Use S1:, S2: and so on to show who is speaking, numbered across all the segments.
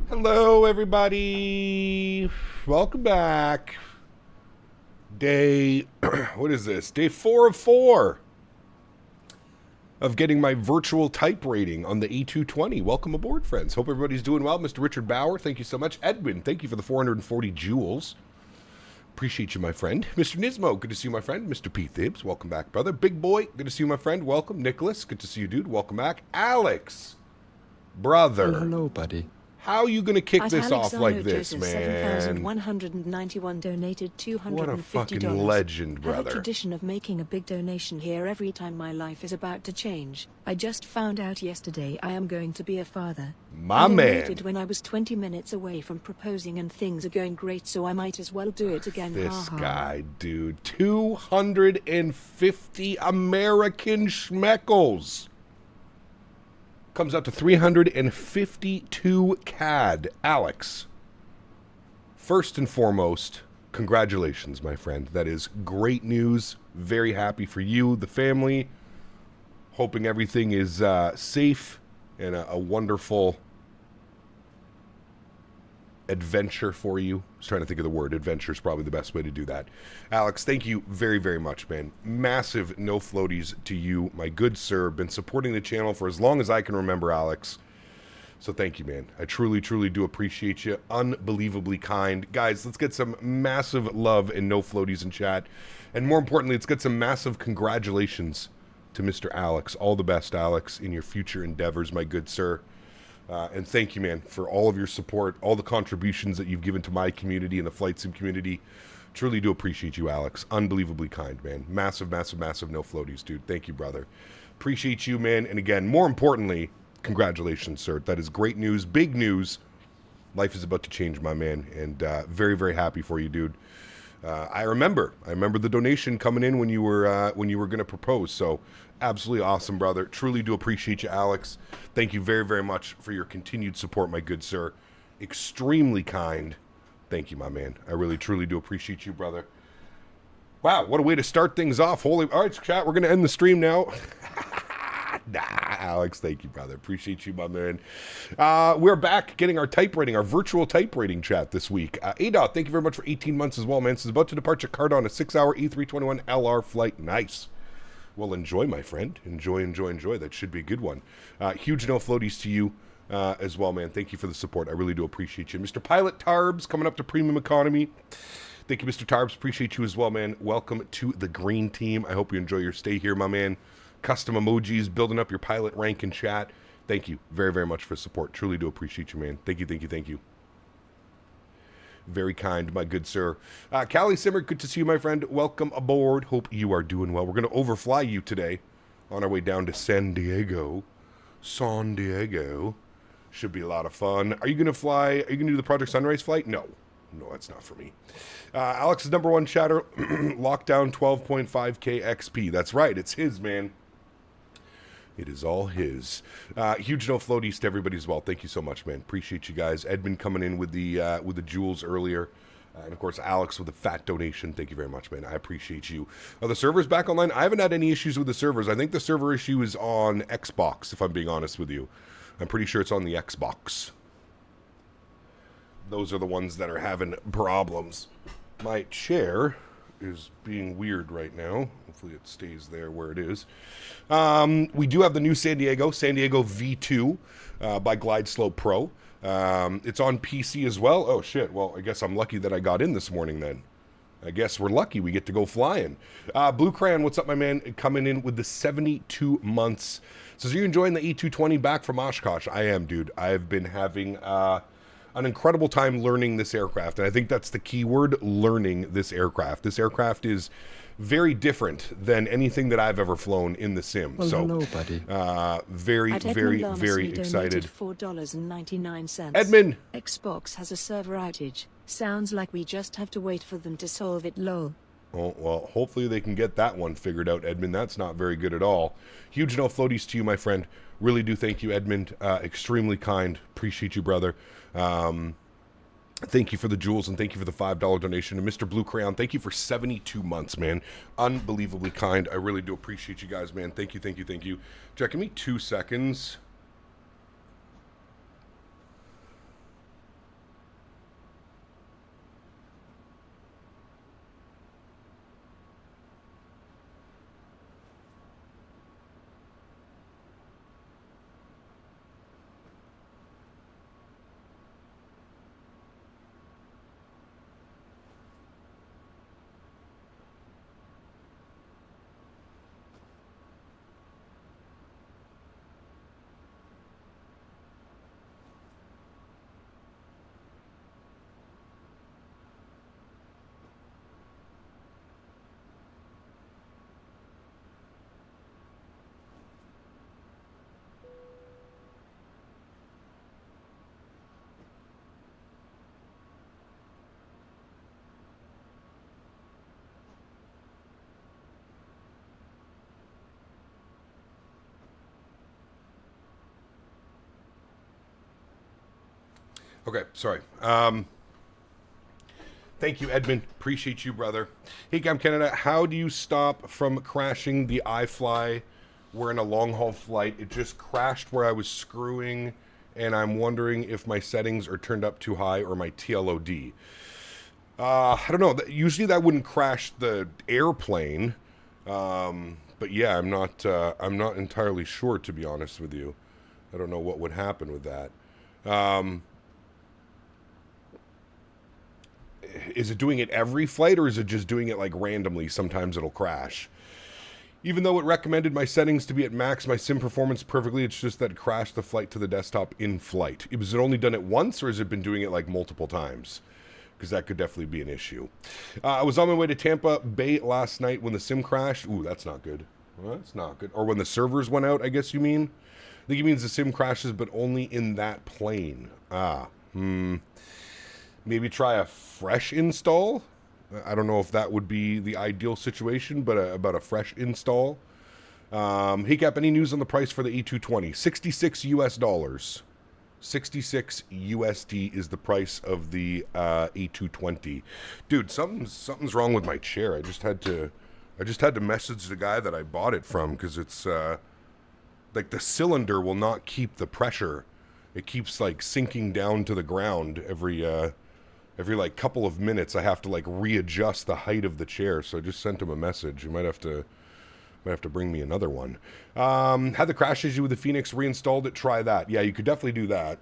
S1: Hello, everybody. Welcome back. Day, what is this? Day 4 of 4 of getting my virtual type rating on the A220. Welcome aboard, friends. Hope everybody's doing well. Mr. Richard Bauer, thank you so much. Edwin, thank you for the 440 jewels. Appreciate you, my friend. Mr. Nismo, good to see you, my friend. Mr. P. Thibs, welcome back, brother. Big Boy, good to see you, my friend. Welcome. Nicholas, good to see you, dude. Welcome back. Alex, brother.
S2: Well, hello, buddy.
S1: How are you going to kick this off like this,
S3: Hinojosa,
S1: man?
S3: 7,191 donated $250.
S1: What a fucking legend, brother.
S3: I have a tradition of making a big donation here every time my life is about to change. I just found out yesterday I am going to be a father.
S1: My
S3: I
S1: man.
S3: donated when I was 20 minutes away from proposing and things are going great, so I might as well do it again.
S1: This guy, dude. 250 American schmeckles. Comes out to 352 CAD. Alex, first and foremost, congratulations, my friend. That is great news. Very happy for you, the family. Hoping everything is safe and a wonderful adventure for you. I was trying to think of the word. Adventure is probably the best way to do that. Alex, thank you very, very much, man. Massive no floaties to you, my good sir. Been supporting the channel for as long as I can remember, Alex. So thank you, man. I truly, truly do appreciate you. Unbelievably kind. Guys, let's get some massive love and no floaties in chat. And more importantly, let's get some massive congratulations to Mr. Alex. All the best, Alex, in your future endeavors, my good sir. And thank you, man, for all of your support, all the contributions that you've given to my community and the flight sim community. Truly do appreciate you, Alex. Unbelievably kind, man. Massive, massive, massive no floaties, dude. Thank you, brother. Appreciate you, man. And again, more importantly, congratulations, sir. That is great news, big news. Life is about to change, my man. And very, very happy for you, dude. I remember the donation coming in when you were going to propose. So absolutely awesome, brother. Truly do appreciate you, Alex. Thank you very, very much for your continued support, my good sir. Extremely kind. Thank you, my man. I really, truly do appreciate you, brother. Wow, what a way to start things off. Holy, all right, chat, we're going to end the stream now. Alex, thank you, brother. Appreciate you, my man. We're back getting our type rating, our virtual type rating chat this week. ADOT, thank you very much for 18 months as well, man. This is about to depart Jakarta on a 6-hour E321 LR flight. Nice. Well, enjoy, my friend. Enjoy, enjoy, enjoy. That should be a good one. Huge no floaties to you as well, man. Thank you for the support. I really do appreciate you. Mr. Pilot Tarbs coming up to Premium Economy. Thank you, Mr. Tarbs. Appreciate you as well, man. Welcome to the green team. I hope you enjoy your stay here, my man. Custom emojis, building up your pilot rank in chat. Thank you very, very much for support. Truly do appreciate you, man. Thank you, thank you, thank you. Very kind, my good sir. Callie Simmer, good to see you, my friend. Welcome aboard. Hope you are doing well. We're going to overfly you today on our way down to San Diego. San Diego. Should be a lot of fun. Are you going to fly? Are you going to do the Project Sunrise flight? No. No, that's not for me. Alex's #1 chatter, Lockdown 12.5K XP. That's right. It's his, man. It is all his. Huge no floaties to everybody as well. Thank you so much, man. Appreciate you guys. Edmund coming in with the jewels earlier. And, of course, Alex with a fat donation. Thank you very much, man. I appreciate you. Are the servers back online? I haven't had any issues with the servers. I think the server issue is on Xbox, if I'm being honest with you. I'm pretty sure it's on the Xbox. Those are the ones that are having problems. My chair is being weird right now. Hopefully it stays there where it is. We do have the new San Diego V2 by Glide Slope Pro. It's on PC as well. Oh, shit. Well, I guess I'm lucky that I got in this morning then. I guess we're lucky we get to go flying. Blue Crayon, what's up, my man? Coming in with the 72 months. Says, are you enjoying the E220 back from Oshkosh? I am, dude. I have been having an incredible time learning this aircraft. And I think that's the key word, learning this aircraft. This aircraft is very different than anything that I've ever flown in the sim.
S2: Well,
S1: so,
S2: hello, buddy.
S1: Very, very, very excited.
S3: $4.99.
S1: Edmund!
S3: Xbox has a server outage. Sounds like we just have to wait for them to solve it, lol.
S1: Oh, well, hopefully they can get that one figured out, Edmund. That's not very good at all. Huge no floaties to you, my friend. Really do thank you, Edmund. Extremely kind. Appreciate you, brother. Thank you for the jewels and thank you for the $5 donation. And Mr. Blue Crayon, thank you for 72 months, man. Unbelievably kind. I really do appreciate you guys, man. Thank you, thank you, thank you. Jack, give me 2 seconds. Okay, sorry. Thank you, Edmund. Appreciate you, brother. Hey, Cam Canada, how do you stop from crashing the iFly? We're in a long-haul flight. It just crashed where I was screwing, and I'm wondering if my settings are turned up too high or my TLOD. I don't know. Usually that wouldn't crash the airplane. But yeah, I'm not entirely sure, to be honest with you. I don't know what would happen with that. Is it doing it every flight, or is it just doing it like randomly? Sometimes it'll crash. Even though it recommended my settings to be at max, my sim performance perfectly, it's just that it crashed the flight to the desktop in flight. Was it only done it once, or has it been doing it like multiple times? Because that could definitely be an issue. I was on my way to Tampa Bay last night when the sim crashed. Ooh, that's not good. Well, that's not good. Or when the servers went out, I guess you mean? I think it means the sim crashes, but only in that plane. Maybe try a fresh install. I don't know if that would be the ideal situation, but about a fresh install. Hey Cap, any news on the price for the A220? $66 US. 66 USD is the price of the A220. Dude, something's wrong with my chair. I just had to message the guy that I bought it from, because it's like the cylinder will not keep the pressure. It keeps like sinking down to the ground every like couple of minutes. I have to like readjust the height of the chair. So I just sent him a message. You might have to bring me another one. Had the crash issue with the Phoenix, reinstalled it, try that. Yeah, you could definitely do that.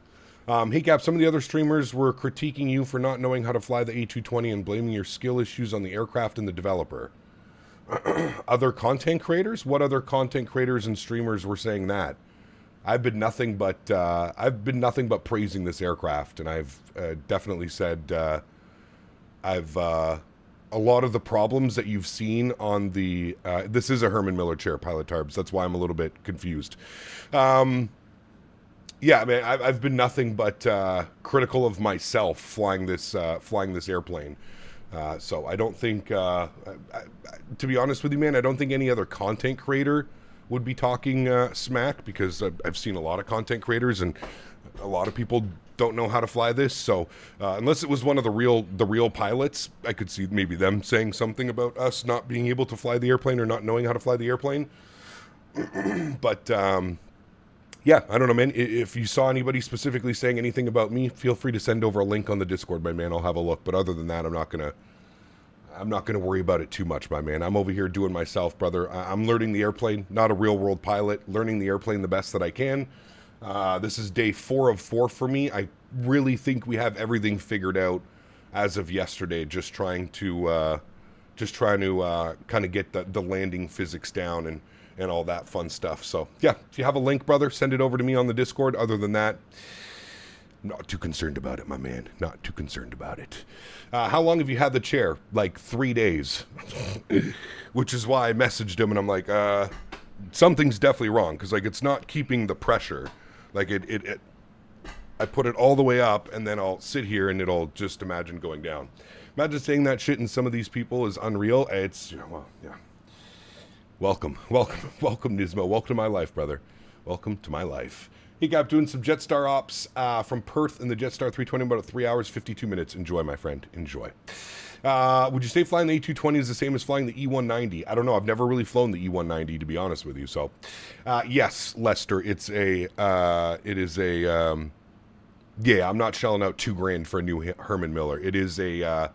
S1: Hey Cap, some of the other streamers were critiquing you for not knowing how to fly the A220 and blaming your skill issues on the aircraft and the developer. Other content creators? What other content creators and streamers were saying that? I've been nothing but praising this aircraft, and I've definitely said a lot of the problems that you've seen on the this is a Herman Miller chair, Pilot Tarbs. That's why I'm a little bit confused. Yeah, I mean, I've been nothing but critical of myself flying this airplane. So I don't think, to be honest with you, man, I don't think any other content creator would be talking smack, because I've seen a lot of content creators and a lot of people don't know how to fly this. So unless it was one of the real pilots, I could see maybe them saying something about us not being able to fly the airplane or not knowing how to fly the airplane. But yeah, I don't know, man. If you saw anybody specifically saying anything about me, feel free to send over a link on the Discord, my man. I'll have a look. But other than that, I'm not gonna worry about it too much, my man. I'm over here doing myself, brother. I'm learning the airplane, not a real world pilot, learning the airplane the best that I can. This is day 4 of 4 for me. I really think we have everything figured out as of yesterday. Just trying to kind of get the landing physics down and all that fun stuff. So yeah, if you have a link, brother, send it over to me on the Discord. Other than that, not too concerned about it, my man. Not too concerned about it. How long have you had the chair? Like 3 days. Which is why I messaged him and I'm like, something's definitely wrong, because like it's not keeping the pressure. Like it I put it all the way up and then I'll sit here and it'll just imagine going down. Imagine saying that shit in some of these people is unreal. It's, well, yeah. Welcome, Nismo. Welcome to my life, brother. Welcome to my life. Hey, Gab, doing some Jetstar ops from Perth in the Jetstar 320, about 3 hours, 52 minutes. Enjoy, my friend. Enjoy. Would you say flying the A220 is the same as flying the E190? I don't know. I've never really flown the E190, to be honest with you. So, yes, Lester, it is a, yeah, I'm not shelling out $2,000 for a new Herman Miller. It is a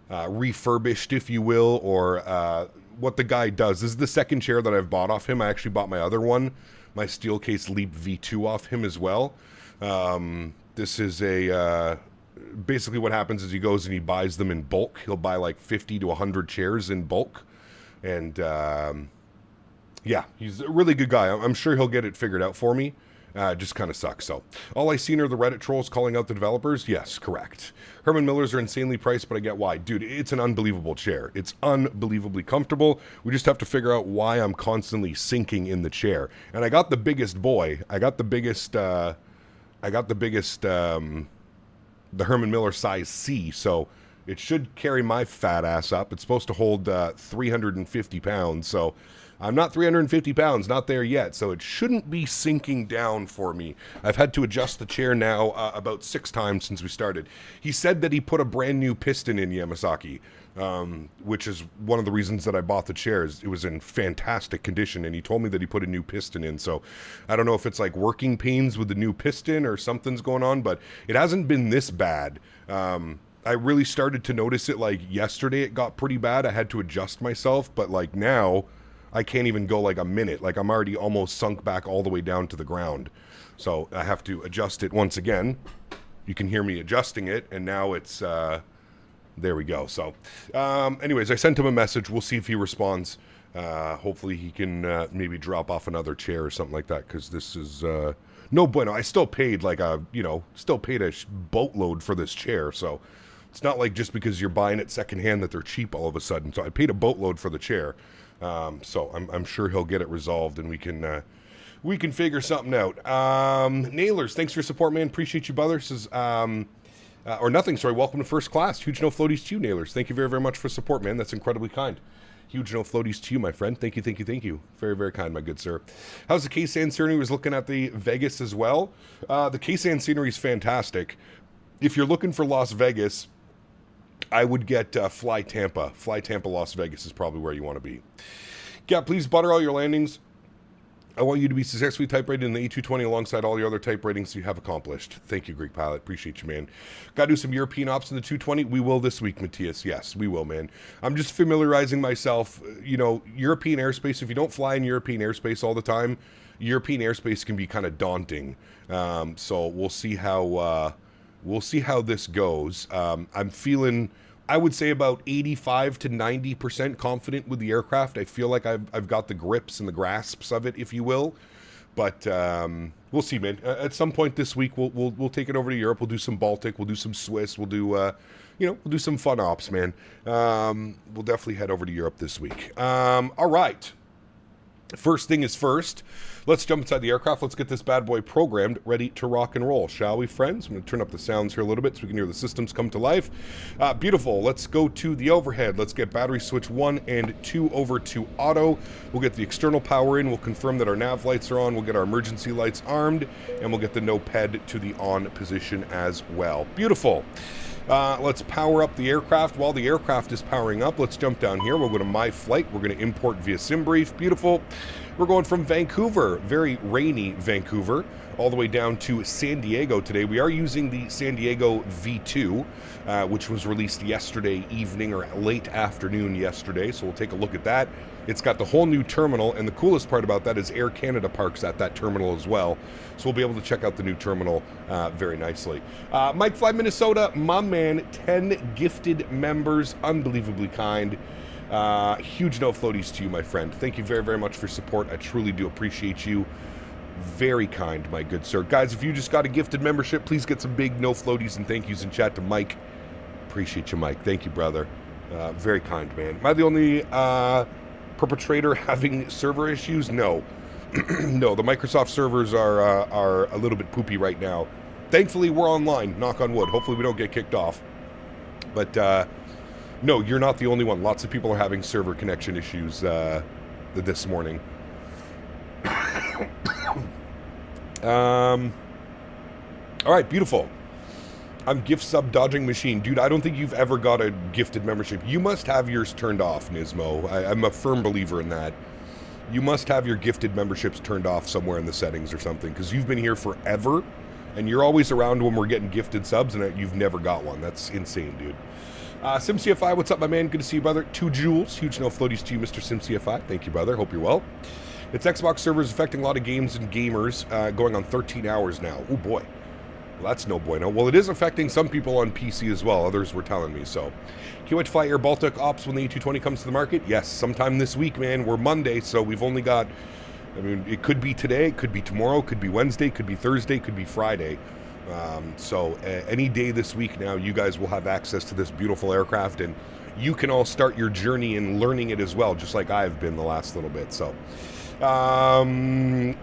S1: refurbished, if you will, or what the guy does. This is the second chair that I've bought off him. I actually bought my other one, my Steelcase Leap V2 off him as well. This is a, basically what happens is he goes and he buys them in bulk. He'll buy like 50 to 100 chairs in bulk. And, yeah, he's a really good guy. I'm sure he'll get it figured out for me. Just kind of sucks. So all I seen are the Reddit trolls calling out the developers. Yes, correct. Herman Millers are insanely priced, but I get why. Dude, it's an unbelievable chair. It's unbelievably comfortable. We just have to figure out why I'm constantly sinking in the chair. And I got the biggest boy. I got the biggest, the Herman Miller size C. So it should carry my fat ass up. It's supposed to hold 350 pounds. So I'm not 350 pounds, not there yet, so it shouldn't be sinking down for me. I've had to adjust the chair now about 6 times since we started. He said that he put a brand new piston in Yamasaki, which is one of the reasons that I bought the chairs. It was in fantastic condition, and he told me that he put a new piston in, so I don't know if it's like working pains with the new piston or something's going on, but it hasn't been this bad. I really started to notice it like yesterday. It got pretty bad. I had to adjust myself, but like now I can't even go like a minute. Like I'm already almost sunk back all the way down to the ground. So I have to adjust it once again. You can hear me adjusting it, and now it's, there we go. So anyways, I sent him a message. We'll see if he responds. Hopefully he can maybe drop off another chair or something like that, because this is no bueno. I still paid like a, still paid a boatload for this chair. So it's not like just because you're buying it secondhand that they're cheap all of a sudden. So I paid a boatload for the chair. So I'm sure he'll get it resolved, and we can figure something out. Nailers, thanks for your support, man. Appreciate you, brother. This is, or nothing, sorry. Welcome to First Class. Huge no floaties to you, Nailers. Thank you very, very much for support, man. That's incredibly kind. Huge no floaties to you, my friend. Thank you, thank you, thank you. Very, very kind, my good sir. How's the KSAN scenery? Was looking at the Vegas as well. The KSAN scenery is fantastic. If you're looking for Las Vegas, I would get Fly Tampa. Fly Tampa, Las Vegas is probably where you want to be. Yeah, please butter all your landings. I want you to be successfully type rated in the A220 alongside all your other type ratings you have accomplished. Thank you, Greek Pilot. Appreciate you, man. Got to do some European ops in the 220. We will this week, Matthias. Yes, we will, man. I'm just familiarizing myself. European airspace, if you don't fly in European airspace all the time, European airspace can be kind of daunting. So we'll see how this goes. I'm feeling, I would say, about 85 to 90% confident with the aircraft. I feel like I've got the grips and the grasps of it, if you will. But we'll see, man. At some point this week, we'll take it over to Europe. We'll do some Baltic. We'll do some Swiss. We'll do we'll do some fun ops, man. We'll definitely head over to Europe this week. All right. First thing is first. Let's jump inside the aircraft. Let's get this bad boy programmed, ready to rock and roll, shall we, friends? I'm going to turn up the sounds here a little bit so we can hear the systems come to life. Beautiful. Let's go to the overhead. Let's get battery switch 1 and 2 over to auto. We'll get the external power in. We'll confirm that our nav lights are on. We'll get our emergency lights armed, and we'll get the no-ped to the on position as well. Beautiful. Let's power up the aircraft. While the aircraft is powering up, let's jump down here. We'll go to My Flight. We're going to import via SimBrief. Beautiful. We're going from Vancouver, very rainy Vancouver, all the way down to San Diego today. We are using the San Diego V2, which was released yesterday evening or late afternoon yesterday. So we'll take a look at that. It's got the whole new terminal, and the coolest part about that is Air Canada parks at that terminal as well. So we'll be able to check out the new terminal very nicely. Mike Fly Minnesota, my man, 10 gifted members, unbelievably kind. Huge no floaties to you, my friend. Thank you very, very much for support. I truly do appreciate you. Very kind, my good sir. Guys, if you just got a gifted membership, please get some big no floaties and thank yous in chat to Mike. Appreciate you, Mike. Thank you, brother. Very kind, man. Am I the only perpetrator having server issues? No. No, the Microsoft servers are a little bit poopy right now. Thankfully, we're online, knock on wood. Hopefully we don't get kicked off. But no, you're not the only one. Lots of people are having server connection issues this morning. All right, beautiful. I'm gift sub dodging machine. Dude, I don't think you've ever got a gifted membership. You must have yours turned off, Nismo. I'm a firm believer in that. You must have your gifted memberships turned off somewhere in the settings or something, because you've been here forever, and you're always around when we're getting gifted subs, and you've never got one. That's insane, dude. SimCFI, what's up, my man? Good to see you, brother. 2 joules. Huge no floaties to you, Mr. SimCFI. Thank you, brother. Hope you're well. It's Xbox servers affecting a lot of games and gamers, going on 13 hours now. Oh, boy. Well, that's no bueno. Well, it is affecting some people on PC as well. Others were telling me so. Can you wait to fly Air Baltic ops when the A220 comes to the market? Yes, sometime this week, man. We're Monday, so we've only got... I mean, it could be today, it could be tomorrow, it could be Wednesday, it could be Thursday, it could be Friday. So any day this week now, you guys will have access to this beautiful aircraft, and you can all start your journey in learning it as well, just like I've been the last little bit. So...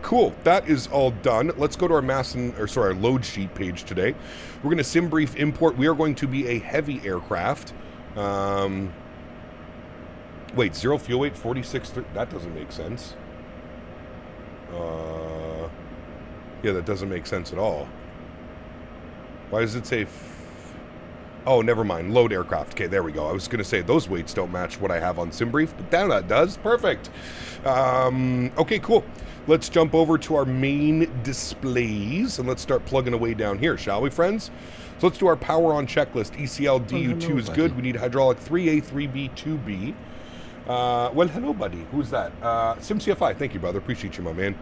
S1: cool. That is all done. Let's go to our load sheet page today. We're going to SimBrief import. We are going to be a heavy aircraft. Wait, 0 fuel weight, 46... That doesn't make sense. Yeah, that doesn't make sense at all. Why does it say... Oh, never mind. Load aircraft. Okay, there we go. I was going to say those weights don't match what I have on SimBrief, but now that does. Perfect. Okay, cool. Let's jump over to our main displays, and let's start plugging away down here, shall we, friends? So let's do our power on checklist. ECL DU2 is good. We need hydraulic 3A, 3B, 2B. Well, hello, buddy. Who's that? SimCFI. Thank you, brother. Appreciate you, my man.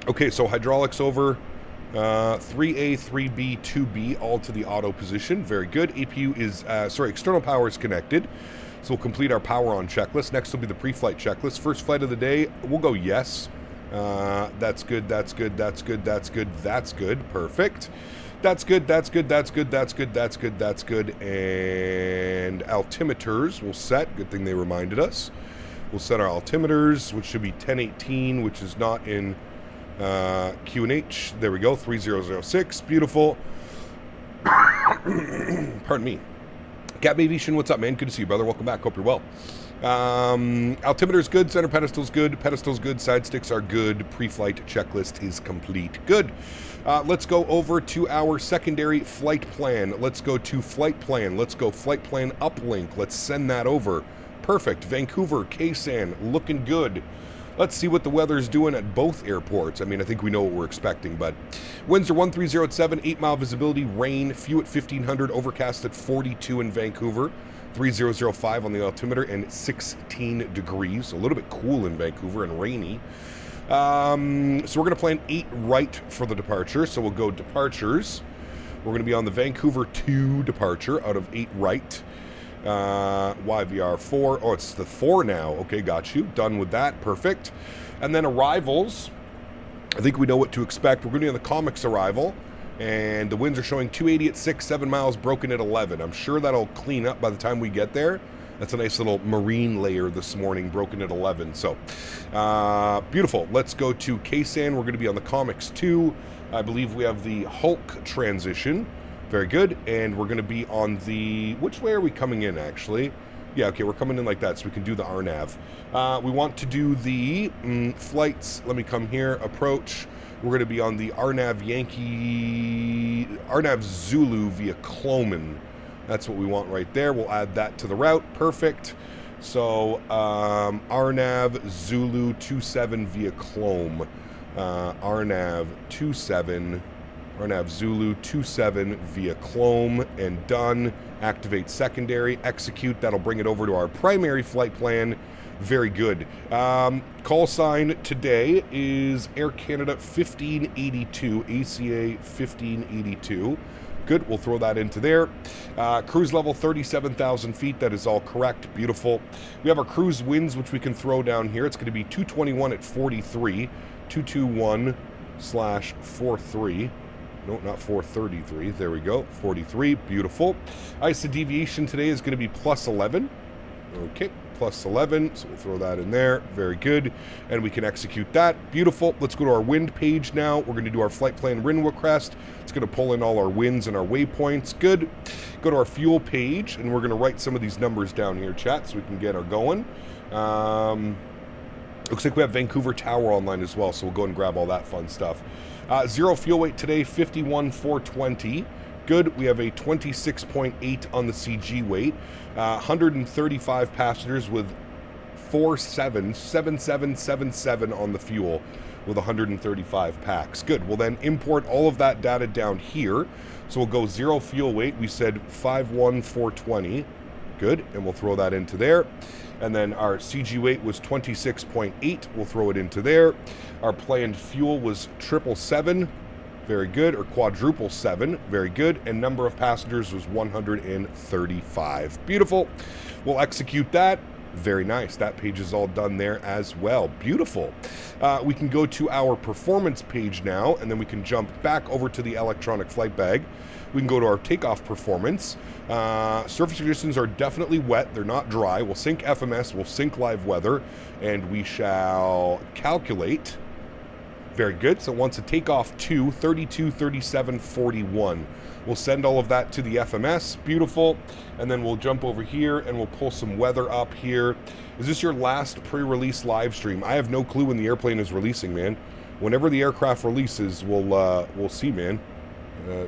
S1: Okay, so hydraulics over. 3A, 3B, 2B, all to the auto position. Very good. APU is, external power is connected. So we'll complete our power on checklist. Next will be the pre-flight checklist. First flight of the day, we'll go yes. That's good, that's good, that's good, that's good, that's good. Perfect. That's good, that's good, that's good, that's good, that's good, that's good. And altimeters will set. Good thing they reminded us. We'll set our altimeters, which should be 1018, which is not in QNH. There we go, 3006. Beautiful. Pardon me. Gap Aviation, what's up, man? Good to see you, brother. Welcome back. Hope you're well. Altimeter's good. Center pedestal's good. Pedestal's good. Side sticks are good. Pre-flight checklist is complete. Good. Let's go over to our secondary flight plan. Let's go to flight plan. Let's go flight plan uplink. Let's send that over. Perfect. Vancouver, KSAN, looking good. Let's see what the weather's doing at both airports. I mean, I think we know what we're expecting, but winds are 1307, 8-mile visibility, rain, few at 1500, overcast at 42 in Vancouver, 3005 on the altimeter, and 16 degrees. A little bit cool in Vancouver and rainy. So we're going to plan 8 right for the departure. So we'll go departures. We're going to be on the Vancouver 2 departure out of 8 right. YVR 4. Oh, it's the 4 now. Okay, got you. Done with that. Perfect. And then arrivals. I think we know what to expect. We're going to be on the comics arrival. And the winds are showing 280 at 6, 7 miles, broken at 11. I'm sure that'll clean up by the time we get there. That's a nice little marine layer this morning, broken at 11. So, beautiful. Let's go to KSAN. We're going to be on the comics 2. I believe we have the Hulk transition. Very good. And we're going to be on the... Which way are we coming in, actually? Yeah, okay, we're coming in like that, so we can do the RNAV. We want to do the flights. Let me come here. Approach. We're going to be on the RNAV Zulu via Cloman. That's what we want right there. We'll add that to the route. Perfect. So, RNAV Zulu 27 via Clome. RNAV 27... RNAV Zulu 27 via Clome, and done. Activate secondary, execute. That'll bring it over to our primary flight plan. Very good. Call sign today is Air Canada 1582, ACA 1582. Good, we'll throw that into there. Cruise level 37,000 feet, that is all correct. Beautiful. We have our cruise winds, which we can throw down here. It's going to be 221 at 43, 221/43. No, not 433. There we go. 43. Beautiful. ISA deviation today is going to be plus 11. Okay, plus 11. So we'll throw that in there. Very good. And we can execute that. Beautiful. Let's go to our wind page now. We're going to do our flight plan wind request. It's going to pull in all our winds and our waypoints. Good. Go to our fuel page, and we're going to write some of these numbers down here, chat, so we can get our going. Looks like we have Vancouver Tower online as well, so we'll go and grab all that fun stuff. 0 fuel weight today, 51,420. Good. We have a 26.8 on the CG weight. 135 passengers with 7777 on the fuel with 135 packs. Good. We'll then import all of that data down here. So we'll go 0 fuel weight. We said 51,420. Good. And we'll throw that into there. And then our CG weight was 26.8. We'll throw it into there. Our planned fuel was 777. Very good. Or quadruple 7. Very good. And number of passengers was 135. Beautiful. We'll execute that. Very nice. That page is all done there as well. Beautiful. We can go to our performance page now, and then we can jump back over to the electronic flight bag. We can go to our takeoff performance. Surface conditions are definitely wet. They're not dry. We'll sync FMS. We'll sync live weather. And we shall calculate Very good. So it wants a takeoff 2, 32, 37, 41. We'll send all of that to the FMS. Beautiful. And then we'll jump over here and we'll pull some weather up here. Is this your last pre-release live stream? I have no clue when the airplane is releasing, man. Whenever the aircraft releases, we'll see, man.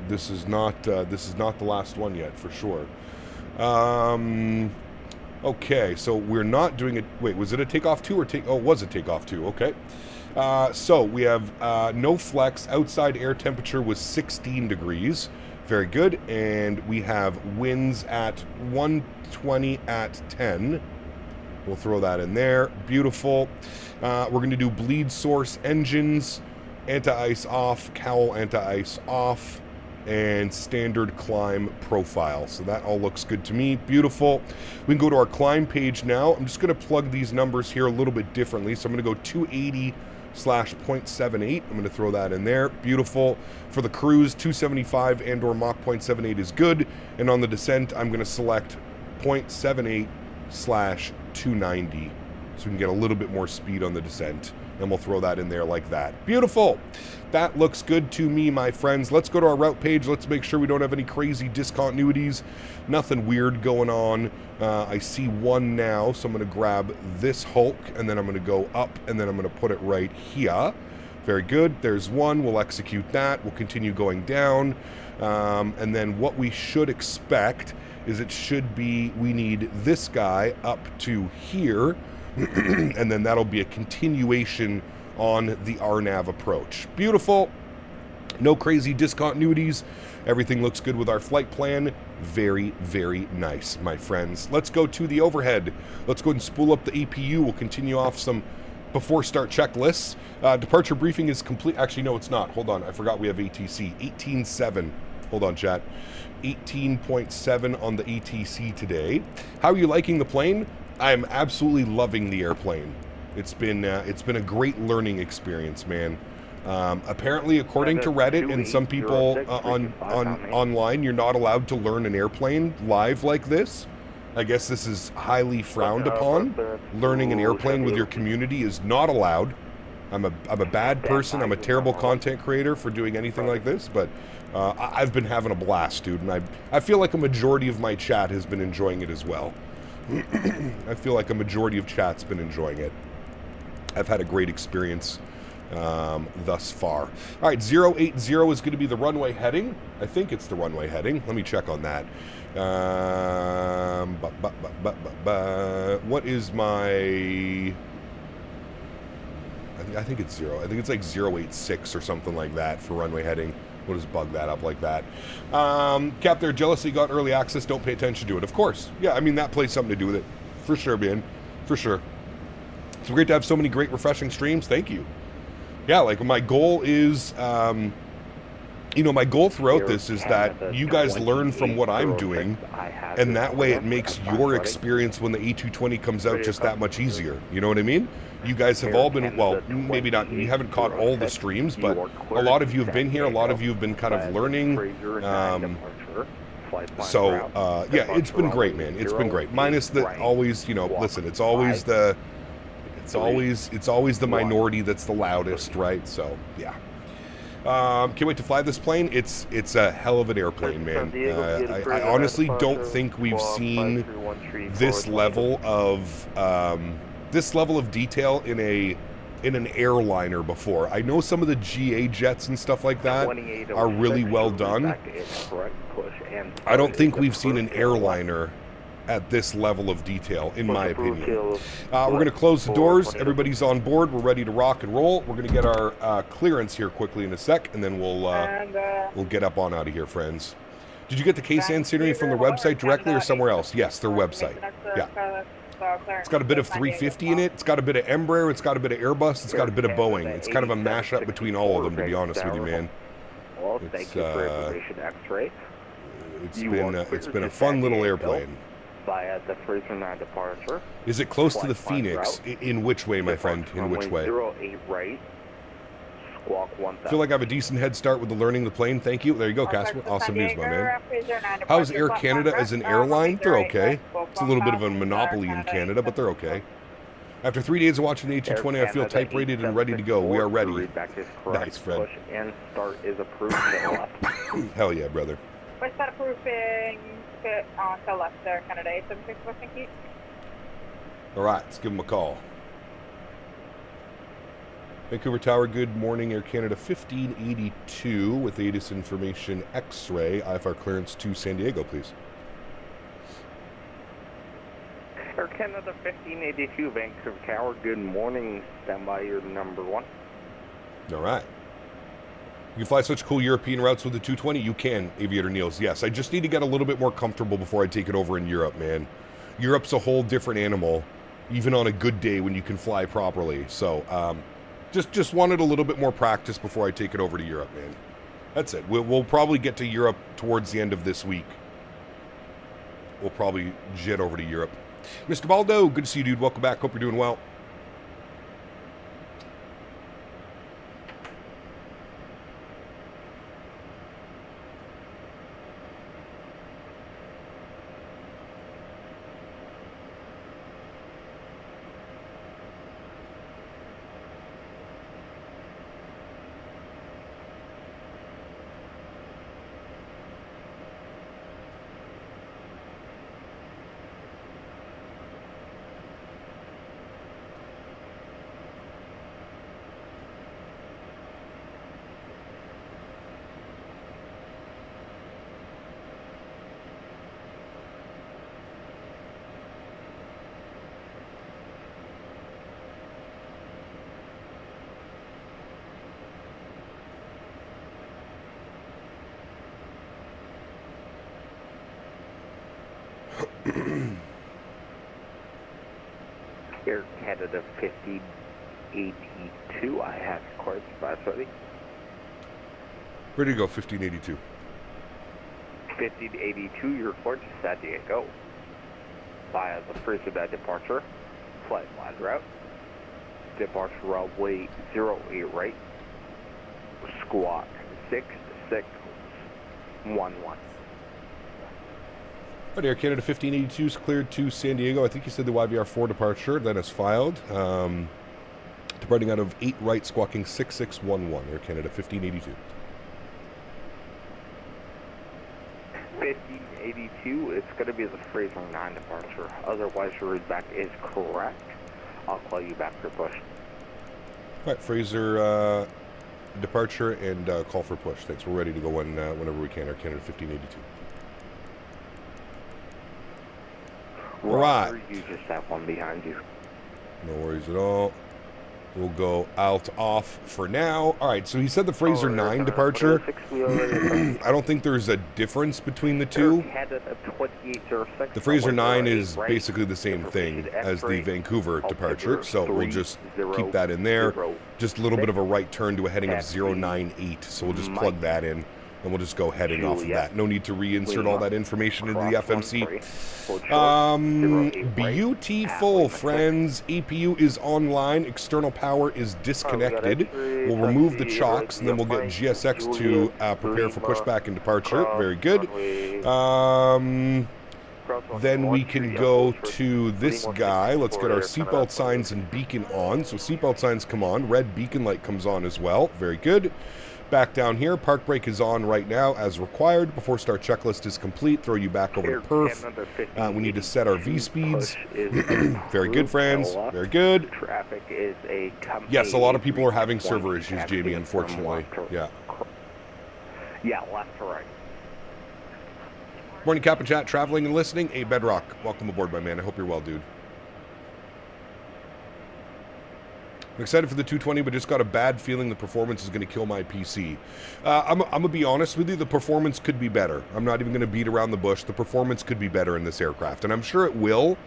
S1: This is not the last one yet, for sure. Okay, so we're not doing it. Wait, was it a takeoff 2 or oh, it was a takeoff 2? Okay. So we have no flex. Outside air temperature was 16 degrees. Very good. And we have winds at 120 at 10. We'll throw that in there. Beautiful. We're going to do bleed source engines, anti-ice off, cowl anti-ice off, and standard climb profile. So that all looks good to me. Beautiful. We can go to our climb page now. I'm just going to plug these numbers here a little bit differently. So I'm going to go 280/0.78. I'm going to throw that in there. Beautiful. For the cruise, 275 and or Mach 0.78 is good. And on the descent, I'm going to select 0.78/290. So we can get a little bit more speed on the descent. And we'll throw that in there like that. Beautiful. That looks good to me, my friends. Let's go to our route page. Let's make sure we don't have any crazy discontinuities. Nothing weird going on. I see one now, so I'm going to grab this Hulk, and then I'm going to go up, and then I'm going to put it right here. Very good. There's one. We'll execute that. We'll continue going down. And then what we should expect is it should be, we need this guy up to here, and then that'll be a continuation on the RNAV approach. Beautiful. No crazy discontinuities. Everything looks good with our flight plan. Very, very nice, my friends. Let's go to the overhead. Let's go ahead and spool up the APU. We'll continue off some before start checklists. Departure briefing is complete. Actually, no, it's not. Hold on. I forgot we have ATC. 18.7. Hold on, chat. 18.7 on the ATC today. How are you liking the plane? I'm absolutely loving the airplane. It's been a great learning experience, man. Apparently, according to Reddit and some people online, you're not allowed to learn an airplane live like this. I guess this is highly frowned upon. Learning an airplane with your community is not allowed. I'm a bad person. I'm a terrible content creator for doing anything like this, but I've been having a blast, dude, and I feel like a majority of my chat has been enjoying it as well. I feel like a majority of chat's been enjoying it. I've had a great experience thus far. All right, 080 is going to be the runway heading. I think it's the runway heading. Let me check on that. What is my... I think it's 0. I think it's like 086 or something like that for runway heading. We'll just bug that up like that. Cap there, jealousy got early access. Don't pay attention to it. Of course. Yeah, I mean, that plays something to do with it. For sure, man. For sure. It's great to have so many great, refreshing streams. Thank you. Yeah, like my goal is, my goal throughout this is that you guys learn from what I'm doing, and that way it makes your experience when the A220 comes out just that much easier. You know what I mean? You guys have all been, well, maybe not, you haven't caught all the streams, but a lot of you have been here. A lot of you have been kind of learning. Yeah, it's been great, man. It's been great. Minus the always, listen, it's always the minority that's the loudest, right? So, yeah. Can't wait to fly this plane. It's a hell of an airplane, man. I honestly don't think we've seen this level of detail in an airliner before. I know some of the GA jets and stuff like that are really well done. I don't think we've seen an airliner at this level of detail, in my opinion. We're going to close the doors. Everybody's on board. We're ready to rock and roll. We're going to get our clearance here quickly in a sec, and then we'll get up on out of here, friends. Did you get the KSAN scenery from the website directly or somewhere else? Yes, their website. Yeah. It's got a bit of 350 in it. It's got a bit of Embraer. It's got a bit of Airbus. It's got a bit of Boeing. It's kind of a mashup between all of them, to be honest with you, man. It's been a fun little airplane.
S2: Via the 339 departure.
S1: Is it close to the Phoenix? In which way, my friend? In which way?
S2: 08 right. Squawk 1000.
S1: I feel like I have a decent head start with the learning the plane. Thank you. There you go, Casper. Awesome news, my man. How's Air Canada as an airline? They're okay. It's a little bit of a monopoly in Canada, but they're okay. After 3 days of watching the A220, I feel type rated and ready to go. We are ready. Nice, Fred.
S2: Push and start is approved to left.
S1: Hell yeah, brother.
S4: Push start approving to left there, Canada 876, thank you.
S1: All right, let's give him a call. Vancouver Tower, good morning. Air Canada 1582 with ATIS information X-ray. IFR clearance to San Diego, please.
S2: Air Canada 1582, Vancouver Tower, good morning. Stand by your number 1.
S1: All right. You can fly such cool European routes with the 220? You can, Aviator Niels. Yes, I just need to get a little bit more comfortable before I take it over in Europe, man. Europe's a whole different animal, even on a good day when you can fly properly. So, just wanted a little bit more practice before I take it over to Europe, man. That's it. We'll probably get to Europe towards the end of this week. We'll probably jet over to Europe. Mr. Baldo, good to see you, dude. Welcome back. Hope you're doing well.
S2: Air Canada 1582, I have course by ready.
S1: Ready to go, 1582.
S2: 1582, your report to San Diego. Via the first of that departure, flight line route. Departure runway 08 right. Squawk 6611.
S1: Right, Air Canada 1582 is cleared to San Diego. I think you said the YVR4 departure. That is filed. Departing out of 8 right, squawking 6611. Air Canada 1582.
S2: 1582, it's going to be the Fraser 9 departure. Otherwise, your route back is correct. I'll call you back for push.
S1: All right, Fraser departure and call for push. Thanks. We're ready to go whenever we can. Air Canada 1582. All right.
S2: You just have one behind you.
S1: No worries at all. We'll go out off for now. All right, so he said the Fraser 9 departure. I don't think there's a difference between the two. The Fraser 9 is basically the same thing as the Vancouver departure, so we'll just keep that in there. Just a little bit of a right turn to a heading of 098, so we'll just plug that in. And we'll just go heading off of that. No need to reinsert all that information into the FMC. Beautiful, friends. APU is online. External power is disconnected. We'll remove the chocks, and then we'll get GSX to prepare for pushback and departure. Very good. Then we can go to this guy. Let's get our seatbelt signs and beacon on. So seatbelt signs come on. Red beacon light comes on as well. Very good. Back down here, park brake is on right now as required. Before start checklist is complete, throw you back over to perf. We need to set our V speeds. Very good, friends. Very good.
S2: Traffic is a
S1: yes, a lot of people are having server issues, Jamie, unfortunately. Yeah.
S2: Yeah, left to right.
S1: Morning, Cap and Chat, traveling and listening. Hey, Bedrock, welcome aboard, my man. I hope you're well, dude. I'm excited for the 220, but just got a bad feeling the performance is going to kill my PC. I'm going to be honest with you, the performance could be better. I'm not even going to beat around the bush. The performance could be better in this aircraft, and I'm sure it will.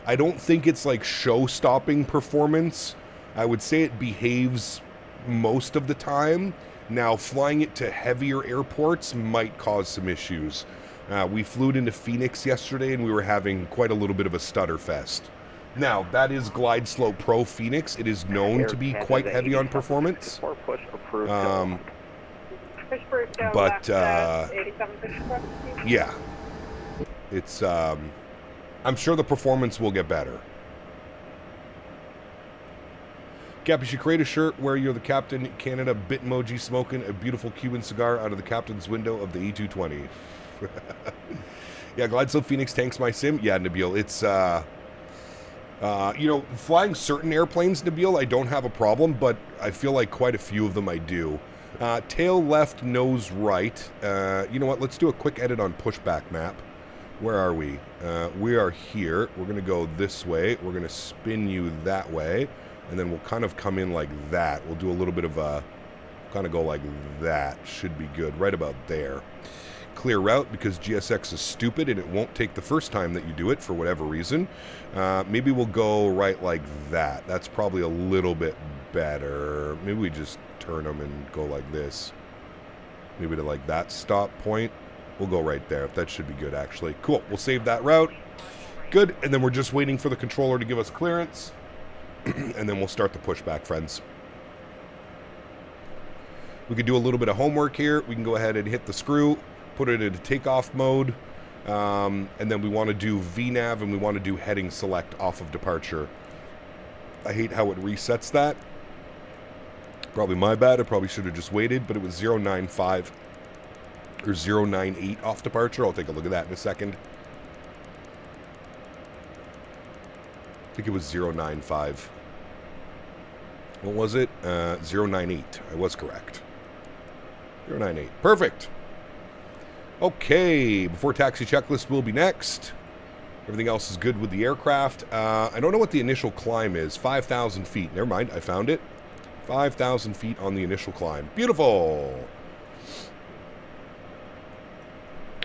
S1: I don't think it's like show-stopping performance. I would say it behaves most of the time. Now, flying it to heavier airports might cause some issues. We flew it into Phoenix yesterday, and we were having quite a little bit of a stutter fest. Now, that is Glide Slow Pro Phoenix. It is known to be quite heavy on performance. But, yeah. It's, I'm sure the performance will get better. Cap, you should create a shirt where you're the Captain Canada bit emoji smoking a beautiful Cuban cigar out of the captain's window of the A220. Yeah, Glideslope Phoenix tanks my sim. Yeah, Nabil, it's, you know, flying certain airplanes, Nabil, I don't have a problem, but I feel like quite a few of them I do. Tail left, nose right. You know what, let's do a quick edit on pushback map. Where are we? We are here. We're going to go this way. We're going to spin you that way. And then we'll kind of come in like that. We'll do a little bit of a, kind of go like that. Should be good. Right about there. Clear route because GSX is stupid and it won't take the first time that you do it for whatever reason. Maybe we'll go right like that. That's probably a little bit better. Maybe we just turn them and go like this. Maybe to like that stop point. We'll go right there. That should be good, actually. Cool. We'll save that route. Good. And then we're just waiting for the controller to give us clearance. And then we'll start the pushback, friends. We could do a little bit of homework here. We can go ahead and hit the screw, put it into takeoff mode. And then we want to do VNAV and we want to do heading select off of departure. I hate how it resets that. Probably my bad. I probably should have just waited, but it was 095 or 098 off departure. I'll take a look at that in a second. I think it was 095. What was it? 098. I was correct. 098. Perfect. Okay. Before taxi checklist will be next. Everything else is good with the aircraft. I don't know what the initial climb is. 5,000 feet. Never mind. I found it. 5,000 feet on the initial climb. Beautiful.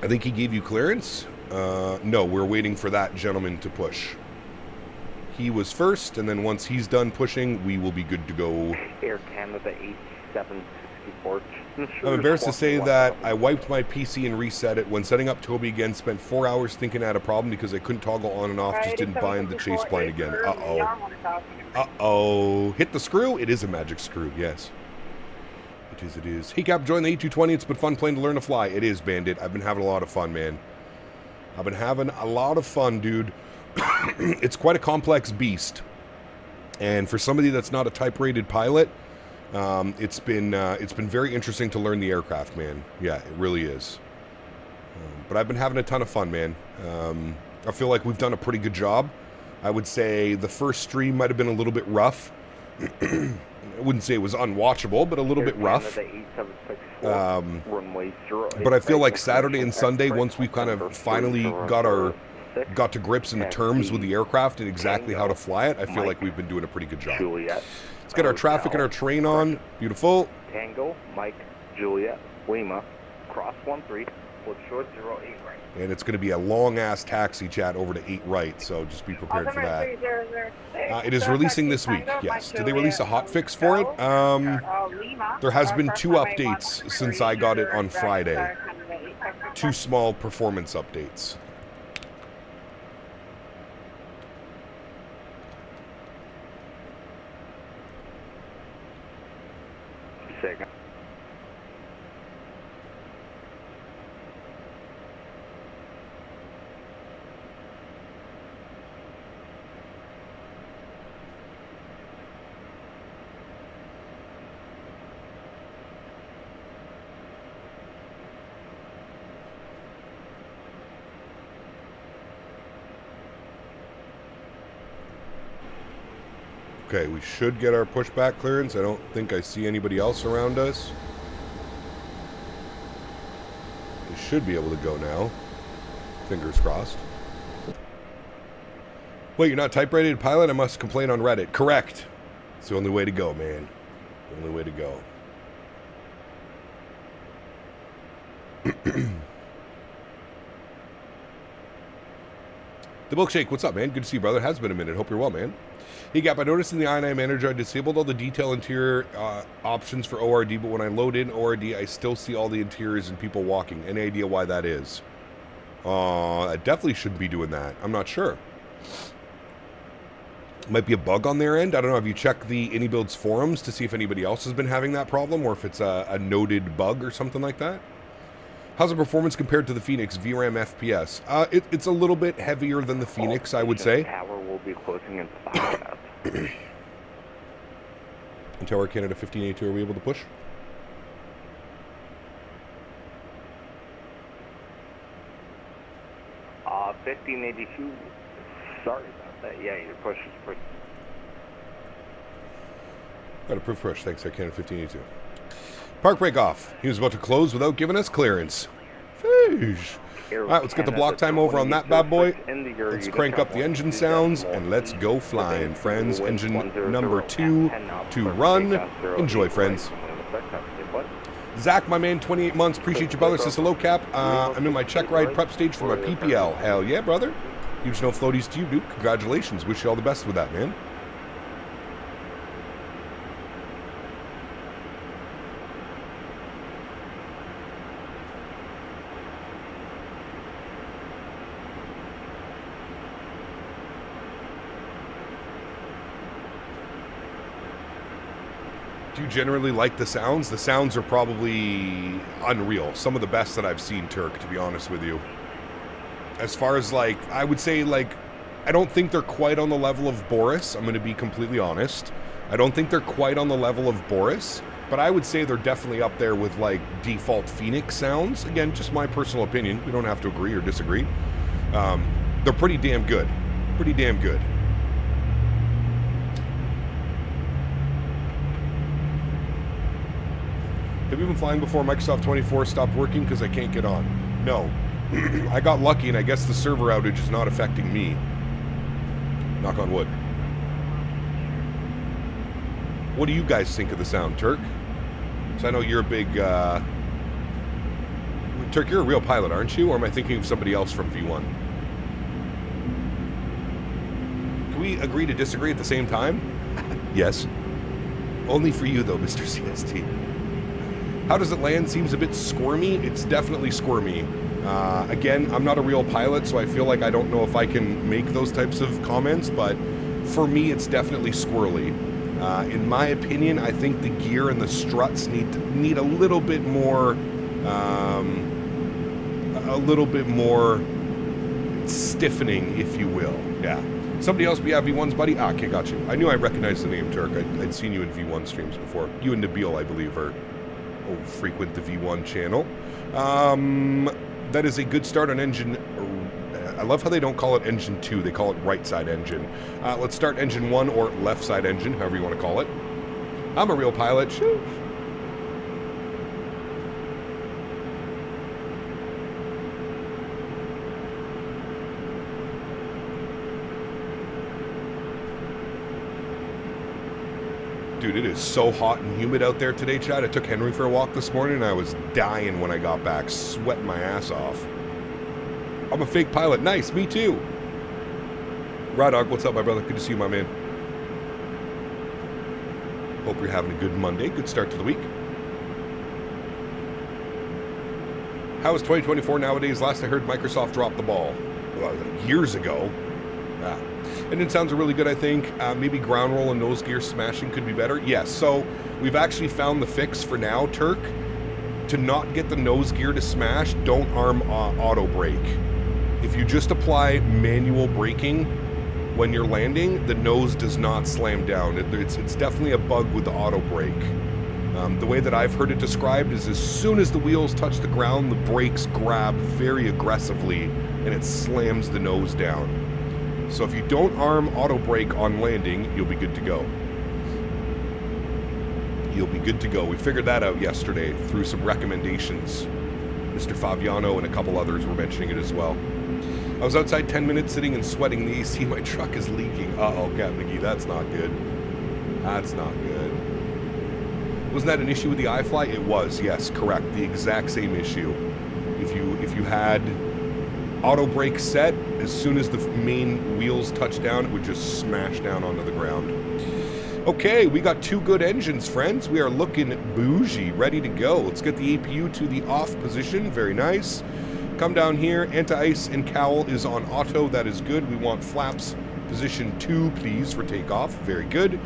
S1: I think he gave you clearance. No, we're waiting for that gentleman to push. He was first, and then once he's done pushing, we will be good to go.
S2: Air Canada 8764.
S1: I'm embarrassed to say that I wiped my PC and reset it. When setting up Toby again, spent 4 hours thinking I had a problem because I couldn't toggle on and off, just didn't bind the chase plane again. Uh-oh. Uh-oh. Hit the screw? It is a magic screw, yes. It is, it is. Hey, Cap, join the A220. It's been fun plane to learn to fly. It is, Bandit. I've been having a lot of fun, man. I've been having a lot of fun, dude. It's quite a complex beast. And for somebody that's not a type-rated pilot, it's been very interesting to learn the aircraft, man. Yeah, it really is. But I've been having a ton of fun, man. I feel like we've done a pretty good job. I would say the first stream might have been a little bit rough. I wouldn't say it was unwatchable, but a little bit rough. But I feel like Saturday and Sunday, once we kind of finally got to grips and terms with the aircraft and exactly how to fly it, I feel like we've been doing a pretty good job. Let's get our traffic and our train on. Beautiful.
S2: Tango, Mike, Juliet, Lima, cross 13, hold short 08 right.
S1: And it's going to be a long-ass taxi chat over to 8 right, so just be prepared for that. It is releasing this week, yes. Did they release a hot fix for it? There has been 2 updates since I got it on Friday. 2 small performance updates.
S2: Second.
S1: Okay, we should get our pushback clearance. I don't think I see anybody else around us. We should be able to go now. Fingers crossed. Wait, you're not type-rated pilot? I must complain on Reddit. Correct. It's the only way to go, man. The only way to go. The Milkshake, what's up, man? Good to see you, brother. Has been a minute. Hope you're well, man. Hey, Gap, I noticed in the i9 manager I disabled all the detail interior options for ORD, but when I load in ORD, I still see all the interiors and people walking. Any idea why that is? I definitely shouldn't be doing that. I'm not sure. Might be a bug on their end. I don't know. Have you checked the AnyBuilds forums to see if anybody else has been having that problem or if it's a noted bug or something like that? How's the performance compared to the Phoenix VRAM FPS? It's a little bit heavier than the Phoenix, I would say.
S2: Tower will be closing in 5 minutes.
S1: Tower Canada 1582, are we able to push?
S2: Uh, 1582. Sorry about that. Yeah, your push is pretty.
S1: Got a proof push. Thanks, Air Canada 1582. Park break off. He was about to close without giving us clearance. Sheesh. All right, let's get the block time over on that bad boy. Let's crank up the engine sounds and let's go flying, friends. Engine number 2 to run. Enjoy, friends. Zach, my man, 28 months. Appreciate you, brother. Says hello, Cap. I'm in my check ride prep stage for my PPL. Hell yeah, brother. Huge no floaties to you, dude. Congratulations. Wish you all the best with that, man. Do you generally like the sounds? The sounds are probably unreal. Some of the best that I've seen, Turk, to be honest with you. As far as, like, I would say, like, I don't think they're quite on the level of Boris. I'm going to be completely honest. I don't think they're quite on the level of Boris, but I would say they're definitely up there with, like, default Phoenix sounds. Again, just my personal opinion. We don't have to agree or disagree. They're pretty damn good. Pretty damn good. Have you been flying before Microsoft 24 stopped working because I can't get on? No. I got lucky, and I guess the server outage is not affecting me. Knock on wood. What do you guys think of the sound, Turk? So I know you're a big... Turk, you're a real pilot, aren't you? Or am I thinking of somebody else from V1? Can we agree to disagree at the same time? Yes. Only for you, though, Mr. CST. How does it land? Seems a bit squirmy. It's definitely squirmy. Again, I'm not a real pilot, so I feel like I don't know if I can make those types of comments, but for me, it's definitely squirrely. In my opinion, I think the gear and the struts need a little bit more stiffening, if you will. Yeah. Somebody else be at V1's, buddy? Ah, okay, got you. I knew I recognized the name, Turk. I'd seen you in V1 streams before. You and Nabil, I believe, frequent the V1 channel. That is a good start on engine. I love how they don't call it engine 2, they call it right side engine. Let's start engine 1 or left side engine, however you want to call it. I'm a real pilot. Shoo. Dude, it is so hot and humid out there today, Chad. I took Henry for a walk this morning, and I was dying when I got back, sweating my ass off. I'm a fake pilot. Nice, me too. Dog, what's up, my brother? Good to see you, my man. Hope you're having a good Monday. Good start to the week. How is 2024 nowadays? Last I heard, Microsoft dropped the ball. Well, years ago. And it sounds really good, I think. Maybe ground roll and nose gear smashing could be better. Yes, so we've actually found the fix for now, Turk. To not get the nose gear to smash, don't arm auto brake. If you just apply manual braking when you're landing, the nose does not slam down. It's definitely a bug with the auto brake. The way that I've heard it described is as soon as the wheels touch the ground, the brakes grab very aggressively and it slams the nose down. So if you don't arm auto brake on landing, you'll be good to go. You'll be good to go. We figured that out yesterday through some recommendations. Mr. Fabiano and a couple others were mentioning it as well. I was outside 10 minutes sitting and sweating the AC. My truck is leaking. Uh-oh, Cat McGee, that's not good. That's not good. Wasn't that an issue with the iFly? It was, yes, correct. The exact same issue. If you had auto brake set, as soon as the main wheels touch down, it would just smash down onto the ground. Okay, we got 2 good engines, friends. We are looking bougie, ready to go. Let's get the APU to the off position. Very nice. Come down here. Anti-ice and cowl is on auto. That is good. We want flaps position 2, please, for takeoff. Very good.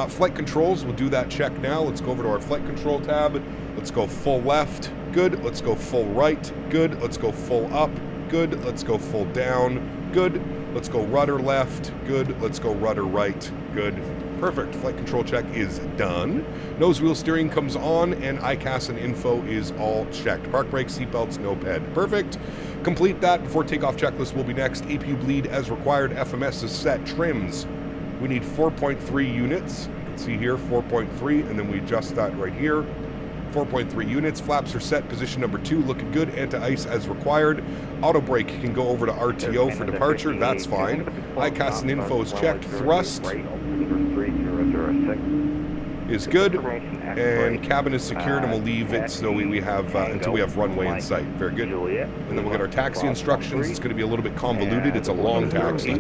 S1: Flight controls, we'll do that check now. Let's go over to our flight control tab. Let's go full left. Good. Let's go full right. Good. Let's go full up. Good. Let's go full down. Good. Let's go rudder left. Good. Let's go rudder right. Good. Perfect. Flight control check is done. Nose wheel steering comes on, and KSAN info is all checked. Park brakes, seatbelts, no ped. Perfect. Complete that before takeoff checklist will be next. APU bleed as required. FMS is set. Trims. We need 4.3 units. You can see here 4.3, and then we adjust that right here. 4.3 units. Flaps are set. Position number 2 looking good. Anti-ice as required. Auto brake can go over to RTO for departure. That's fine. KSAN info is checked. Thrust is good, and cabin is secured, and we'll leave it so we have until we have runway in sight. Very good. And then we'll get our taxi instructions. It's going to be a little bit convoluted. It's a long taxi.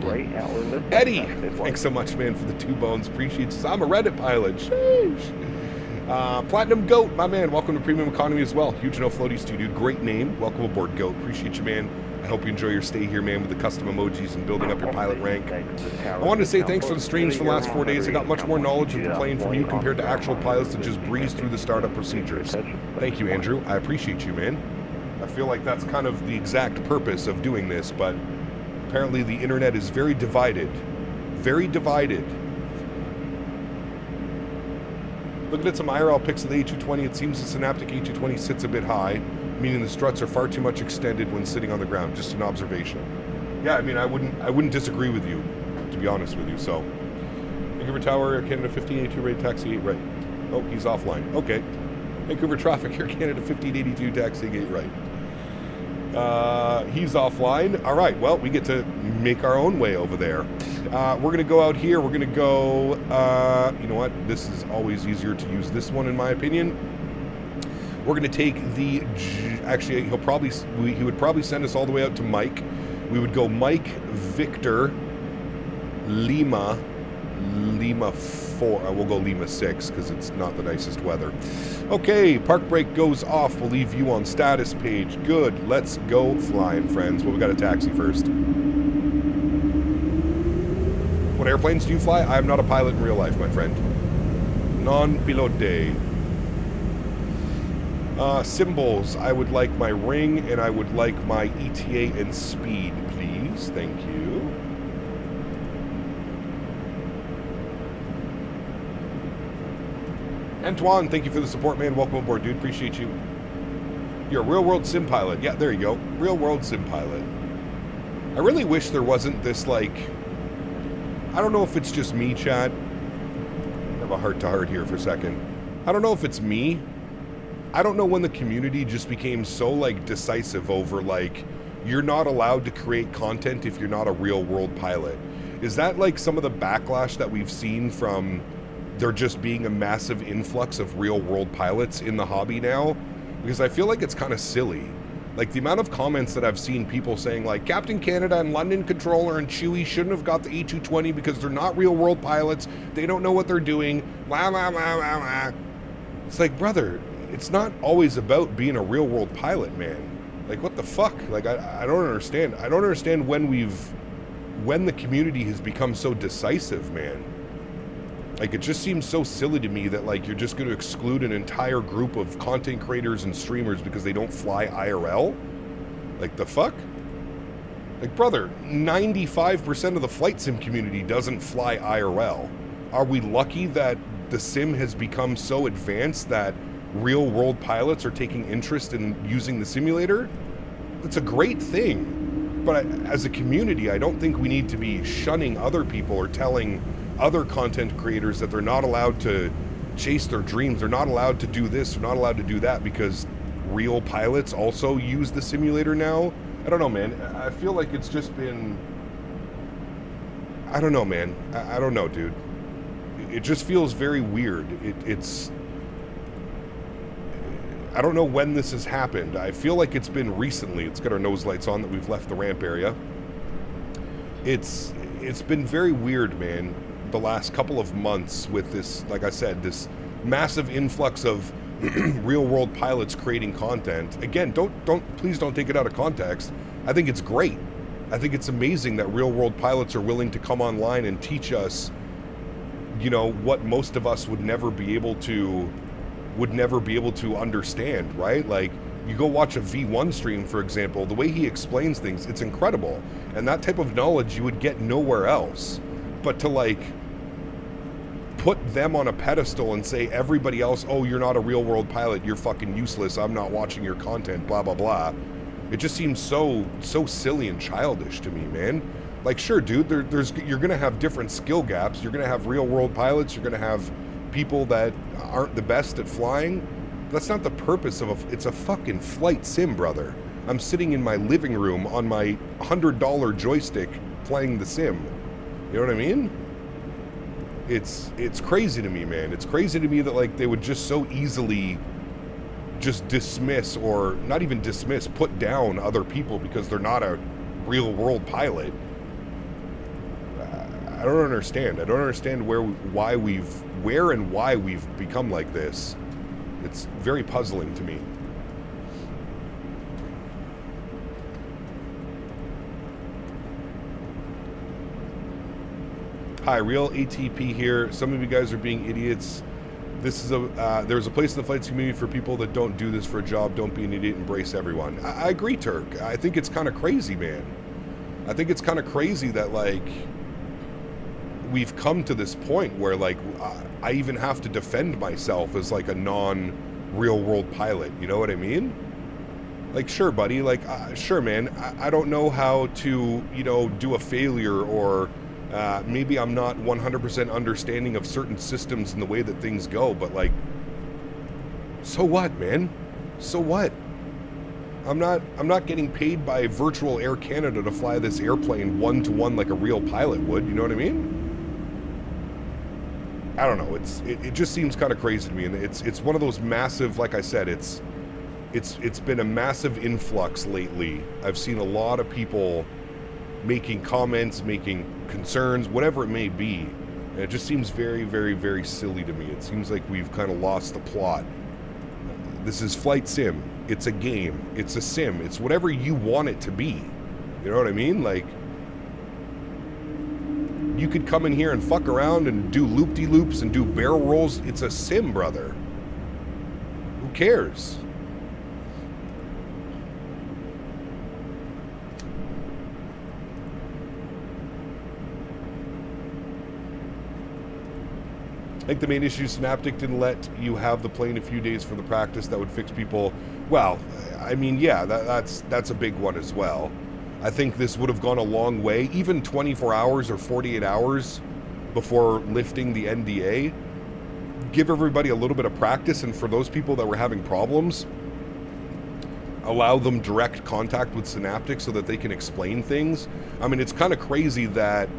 S1: Eddie, thanks so much, man, for the 2 bones. Appreciate it. I'm a Reddit pilot. Sheesh. Platinum Goat, my man. Welcome to Premium Economy as well. Huge no floaties to you, dude. Great name. Welcome aboard, Goat. Appreciate you, man. I hope you enjoy your stay here, man, with the custom emojis and building up your pilot rank. I wanted to say thanks for the streams for the last 4 days. I got much more knowledge of the plane from you compared to actual pilots that just breeze through the startup procedures. Thank you, Andrew. I appreciate you, man. I feel like that's kind of the exact purpose of doing this, but apparently the internet is very divided. Very divided. Looking at some IRL pics of the A220, it seems the Synaptic A220 sits a bit high, meaning the struts are far too much extended when sitting on the ground. Just an observation. Yeah, I mean, I wouldn't disagree with you, to be honest with you. So, Vancouver Tower, Canada 1582 rate taxi 8 right. Oh, he's offline. Okay. Vancouver traffic, Air Canada 1582 taxi 8 right. He's offline. All right. Well, we get to make our own way over there. We're gonna go out here. We're gonna go. You know what? This is always easier to use this one, in my opinion. We're going to take the, actually, he would probably send us all the way out to Mike. We would go Mike, Victor, Lima 4. We'll go Lima 6 because it's not the nicest weather. Okay, park brake goes off. We'll leave you on status page. Good. Let's go flying, friends. Well, we got a taxi first. What airplanes do you fly? I am not a pilot in real life, my friend. Non-pilote. Symbols, I would like my ring, and I would like my ETA and speed, please. Thank you. Antoine, thank you for the support, man. Welcome aboard, dude. Appreciate you. You're a real-world sim pilot. Yeah, there you go. Real-world sim pilot. I really wish there wasn't this, like... I don't know if it's just me, chat. I have a heart-to-heart here for a second. I don't know if it's me. I don't know when the community just became so, like, decisive over, like, you're not allowed to create content if you're not a real-world pilot. Is that, like, some of the backlash that we've seen from there just being a massive influx of real-world pilots in the hobby now? Because I feel like it's kind of silly. Like, the amount of comments that I've seen people saying, like, Captain Canada and London Controller and Chewie shouldn't have got the A220 because they're not real-world pilots. They don't know what they're doing. Blah, blah, blah, blah, blah. It's like, brother... It's not always about being a real-world pilot, man. Like, what the fuck? Like, I don't understand. I don't understand when the community has become so decisive, man. Like, it just seems so silly to me that, like, you're just going to exclude an entire group of content creators and streamers because they don't fly IRL? Like, the fuck? Like, brother, 95% of the flight sim community doesn't fly IRL. Are we lucky that the sim has become so advanced that real-world pilots are taking interest in using the simulator? That's a great thing. But as a community, I don't think we need to be shunning other people or telling other content creators that they're not allowed to chase their dreams. They're not allowed to do this. They're not allowed to do that because real pilots also use the simulator now. I don't know, man. I feel like it's just been... I don't know, man. I don't know, dude. It just feels very weird. It's... I don't know when this has happened. I feel like it's been recently. Let's get our nose lights on that we've left the ramp area. It's been very weird, man, the last couple of months with this, like I said, this massive influx of real-world pilots creating content. Again, please don't take it out of context. I think it's great. I think it's amazing that real-world pilots are willing to come online and teach us, you know, what most of us would never be able to understand, right? Like, you go watch a V1 stream, for example, the way he explains things, it's incredible. And that type of knowledge you would get nowhere else. But to, like, put them on a pedestal and say everybody else, oh, you're not a real world pilot, you're fucking useless, I'm not watching your content, blah, blah, blah. It just seems so silly and childish to me, man. Like, sure, dude, you're going to have different skill gaps. You're going to have real world pilots. You're going to have people that aren't the best at flying. That's not the purpose of it's a fucking flight sim, brother. I'm sitting in my living room on my $100 joystick playing the sim. You know what I mean? It's crazy to me, man. It's crazy to me that, like, they would just so easily just dismiss, or not even dismiss, put down other people because they're not a real world pilot. I don't understand. I don't understand where and why we've become like this. It's very puzzling to me. Hi, Real ATP here. Some of you guys are being idiots. This is there's a place in the flights community for people that don't do this for a job. Don't be an idiot. Embrace everyone. I agree, Turk. I think it's kind of crazy, man. I think it's kind of crazy that, like, we've come to this point where, like, I even have to defend myself as, like, a non-real world pilot. You know what I mean? Like, sure, buddy. Like, sure, man. I don't know how to, you know, do a failure, or maybe I'm not 100% understanding of certain systems and the way that things go. But, like, so what, man? So what? I'm not getting paid by virtual Air Canada to fly this airplane one-to-one like a real pilot would. You know what I mean? I don't know. It just seems kind of crazy to me, and it's one of those massive, like I said, it's been a massive influx lately. I've seen a lot of people making comments, making concerns, whatever it may be, and it just seems very, very, very silly to me. It seems like we've kind of lost the plot. This is flight sim. It's a game. It's a sim. It's whatever you want it to be. You know what I mean? Like, you could come in here and fuck around and do loop-de-loops and do barrel rolls. It's a sim, brother. Who cares? I think the main issue, Synaptic didn't let you have the plane a few days for the practice. That would fix people. Well, I mean, yeah, that's a big one as well. I think this would have gone a long way, even 24 hours or 48 hours before lifting the NDA. Give everybody a little bit of practice, and for those people that were having problems, allow them direct contact with Synaptic so that they can explain things. I mean, it's kind of crazy that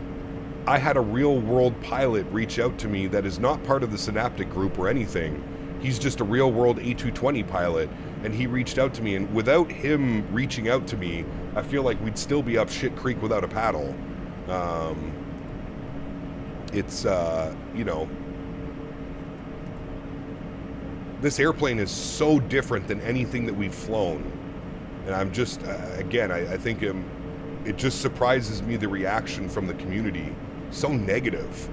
S1: I had a real-world pilot reach out to me that is not part of the Synaptic group or anything. He's just a real-world A220 pilot, and he reached out to me, and without him reaching out to me, I feel like we'd still be up shit creek without a paddle. You know, this airplane is so different than anything that we've flown, and I'm just, again, I think it just surprises me, the reaction from the community. So negative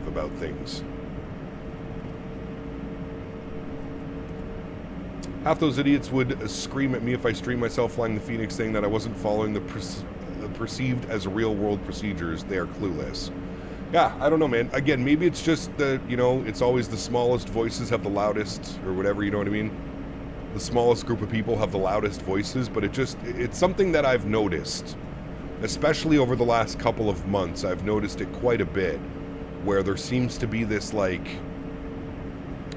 S1: about things. Half those idiots would scream at me if I streamed myself flying the Phoenix, saying that I wasn't following the perceived as real-world procedures. They are clueless. Yeah, I don't know, man. Again, maybe it's just that, you know, it's always the smallest voices have the loudest, or whatever, you know what I mean? The smallest group of people have the loudest voices, but it's something that I've noticed, especially over the last couple of months. I've noticed it quite a bit, where there seems to be this, like,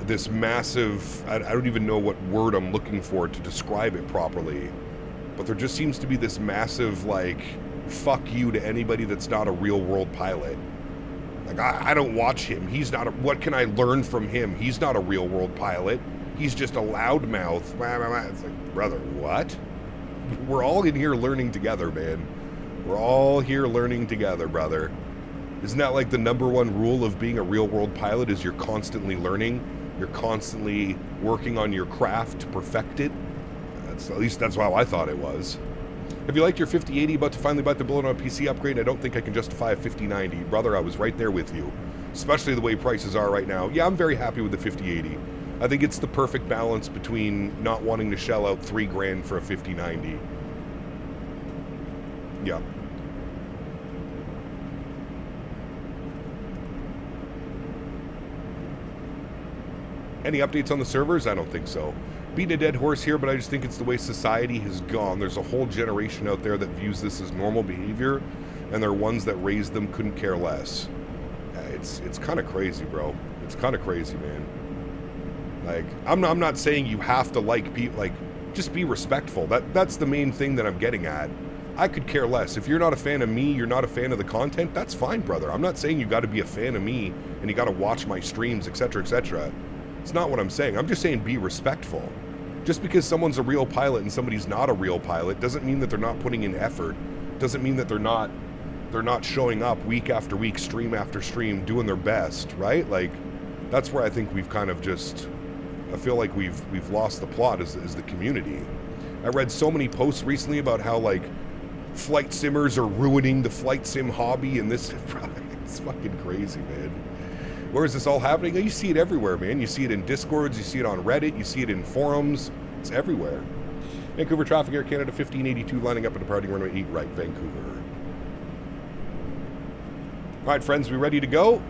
S1: this massive, I don't even know what word I'm looking for to describe it properly, but there just seems to be this massive, like, fuck you to anybody that's not a real world pilot. Like, I don't watch him. He's not what can I learn from him? He's not a real world pilot. He's just a loudmouth. It's like, brother, what? We're all in here learning together, man. We're all here learning together, brother. Isn't that like the #1 rule of being a real world pilot, is you're constantly learning? You're constantly working on your craft to perfect it. At least that's how I thought it was. Have you liked your 5080, about to finally bite the bullet on a PC upgrade? I don't think I can justify a 5090. Brother, I was right there with you. Especially the way prices are right now. Yeah, I'm very happy with the 5080. I think it's the perfect balance between not wanting to shell out $3 grand for a 5090. Yeah. Any updates on the servers? I don't think so. Beat a dead horse here, but I just think it's the way society has gone. There's a whole generation out there that views this as normal behavior, and there are ones that raised them couldn't care less. It's kind of crazy, bro. It's kind of crazy, man. Like, I'm not saying you have to like people. Like, just be respectful. That's the main thing that I'm getting at. I could care less. If you're not a fan of me, you're not a fan of the content, that's fine, brother. I'm not saying you got to be a fan of me and you got to watch my streams, etc., etc. It's not what I'm saying. I'm just saying be respectful. Just because someone's a real pilot and somebody's not a real pilot doesn't mean that they're not putting in effort. Doesn't mean that they're not showing up week after week, stream after stream, doing their best, right? Like, that's where I think we've kind of just, I feel like we've lost the plot as the community. I read so many posts recently about how, like, flight simmers are ruining the flight sim hobby, and this, it's fucking crazy, man. Where is this all happening? You see it everywhere, man. You see it in Discords, you see it on Reddit, you see it in forums. It's everywhere. Vancouver traffic, Air Canada 1582, lining up at departing runway 8 right, Vancouver. All right, friends, we ready to go?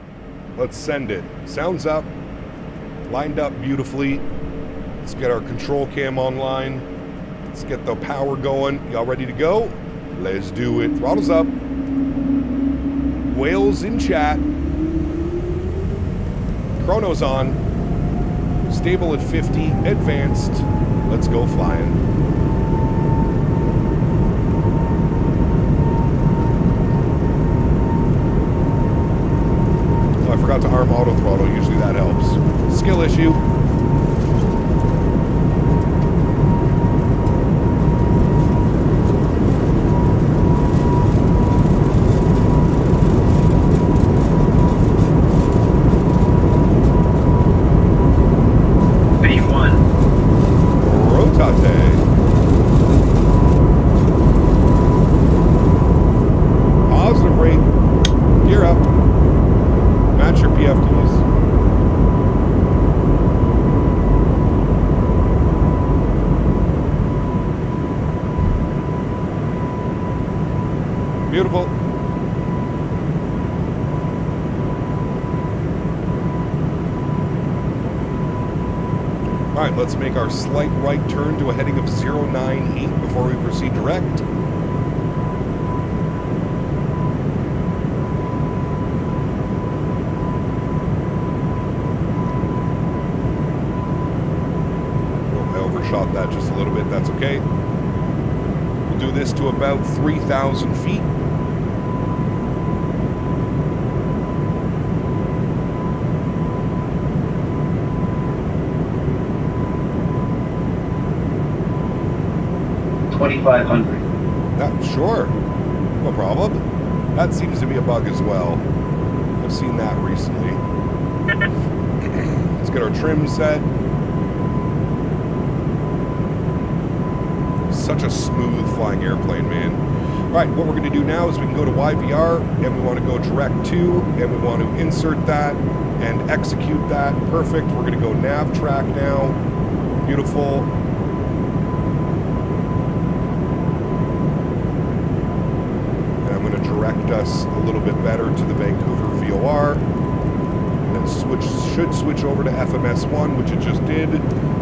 S1: Let's send it. Sounds up, lined up beautifully. Let's get our control cam online. Let's get the power going. Y'all ready to go? Let's do it. Throttles up. Whales in chat. Chrono's on. Stable at 50. Advanced. Let's go flying. Oh, I forgot to arm auto throttle. Usually that helps. Skill issue. Beautiful. All right, let's make our slight right turn to a heading of 098 before we proceed direct. Oh, I overshot that just a little bit. That's okay. We'll do this to about 3,000 feet. Yeah, sure. No problem. That seems to be a bug as well. I've seen that recently. Let's get our trim set. Such a smooth flying airplane, man. All right, what we're going to do now is we can go to YVR, and we want to go direct to, and we want to insert that and execute that. Perfect. We're going to go nav track now. Beautiful. Direct us a little bit better to the Vancouver VOR, and then should switch over to FMS1, which it just did.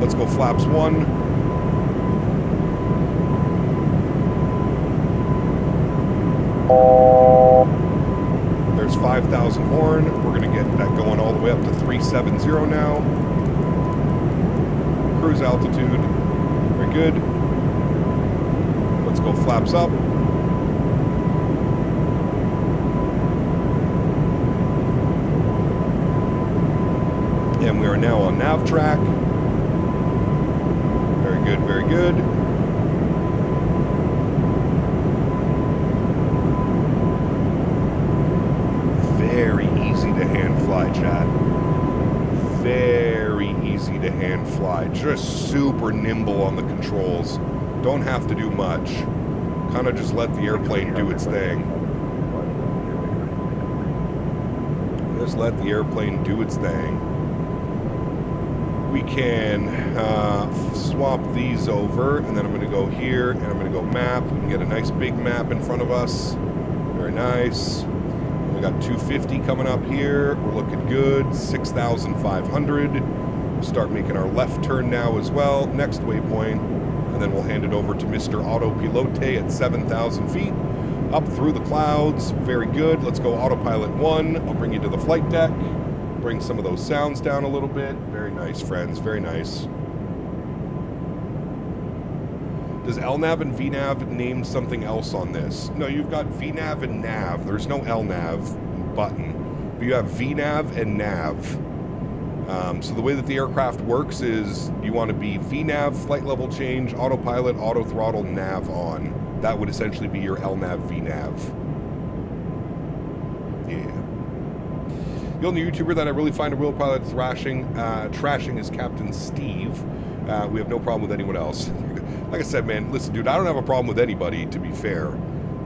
S1: Let's go flaps 1. There's 5,000 horn. We're going to get that going all the way up to 370 now. Cruise altitude. Very good. Let's go flaps up. And we are now on nav track. Very good, very good. Very easy to hand fly, chat. Very easy to hand fly. Just super nimble on the controls. Don't have to do much. Kind of just let the airplane do its thing. Just let the airplane do its thing. We can swap these over, and then I'm going to go here, and I'm going to go map. We can get a nice big map in front of us. Very nice. And we got 250 coming up here. We're looking good. 6,500. We'll start making our left turn now as well. Next waypoint. And then we'll hand it over to Mr. Autopilote at 7,000 feet. Up through the clouds. Very good. Let's go autopilot 1. I'll bring you to the flight deck. Bring some of those sounds down a little bit. Very nice, friends. Very nice. Does LNAV and VNAV name something else on this? No, you've got VNAV and NAV. There's no LNAV button. But you have VNAV and NAV. So the way that the aircraft works is you want to be VNAV, flight level change, autopilot, auto throttle, nav on. That would essentially be your LNAV, VNAV. Yeah. The only YouTuber that I really find a real pilot trashing is Captain Steve. We have no problem with anyone else. Like I said, man, listen, dude, I don't have a problem with anybody, to be fair.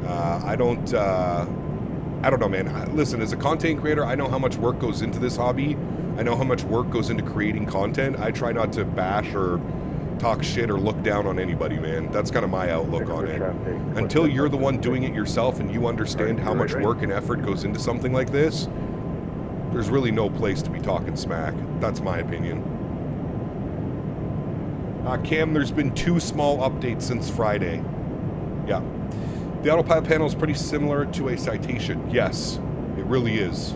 S1: I don't know, man. Listen, as a content creator, I know how much work goes into this hobby. I know how much work goes into creating content. I try not to bash or talk shit or look down on anybody, man. That's kind of my outlook on it. Until you're the one doing it yourself and you understand how much work and effort goes into something like this, there's really no place to be talking smack. That's my opinion. Cam, there's been 2 small updates since Friday. Yeah. The autopilot panel is pretty similar to a Citation. Yes, it really is.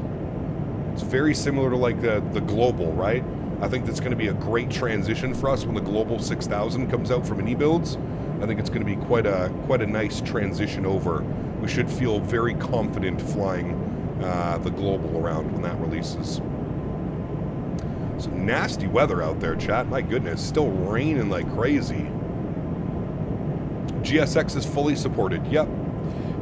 S1: It's very similar to like the Global, right? I think that's going to be a great transition for us when the Global 6000 comes out from eBuilds. I think it's going to be quite a nice transition over. We should feel very confident flying the Global around when that releases. Some nasty weather out there, chat. My goodness, still raining like crazy. GSX is fully supported. Yep.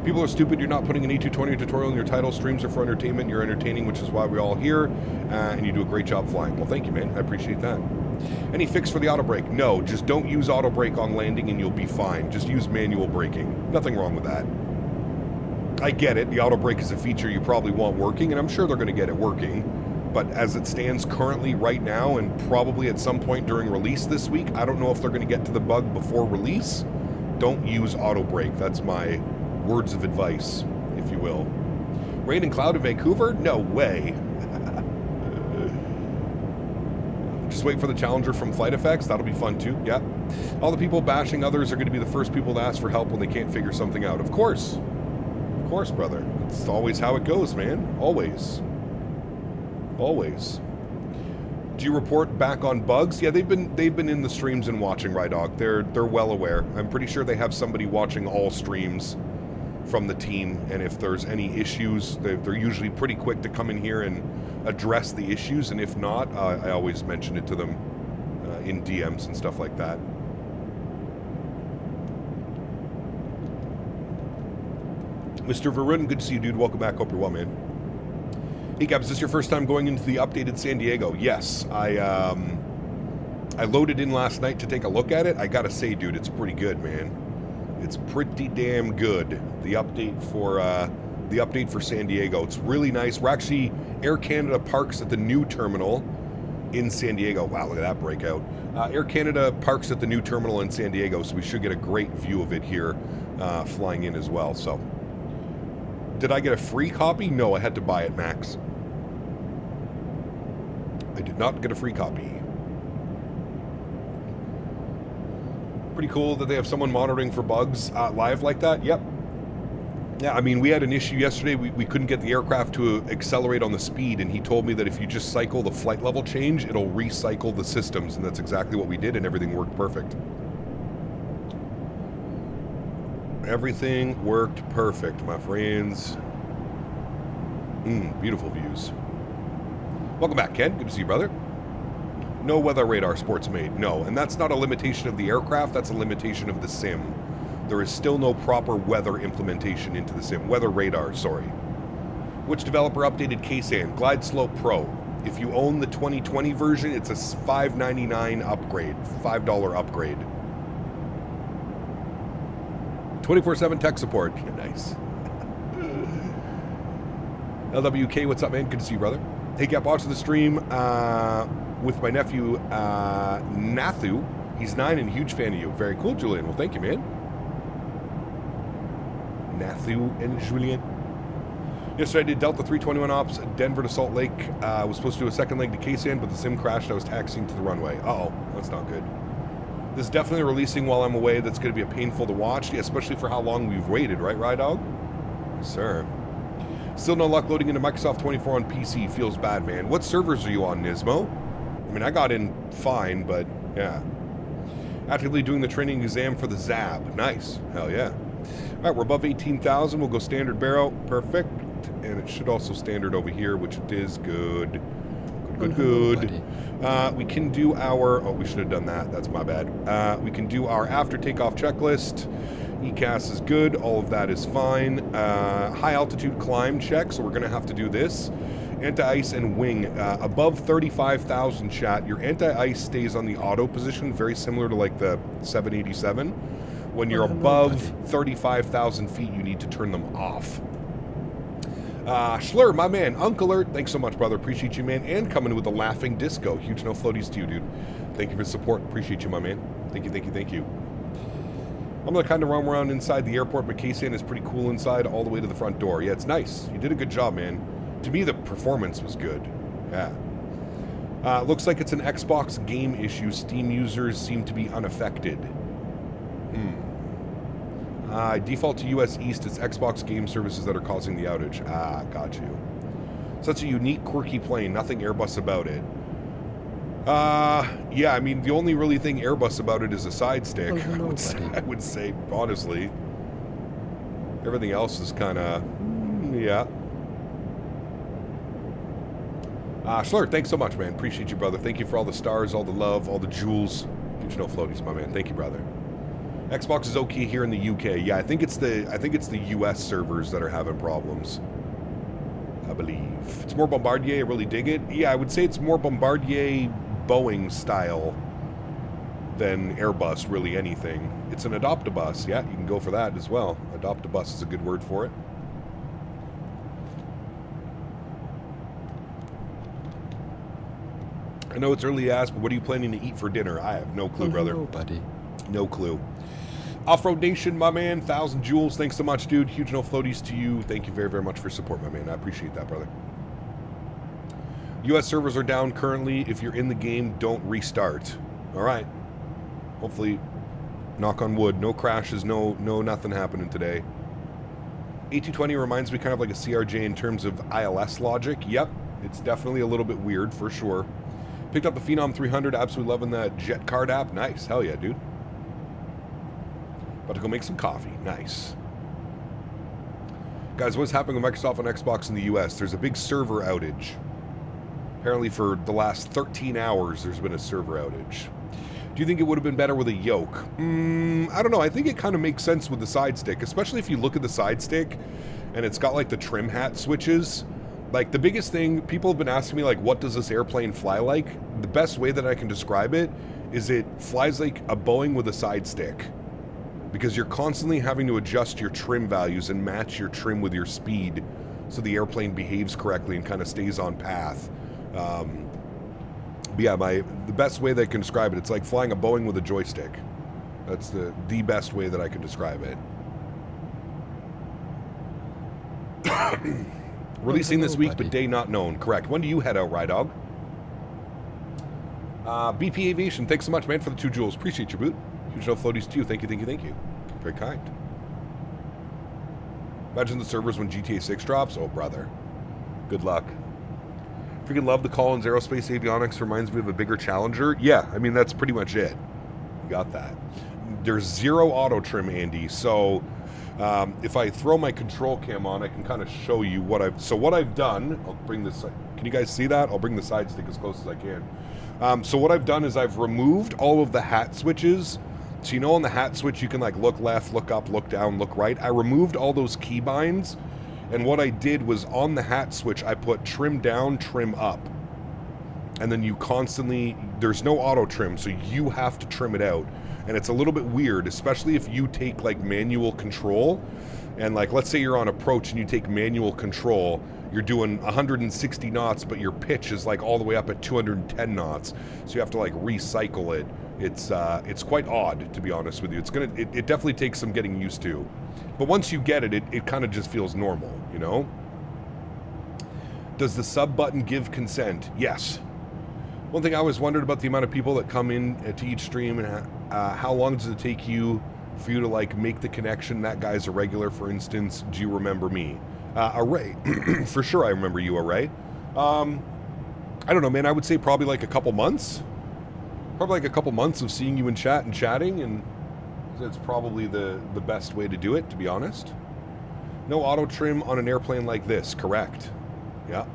S1: People are stupid. You're not putting an A220 tutorial in your title. Streams are for entertainment. You're entertaining, which is why we're all here. And you do a great job flying. Well, thank you, man. I appreciate that. Any fix for the auto brake? No, just don't use auto brake on landing and you'll be fine. Just use manual braking. Nothing wrong with that. I get it. The auto brake is a feature you probably want working, and I'm sure they're going to get it working. But as it stands currently right now, and probably at some point during release this week, I don't know if they're going to get to the bug before release. Don't use auto brake. That's my words of advice, if you will. Rain and cloud in Vancouver? No way. Just wait for the Challenger from Flight Effects. That'll be fun too. Yep. All the people bashing others are going to be the first people to ask for help when they can't figure something out. Of course. Of course, brother. It's always how it goes, man. Always. Always. Do you report back on bugs? Yeah, they've been in the streams and watching, Rydog. They're well aware. I'm pretty sure they have somebody watching all streams from the team, and if there's any issues, they're usually pretty quick to come in here and address the issues, and if not, I always mention it to them in DMs and stuff like that. Mr. Varun, good to see you, dude. Welcome back. Hope you're well, man. Hey, Cap, is this your first time going into the updated San Diego? Yes, I loaded in last night to take a look at it. I gotta say, dude, it's pretty good, man. It's pretty damn good. The update for San Diego. It's really nice. We're actually, Air Canada parks at the new terminal in San Diego. Wow, look at that breakout. Air Canada parks at the new terminal in San Diego, so we should get a great view of it here flying in as well. So, did I get a free copy? No, I had to buy it, Max. I did not get a free copy. Pretty cool that they have someone monitoring for bugs live like that. Yep. Yeah, I mean, we had an issue yesterday. We couldn't get the aircraft to accelerate on the speed, and he told me that if you just cycle the flight level change, it'll recycle the systems, and that's exactly what we did, and everything worked perfect. Everything worked perfect, my friends. Beautiful views. Welcome back, Ken. Good to see you, brother. No weather radar sports made. No, and that's not a limitation of the aircraft. That's a limitation of the sim. There is still no proper weather implementation into the sim. Weather radar, sorry. Which developer updated KSAN? Glide Slope Pro. If you own the 2020 version, it's a $5.99 upgrade. $5 upgrade. 24/7 tech support. Nice. LWK, what's up, man? Good to see you, brother. Hey, Cap, watching the stream with my nephew, Nathu. He's 9 and a huge fan of you. Very cool, Julian. Well, thank you, man. Nathu and Julian. Yesterday I did Delta 321 ops, Denver to Salt Lake. Was supposed to do a second leg to KSAN, but the sim crashed. I was taxiing to the runway. Uh-oh, that's not good. This is definitely releasing while I'm away. That's going to be a painful to watch, yeah, especially for how long we've waited, right, Rydog? Yes, sir. Still no luck loading into Microsoft 24 on PC. Feels bad, man. What servers are you on, Nismo? I mean, I got in fine, but yeah. Actively doing the training exam for the ZAB. Nice. Hell yeah. All right, we're above 18,000. We'll go standard barrel. Perfect. And it should also standard over here, which it is. Good. Good. We can do our... Oh, we should have done that. That's my bad. We can do our after takeoff checklist. ECAS is good. All of that is fine. High altitude climb check, so we're going to have to do this. Anti-ice and wing. Above 35,000 chat, your anti-ice stays on the auto position, very similar to like the 787. When you're above 35,000 feet, you need to turn them off. Schlur, my man, Uncle Alert, thanks so much, brother. Appreciate you, man. And coming with a laughing disco. Huge no floaties to you, dude. Thank you for the support. Appreciate you, my man. Thank you. I'm going to kind of roam around inside the airport, but KSAN is pretty cool inside all the way to the front door. Yeah, it's nice. You did a good job, man. To me, the performance was good. Yeah. Looks like it's an Xbox game issue. Steam users seem to be unaffected. Default to US East, it's Xbox game services that are causing the outage. Got you. Such a unique, quirky plane. Nothing Airbus about it. Yeah, I mean, the only really thing Airbus about it is a side stick, I would say, honestly. Everything else is kind of, yeah. Schlur, thanks so much, man. Appreciate you, brother. Thank you for all the stars, all the love, all the jewels. Huge no floaties, my man. Thank you, brother. Xbox is okay here in the UK. Yeah, I think it's the US servers that are having problems. I believe. It's more Bombardier, I really dig it. Yeah, I would say it's more Bombardier Boeing style than Airbus, really anything. It's an adopt-a-bus. Yeah, you can go for that as well. Adopt-a-bus is a good word for it. I know it's early to ask, but what are you planning to eat for dinner? I have no clue, brother.
S5: Buddy.
S1: No clue. Off-Road Nation, my man, 1,000 joules. Thanks so much, dude. Huge no floaties to you. Thank you very, very much for support, my man. I appreciate that, brother. US servers are down currently. If you're in the game, don't restart. All right. Hopefully, knock on wood, no crashes, no nothing happening today. A220 reminds me kind of like a CRJ in terms of ILS logic. Yep, it's definitely a little bit weird for sure. Picked up the Phenom 300. Absolutely loving that Jet Card app. Nice. Hell yeah, dude. About to go make some coffee. Nice. Guys, what's happening with Microsoft and Xbox in the US? There's a big server outage. Apparently for the last 13 hours, there's been a server outage. Do you think it would have been better with a yoke? I don't know. I think it kind of makes sense with the side stick, especially if you look at the side stick and it's got like the trim hat switches. Like the biggest thing, people have been asking me like, what does this airplane fly like? The best way that I can describe it is it flies like a Boeing with a side stick. Because you're constantly having to adjust your trim values and match your trim with your speed so the airplane behaves correctly and kind of stays on path. But yeah, the best way that I can describe it, it's like flying a Boeing with a joystick. That's the best way that I can describe it. Releasing this week, but day not known. Correct. When do you head out, Rydog? BP Aviation, thanks so much, man, for the 2 joules. Appreciate your boot. Huge no floaties to you. Thank you. Very kind. Imagine the servers when GTA 6 drops. Oh, brother. Good luck. Freaking love the Collins Aerospace Avionics. Reminds me of a bigger Challenger. Yeah, I mean, that's pretty much it. You got that. There's 0 auto trim, Andy. So if I throw my control cam on, I can kind of show you what I've... So what I've done... I'll bring this... Can you guys see that? I'll bring the side stick as close as I can. So what I've done is I've removed all of the hat switches. So you know on the hat switch you can like look left, look up, look down, look right. I removed all those key binds, and what I did was on the hat switch I put trim down, trim up. And then you constantly, there's no auto trim, so you have to trim it out. And it's a little bit weird, especially if you take like manual control, and like let's say you're on approach and you take manual control, you're doing 160 knots, but your pitch is like all the way up at 210 knots. So you have to like recycle it. It's quite odd, to be honest with you. It definitely takes some getting used to. But once you get it, it kind of just feels normal, you know? Does the sub button give consent? Yes. One thing I always wondered about the amount of people that come in to each stream, and how long does it take you for you to like make the connection? That guy's a regular, for instance. Do you remember me? Array, for sure I remember you, Array. I don't know, man. I would say probably like a couple months. Probably like a couple months of seeing you in chat and chatting, and that's probably the best way to do it, to be honest. No auto trim on an airplane like this, correct? Yeah.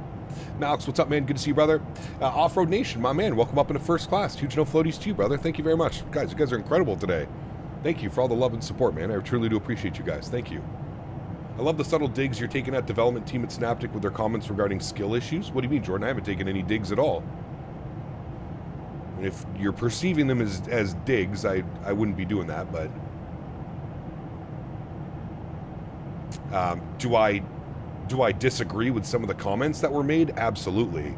S1: Alex, what's up, man? Good to see you, brother. Off-Road Nation, my man, welcome up into first class. Huge no floaties to you, brother. Thank you very much. Guys, you guys are incredible today. Thank you for all the love and support, man. I truly do appreciate you guys. Thank you. I love the subtle digs you're taking at development team at Synaptic with their comments regarding skill issues. What do you mean, Jordan? I haven't taken any digs at all. And if you're perceiving them as digs, I wouldn't be doing that, but... Do I disagree with some of the comments that were made? Absolutely.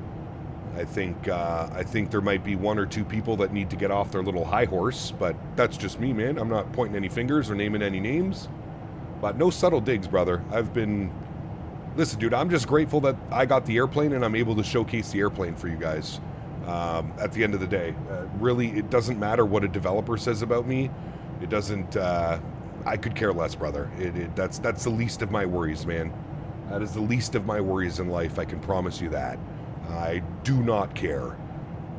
S1: I think there might be one or two people that need to get off their little high horse, but that's just me, man. I'm not pointing any fingers or naming any names. But no subtle digs, brother. Listen, dude, I'm just grateful that I got the airplane and I'm able to showcase the airplane for you guys. At the end of the day, really, it doesn't matter what a developer says about me. It doesn't. I could care less, brother. That's the least of my worries, man. That is the least of my worries in life. I can promise you that. I do not care.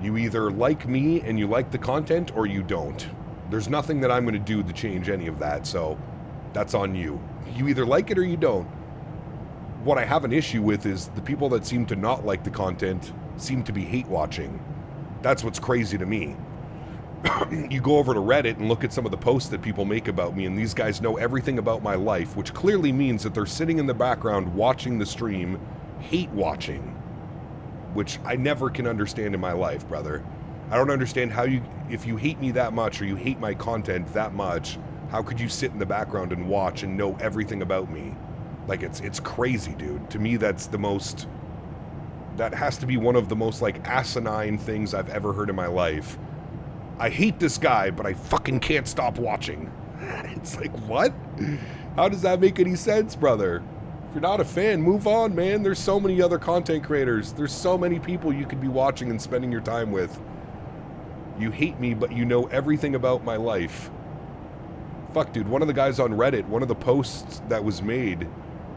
S1: You either like me and you like the content, or you don't. There's nothing that I'm going to do to change any of that. So that's on you. You either like it or you don't. What I have an issue with is the people that seem to not like the content seem to be hate watching. That's what's crazy to me. You go over to Reddit and look at some of the posts that people make about me, and these guys know everything about my life, which clearly means that they're sitting in the background watching the stream, hate watching, which I never can understand in my life, brother. I don't understand how if you hate me that much or you hate my content that much, how could you sit in the background and watch and know everything about me? Like, it's crazy, dude. To me, that has to be one of the most, like, asinine things I've ever heard in my life. I hate this guy, but I fucking can't stop watching. It's like, what? How does that make any sense, brother? If you're not a fan, move on, man. There's so many other content creators. There's so many people you could be watching and spending your time with. You hate me, but you know everything about my life. Fuck, dude, one of the guys on Reddit, one of the posts that was made,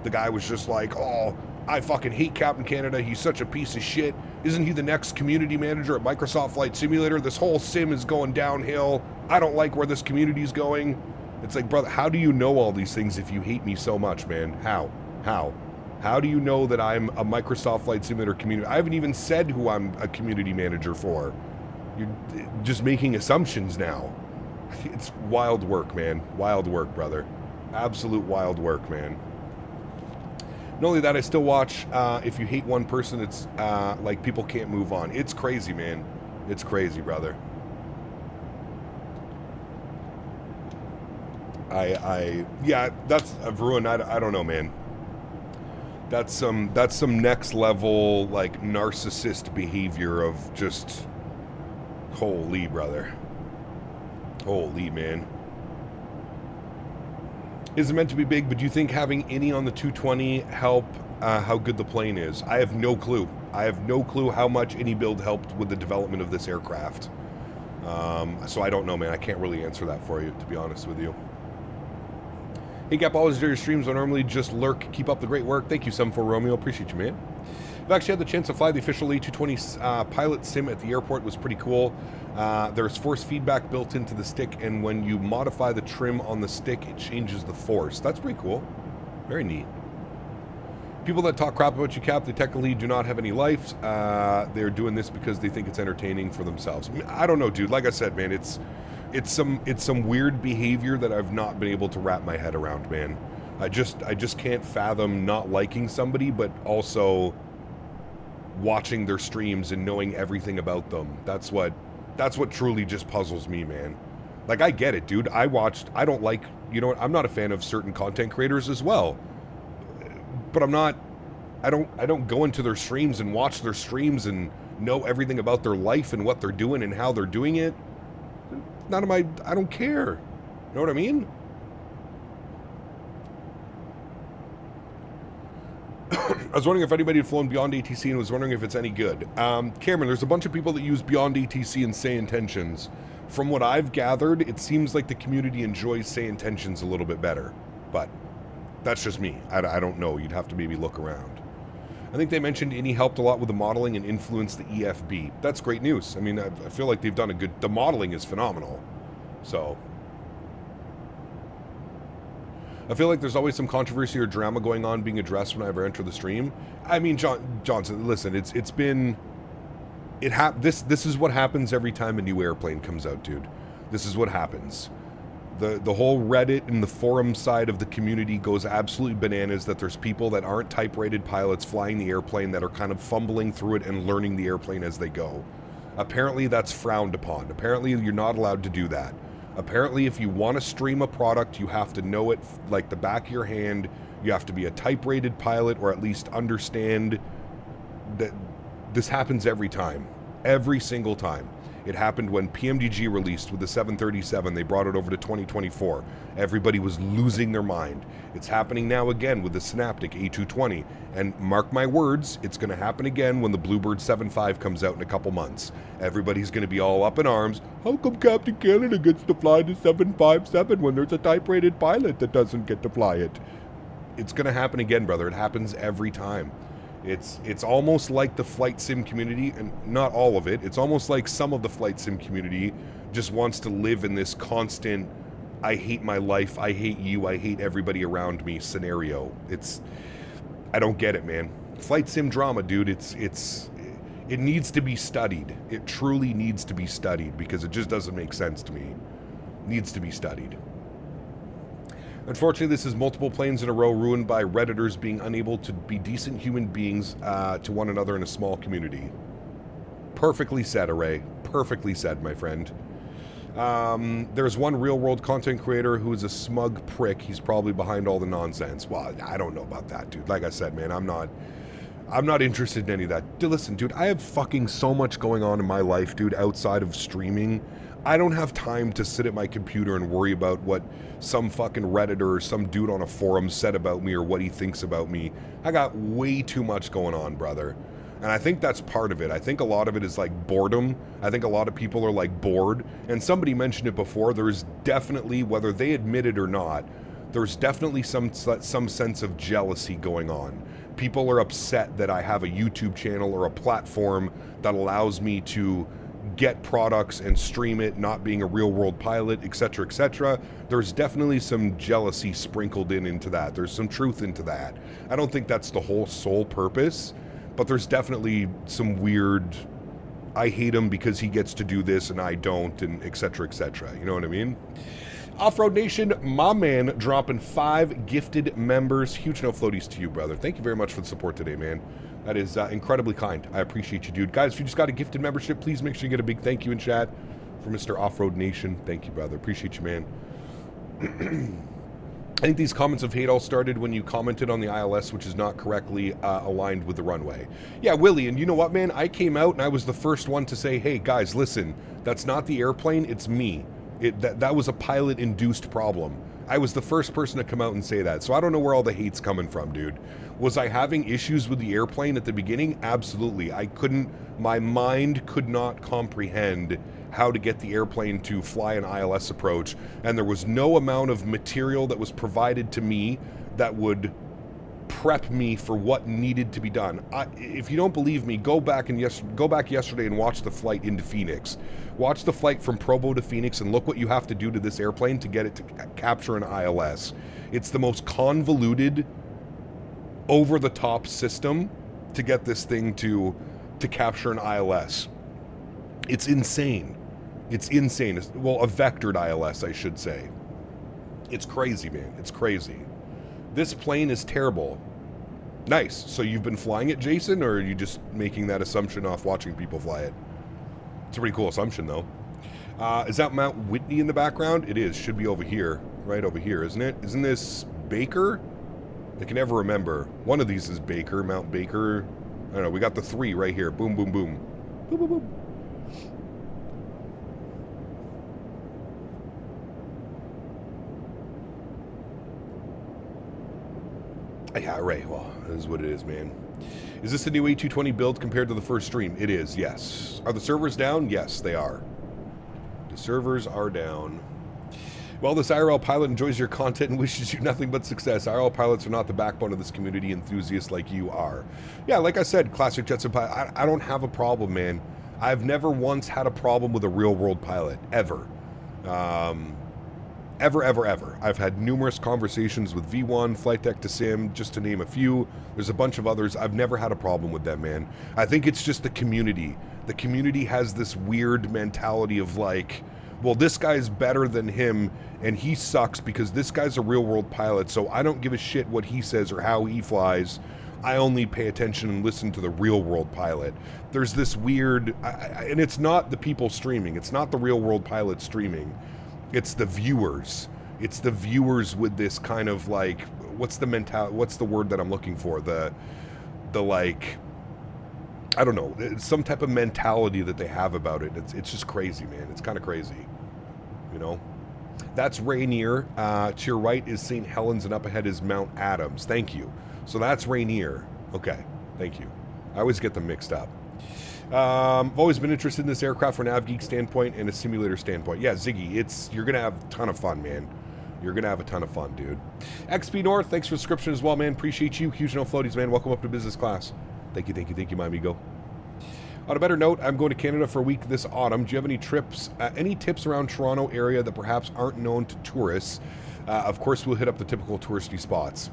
S1: the guy was just like, oh, I fucking hate Captain Canada. He's such a piece of shit. Isn't he the next community manager at Microsoft Flight Simulator? This whole sim is going downhill. I don't like where this community's going. It's like, brother, how do you know all these things if you hate me so much, man? How? How do you know that I'm a Microsoft Flight Simulator community? I haven't even said who I'm a community manager for. You're just making assumptions now. It's wild work, man. Wild work, brother. Absolute wild work, man. Not only that, I still watch. If you hate one person, it's like people can't move on. It's crazy, man. It's crazy, brother. Yeah, that's Varun. I don't know, man. That's some next level, like, narcissist behavior of just, holy, brother. Holy, man. Isn't meant to be big, but do you think having any on the 220 help how good the plane is? I have no clue. I have no clue how much any build helped with the development of this aircraft. So I don't know, man. I can't really answer that for you, to be honest with you. Hey, Gap, always do your streams. I normally just lurk. Keep up the great work. Thank you, 74 Romeo. Appreciate you, man. I've actually had the chance to fly the official A220 pilot sim at the airport. It was pretty cool. There's force feedback built into the stick, and when you modify the trim on the stick, it changes the force. That's pretty cool. Very neat. People that talk crap about you, Cap, they technically do not have any life. They're doing this because they think it's entertaining for themselves. I don't know, dude. Like I said, man, it's some weird behavior that I've not been able to wrap my head around, man. I just can't fathom not liking somebody, but also watching their streams and knowing everything about them. That's what truly just puzzles me, man. Like, I get it, dude. I don't like, you know what, I'm not a fan of certain content creators as well. But I don't go into their streams and watch their streams and know everything about their life and what they're doing and how they're doing it. I don't care. You know what I mean? I was wondering if anybody had flown Beyond ATC and was wondering if it's any good. Cameron, there's a bunch of people that use Beyond ATC and Say Intentions. From what I've gathered, it seems like the community enjoys Say Intentions a little bit better. But that's just me. I don't know. You'd have to maybe look around. I think they mentioned INI helped a lot with the modeling and influenced the EFB. That's great news. I mean, I feel like they've done a good... The modeling is phenomenal. So... I feel like there's always some controversy or drama going on being addressed when I ever enter the stream. I mean, Johnson, listen, it's been... This is what happens every time a new airplane comes out, dude. This is what happens. The whole Reddit and the forum side of the community goes absolutely bananas that there's people that aren't type-rated pilots flying the airplane that are kind of fumbling through it and learning the airplane as they go. Apparently that's frowned upon. Apparently you're not allowed to do that. Apparently if you want to stream a product, you have to know it like the back of your hand. You have to be a type-rated pilot or at least understand that this happens every time. Every single time. It happened when PMDG released with the 737. They brought it over to 2024. Everybody was losing their mind. It's happening now again with the Synaptic A220. And mark my words, it's going to happen again when the Bluebird 7.5 comes out in a couple months. Everybody's going to be all up in arms. How come Captain Canada gets to fly the 757 when there's a type-rated pilot that doesn't get to fly it? It's going to happen again, brother. It happens every time. It's almost like the flight sim community, and not all of it, it's almost like some of the flight sim community just wants to live in this constant, I hate my life, I hate you, I hate everybody around me scenario. I don't get it, man. Flight sim drama, dude, it needs to be studied. It truly needs to be studied because it just doesn't make sense to me. It needs to be studied. Unfortunately, this is multiple planes in a row ruined by Redditors being unable to be decent human beings to one another in a small community. Perfectly said, Array. Perfectly said, my friend. There's one real-world content creator who is a smug prick. He's probably behind all the nonsense. Well, I don't know about that, dude. Like I said, man, I'm not interested in any of that. Dude, listen, dude, I have fucking so much going on in my life, dude, outside of streaming. I don't have time to sit at my computer and worry about what some fucking Redditor or some dude on a forum said about me or what he thinks about me. I got way too much going on, brother. And I think that's part of it. I think a lot of it is like boredom. I think a lot of people are like bored. And somebody mentioned it before. There's definitely, whether they admit it or not, there's definitely some sense of jealousy going on. People are upset that I have a YouTube channel or a platform that allows me to get products and stream it, not being a real-world pilot, etc., etc. There's definitely some jealousy sprinkled into that. There's some truth into that. I don't think that's the whole sole purpose, but there's definitely some weird, I hate him because he gets to do this and I don't, and etc., etc. You know what I mean? Off-Road Nation, my man, dropping 5 gifted members. Huge no floaties to you, brother. Thank you very much for the support today, man. That is incredibly kind. I appreciate you, dude. Guys, if you just got a gifted membership, please make sure you get a big thank you in chat for Mr. Off-Road Nation. Thank you, brother. Appreciate you, man. I think these comments of hate all started when you commented on the ILS, which is not correctly aligned with the runway. Yeah, Willie, and you know what, man? I came out and I was the first one to say, hey, guys, listen, that's not the airplane, it's me. That was a pilot-induced problem. I was the first person to come out and say that, so I don't know where all the hate's coming from, dude. Was I having issues with the airplane at the beginning? Absolutely. My mind could not comprehend how to get the airplane to fly an ILS approach, and there was no amount of material that was provided to me that would prep me for what needed to be done. If you don't believe me, go back yesterday and watch the flight into Phoenix. Watch the flight from Provo to Phoenix and look what you have to do to this airplane to get it to capture an ILS. It's the most convoluted, over-the-top system to get this thing to capture an ILS. It's insane. It's insane. Well, a vectored ILS, I should say. It's crazy, man. It's crazy. This plane is terrible. Nice. So you've been flying it, Jason, or are you just making that assumption off watching people fly it? It's a pretty cool assumption, though. Is that Mount Whitney in the background? It is. Should be over here. Right over here, isn't it? Isn't this Baker? I can never remember. One of these is Baker, Mount Baker. I don't know. We got the 3 right here. Boom, boom, boom. Boom, boom, boom. Yeah, right. Well, that is what it is, man. Is this the new A220 build compared to the first stream? It is, yes. Are the servers down? Yes, they are. The servers are down. Well, this IRL pilot enjoys your content and wishes you nothing but success. IRL pilots are not the backbone of this community. Enthusiasts like you are. Yeah, like I said, Classic Jets and Pilot, I don't have a problem, man. I've never once had a problem with a real-world pilot, ever. Ever. I've had numerous conversations with V1, Flight Deck to Sim, just to name a few. There's a bunch of others. I've never had a problem with them, man. I think it's just the community. The community has this weird mentality of like, well, this guy's better than him, and he sucks because this guy's a real-world pilot, so I don't give a shit what he says or how he flies. I only pay attention and listen to the real-world pilot. There's this weird... and it's not the people streaming. It's not the real-world pilot streaming. It's the viewers. It's the viewers with this kind of like... What's the word that I'm looking for? The like... I don't know. Some type of mentality that they have about it. It's just crazy, man. It's kind of crazy. You know? That's Rainier. To your right is St. Helens, and up ahead is Mount Adams. Thank you. So that's Rainier. Okay. Thank you. I always get them mixed up. I've always been interested in this aircraft from an AvGeek standpoint and a simulator standpoint. Yeah, Ziggy, you're going to have a ton of fun, man. You're going to have a ton of fun, dude. XP North, thanks for the subscription as well, man. Appreciate you. Huge no floaties, man. Welcome up to business class. Thank you, my amigo. On a better note, I'm going to Canada for a week this autumn. Do you have any tips around Toronto area that perhaps aren't known to tourists? Of course, we'll hit up the typical touristy spots.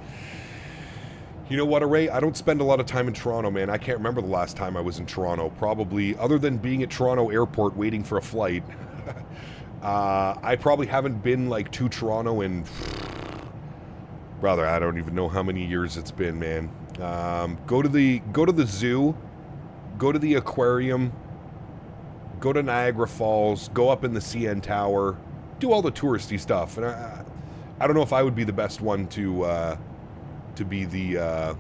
S1: You know what, Array? I don't spend a lot of time in Toronto, man. I can't remember the last time I was in Toronto. Probably, other than being at Toronto Airport waiting for a flight, I probably haven't been like to Toronto in... Brother, I don't even know how many years it's been, man. Go to the zoo, go to the aquarium, go to Niagara Falls, go up in the CN Tower, do all the touristy stuff. And I don't know if I would be the best one to be the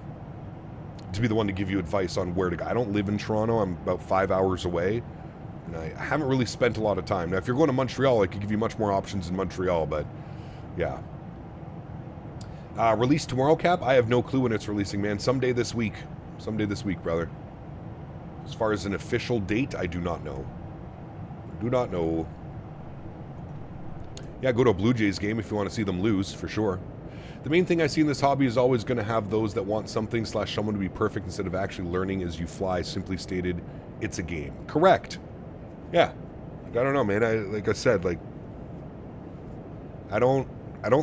S1: one to give you advice on where to go. I don't live in Toronto. I'm about 5 hours away, and I haven't really spent a lot of time. Now, if you're going to Montreal, I could give you much more options in Montreal, but yeah. Release tomorrow, Cap? I have no clue when it's releasing, man. Someday this week. Someday this week, brother. As far as an official date, I do not know. Do not know. Yeah, go to a Blue Jays game if you want to see them lose, for sure. The main thing I see in this hobby is always going to have those that want something / someone to be perfect instead of actually learning as you fly. Simply stated, it's a game. Correct. Yeah. Like, I don't know, man. Like I said, like, I don't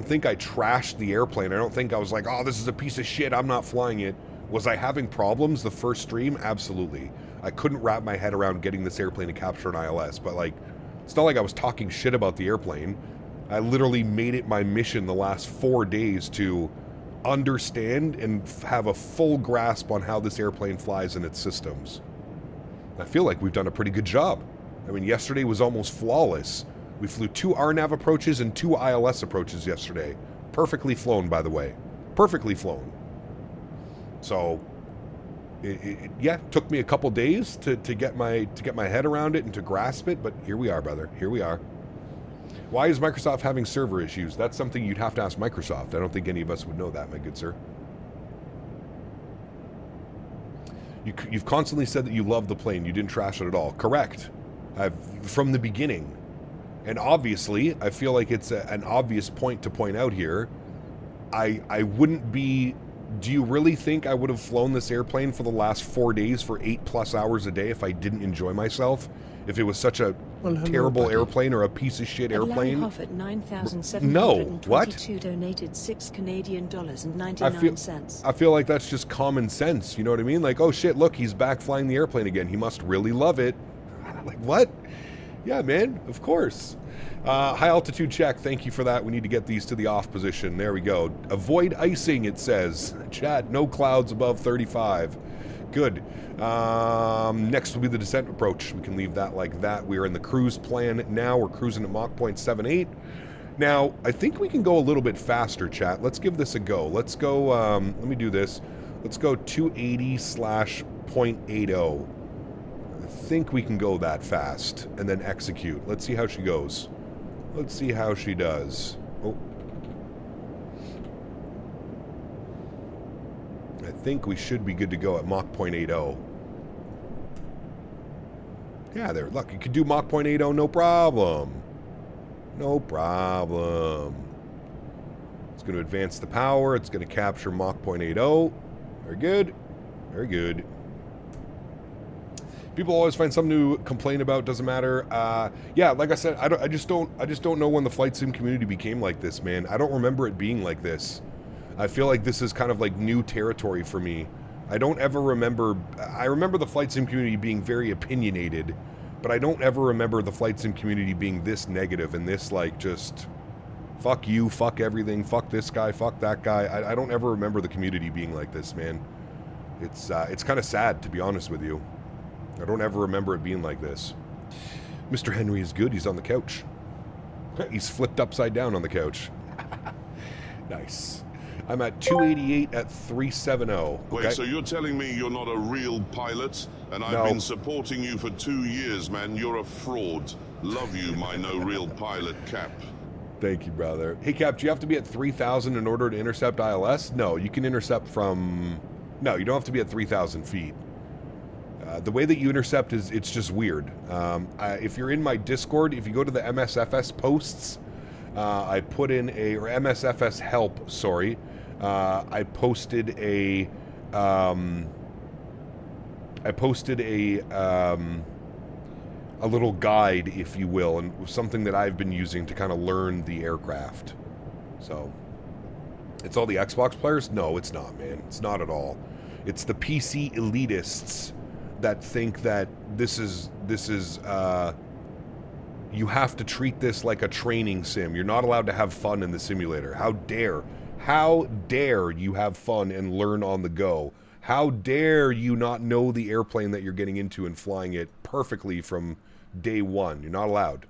S1: think I trashed the airplane. I don't think I was like, oh, this is a piece of shit, I'm not flying it. Was I having problems the first stream? Absolutely. I couldn't wrap my head around getting this airplane to capture an ILS, but like, it's not like I was talking shit about the airplane. I literally made it my mission the last 4 days to understand and have a full grasp on how this airplane flies and its systems. I feel like we've done a pretty good job. I mean, yesterday was almost flawless. We flew 2 RNAV approaches and 2 ILS approaches yesterday. Perfectly flown, by the way. Perfectly flown. So, it took me a couple days to get my head around it and to grasp it, but here we are, brother. Here we are. Why is Microsoft having server issues? That's something you'd have to ask Microsoft. I don't think any of us would know that, my good sir. You've constantly said that you love the plane. You didn't trash it at all. Correct. From the beginning. And obviously, I feel like it's an obvious point to point out here. I wouldn't be... Do you really think I would have flown this airplane for the last 4 days for 8+ hours a day if I didn't enjoy myself? If it was such a terrible airplane or a piece of shit airplane? No, what?
S3: Donated $6 Canadian and 99 cents.
S1: I feel like that's just common sense. You know what I mean? Like, oh shit, look, he's back flying the airplane again. He must really love it. Like, what? Yeah, man, of course. High altitude check. Thank you for that. We need to get these to the off position. There we go. Avoid icing, it says. Chat, no clouds above 35. Good. Next will be the descent approach. We can leave that like that. We are in the cruise plan now. We're cruising at Mach 0.78. Now, I think we can go a little bit faster, chat. Let's give this a go. Let's go, let me do this. Let's go 280/0.80. I think we can go that fast and then execute. Let's see how she goes. Let's see how she does. Oh. I think we should be good to go at Mach 0.80. Yeah, there. Look, you could do Mach 0.80, no problem. No problem. It's going to advance the power. It's going to capture Mach 0.80. Very good. Very good. People always find something to complain about. Doesn't matter. Yeah, like I said, I just don't know when the flight sim community became like this, man. I don't remember it being like this. I feel like this is kind of like new territory for me. I don't ever remember. I remember the flight sim community being very opinionated, but I don't ever remember the flight sim community being this negative and this like just fuck you, fuck everything, fuck this guy, fuck that guy. I don't ever remember the community being like this, man. It's kind of sad, to be honest with you. I don't ever remember it being like this. Mr. Henry is good. He's on the couch. He's flipped upside down on the couch. Nice. I'm at 288 at 370. Okay.
S5: Wait, so you're telling me you're not a real pilot? And I've been supporting you for 2 years, man. You're a fraud. Love you, my no real pilot, Cap.
S1: Thank you, brother. Hey, Cap, do you have to be at 3,000 in order to intercept ILS? No, you can intercept from... No, you don't have to be at 3,000 feet. The way that you intercept is, it's just weird. If you're in my Discord, if you go to the MSFS posts, I put in a, or MSFS help, sorry. I posted a little guide, if you will, and something that I've been using to kind of learn the aircraft. So, it's all the Xbox players? No, it's not, man. It's not at all. It's the PC elitists that think that this is you have to treat this like a training sim. You're not allowed to have fun in the simulator. How dare you have fun and learn on the go? How dare you not know the airplane that you're getting into and flying it perfectly from day one? You're not allowed.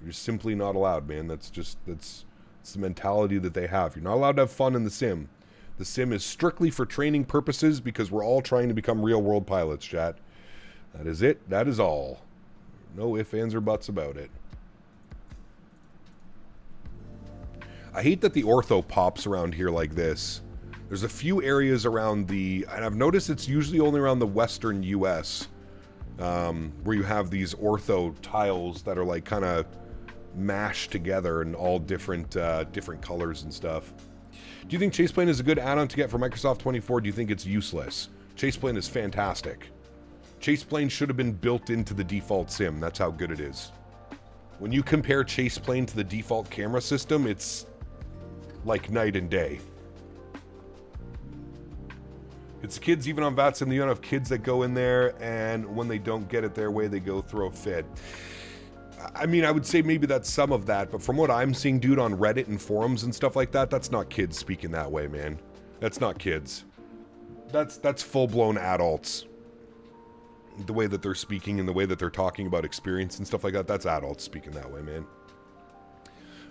S1: You're simply not allowed, man. That's the mentality that they have. You're not allowed to have fun in the sim. The sim is strictly for training purposes because we're all trying to become real world pilots, chat. That is it. That is all. No ifs, ands, or buts about it. I hate that the ortho pops around here like this. There's a few areas around the... And I've noticed it's usually only around the western U.S. Where you have these ortho tiles that are like kind of mashed together in all different different colors and stuff. Do you think Chaseplane is a good add-on to get for Microsoft 24? Do you think it's useless? Chaseplane is fantastic. Chaseplane should have been built into the default sim. That's how good it is. When you compare Chaseplane to the default camera system, it's like night and day. It's kids even on VATSIM. You don't have kids that go in there, and when they don't get it their way, they go throw a fit. I mean, I would say maybe that's some of that, but from what I'm seeing, dude, on Reddit and forums and stuff like that, that's not kids speaking that way, man. That's not kids. That's full-blown adults. The way that they're speaking and the way that they're talking about experience and stuff like that, that's adults speaking that way, man.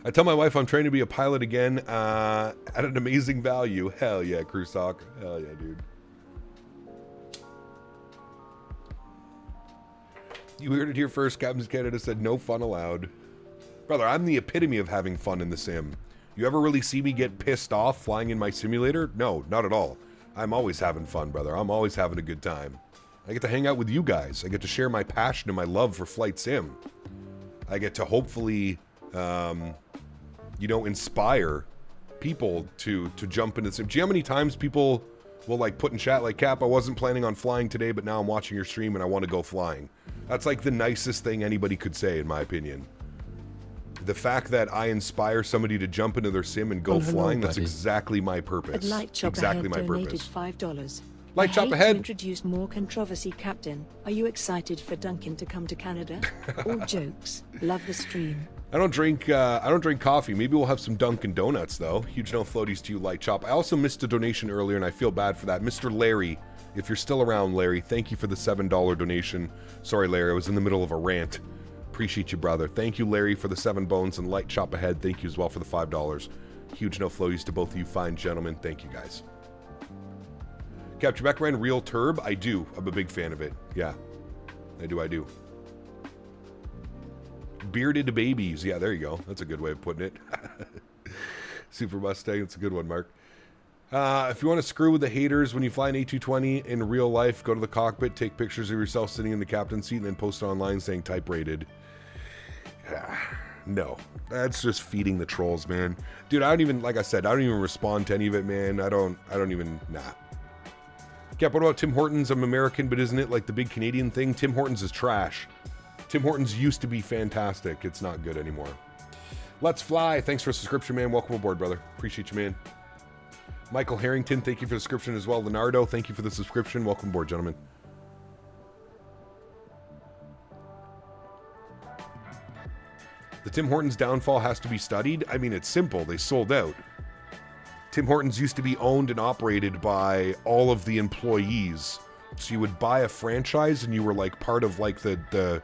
S1: I tell my wife I'm trying to be a pilot again at an amazing value. Hell yeah, Crew Sock. Hell yeah, dude. You heard it here first. Captain's Canada said no fun allowed. Brother, I'm the epitome of having fun in the sim. You ever really see me get pissed off flying in my simulator? No, not at all. I'm always having fun, brother. I'm always having a good time. I get to hang out with you guys. I get to share my passion and my love for flight sim. I get to hopefully, inspire people to jump into the sim. Do you know how many times people will like put in chat like, Cap, I wasn't planning on flying today, but now I'm watching your stream and I want to go flying. That's like the nicest thing anybody could say, in my opinion. The fact that I inspire somebody to jump into their sim and go flying, that's exactly my purpose. Exactly my purpose.
S3: $5.
S1: Light chop ahead.
S3: To introduce more controversy, Captain. Are you excited for Duncan to come to Canada? All jokes. Love the stream.
S1: I don't drink coffee. Maybe we'll have some Dunkin' Donuts though. Huge no floaties to you, Light Chop. I also missed a donation earlier and I feel bad for that. Mr. Larry, if you're still around, Larry, thank you for the $7 donation. Sorry, Larry, I was in the middle of a rant. Appreciate you, brother. Thank you, Larry, for the 7 bones, and Light Chop ahead. Thank you as well for the $5. Huge no floaties to both of you fine gentlemen. Thank you, guys. Capture Beck ran Real Turb? I do. I'm a big fan of it. Yeah. I do. Bearded babies. Yeah, there you go. That's a good way of putting it. Super Mustang. That's a good one, Mark. If you want to screw with the haters when you fly an A220 in real life, go to the cockpit, take pictures of yourself sitting in the captain's seat, and then post it online saying type rated. No, that's just feeding the trolls, man. Dude, I don't even, like I said, I don't even respond to any of it, man. I don't even, nah. Cap, what about Tim Hortons? I'm American, but isn't it like the big Canadian thing? Tim Hortons is trash. Tim Hortons used to be fantastic. It's not good anymore. Let's Fly. Thanks for a subscription, man. Welcome aboard, brother. Appreciate you, man. Michael Harrington, thank you for the subscription as well. Leonardo, thank you for the subscription. Welcome aboard, gentlemen. The Tim Hortons downfall has to be studied. I mean, it's simple. They sold out. Tim Hortons used to be owned and operated by all of the employees. So you would buy a franchise and you were like part of like the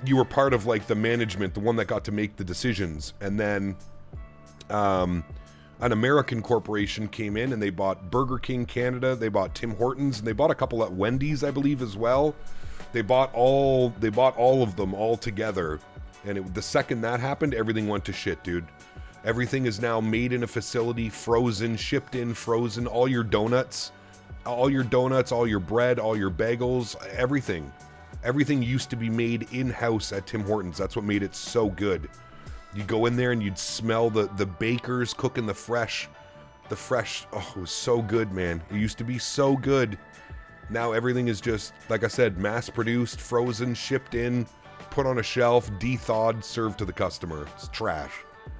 S1: you were part of like the management, the one that got to make the decisions. And then an American corporation came in and they bought Burger King Canada, they bought Tim Hortons, and they bought a couple at Wendy's, I believe, as well. They bought all of them all together. And the second that happened, everything went to shit, dude. Everything is now made in a facility, frozen, shipped in, frozen. All your donuts, all your bread, all your bagels, everything. Everything used to be made in-house at Tim Hortons. That's what made it so good. You go in there and you'd smell the bakers cooking the fresh, oh, it was so good, man. It used to be so good. Now everything is just, like I said, mass-produced, frozen, shipped in, put on a shelf, de-thawed, served to the customer. It's trash.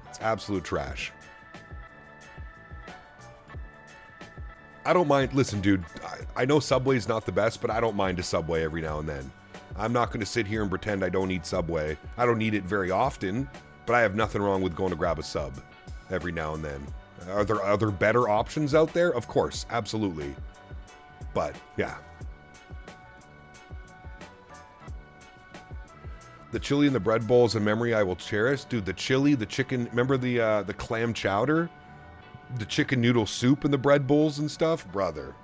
S1: It's absolute trash. I don't mind, listen, dude, I know Subway's not the best, but I don't mind a Subway every now and then. I'm not going to sit here and pretend I don't eat Subway. I don't eat it very often, but I have nothing wrong with going to grab a sub every now and then. Are there other better options out there? Of course, absolutely. But, yeah. The chili and the bread bowl is a memory I will cherish. Dude, the chili, the chicken, remember the clam chowder? The chicken noodle soup and the bread bowls and stuff? Brother.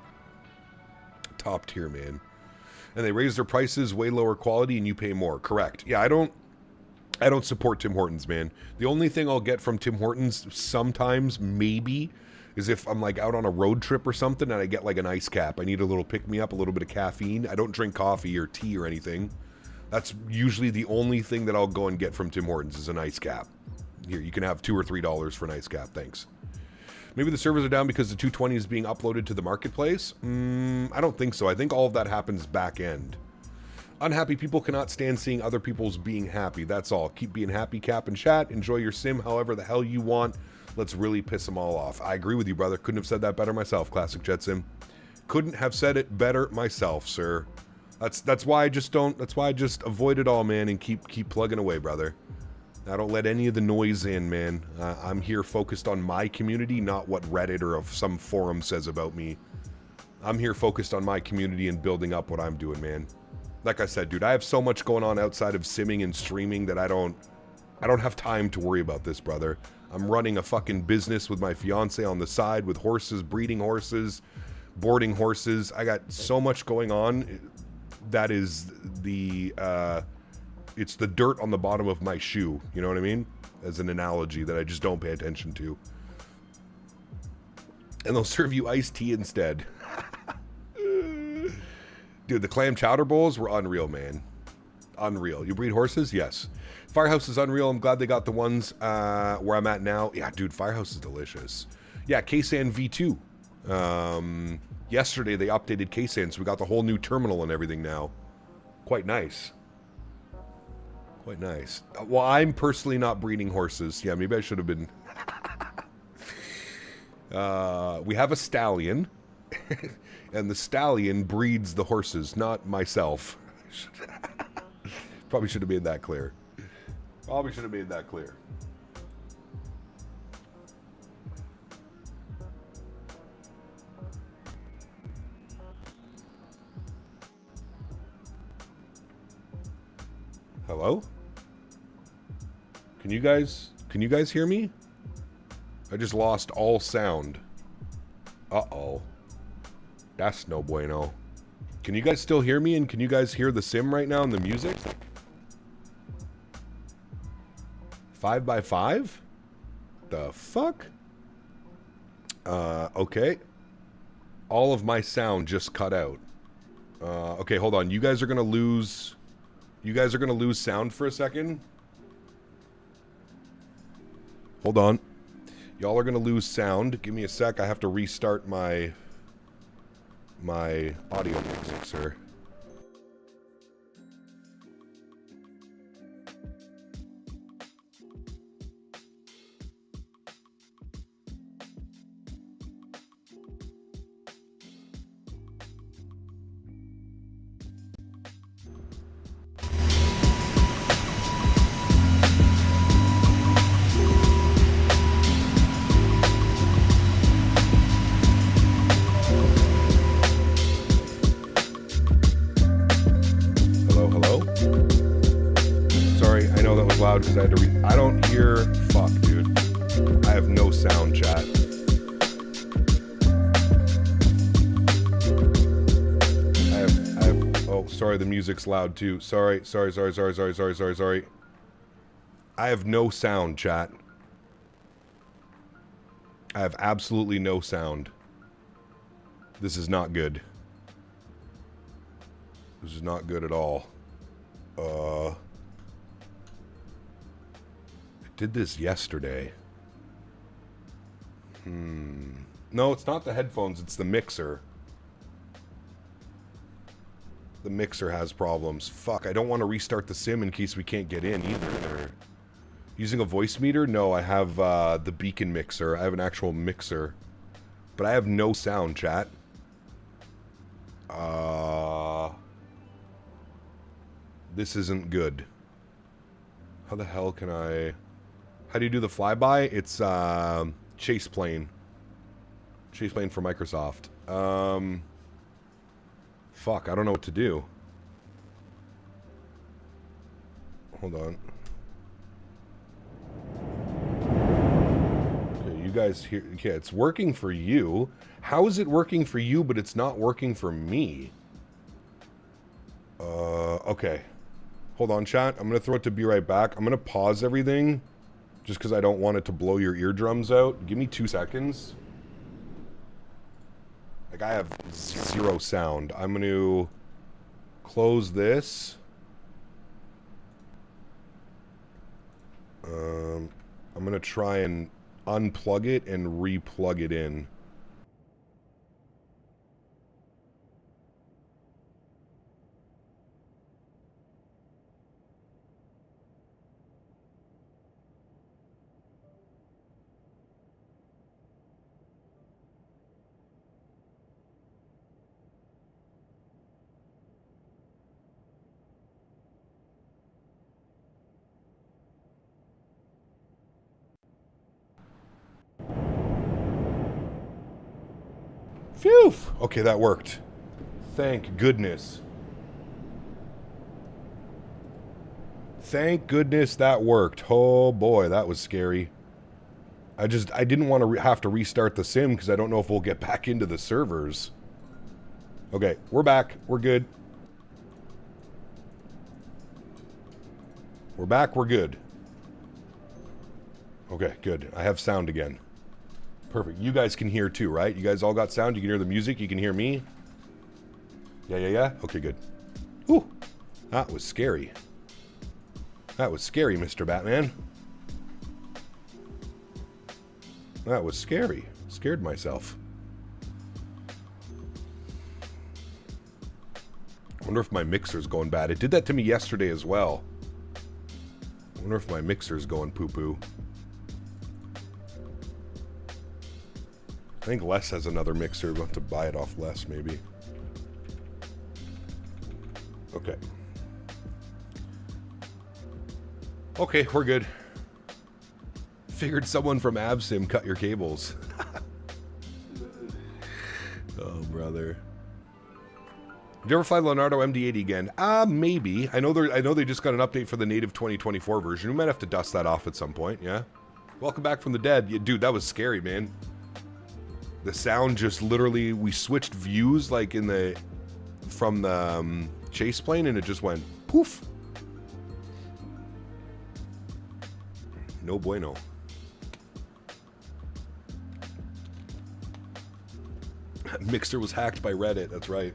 S1: Top tier, man. And they raise their prices, way lower quality, and you pay more. Correct. Yeah, I don't support Tim Hortons, man. The only thing I'll get from Tim Hortons sometimes, maybe, is if I'm like out on a road trip or something and I get like an ice cap. I need a little pick-me-up, a little bit of caffeine. I don't drink coffee or tea or anything. That's usually the only thing that I'll go and get from Tim Hortons is an ice cap. Here, you can have $2 or $3 for an ice cap. Thanks. Maybe the servers are down because the 220 is being uploaded to the marketplace? I don't think so. I think all of that happens back end. Unhappy people cannot stand seeing other people's being happy. That's all. Keep being happy, Cap and chat. Enjoy your sim however the hell you want. Let's really piss them all off. I agree with you, brother. Couldn't have said that better myself, Classic Jet Sim. Couldn't have said it better myself, sir. That's why I just don't. That's why I just avoid it all, man, and keep plugging away, brother. I don't let any of the noise in, man. I'm here focused on my community, not what Reddit or some forum says about me. I'm here focused on my community and building up what I'm doing, man. Like I said, dude, I have so much going on outside of simming and streaming that I don't have time to worry about this, brother. I'm running a fucking business with my fiance on the side with horses, breeding horses, boarding horses. I got so much going on. That is the it's the dirt on the bottom of my shoe, you know what I mean? As an analogy that I just don't pay attention to. And they'll serve you iced tea instead. Dude, the clam chowder bowls were unreal, man. Unreal. You breed horses? Yes. Firehouse is unreal. I'm glad they got the ones where I'm at now. Yeah, dude, Firehouse is delicious. Yeah, KSAN V2. Yesterday they updated KSAN, so we got the whole new terminal and everything now. Quite nice. Quite nice. Well, I'm personally not breeding horses. Yeah, maybe I should have been. We have a stallion, and the stallion breeds the horses, not myself. Probably should have made that clear. Probably should have made that clear. Hello? Can you guys hear me? I just lost all sound. Uh-oh. That's no bueno. Can you guys still hear me, and can you guys hear the sim right now and the music? 5x5? The fuck? Okay. All of my sound just cut out. Okay, hold on. You guys are gonna lose sound for a second. Hold on. Y'all are gonna lose sound. Give me a sec. I have to restart my audio mixer. Because I had to I don't hear. Fuck, dude. I have no sound, chat. I have. Oh, sorry. The music's loud too. Sorry. I have no sound, chat. I have absolutely no sound. This is not good. This is not good at all. Did this yesterday. No, it's not the headphones, it's the mixer. The mixer has problems. Fuck, I don't want to restart the sim in case we can't get in either. Using a voice meter? No, I have the beacon mixer. I have an actual mixer. But I have no sound, chat. This isn't good. How the hell can I... How do you do the flyby? It's chase plane. Chase plane for Microsoft. Fuck, I don't know what to do. Hold on. Okay, you guys here. Okay, it's working for you. How is it working for you, but it's not working for me? Okay. Hold on, chat. I'm going to throw it to be right back. I'm going to pause everything. Just because I don't want it to blow your eardrums out. Give me 2 seconds. Like, I have zero sound. I'm going to close this. I'm going to try and unplug it and re-plug it in. Phew! Okay, that worked. Thank goodness. Thank goodness that worked. Oh boy, that was scary. I didn't want to have to restart the sim because I don't know if we'll get back into the servers. Okay, we're back. We're good. We're back. We're good. Okay, good. I have sound again. Perfect. You guys can hear too, right? You guys all got sound? You can hear the music? You can hear me? Yeah? Okay, good. Whew. That was scary. That was scary, Mr. Batman. That was scary. Scared myself. I wonder if my mixer's going bad. It did that to me yesterday as well. I wonder if my mixer's going poo-poo. I think Les has another mixer. We'll have to buy it off Les, maybe. Okay. Okay, we're good. Figured someone from AbSim cut your cables. Oh, brother. Did you ever fly Leonardo MD-80 again? Maybe. I know they just got an update for the native 2024 version. We might have to dust that off at some point, yeah? Welcome back from the dead. Yeah, dude, that was scary, man. The sound just literally, we switched views like from the chase plane and it just went poof. No bueno. Mixer was hacked by Reddit. That's right.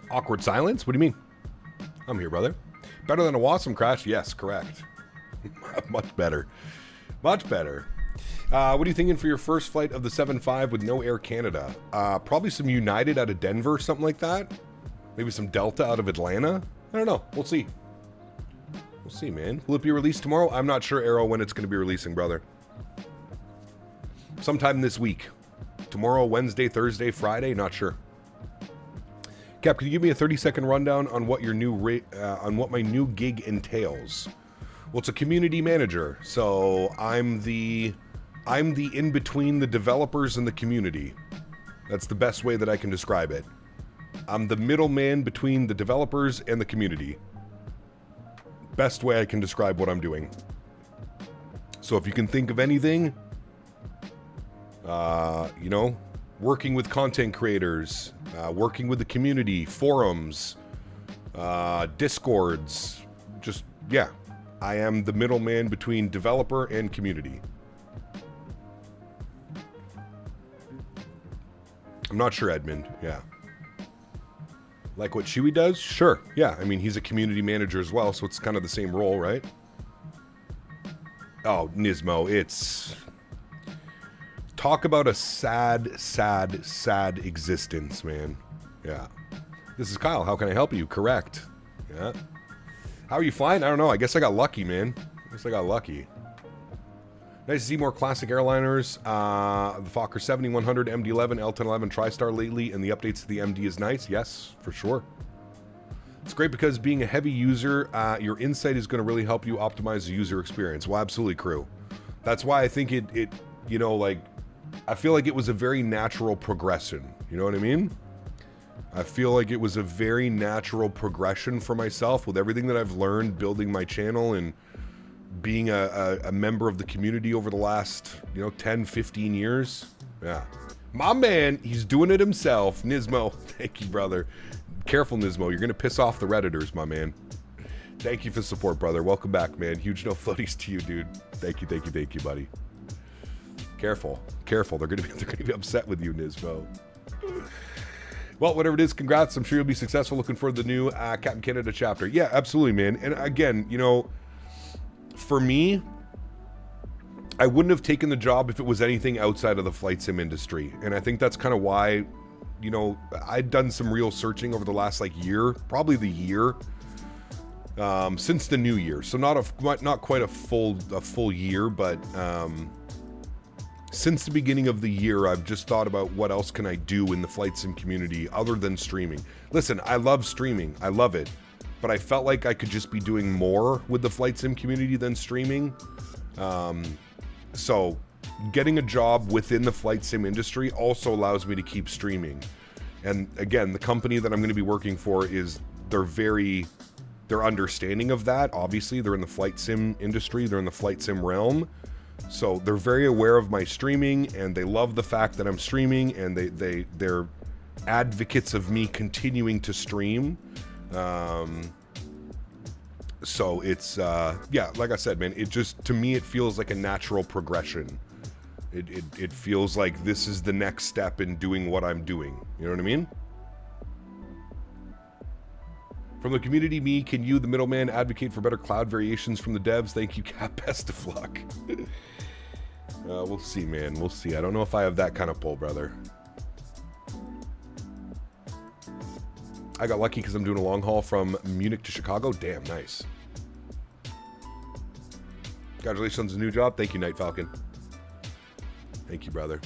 S1: Awkward silence? What do you mean? I'm here, brother. Better than a Wasm crash? Yes, correct. Much better. Much better. What are you thinking for your first flight of the 7.5 with no Air Canada? Probably some United out of Denver, something like that. Maybe some Delta out of Atlanta. I don't know. We'll see. We'll see, man. Will it be released tomorrow? I'm not sure, Arrow, when it's going to be releasing, brother. Sometime this week. Tomorrow, Wednesday, Thursday, Friday, not sure. Cap, can you give me a 30-second rundown on what your new on what my new gig entails? Well, it's a community manager, so I'm the in between the developers and the community. That's the best way that I can describe it. I'm the middleman between the developers and the community. Best way I can describe what I'm doing. So if you can think of anything, you know, working with content creators, working with the community, forums, discords, just, yeah. I am the middleman between developer and community. I'm not sure, Edmund, yeah. Like what Chewy does? Sure, yeah. I mean, he's a community manager as well, so it's kind of the same role, right? Oh, Nismo, it's... Talk about a sad, sad, sad existence, man. Yeah. This is Kyle. How can I help you? Correct. Yeah. How are you flying? I don't know. I guess I got lucky, man. I guess I got lucky. Nice to see more classic airliners. The Fokker 7100, MD-11, L-1011 TriStar lately, and the updates to the MD is nice. Yes, for sure. It's great because being a heavy user, your insight is going to really help you optimize the user experience. Well, absolutely, crew. That's why I think it you know, like, I feel like it was a very natural progression. You know what I mean? I feel like it was a very natural progression for myself with everything that I've learned building my channel and being a member of the community over the last, you know, 10, 15 years. Yeah. My man, he's doing it himself. Nismo, thank you, brother. Careful, Nismo. You're going to piss off the Redditors, my man. Thank you for the support, brother. Welcome back, man. Huge no floaties to you, dude. Thank you, buddy. Careful, careful. They're gonna be upset with you, Nismo. Well, whatever it is, congrats. I'm sure you'll be successful. Looking for the new Captain Canada chapter. Yeah, absolutely, man. And again, you know, for me, I wouldn't have taken the job if it was anything outside of the flight sim industry. And I think that's kind of why, you know, I'd done some real searching over the last like year, probably the year, since the new year. So not quite a full year, but since the beginning of the year, I've just thought about what else can I do in the flight sim community other than streaming. Listen, I love streaming. I love it. But I felt like I could just be doing more with the flight sim community than streaming. So getting a job within the flight sim industry also allows me to keep streaming. And again, the company that I'm going to be working for they're understanding of that. Obviously, they're in the flight sim industry. They're in the flight sim realm. So they're very aware of my streaming, and they love the fact that I'm streaming, and they're advocates of me continuing to stream. So it's yeah, like I said, man, it just, to me, it feels like a natural progression. It feels like this is the next step in doing what I'm doing. You know what I mean? From the community, me, can you, the middleman, advocate for better cloud variations from the devs? Thank you, Cap. Best of luck. We'll see, man. We'll see. I don't know if I have that kind of pull, brother. I got lucky because I'm doing a long haul from Munich to Chicago. Damn, nice. Congratulations on the new job. Thank you, Night Falcon. Thank you, brother.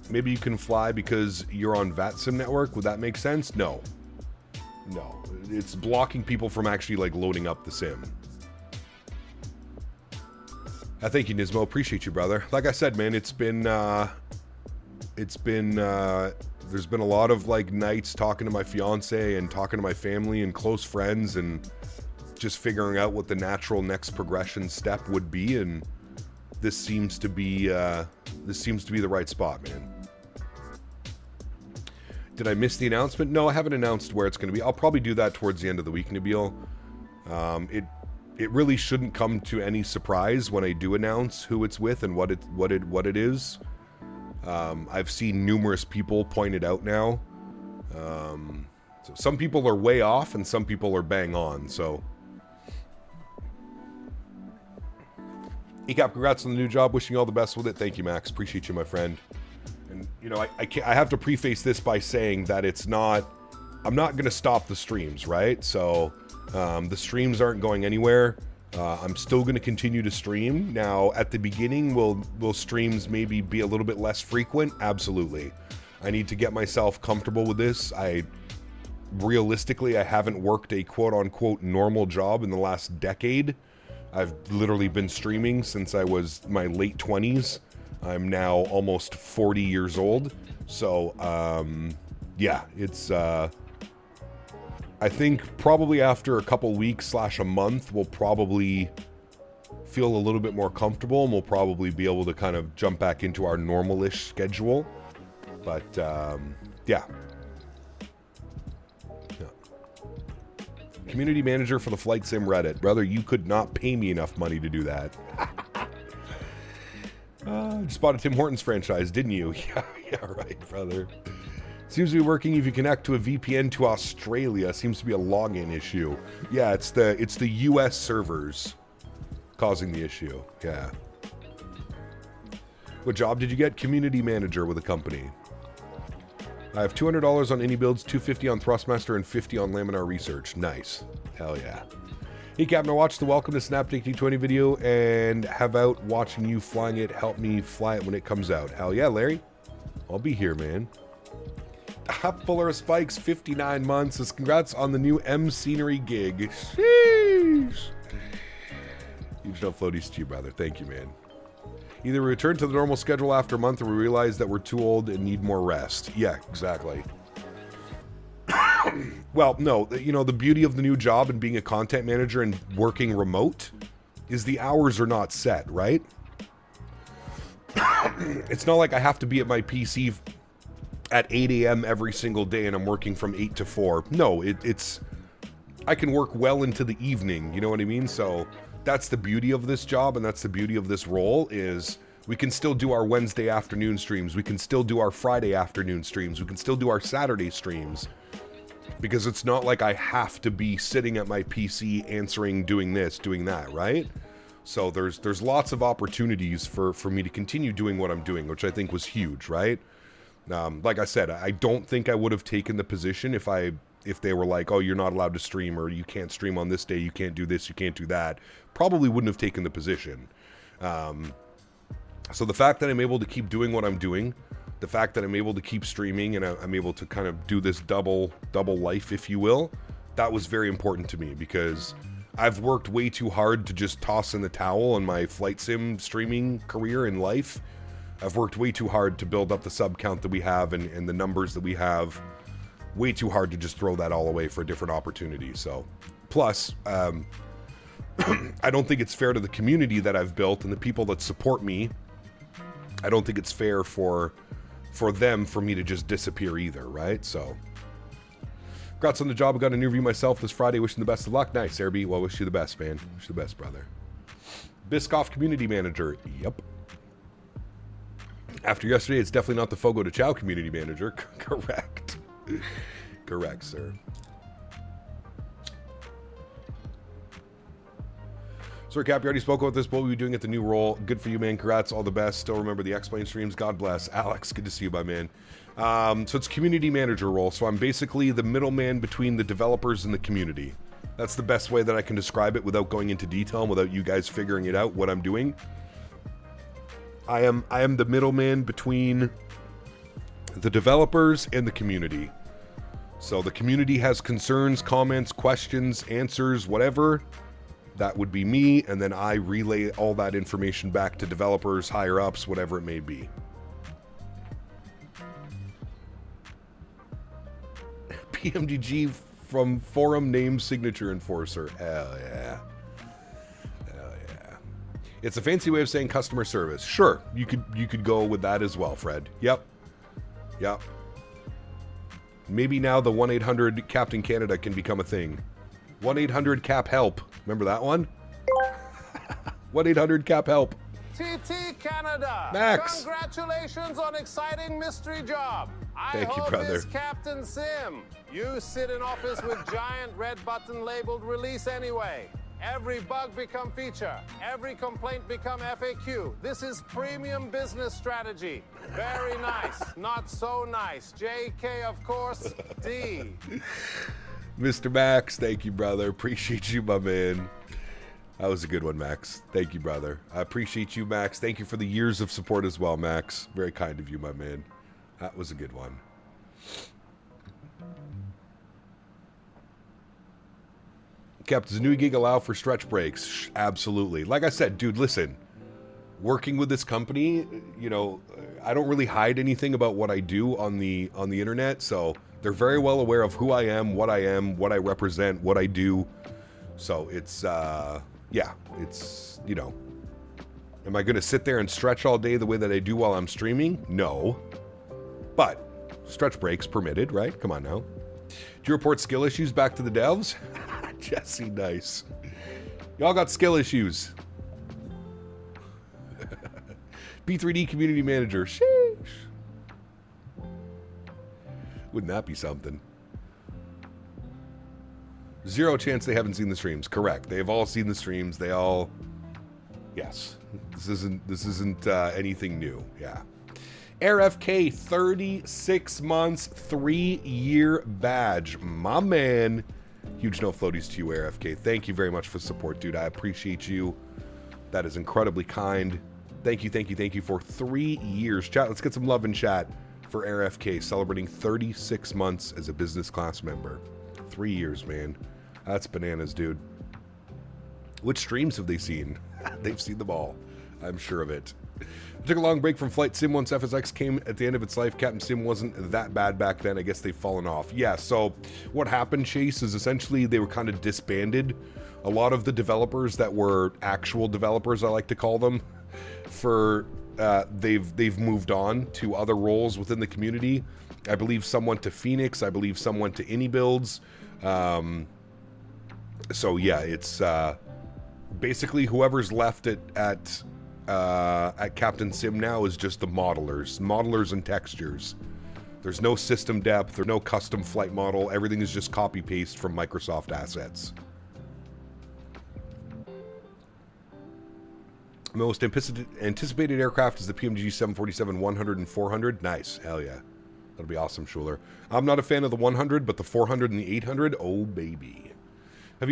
S1: Maybe you can fly because you're on VATSIM network. Would that make sense? No. No. It's blocking people from actually, like, loading up the sim. Thank you, Nismo. Appreciate you, brother. Like I said, man, there's been a lot of, like, nights talking to my fiance and talking to my family and close friends and just figuring out what the natural next progression step would be, and this seems to be the right spot, man. Did I miss the announcement? No, I haven't announced where it's going to be. I'll probably do that towards the end of the week, Nabil. It really shouldn't come to any surprise when I do announce who it's with and what it is. I've seen numerous people point it out now. So some people are way off and some people are bang on. So, ECAP, congrats on the new job. Wishing you all the best with it. Thank you, Max. Appreciate you, my friend. And you know, I have to preface this by saying that I'm not going to stop the streams, right? So the streams aren't going anywhere. I'm still going to continue to stream. Now, at the beginning, will streams maybe be a little bit less frequent? Absolutely. I need to get myself comfortable with this. Realistically, I haven't worked a quote-unquote normal job in the last decade. I've literally been streaming since I was my late 20s. I'm now almost 40 years old. So, yeah, it's... I think probably after a couple weeks / a month, we'll probably feel a little bit more comfortable, and we'll probably be able to kind of jump back into our normal-ish schedule. But, yeah. Community manager for the Flight Sim Reddit. Brother, you could not pay me enough money to do that. Just bought a Tim Hortons franchise, didn't you? Yeah, right, brother. Seems to be working if you connect to a VPN to Australia. Seems to be a login issue. Yeah, it's the US servers causing the issue. Yeah. What job did you get? Community manager with a company. I have $200 on any builds, $250 on Thrustmaster, and $50 on Laminar Research. Nice. Hell yeah. Hey, Captain, I watched the Welcome to Synaptic A220 video and have out watching you flying it. Help me fly it when it comes out. Hell yeah, Larry. I'll be here, man. Fuller of Spikes, 59 months. Says, congrats on the new M Scenery gig. Sheesh. Huge no floaties to you, brother. Thank you, man. Either we return to the normal schedule after a month or we realize that we're too old and need more rest. Yeah, exactly. Well, no, you know, the beauty of the new job and being a content manager and working remote is the hours are not set, right? It's not like I have to be at my PC at 8 a.m. every single day and I'm working from 8 to 4. No, it's... I can work well into the evening, you know what I mean? So that's the beauty of this job and that's the beauty of this role is we can still do our Wednesday afternoon streams. We can still do our Friday afternoon streams. We can still do our Saturday streams. Because it's not like I have to be sitting at my PC answering, doing this, doing that, right? So there's lots of opportunities for me to continue doing what I'm doing, which I think was huge, right? Like I said, I don't think I would have taken the position if they were like, oh, you're not allowed to stream, or you can't stream on this day, you can't do this, you can't do that. Probably wouldn't have taken the position. So the fact that I'm able to keep doing what I'm doing, the fact that I'm able to keep streaming and I'm able to kind of do this double life, if you will, that was very important to me because I've worked way too hard to just toss in the towel on my flight sim streaming career in life. I've worked way too hard to build up the sub count that we have and the numbers that we have. Way too hard to just throw that all away for a different opportunity. So, plus, I don't think it's fair to the community that I've built and the people that support me. I don't think it's fair for me to just disappear either, right? So, congrats on the job. I got an interview myself this Friday. Wishing the best of luck. Nice, Airbus. Well, wish you the best, man. Wish you the best, brother. Biscoff community manager. Yep. After yesterday, it's definitely not the Fogo de Chao community manager. Correct. Correct, sir. Sir Cap, you already spoke about this. What will we be doing at the new role? Good for you, man. Congrats. All the best. Still remember the X-Plane streams. God bless. Alex, good to see you, my man. So it's community manager role. So I'm basically the middleman between the developers and the community. That's the best way that I can describe it without going into detail and without you guys figuring it out what I'm doing. I am the middleman between the developers and the community. So the community has concerns, comments, questions, answers, whatever. That would be me, and then I relay all that information back to developers, higher ups, whatever it may be. PMDG from Forum Name Signature Enforcer. Hell yeah. Hell yeah. It's a fancy way of saying customer service. Sure, you could go with that as well, Fred. Yep. Yep. Maybe now the 1-800 Captain Canada can become a thing. 1-800 Cap Help. Remember that one? 1-800 Cap Help.
S6: TT Canada.
S1: Max.
S6: Congratulations on exciting mystery job.
S1: Thank you, brother.
S6: This Captain Sim. You sit in office with giant red button labeled release anyway. Every bug become feature. Every complaint become FAQ. This is premium business strategy. Very nice. Not so nice. JK, of course. D.
S1: Mr. Max, thank you, brother. Appreciate you, my man. That was a good one, Max. Thank you, brother. I appreciate you, Max. Thank you for the years of support as well, Max. Very kind of you, my man. That was a good one. Cap, does a new gig allow for stretch breaks? Absolutely. Like I said, dude, listen. Working with this company, you know, I don't really hide anything about what I do on the internet, so they're very well aware of who I am, what I represent, what I do. So it's, yeah, it's, you know, am I going to sit there and stretch all day the way that I do while I'm streaming? No. But stretch breaks permitted, right? Come on now. Do you report skill issues back to the devs? Jesse, nice. Y'all got skill issues. P3D community manager. Sheesh. Wouldn't that be something? Zero chance they haven't seen the streams. Correct. They have all seen the streams. They all... Yes. This isn't anything new. Yeah. AirFK, 36 months, 3-year badge. My man. Huge no floaties to you, AirFK. Thank you very much for the support, dude. I appreciate you. That is incredibly kind. Thank you for 3 years. Chat, let's get some love in chat for AirFK, celebrating 36 months as a business class member. 3 years, man. That's bananas, dude. Which streams have they seen? They've seen them all. I'm sure of it. I took a long break from Flight Sim once FSX came at the end of its life. Captain Sim wasn't that bad back then. I guess they've fallen off. Yeah, so what happened, Chase, is essentially they were kind of disbanded. A lot of the developers that were actual developers, I like to call them, they've moved on to other roles within the community. I believe some went to Phoenix. I believe some went to AnyBuilds. So yeah, it's basically whoever's left at Captain Sim now is just the modelers and textures. There's no system depth, there's no custom flight model. Everything is just copy paste from Microsoft assets. Most anticipated aircraft is the PMG 747-100 and 400. Nice, hell yeah. That'll be awesome, Schuler. I'm not a fan of the 100, but the 400 and the 800, oh baby. Have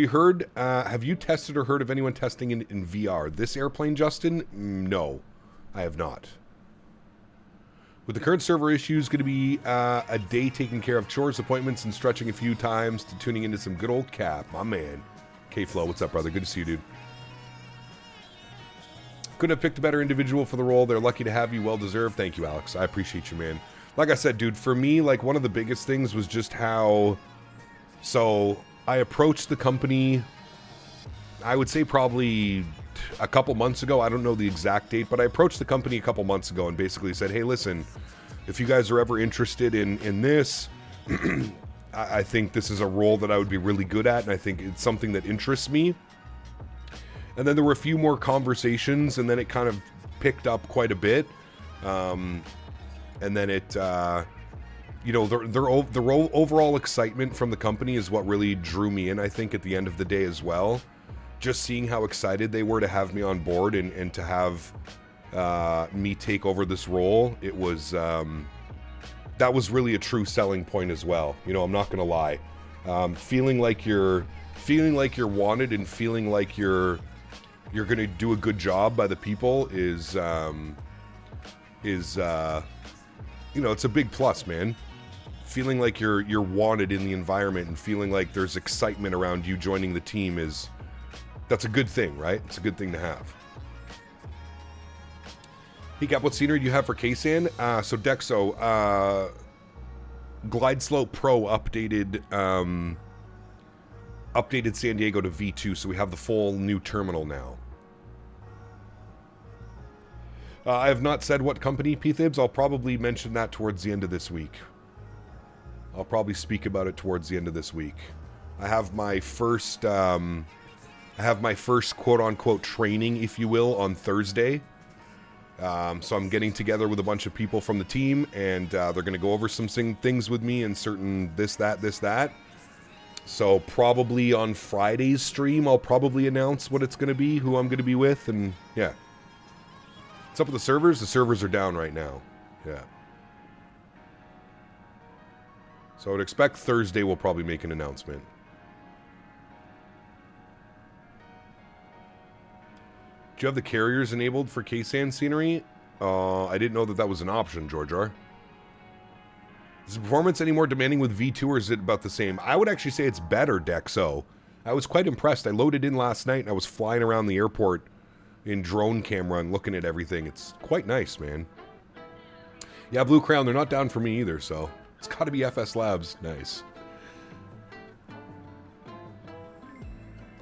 S1: you tested or heard of anyone testing in VR? This airplane, Justin? No, I have not. With the current server issues, going to be a day taking care of chores, appointments, and stretching a few times to tuning into some good old Cap. My man. K-Flow, what's up, brother? Good to see you, dude. Couldn't have picked a better individual for the role. They're lucky to have you. Well deserved. Thank you, Alex. I appreciate you, man. Like I said, dude, for me, like, one of the biggest things was just how... So, I approached the company, I would say probably a couple months ago. I don't know the exact date, but I approached the company a couple months ago and basically said, hey, listen, if you guys are ever interested in this, I think this is a role that I would be really good at, and I think it's something that interests me. And then there were a few more conversations, and then it kind of picked up quite a bit. And then it, you know, their overall excitement from the company is what really drew me in, I think, at the end of the day as well. just seeing how excited they were to have me on board and to have me take over this role, it was that was really a true selling point as well. You know, I'm not gonna lie. Feeling like you're wanted and feeling like you're gonna do a good job by the people is you know, it's a big plus, man. Feeling like you're wanted in the environment and feeling like there's excitement around you joining the team that's a good thing, right? It's a good thing to have. Hey Cap, what scenery do you have for KSAN? So Dexo, Glide Slope Pro updated San Diego to V2, so we have the full new terminal now. I have not said what company, P-Thibs. I'll probably mention that towards the end of this week. I'll probably speak about it towards the end of this week. I have my first quote-unquote training, if you will, on Thursday. So I'm getting together with a bunch of people from the team, and they're going to go over some things with me and certain this, that. So probably on Friday's stream, I'll probably announce what it's going to be, who I'm going to be with, and yeah. What's up with the servers? The servers are down right now. Yeah. So I would expect Thursday we'll probably make an announcement. Do you have the carriers enabled for KSAN scenery? I didn't know that was an option, George R. Is the performance any more demanding with V2 or is it about the same? I would actually say it's better, Dexo. I was quite impressed. I loaded in last night and I was flying around the airport in drone camera and looking at everything. It's quite nice, man. Yeah, Blue Crown, they're not down for me either, so it's got to be FS Labs. Nice.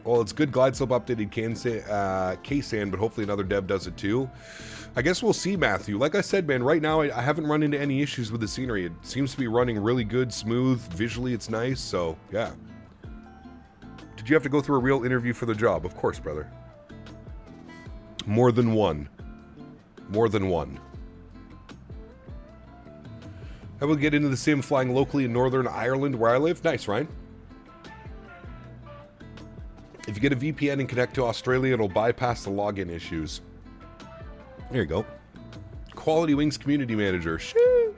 S1: Well, it's good Glide Slope updated KSAN, but hopefully another dev does it too. I guess we'll see, Matthew. Like I said, man, right now I haven't run into any issues with the scenery. It seems to be running really good, smooth. Visually, it's nice, so yeah. Did you have to go through a real interview for the job? Of course, brother. More than one. More than one. I will get into the sim flying locally in Northern Ireland where I live. Nice, Ryan. If you get a VPN and connect to Australia, it'll bypass the login issues. There you go. Quality Wings Community Manager. Sheesh.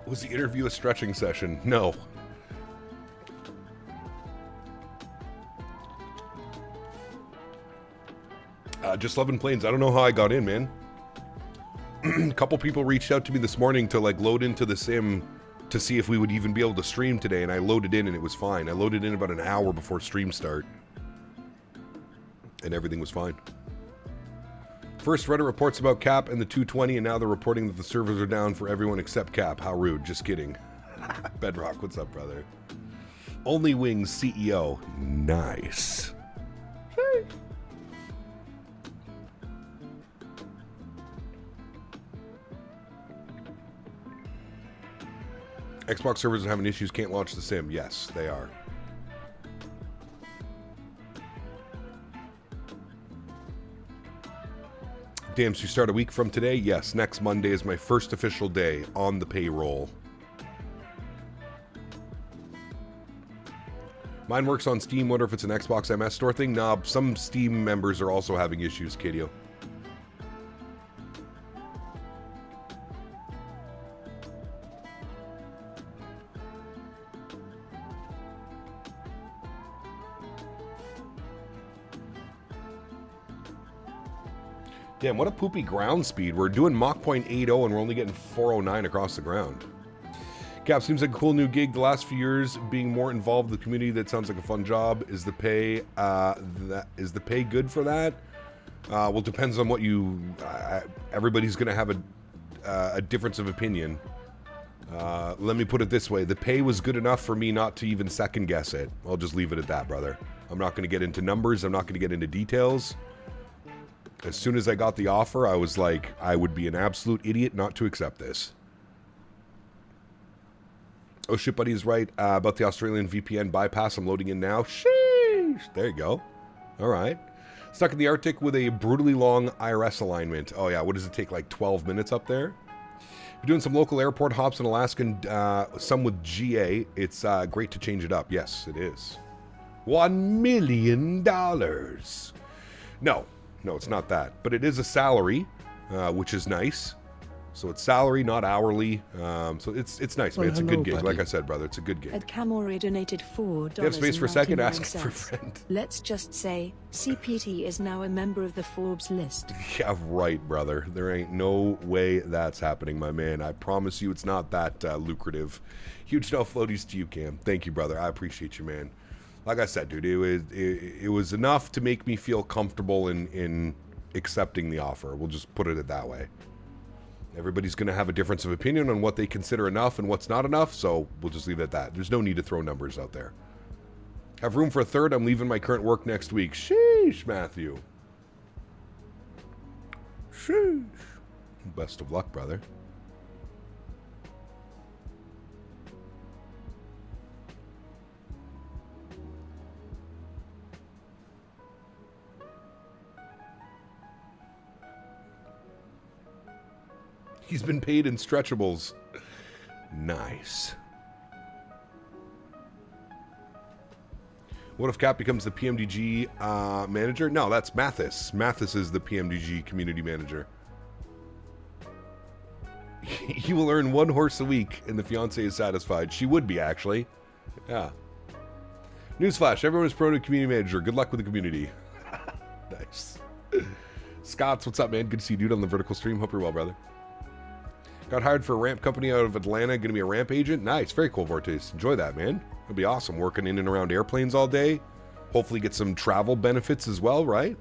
S1: Was the interview a stretching session? No. Just loving planes. I don't know how I got in, man. A couple people reached out to me this morning to like load into the sim to see if we would even be able to stream today, and I loaded in and it was fine. I loaded in about an hour before stream start, and everything was fine. First, Reddit reports about Cap and the 220, and now they're reporting that the servers are down for everyone except Cap. How rude. Just kidding. Bedrock, what's up, brother? Only Wings CEO. Nice. Xbox servers are having issues, can't launch the sim. Yes, they are. Damn, so you start a week from today? Yes, next Monday is my first official day on the payroll. Mine works on Steam. Wonder if it's an Xbox MS store thing? Nah, some Steam members are also having issues, Kadio. Damn, what a poopy ground speed. We're doing Mach 0.80 and we're only getting 409 across the ground. Cap, seems like a cool new gig. The last few years, being more involved with the community, that sounds like a fun job. Is the pay good for that? Well, it depends on what you... everybody's going to have a difference of opinion. Let me put it this way. The pay was good enough for me not to even second guess it. I'll just leave it at that, brother. I'm not going to get into numbers. I'm not going to get into details. As soon as I got the offer, I was like, I would be an absolute idiot not to accept this. Oh shit, buddy is right about the Australian VPN bypass. I'm loading in now. Sheesh. There you go. All right. Stuck in the Arctic with a brutally long IRS alignment. Oh, yeah. What does it take, like 12 minutes up there? We're doing some local airport hops in Alaska, and some with GA. It's great to change it up. Yes, it is. $1 million. No, it's not that. But it is a salary, which is nice. So it's salary, not hourly. So it's nice, man. It's a good gig. Buddy. Like I said, brother, it's a good gig.
S3: Ed Camori donated $4.
S1: You have space for a second? Ask for a friend.
S3: Let's just say, CPT is now a member of the Forbes list.
S1: Yeah, right, brother. There ain't no way that's happening, my man. I promise you it's not that lucrative. Huge no floaties to you, Cam. Thank you, brother. I appreciate you, man. Like I said, dude, it was enough to make me feel comfortable in accepting the offer. We'll just put it that way. Everybody's going to have a difference of opinion on what they consider enough and what's not enough, so we'll just leave it at that. There's no need to throw numbers out there. Have room for a third. I'm leaving my current work next week. Sheesh, Matthew. Sheesh. Best of luck, brother. He's been paid in stretchables. Nice. What if Cap becomes the PMDG manager? No, that's Mathis. Mathis is the PMDG community manager. He will earn 1 horse a week and the fiance is satisfied. She would be, actually. Yeah. Newsflash, everyone is promoted community manager. Good luck with the community. Nice. Scott's, what's up, man? Good to see you, dude, on the vertical stream. Hope you're well, brother. Got hired for a ramp company out of Atlanta. Going to be a ramp agent. Nice. Very cool, Vortex. Enjoy that, man. It'll be awesome. Working in and around airplanes all day. Hopefully get some travel benefits as well, right?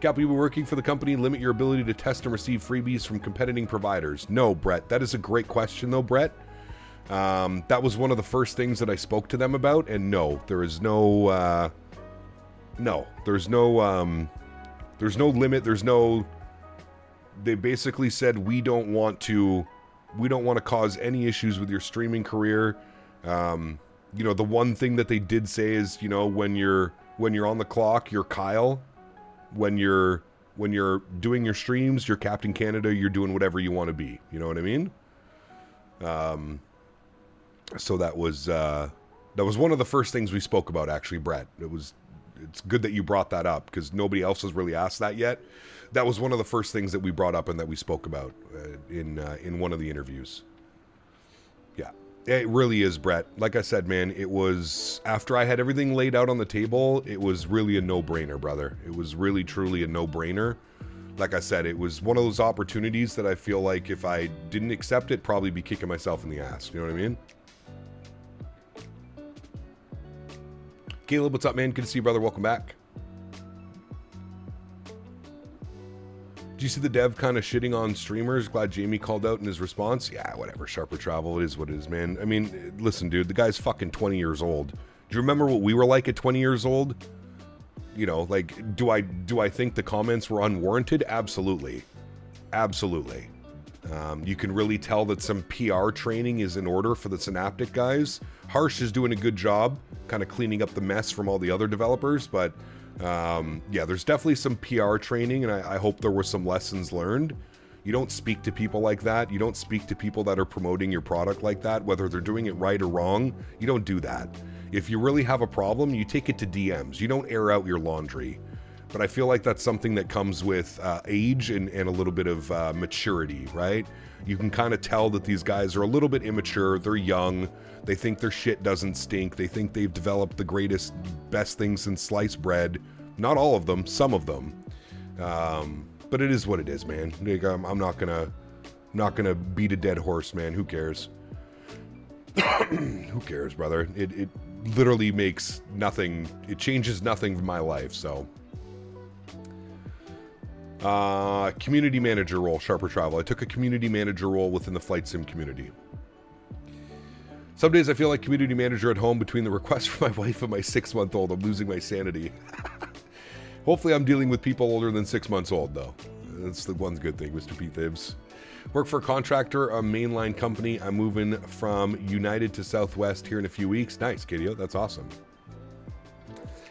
S1: Cap, you were working for the company. Limit your ability to test and receive freebies from competing providers. No, Brett. That is a great question, though, Brett. That was one of the first things that I spoke to them about. And no, there is no... there's no limit. There's no... They basically said we don't want to cause any issues with your streaming career. You know, the one thing that they did say is, you know, when you're on the clock, you're Kyle. When you're doing your streams, you're Captain Canada. You're doing whatever you want to be. You know what I mean? So that was one of the first things we spoke about, actually, Brett. It's good that you brought that up because nobody else has really asked that yet. That was one of the first things that we brought up and that we spoke about in one of the interviews. Yeah, it really is, Brett. Like I said, man, it was after I had everything laid out on the table, it was really a no-brainer, brother. It was really, truly a no-brainer. Like I said, it was one of those opportunities that I feel like if I didn't accept it, probably be kicking myself in the ass. You know what I mean? Caleb, what's up, man? Good to see you, brother. Welcome back. Did you see the dev kind of shitting on streamers? Glad Jamie called out in his response. Yeah, whatever. Sharper travel. It is what it is, man. I mean, listen, dude. The guy's fucking 20 years old. Do you remember what we were like at 20 years old? You know, like, do I think the comments were unwarranted? Absolutely. Absolutely. You can really tell that some PR training is in order for the Synaptic guys. Harsh is doing a good job kind of cleaning up the mess from all the other developers, but yeah, there's definitely some PR training, and I hope there were some lessons learned. You don't speak to people like that. You don't speak to people that are promoting your product like that, whether they're doing it right or wrong. You don't do that. If you really have a problem, you take it to DMs. You don't air out your laundry. But I feel like that's something that comes with age and a little bit of maturity, right? You can kind of tell that these guys are a little bit immature. They're young. They think their shit doesn't stink. They think they've developed the greatest, best thing since sliced bread. Not all of them, some of them. But it is what it is, man. I'm not gonna beat a dead horse, man. Who cares? Who cares, brother? It literally makes nothing. It changes nothing in my life, so... community manager role, Sharper Travel. I took a community manager role within the flight sim community. Some days I feel like community manager at home between the request for my wife and my 6-month-old. I'm losing my sanity. Hopefully I'm dealing with people older than 6 months old, though. That's the one good thing, Mr. P. Thibs. Work for a contractor, a mainline company. I'm moving from United to Southwest here in a few weeks. Nice, kiddo. That's awesome.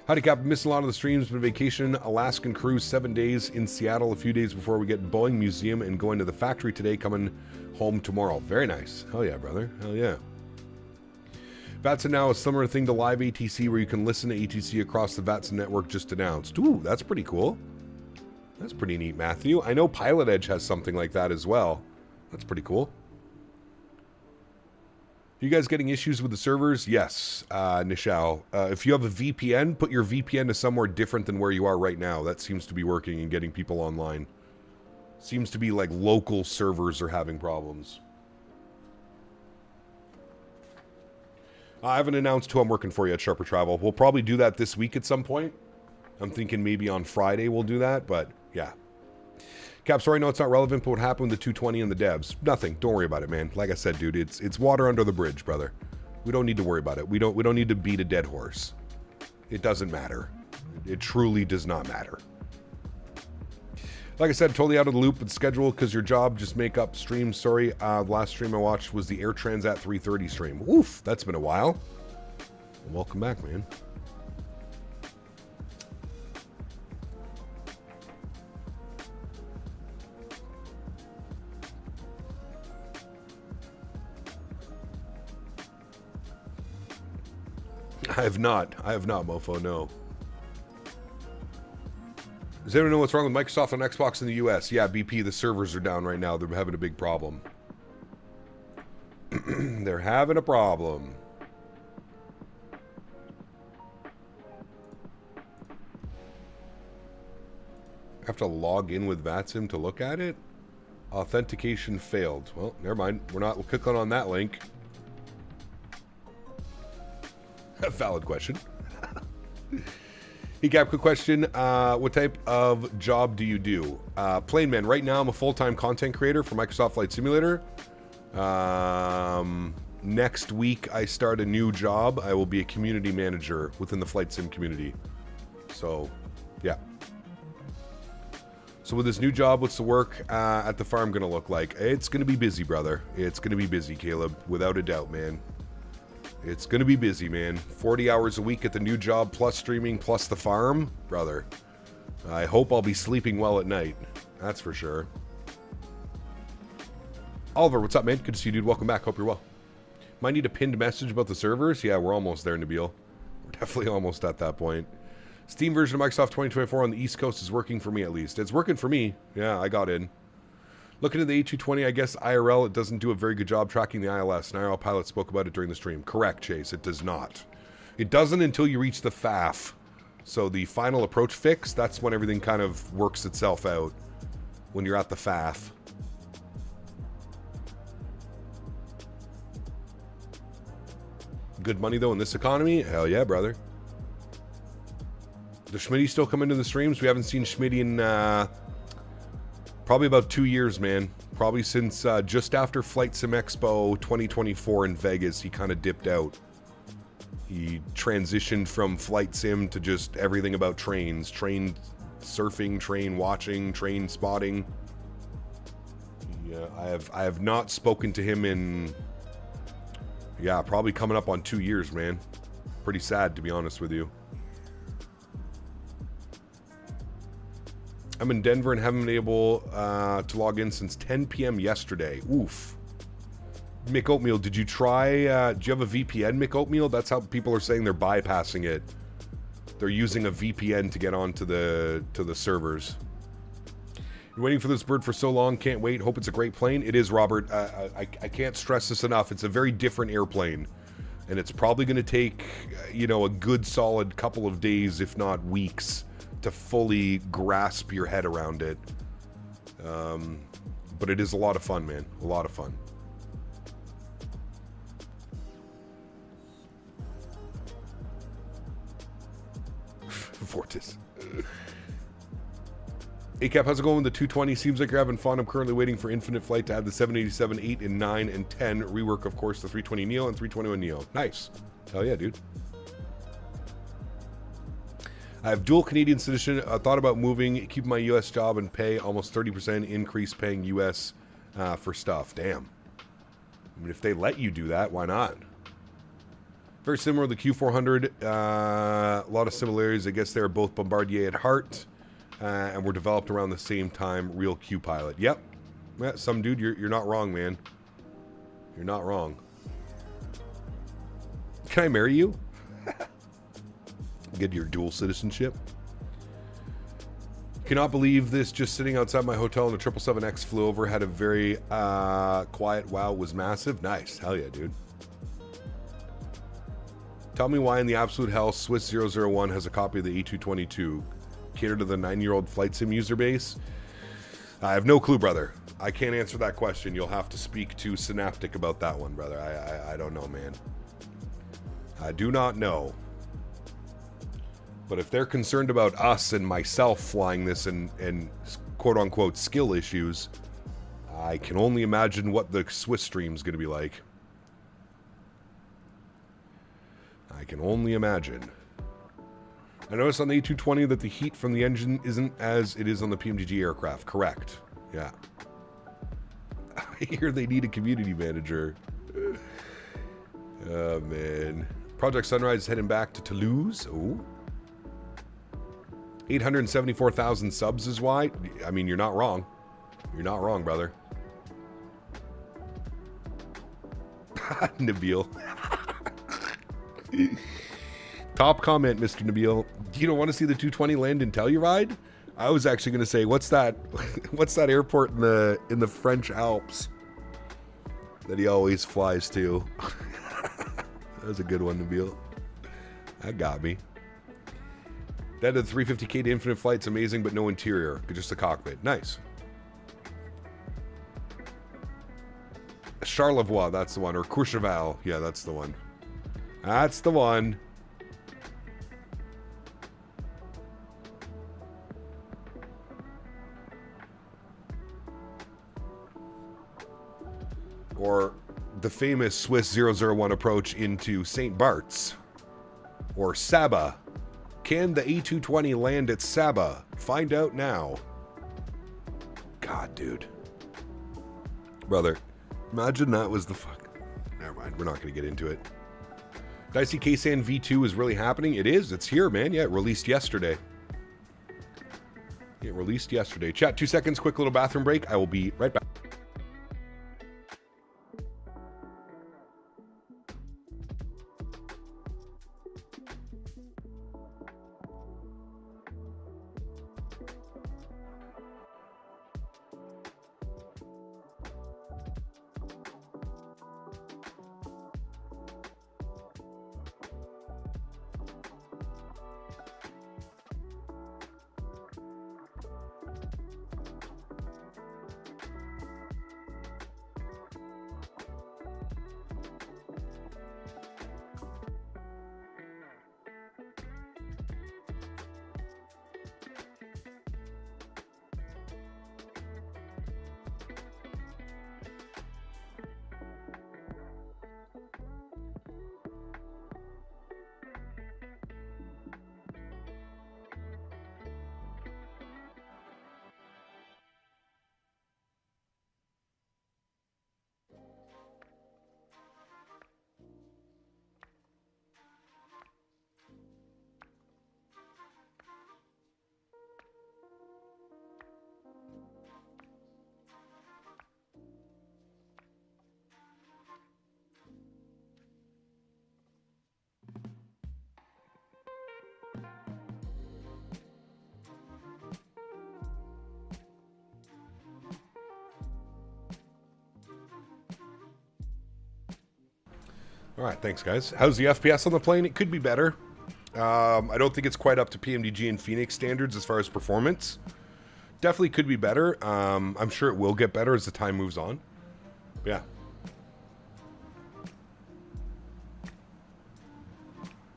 S1: Howdy, Cap. Missed a lot of the streams, but vacation, Alaskan cruise, 7 days in Seattle a few days before we get Boeing Museum and going to the factory today, coming home tomorrow. Very nice. Hell yeah, brother. Hell yeah. VATSIM now is a similar thing to live ATC where you can listen to ATC across the VATSIM network just announced. Ooh, that's pretty cool. That's pretty neat, Matthew. I know Pilot Edge has something like that as well. That's pretty cool. You guys getting issues with the servers? Yes, Nishal. If you have a VPN, put your VPN to somewhere different than where you are right now. That seems to be working and getting people online. Seems to be like local servers are having problems. I haven't announced who I'm working for yet, Sharper Travel. We'll probably do that this week at some point. I'm thinking maybe on Friday we'll do that, but yeah. Cap, sorry, no, it's not relevant, but what happened with the 220 and the devs? Nothing. Don't worry about it, man. Like I said, dude, it's water under the bridge, brother. We don't need to worry about it. We don't need to beat a dead horse. It doesn't matter. It truly does not matter. Like I said, totally out of the loop with schedule because your job just make up streams. Sorry, the last stream I watched was the Air Transat 330 stream. Oof, that's been a while. Welcome back, man. I have not, mofo, no. Does anyone know what's wrong with Microsoft on Xbox in the US? Yeah, BP, the servers are down right now. They're having a big problem. They're having a problem. I have to log in with VATSIM to look at it? Authentication failed. Well, never mind. We're not clicking on that link. A valid question. Hey, Cap, quick question. What type of job do you do? Plane man. Right now, I'm a full-time content creator for Microsoft Flight Simulator. Next week, I start a new job. I will be a community manager within the Flight Sim community. So, yeah. So with this new job, what's the work at the farm going to look like? It's going to be busy, brother. It's going to be busy, Caleb. Without a doubt, man. It's going to be busy, man. 40 hours a week at the new job, plus streaming, plus the farm. Brother, I hope I'll be sleeping well at night. That's for sure. Oliver, what's up, man? Good to see you, dude. Welcome back. Hope you're well. Might need a pinned message about the servers. Yeah, we're almost there, Nabil. We're definitely almost at that point. Steam version of Microsoft 2024 on the East Coast is working for me, at least. It's working for me. Yeah, I got in. Looking at the A220, I guess IRL, it doesn't do a very good job tracking the ILS. And IRL Pilot spoke about it during the stream. Correct, Chase. It does not. It doesn't until you reach the FAF. So the final approach fix, that's when everything kind of works itself out. When you're at the FAF. Good money, though, in this economy? Hell yeah, brother. Does Smitty still come into the streams? We haven't seen Smitty in... probably about 2 years, man. Probably since just after Flight Sim Expo 2024 in Vegas, he kind of dipped out. He transitioned from Flight Sim to just everything about trains. Train surfing, train watching, train spotting. Yeah, I have not spoken to him in... Yeah, probably coming up on 2 years, man. Pretty sad, to be honest with you. I'm in Denver and haven't been able to log in since 10 p.m. yesterday. Oof. Mick Oatmeal, did you try... do you have a VPN, Mick Oatmeal? That's how people are saying they're bypassing it. They're using a VPN to get onto the servers. You're waiting for this bird for so long. Can't wait. Hope it's a great plane. It is, Robert. I can't stress this enough. It's a very different airplane. And it's probably going to take, you know, a good solid couple of days, if not weeks, to fully grasp your head around it. But it is a lot of fun, man. A lot of fun. Fortis. ACAP, how's it going with the 220? Seems like you're having fun. I'm currently waiting for Infinite Flight to add the 787, 8, and 9, and 10. Rework, of course, the 320 Neo and 321 Neo. Nice. Hell yeah, dude. I have dual Canadian citizen. I thought about moving, keeping my U.S. job, and pay almost 30% increase paying U.S. For stuff. Damn. I mean, if they let you do that, why not? Very similar to the Q400. A lot of similarities. I guess they're both Bombardier at heart. And were developed around the same time. Real Q pilot. Yep. Yeah, some dude, you're not wrong, man. You're not wrong. Can I marry you? Get your dual citizenship. Cannot believe this. Just sitting outside my hotel and the 777X flew over. Had a very quiet. Wow, was massive. Nice. Hell yeah, dude. Tell me why in the absolute hell Swiss 001 has a copy of the A222. Cater to the 9-year-old flight sim user base? I have no clue, brother. I can't answer that question. You'll have to speak to Synaptic about that one, brother. I don't know, man. I do not know. But if they're concerned about us and myself flying this and quote-unquote skill issues, I can only imagine what the Swiss stream's going to be like. I can only imagine. I noticed on the A220 that the heat from the engine isn't as it is on the PMGG aircraft. Correct. Yeah. I hear they need a community manager. Oh, man. Project Sunrise is heading back to Toulouse. Oh. 874,000 subs is why. I mean, you're not wrong. You're not wrong, brother. Nabil. Top comment, Mr. Nabil. Do you don't want to see the 220 land in Telluride? I was actually going to say, what's that? What's that airport in the French Alps that he always flies to? That was a good one, Nabil. That got me. That the 350K to Infinite Flight's amazing, but no interior, just a cockpit. Nice. Charlevoix, that's the one, or Courchevel. Yeah, that's the one. That's the one. Or the famous Swiss 001 approach into St. Bart's. Or Saba. Can the A220 land at Saba? Find out now. God, dude. Brother, imagine that was the fuck. Never mind, we're not going to get into it. Did I see KSAN V2 is really happening? It is. It's here, man. Yeah, it released yesterday. It released yesterday. Chat, 2 seconds. Quick little bathroom break. I will be right back. All right, thanks, guys. How's the FPS on the plane? It could be better. I don't think it's quite up to PMDG and Phoenix standards as far as performance. Definitely could be better. I'm sure it will get better as the time moves on. Yeah.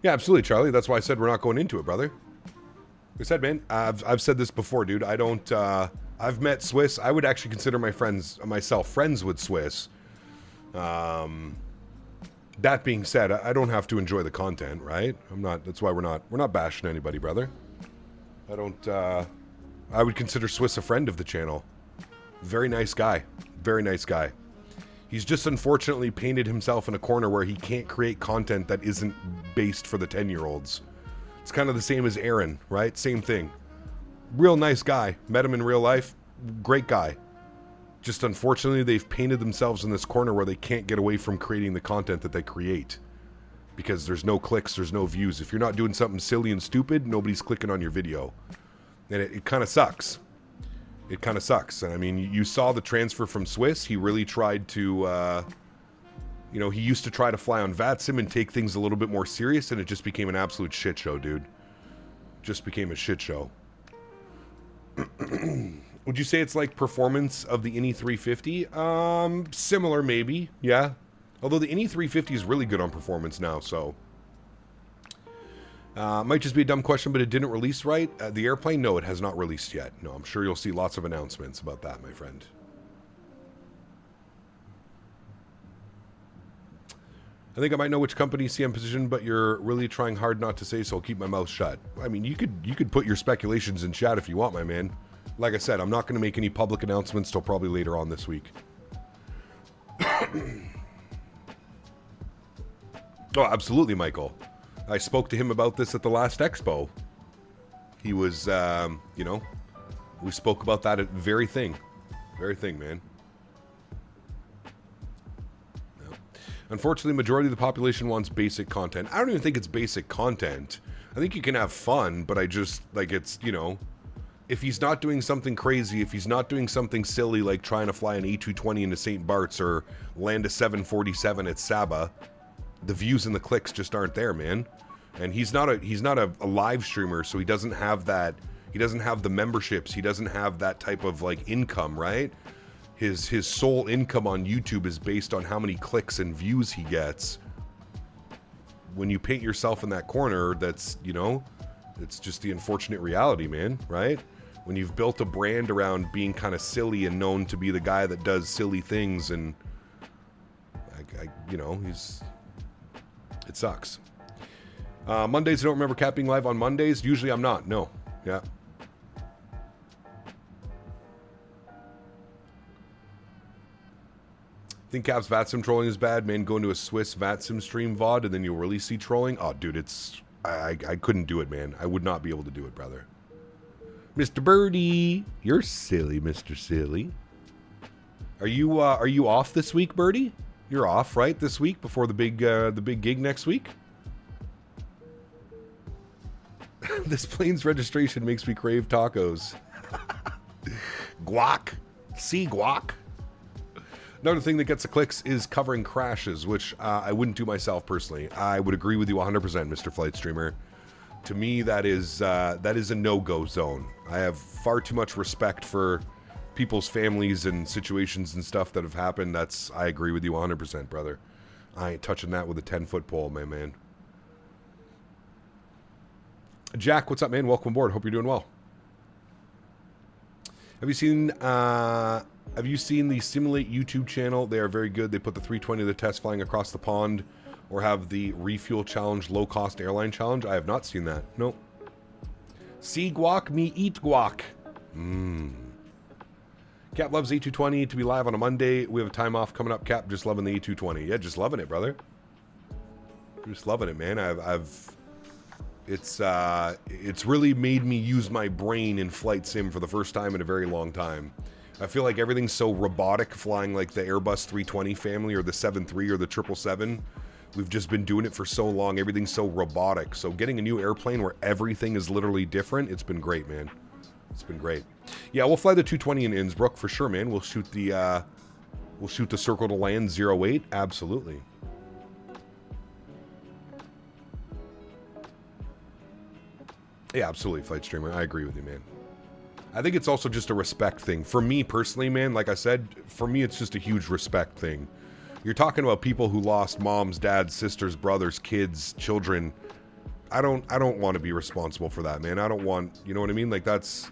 S1: Yeah, absolutely, Charlie. That's why I said we're not going into it, brother. Like I said, man, I've said this before, dude. I don't... I've met Swiss. I would actually consider myself friends with Swiss. That being said, I don't have to enjoy the content, right? I'm not. That's why we're not bashing anybody, brother. I don't. I would consider Swiss a friend of the channel. Very nice guy. Very nice guy. He's just unfortunately painted himself in a corner where he can't create content that isn't based for the 10-year-olds. It's kind of the same as Erin, right? Same thing. Real nice guy. Met him in real life. Great guy. Just unfortunately, they've painted themselves in this corner where they can't get away from creating the content that they create. Because there's no clicks, there's no views. If you're not doing something silly and stupid, nobody's clicking on your video. And it kind of sucks. It kind of sucks. And I mean, you saw the transfer from Swiss. He really tried to, you know, he used to try to fly on VATSIM and take things a little bit more serious, and it just became an absolute shit show, dude. Just became a shit show. Would you say it's like performance of the Innie 350? Similar, maybe. Yeah. Although the Innie 350 is really good on performance now, so. Might just be a dumb question, but it didn't release right. The airplane? No, it has not released yet. No, I'm sure you'll see lots of announcements about that, my friend. I think I might know which company CM position, but you're really trying hard not to say, so I'll keep my mouth shut. I mean, you could put your speculations in chat if you want, my man. Like I said, I'm not going to make any public announcements till probably later on this week. Oh, absolutely, Michael. I spoke to him about this at the last expo. He was, you know, we spoke about that very thing. Very thing, man. No. Unfortunately, majority of the population wants basic content. I don't even think it's basic content. I think you can have fun, but I just, like, it's, you know, if he's not doing something crazy, if he's not doing something silly like trying to fly an A220 into St. Bart's or land a 747 at Saba, the views and the clicks just aren't there, man. And he's not a live streamer, so he doesn't have that. He doesn't have the memberships. He doesn't have that type of like income, right? His sole income on YouTube is based on how many clicks and views he gets. When you paint yourself in that corner, that's, you know, it's just the unfortunate reality, man, right? When you've built a brand around being kind of silly and known to be the guy that does silly things, and you know, it sucks. Mondays, I don't remember Cap being live on Mondays. Usually I'm not, no. Yeah. Think Cap's VATSIM trolling is bad, man. Go into a Swiss VATSIM stream VOD and then you'll really see trolling. Oh, dude, it's... I couldn't do it, man. I would not be able to do it, brother. Mr. Birdie! You're silly, Mr. Silly. Are you off this week, Birdie? You're off, right, this week before the big gig next week? This plane's registration makes me crave tacos. Guac. See, guac. Another thing that gets the clicks is covering crashes, which I wouldn't do myself personally. I would agree with you 100%, Mr. Flight Streamer. To me, that is a no-go zone. I have far too much respect for people's families and situations and stuff that have happened. I agree with you 100%, brother. I ain't touching that with a 10-foot pole, my man. Jack, what's up, man? Welcome aboard. Hope you're doing well. Have you seen the Simulate YouTube channel? They are very good. They put the 320 to the test flying across the pond, or have the refuel challenge, low cost airline challenge. I have not seen that. Nope. See guac, me eat guac. Cap loves A220 to be live on a Monday. We have a time off coming up. Cap, just loving the A220. Yeah, just loving it, brother. Just loving it, man. It's really made me use my brain in flight sim for the first time in a very long time. I feel like everything's so robotic flying like the Airbus 320 family or the 73 or the 777. We've just been doing it for so long. Everything's so robotic. So getting a new airplane where everything is literally different, it's been great, man. It's been great. Yeah, we'll fly the 220 in Innsbruck for sure, man. We'll shoot the circle to land 08. Absolutely. Yeah, absolutely, Flight Streamer. I agree with you, man. I think it's also just a respect thing. For me personally, man, like I said, for me it's just a huge respect thing. You're talking about people who lost moms, dads, sisters, brothers, kids, children. I don't want to be responsible for that, man. I don't want, you know what I mean? Like that's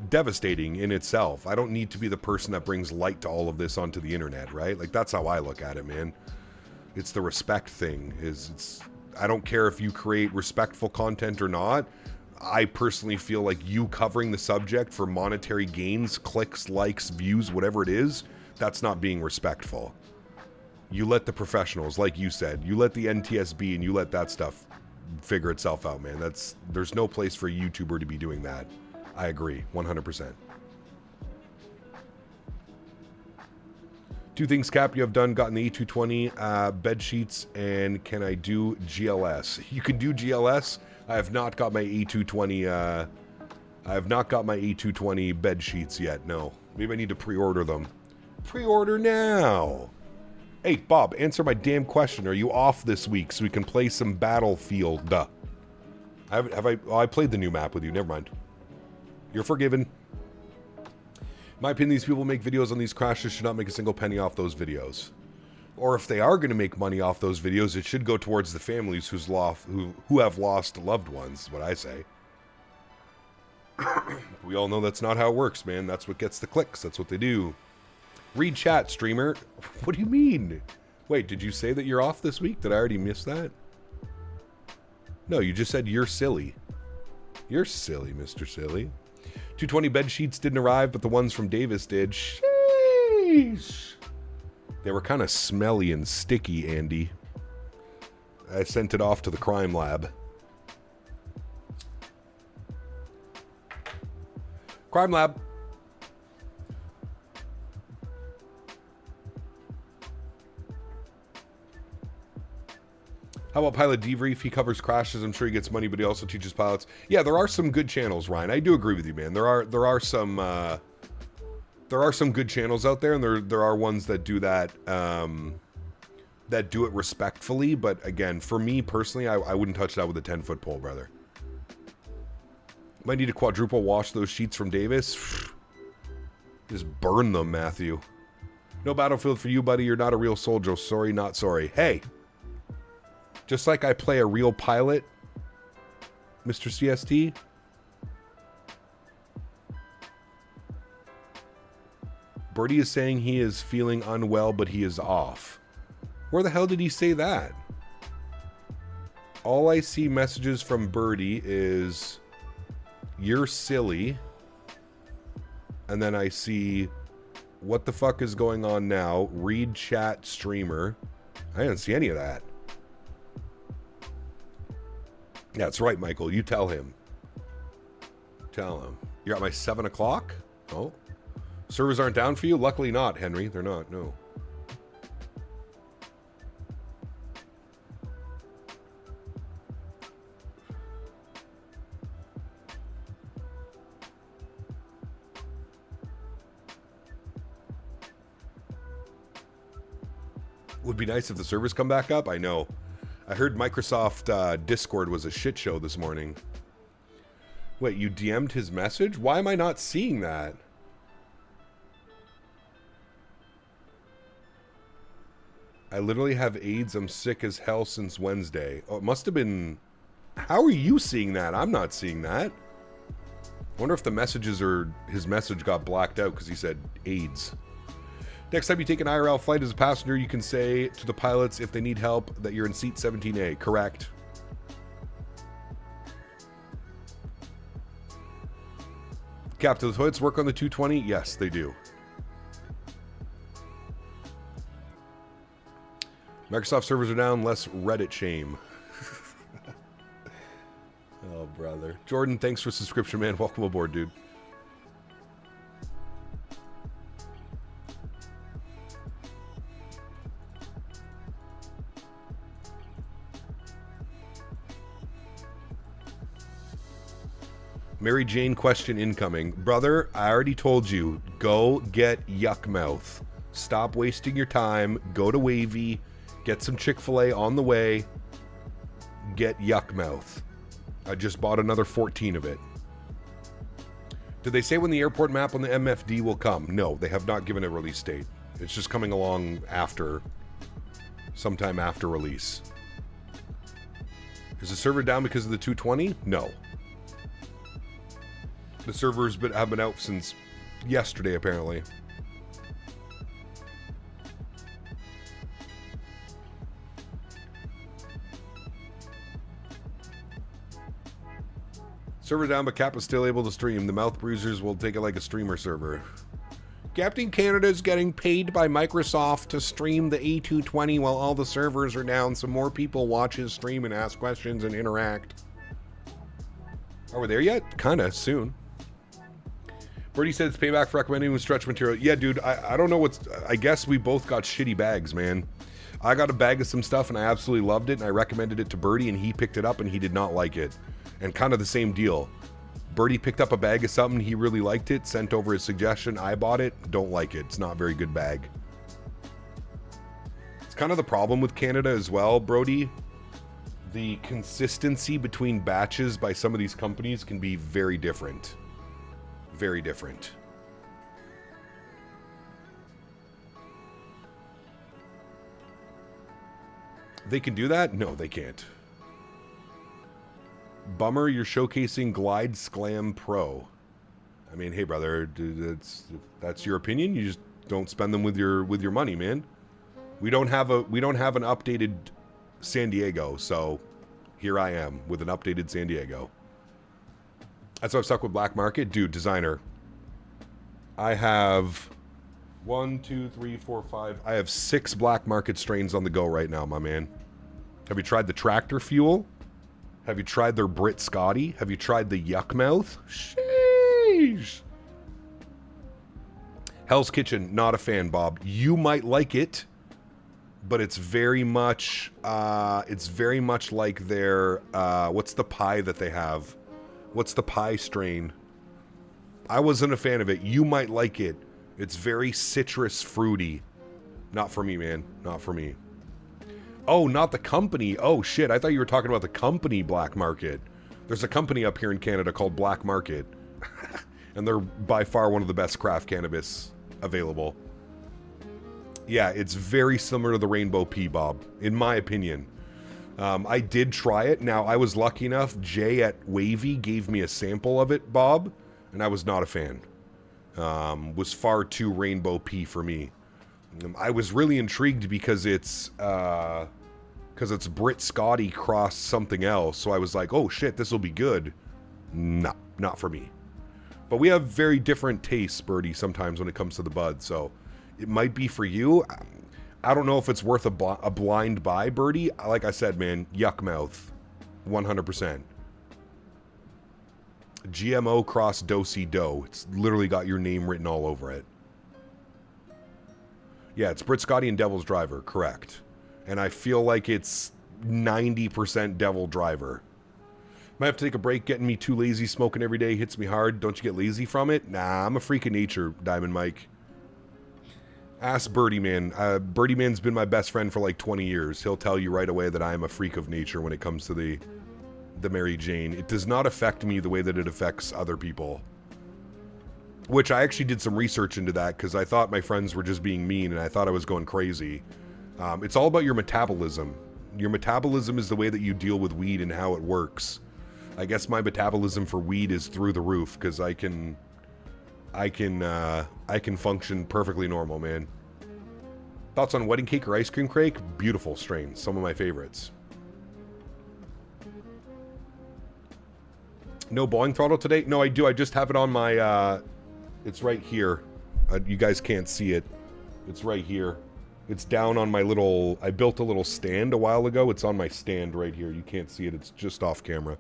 S1: devastating in itself. I don't need to be the person that brings light to all of this onto the internet, right? Like that's how I look at it, man. It's the respect thing. I don't care if you create respectful content or not. I personally feel like you covering the subject for monetary gains, clicks, likes, views, whatever it is, that's not being respectful. You let the professionals, like you said, you let the NTSB and you let that stuff figure itself out, man. There's no place for a YouTuber to be doing that. I agree, 100%. Two things, Cap, you have done, gotten the A220 bed sheets, and can I do GLS? You can do GLS. I have not got my A220, I have not got my A220 bed sheets yet, no. Maybe I need to pre-order them. Pre-order now! Hey, Bob, answer my damn question. Are you off this week so we can play some Battlefield? Duh. I played the new map with you, never mind. You're forgiven. In my opinion, these people who make videos on these crashes should not make a single penny off those videos. Or if they are going to make money off those videos, it should go towards the families who have lost loved ones, is what I say. We all know that's not how it works, man. That's what gets the clicks. That's what they do. Read chat, streamer. What do you mean? Wait, did you say that you're off this week? Did I already miss that? No, you just said you're silly. You're silly, Mr. Silly. 220 bed sheets didn't arrive, but the ones from Davis did. Sheesh. They were kind of smelly and sticky, Andy. I sent it off to the crime lab. Crime lab. How about Pilot Debrief? He covers crashes. I'm sure he gets money, but he also teaches pilots. Yeah, there are some good channels, Ryan. I do agree with you, man. There are some good channels out there, and there are ones that do that that do it respectfully. But again, for me personally, I wouldn't touch that with a 10-foot pole, brother. Might need to quadruple wash those sheets from Davis. Just burn them, Matthew. No Battlefield for you, buddy. You're not a real soldier. Sorry, not sorry. Hey. Just like I play a real pilot, Mr. CST. Birdie is saying he is feeling unwell, but he is off. Where the hell did he say that? All I see messages from Birdie is, you're silly. And then I see, what the fuck is going on now? Read chat, streamer. I didn't see any of that. That's right, Michael. You tell him. Tell him. You're at my 7 o'clock? Oh. Servers aren't down for you? Luckily not, Henry. They're not, no. Would be nice if the servers come back up. I know. I heard Microsoft Discord was a shit show this morning. Wait, you DM'd his message? Why am I not seeing that? I literally have AIDS. I'm sick as hell since Wednesday. Oh, it must have been... How are you seeing that? I'm not seeing that. I wonder if the messages or his message got blacked out because he said AIDS. Next time you take an IRL flight as a passenger, you can say to the pilots if they need help that you're in seat 17A. Correct. Cap, do the toilets work on the 220? Yes, they do. Microsoft servers are down. Less Reddit shame. Oh, brother. Jordan, thanks for subscription, man. Welcome aboard, dude. Mary Jane question incoming. Brother, I already told you, go get Yuck Mouth. Stop wasting your time. Go to Wavy. Get some Chick-fil-A on the way. Get Yuck Mouth. I just bought another 14 of it. Did they say when the airport map on the MFD will come? No, they have not given a release date. It's just coming along after, sometime after release. Is the server down because of the 220? No. The servers have been out since yesterday, apparently. Server down, but Cap is still able to stream. The mouth bruisers will take it like a streamer server. Captain Canada is getting paid by Microsoft to stream the A220 while all the servers are down, so more people watch his stream and ask questions and interact. Are we there yet? Kinda, soon. Birdie said it's payback for recommending with stretch material. Yeah, dude, I don't know what's... I guess we both got shitty bags, man. I got a bag of some stuff and I absolutely loved it, and I recommended it to Birdie and he picked it up and he did not like it. And kind of the same deal. Birdie picked up a bag of something, he really liked it, sent over his suggestion, I bought it, don't like it. It's not a very good bag. It's kind of the problem with Canada as well, Brody. The consistency between batches by some of these companies can be very different. Very different. They can do that? No, they can't. Bummer, you're showcasing Glide Sclam Pro. I mean, hey brother, that's your opinion. You just don't spend them with your money, man. We don't have an updated San Diego, so here I am with an updated San Diego. That's why I'm stuck with black market, dude. Designer. I have 1, 2, 3, 4, 5. I have 6 black market strains on the go right now, my man. Have you tried the tractor fuel? Have you tried their Brit Scotty? Have you tried the Yuck Mouth? Sheesh. Hell's Kitchen, not a fan, Bob. You might like it, but it's very much like their, what's the pie that they have? What's the pie strain? I wasn't a fan of it. You might like it. It's very citrus fruity. Not for me, man. Not for me. Oh, not the company. Oh, shit. I thought you were talking about the company Black Market. There's a company up here in Canada called Black Market. And they're by far one of the best craft cannabis available. Yeah, it's very similar to the Rainbow Pea, Bob, in my opinion. I did try it. Now, I was lucky enough. Jay at Wavy gave me a sample of it, Bob, and I was not a fan. Was far too Rainbow Pea for me. I was really intrigued because it's Brit Scotty cross something else. So I was like, oh shit, this will be good. No, not for me. But we have very different tastes, Birdie, sometimes when it comes to the bud. So it might be for you. I don't know if it's worth a blind buy, Birdie. Like I said, man, Yuck Mouth. 100%. GMO cross Do-si-do. It's literally got your name written all over it. Yeah, it's Brit Scotty and Devil's Driver, correct. And I feel like it's 90% Devil Driver. Might have to take a break. Getting me too lazy. Smoking every day hits me hard. Don't you get lazy from it? Nah, I'm a freak of nature, Diamond Mike. Ask Birdie Man. Birdie Man's been my best friend for like 20 years. He'll tell you right away that I am a freak of nature when it comes to the Mary Jane. It does not affect me the way that it affects other people. Which I actually did some research into that because I thought my friends were just being mean and I thought I was going crazy. It's all about your metabolism. Your metabolism is the way that you deal with weed and how it works. I guess my metabolism for weed is through the roof because I can function perfectly normal, man. Thoughts on wedding cake or ice cream cake? Beautiful strains. Some of my favorites. No Boeing throttle today? No, I do. I just have it on my... it's right here. You guys can't see it. It's right here. It's down on my little... I built a little stand a while ago. It's on my stand right here. You can't see it. It's just off camera.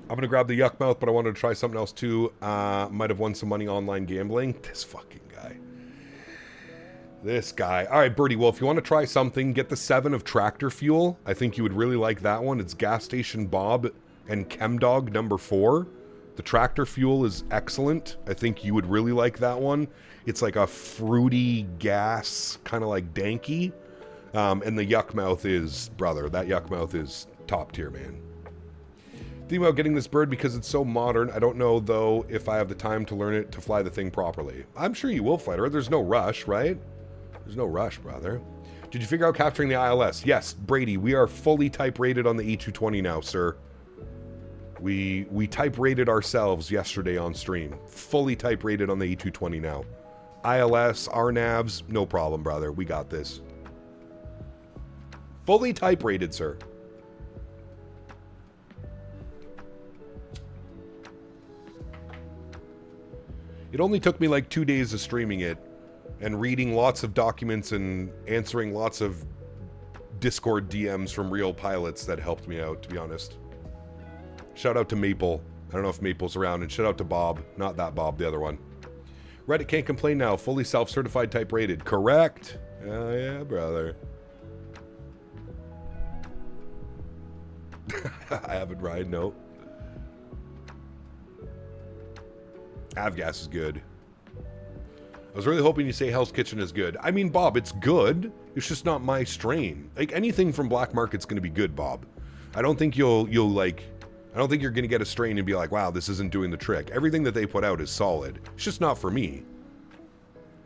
S1: I'm going to grab the Yuck Mouth, but I wanted to try something else too. Might have won some money online gambling. This fucking guy. This guy. All right, Birdie. Well, if you want to try something, get the 7 of Tractor Fuel. I think you would really like that one. It's Gas Station Bob and Chemdog number 4. The Tractor Fuel is excellent. I think you would really like that one. It's like a fruity gas, kind of like danky. And the Yuck Mouth is, brother, that Yuck Mouth is top tier, man. Thinking about getting this bird because it's so modern. I don't know, though, if I have the time to learn it to fly the thing properly. I'm sure you will, Fighter. There's no rush, right? There's no rush, brother. Did you figure out capturing the ILS? Yes, Brady, we are fully type rated on the A220 now, sir. We type rated ourselves yesterday on stream. Fully type rated on the A220 now. ILS, RNAVs, no problem, brother. We got this. Fully type rated, sir. It only took me like 2 days of streaming it and reading lots of documents and answering lots of Discord DMs from real pilots that helped me out, to be honest. Shout out to Maple. I don't know if Maple's around. And shout out to Bob. Not that Bob, the other one. Reddit can't complain now. Fully self-certified type rated. Correct. Oh yeah, brother. I haven't ride, no. Avgas is good. I was really hoping you say Hell's Kitchen is good. I mean, Bob, it's good. It's just not my strain. Like, anything from Black Market's going to be good, Bob. I don't think you'll like... I don't think you're going to get a strain and be like, wow, this isn't doing the trick. Everything that they put out is solid. It's just not for me.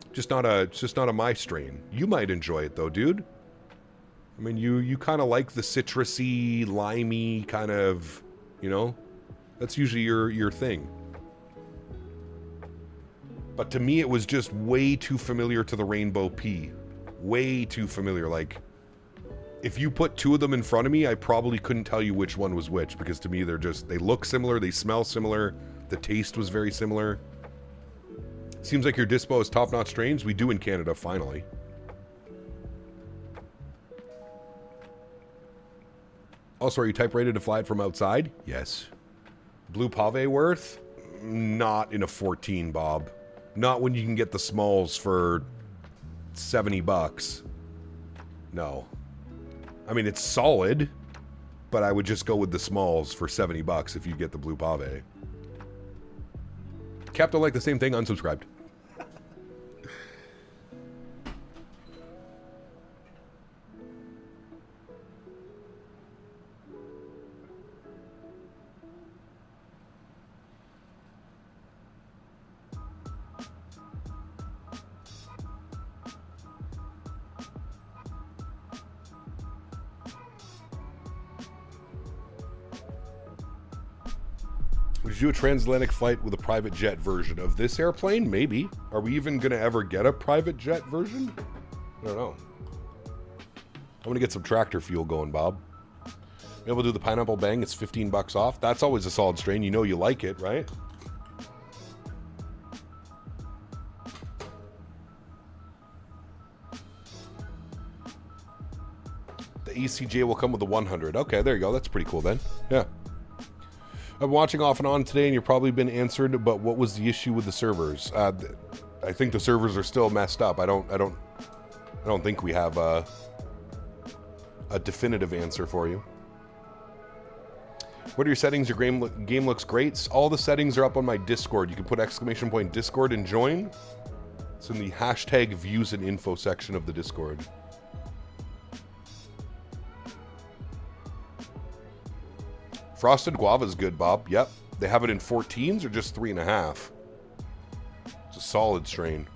S1: It's just not a my strain. You might enjoy it, though, dude. I mean, you kind of like the citrusy, limey kind of, you know? That's usually your thing. But to me, it was just way too familiar to the Rainbow Pea. Way too familiar. Like, if you put two of them in front of me, I probably couldn't tell you which one was which, because to me, they look similar, they smell similar, the taste was very similar. Seems like your dispo is top-notch strains. We do in Canada, finally. Also, are you type-rated to fly it from outside? Yes. Blue Pave worth? Not in a 14, Bob. Not when you can get the smalls for $70. No. I mean, it's solid, but I would just go with the smalls for $70 if you get the Blue Pave. Captain like the same thing, unsubscribed. Would you do a transatlantic flight with a private jet version of this airplane? Maybe. Are we even going to ever get a private jet version? I don't know. I'm going to get some tractor fuel going, Bob. Maybe we'll do the pineapple bang. It's $15 off. That's always a solid strain. You know you like it, right? The ECJ will come with the 100. Okay, there you go. That's pretty cool then. Yeah. I'm watching off and on today, and you've probably been answered. But what was the issue with the servers? I think the servers are still messed up. I don't think we have a definitive answer for you. What are your settings? Your game looks great. All the settings are up on my Discord. You can put ! Discord and join. It's in the hashtag views and info section of the Discord. Frosted guava is good, Bob. Yep. They have it in 14s or just 3.5. It's a solid strain.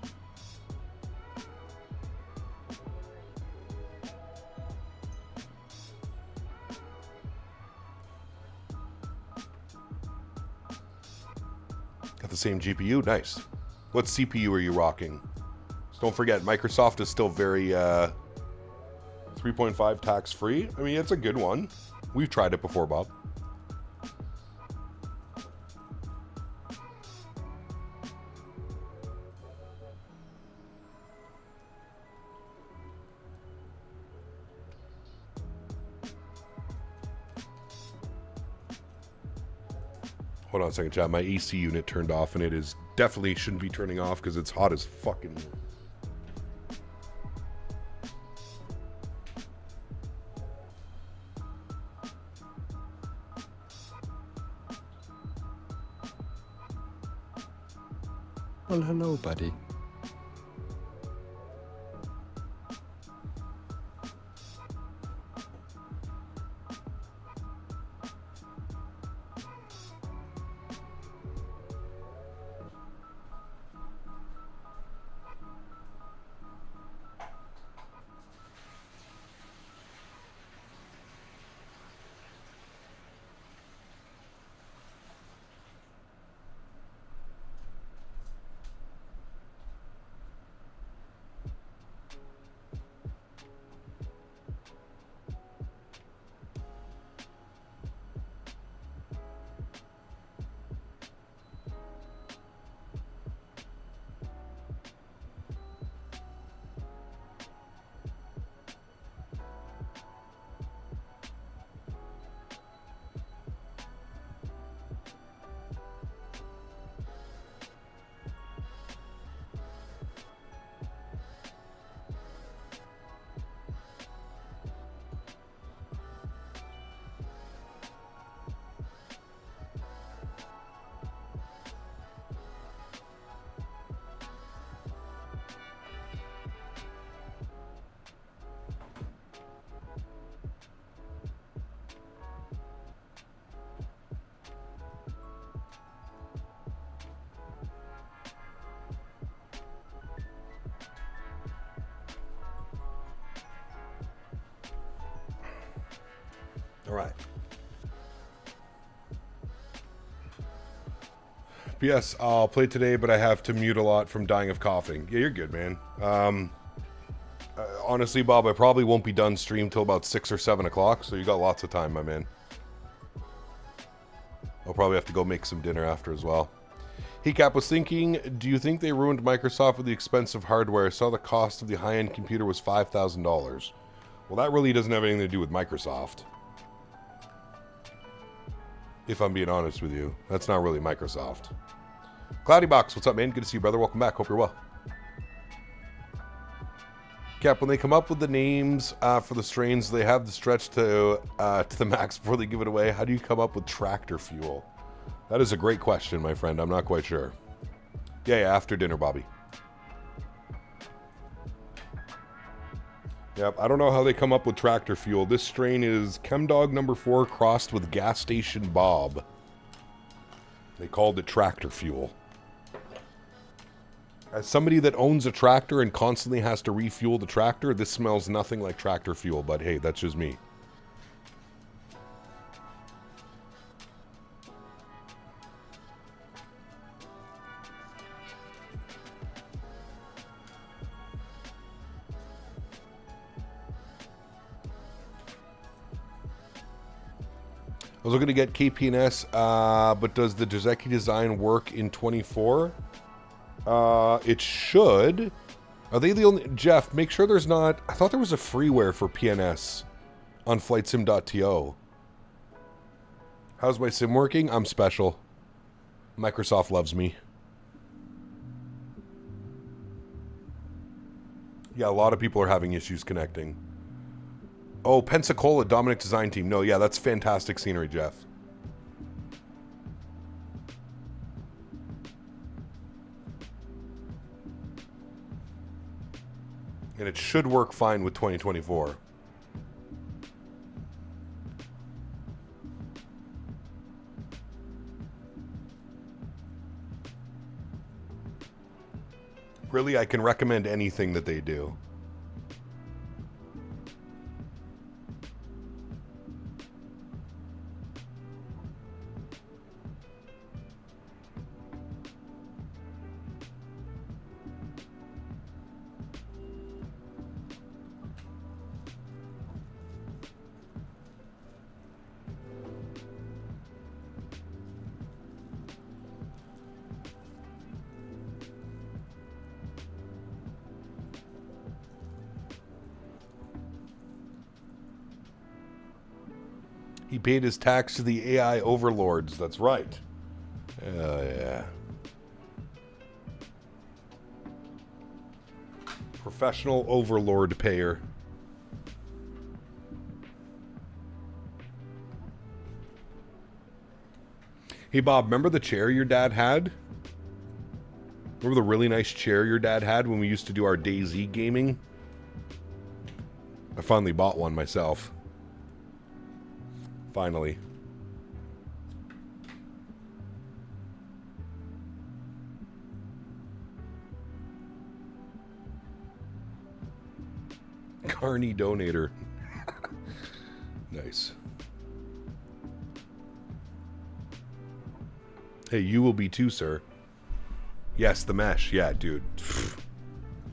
S1: Got the same GPU. Nice. What CPU are you rocking? So don't forget, Microsoft is still very 3.5 tax-free. I mean, it's a good one. We've tried it before, Bob. Hold on a second, chat. My AC unit turned off, and it is definitely shouldn't be turning off because it's hot as fucking.
S7: Well, hello, buddy.
S1: All right. Yes, I'll play today, but I have to mute a lot from dying of coughing. Yeah, you're good, man. Honestly, Bob, I probably won't be done stream till about 6 or 7 o'clock, so you got lots of time, my man. I'll probably have to go make some dinner after as well. Hey, Cap was thinking, do you think they ruined Microsoft with the expensive hardware? I saw the cost of the high-end computer was $5,000. Well, that really doesn't have anything to do with Microsoft. If I'm being honest with you. That's not really Microsoft. Cloudy Box, what's up, man? Good to see you, brother. Welcome back. Hope you're well. Cap, when they come up with the names for the strains, they have the stretch to the max before they give it away. How do you come up with tractor fuel? That is a great question, my friend. I'm not quite sure. Yeah, after dinner, Bobby. Yep, I don't know how they come up with tractor fuel. This strain is Chemdog number 4 crossed with Gas Station Bob. They called it tractor fuel. As somebody that owns a tractor and constantly has to refuel the tractor, this smells nothing like tractor fuel, but hey, that's just me. I was looking to get KP&S, but does the Drzecki design work in 24? It should. Are they the only... Jeff, make sure there's not... I thought there was a freeware for PNS on flightsim.to. How's my sim working? I'm special. Microsoft loves me. Yeah, a lot of people are having issues connecting. Oh, Pensacola, Dominic Design Team. No, yeah, that's fantastic scenery, Jeff. And it should work fine with 2024. Really, I can recommend anything that they do. He paid his tax to the AI overlords. That's right. Yeah. Professional overlord payer. Hey, Bob, remember the chair your dad had? Remember the really nice chair your dad had when we used to do our DayZ gaming? I finally bought one myself. Finally. Carney donator. Nice. Hey, you will be too, sir. Yes, the mesh. Yeah, dude.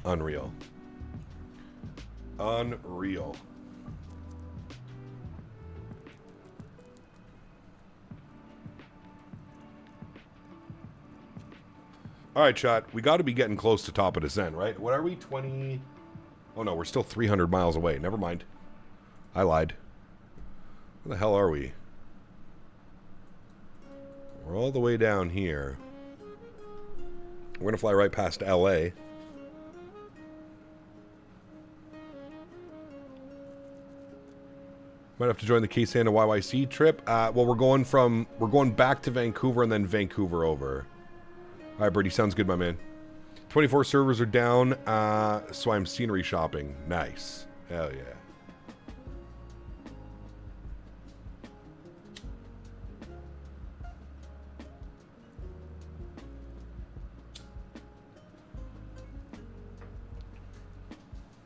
S1: Unreal. Unreal. All right, chat. We got to be getting close to top of descent, right? What are we? 20... Oh, no. We're still 300 miles away. Never mind. I lied. Where the hell are we? We're all the way down here. We're going to fly right past LA. Might have to join the KSAN to YYC trip. Well, we're going back to Vancouver and then Vancouver over. All right, Birdie, sounds good, my man. 24 servers are down, so I'm scenery shopping. Nice. Hell yeah.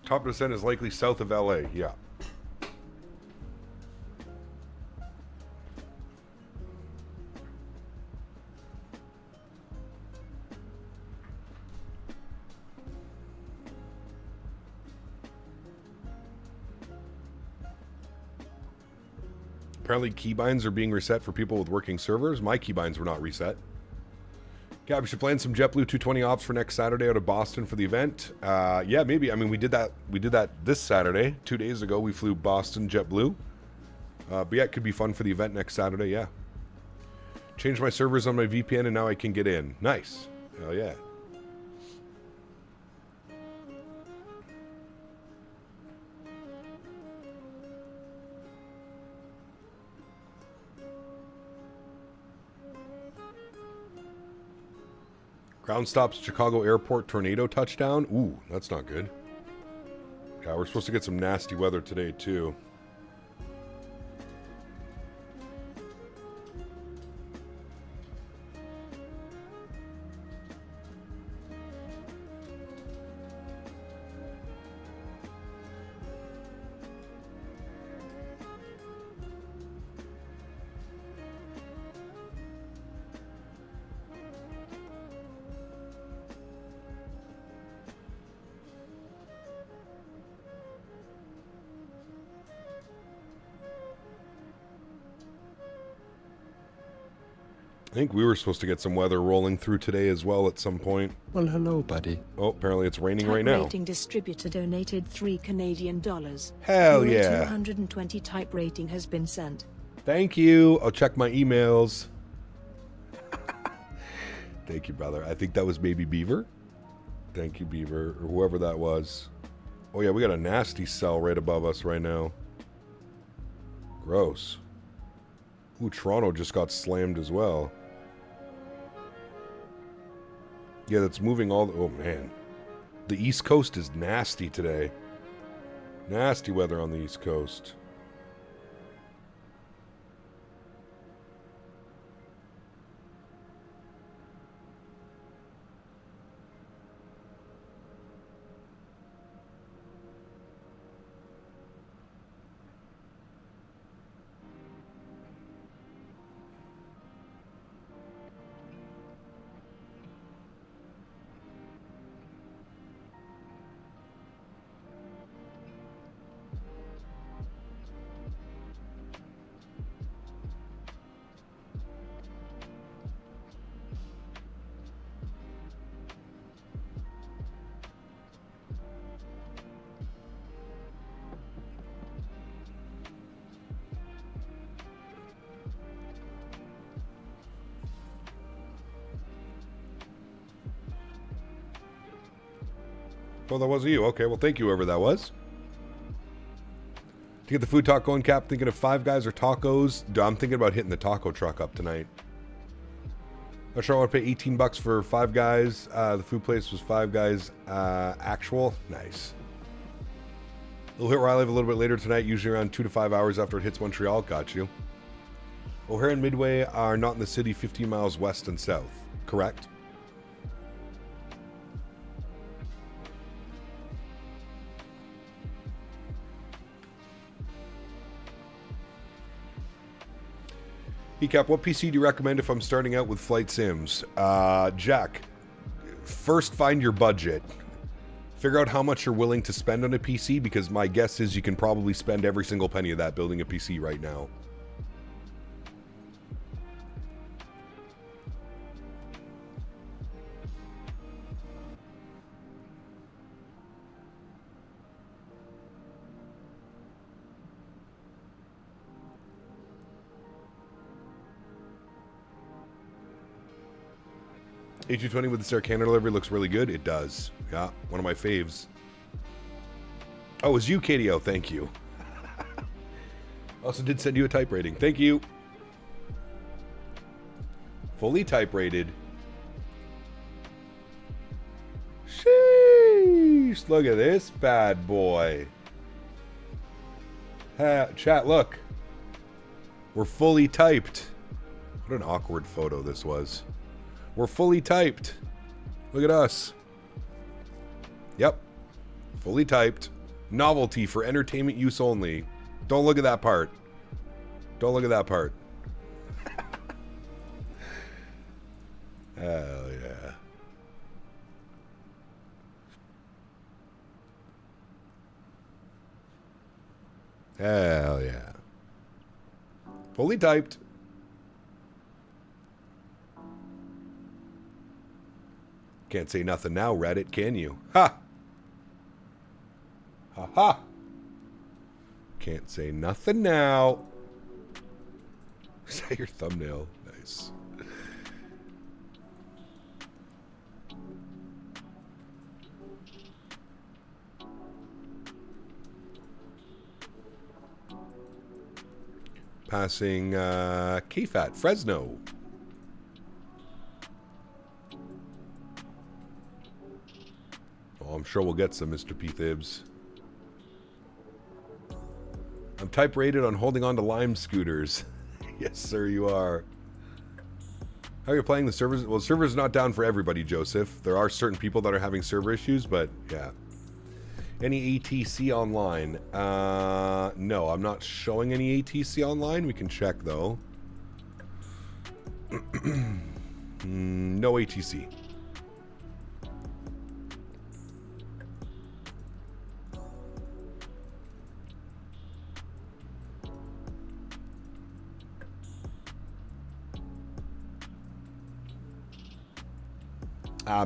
S1: Top descent is likely south of LA, yeah. Apparently keybinds are being reset for people with working servers. My keybinds were not reset. Yeah, we should plan some JetBlue 220 ops for next Saturday out of Boston for the event. Yeah, maybe. I mean, we did that this Saturday. 2 days ago, we flew Boston JetBlue. But yeah, it could be fun for the event next Saturday, yeah. Changed my servers on my VPN and now I can get in. Nice. Hell yeah. Ground stops Chicago Airport tornado touchdown. Ooh, that's not good. Yeah, we're supposed to get some nasty weather today, too. I think we were supposed to get some weather rolling through today as well at some point.
S7: Well, hello, buddy.
S1: Oh, apparently it's raining right now.
S3: Type rating distributor donated $3 Canadian.
S1: Hell
S3: Your
S1: yeah.
S3: 220 type rating has been sent.
S1: Thank you. I'll check my emails. Thank you, brother. I think that was maybe Beaver. Thank you, Beaver, or whoever that was. Oh, yeah, we got a nasty cell right above us right now. Gross. Ooh, Toronto just got slammed as well. Yeah, that's moving all the... Oh, man. The East Coast is nasty today. Nasty weather on the East Coast. Oh, that wasn't you. Okay, well, thank you, whoever that was. To get the food talk going, Cap, thinking of Five Guys or tacos? I'm thinking about hitting the taco truck up tonight. Not sure I want to pay 18 bucks for Five Guys. The food place was Five Guys actual. Nice. It'll hit where I live a little bit later tonight, usually around 2 to 5 hours after it hits Montreal. Got you. O'Hare and Midway are not in the city, 15 miles west and south. Correct? Cap, what PC do you recommend if I'm starting out with flight sims? Jack, first find your budget. Figure out how much you're willing to spend on a PC, because my guess is you can probably spend every single penny of that building a PC right now. A220 with the Sarcana delivery looks really good. It does. Yeah, one of my faves. Oh, it was you, KDO. Thank you. Also did send you a type rating. Thank you. Fully type rated. Sheesh. Look at this bad boy. Chat, look. We're fully typed. What an awkward photo this was. We're fully typed. Look at us. Yep. Fully typed. Novelty for entertainment use only. Don't look at that part. Don't look at that part. Hell yeah. Hell yeah. Fully typed. Can't say nothing now, Reddit, can you? Ha! Ha ha! Can't say nothing now. Is that your thumbnail? Nice. Passing KFAT, Fresno. Oh, I'm sure we'll get some, Mr. P. Thibs. I'm type rated on holding on to Lime scooters. Yes, sir, you are. How are you playing the servers? Well, the server's not down for everybody, Joseph. There are certain people that are having server issues, but yeah. Any ATC online? No, I'm not showing any ATC online. We can check, though. No ATC.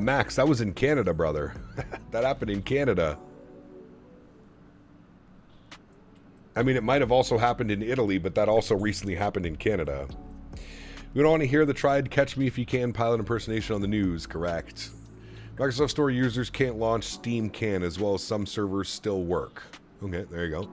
S1: Max, that was in Canada, brother. That happened in Canada. I mean, it might have also happened in Italy, but that also recently happened in Canada. We don't want to hear the tried catch me if you can pilot impersonation on the news, correct. Microsoft Store users can't launch Steam can, as well as some servers still work. Okay, there you go.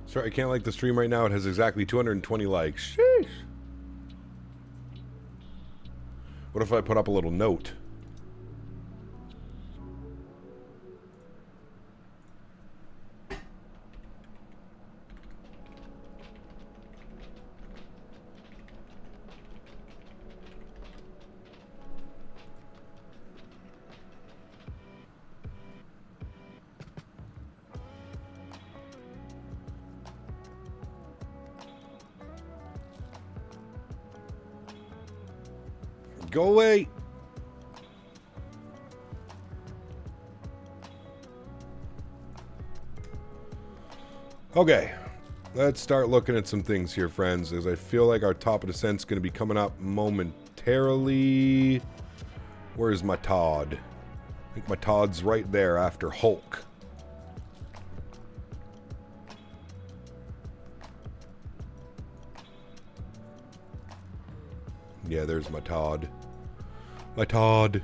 S1: Sorry, I can't like the stream right now. It has exactly 220 likes. Sheesh. What if I put up a little note? Go away. Okay, let's start looking at some things here, friends, as I feel like our top of descent's going to be coming up momentarily. Where's my Todd? I think my Todd's right there after Hulk. Yeah, there's my Todd. My Todd.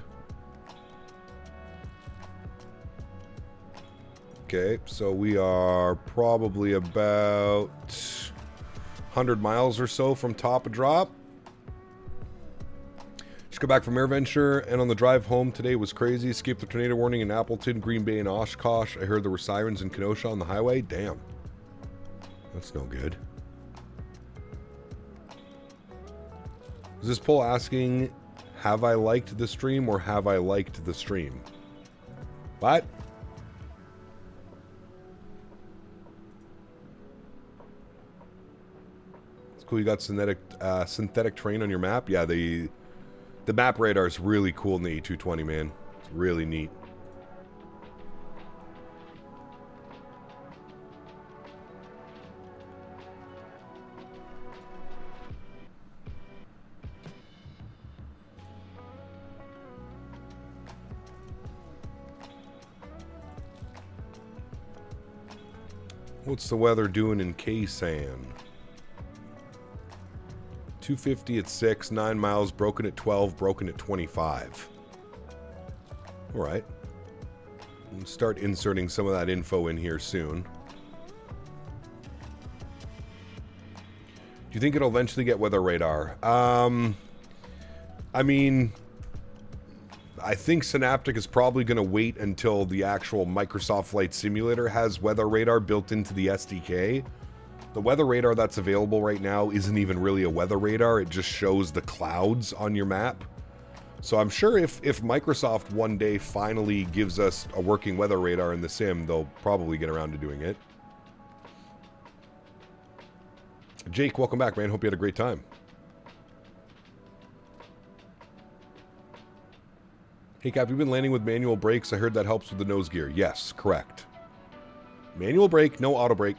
S1: Okay, so we are probably about 100 miles or so from top of drop. Just got back from AirVenture, and on the drive home today was crazy. Escaped the tornado warning in Appleton, Green Bay, and Oshkosh. I heard there were sirens in Kenosha on the highway. Damn. That's no good. Is this poll asking, have I liked the stream or have I liked the stream? What? It's cool you got synthetic terrain on your map. Yeah, the map radar is really cool in the A220, man. It's really neat. What's the weather doing in KSAN? 250 at 6, 9 miles, broken at 12, broken at 25. All right. We'll start inserting some of that info in here soon. Do you think it'll eventually get weather radar? I mean, I think Synaptic is probably going to wait until the actual Microsoft Flight Simulator has weather radar built into the SDK. The weather radar that's available right now isn't even really a weather radar. It just shows the clouds on your map. So I'm sure if Microsoft one day finally gives us a working weather radar in the sim, they'll probably get around to doing it. Jake, welcome back, man. Hope you had a great time. Hey, Cap, you've been landing with manual brakes. I heard that helps with the nose gear. Yes, correct. Manual brake, no auto brake.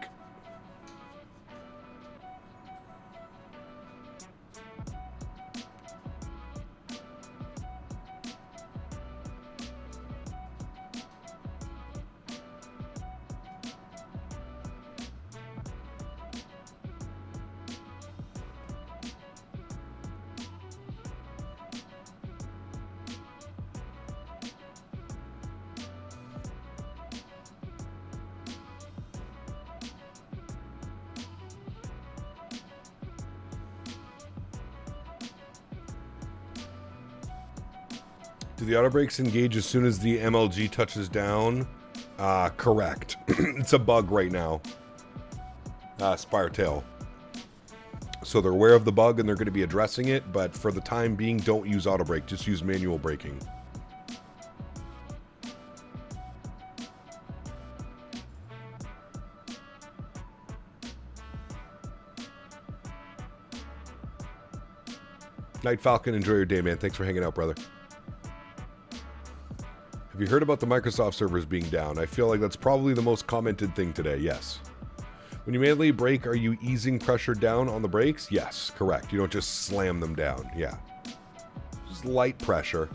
S1: Do the auto brakes engage as soon as the MLG touches down? Correct. It's a bug right now. Spire tail. So they're aware of the bug and they're going to be addressing it, but for the time being, don't use auto brake. Just use manual braking. Night Falcon, enjoy your day, man. Thanks for hanging out, brother. Have you heard about the Microsoft servers being down? I feel like that's probably the most commented thing today. Yes. When you manually brake, are you easing pressure down on the brakes? Yes, correct. You don't just slam them down. Yeah. Just light pressure.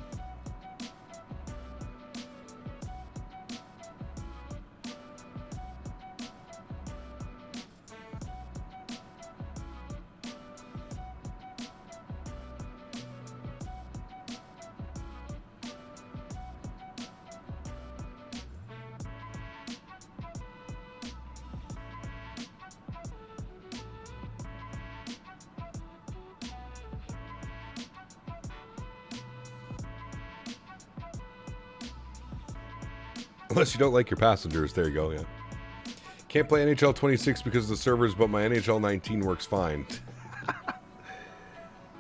S1: Unless you don't like your passengers. There you go, yeah. Can't play NHL 26 because of the servers, but my NHL 19 works fine.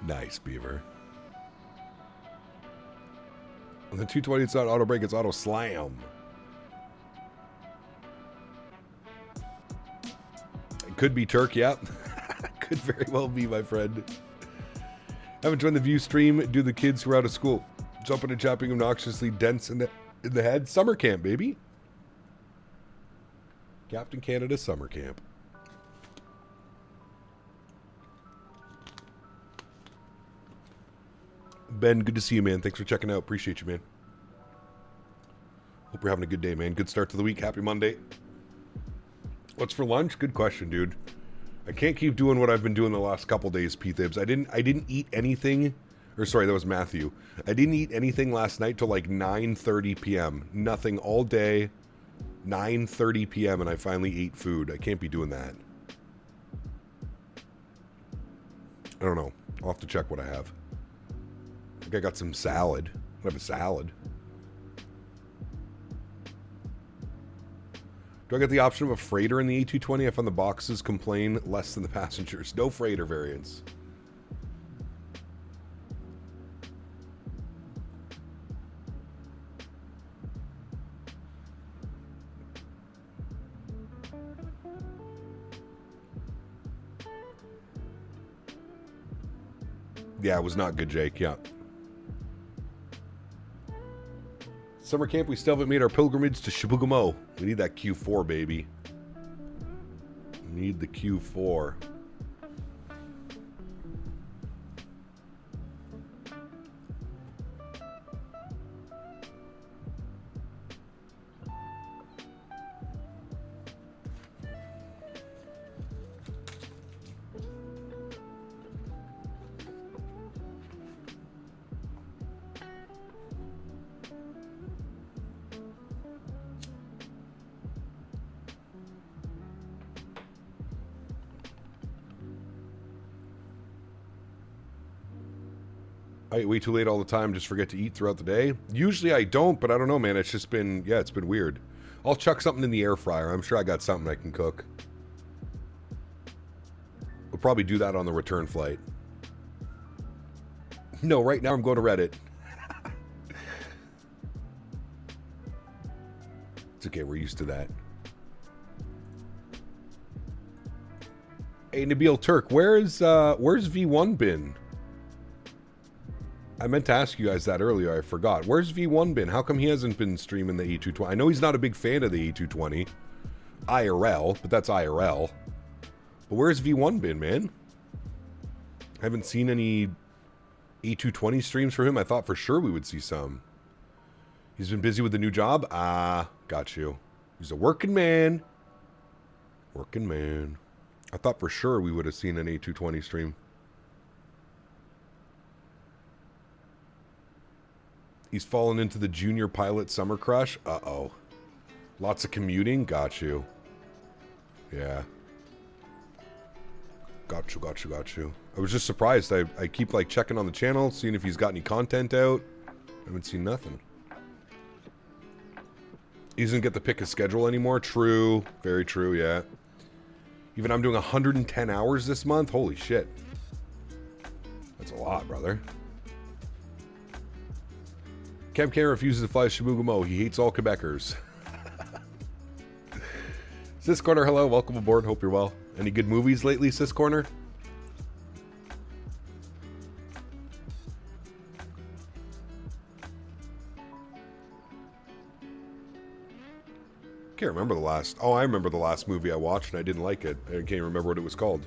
S1: Nice, Beaver. On the 220, it's not auto brake, it's auto slam. It could be Turk, yeah. Could very well be, my friend. Haven't joined the view stream. Do the kids who are out of school jumping and chopping obnoxiously dense in the head? Summer camp, baby. Captain Canada summer camp. Ben, good to see you, man. Thanks for checking out. Appreciate you, man. Hope you're having a good day, man. Good start to the week. Happy Monday. What's for lunch? Good question, dude. I can't keep doing what I've been doing the last couple days, P-Thibs. I didn't eat anything. Or sorry, that was Matthew. I didn't eat anything last night till like 9:30 p.m. Nothing all day. 9:30 p.m. and I finally ate food. I can't be doing that. I don't know. I'll have to check what I have. I think I got some salad. I have a salad. Do I get the option of a freighter in the A220? I found the boxes complain less than the passengers. No freighter variants. Yeah, it was not good, Jake. Yeah. Summer camp, we still haven't made our pilgrimage to Shibugamo. We need that Q4, baby. We need the Q4. I eat way too late all the time, just forget to eat throughout the day. Usually I don't, but I don't know, man. It's just been, yeah, it's been weird. I'll chuck something in the air fryer. I'm sure I got something I can cook. We'll probably do that on the return flight. No, right now I'm going to Reddit. It's okay, we're used to that. Hey, Nabil Turk, where's V1 been? I meant to ask you guys that earlier, I forgot. Where's V1 been? How come he hasn't been streaming the A220? I know he's not a big fan of the A220. IRL, but that's IRL. But where's V1 been, man? I haven't seen any A220 streams for him. I thought for sure we would see some. He's been busy with the new job? Ah, got you. He's a working man. Working man. I thought for sure we would have seen an A220 stream. He's fallen into the junior pilot summer crush. Uh-oh. Lots of commuting. Got you. Yeah. Got you. I was just surprised. I keep like checking on the channel, seeing if he's got any content out. I haven't seen nothing. He doesn't get to pick his schedule anymore. True. Very true, yeah. Even I'm doing 110 hours this month. Holy shit. That's a lot, brother. Cam refuses to fly Shibugumo. He hates all Quebecers. Sis Corner, hello. Welcome aboard. Hope you're well. Any good movies lately, Sis Corner? I can't remember the last... Oh, I remember the last movie I watched and I didn't like it. I can't remember what it was called.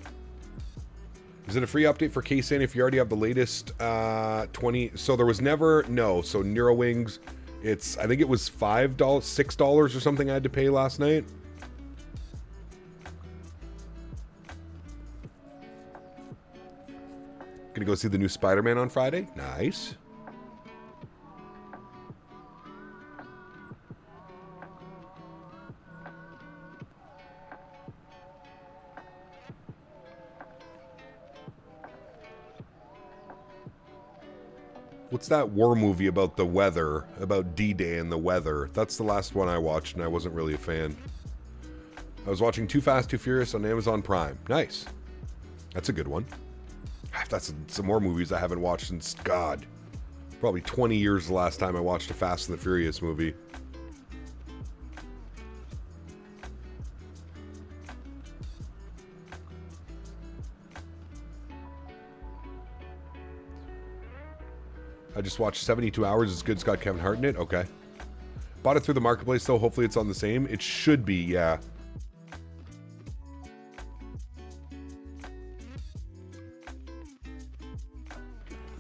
S1: Is it a free update for KSAN if you already have the latest 20? So there was never... No. So Neurowings, it's... I think it was $5, $6 or something I had to pay last night. Gonna go see the new Spider-Man on Friday. Nice. What's that war movie about the weather? About D-Day and the weather? That's the last one I watched and I wasn't really a fan. I was watching Too Fast, Too Furious on Amazon Prime. Nice. That's a good one. That's some more movies I haven't watched since, God, probably 20 years the last time I watched a Fast and the Furious movie. I just watched 72 Hours. It's good. It's got Kevin Hart in it. Okay. Bought it through the marketplace, though. Hopefully it's on the same. It should be, yeah.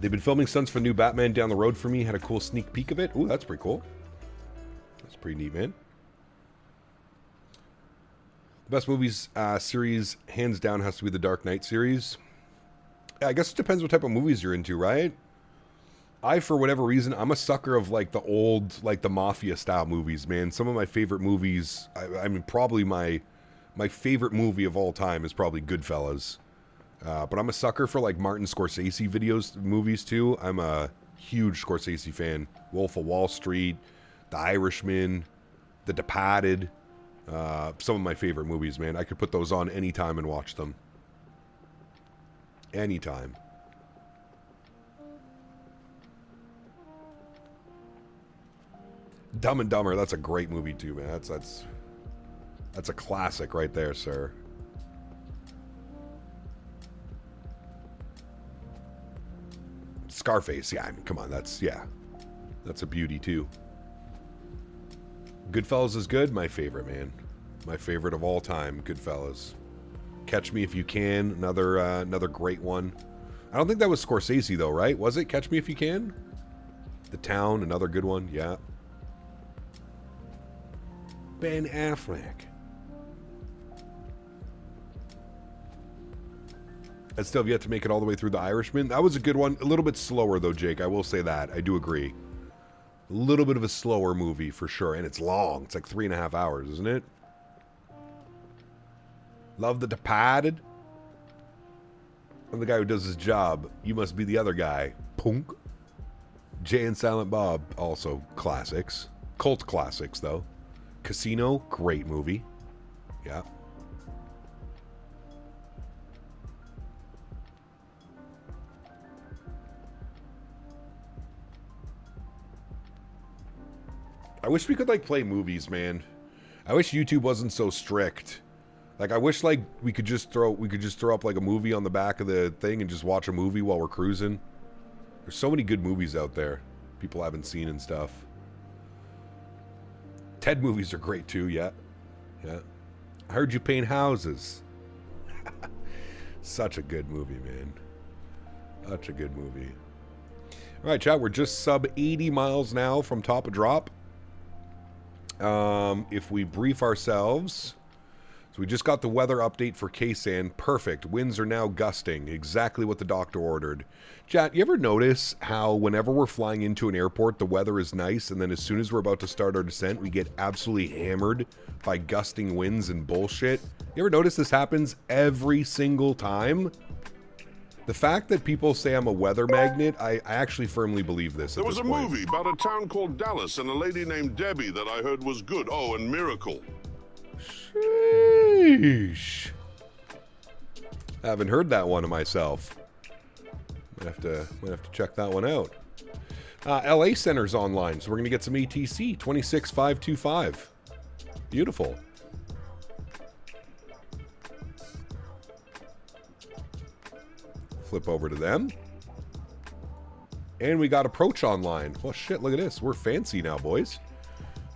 S1: They've been filming stunts for new Batman down the road for me. Had a cool sneak peek of it. Ooh, that's pretty cool. That's pretty neat, man. The best movies series, hands down, has to be the Dark Knight series. I guess it depends what type of movies you're into, right? For whatever reason, I'm a sucker of, like, the old, like, the Mafia-style movies, man. Some of my favorite movies, I mean, probably my favorite movie of all time is probably Goodfellas. But I'm a sucker for, like, Martin Scorsese movies, too. I'm a huge Scorsese fan. Wolf of Wall Street, The Irishman, The Departed. Some of my favorite movies, man. I could put those on anytime and watch them. Anytime. Dumb and Dumber, that's a great movie too, man. That's a classic right there, sir. Scarface, yeah, I mean, come on, that's a beauty too. Goodfellas is good, my favorite, man. My favorite of all time, Goodfellas. Catch Me If You Can, another great one. I don't think that was Scorsese though, right? Was it Catch Me If You Can? The Town, another good one, yeah. Ben Affleck. I still have yet to make it all the way through The Irishman. That was a good one. A little bit slower, though, Jake. I will say that. I do agree. A little bit of a slower movie, for sure. And it's long. It's like 3.5 hours, isn't it? Love The Departed. I'm the guy who does his job. You must be the other guy. Punk. Jay and Silent Bob, also classics. Cult classics, though. Casino, great movie. Yeah. I wish we could, like, play movies, man. I wish YouTube wasn't so strict. Like, I wish, like, we could just throw up, like, a movie on the back of the thing and just watch a movie while we're cruising. There's so many good movies out there people haven't seen and stuff. Ted movies are great, too, yeah. Yeah. I heard you paint houses. Such a good movie, man. Such a good movie. All right, chat, we're just sub 80 miles now from top of drop. If we brief ourselves, so we just got the weather update for KSAN. Perfect. Winds are now gusting. Exactly what the doctor ordered. Chat, you ever notice how whenever we're flying into an airport, the weather is nice, and then as soon as we're about to start our descent, we get absolutely hammered by gusting winds and bullshit? You ever notice this happens every single time? The fact that people say I'm a weather magnet, I actually firmly believe this.
S5: There was a movie about a town called Dallas and a lady named Debbie that I heard was good. Oh, and Miracle.
S1: Sheesh. I haven't heard that one of myself. Might have to check that one out. LA Center's online, so we're gonna get some ATC 26525. Beautiful. Flip over to them. And we got Approach online. Well, shit, look at this. We're fancy now, boys.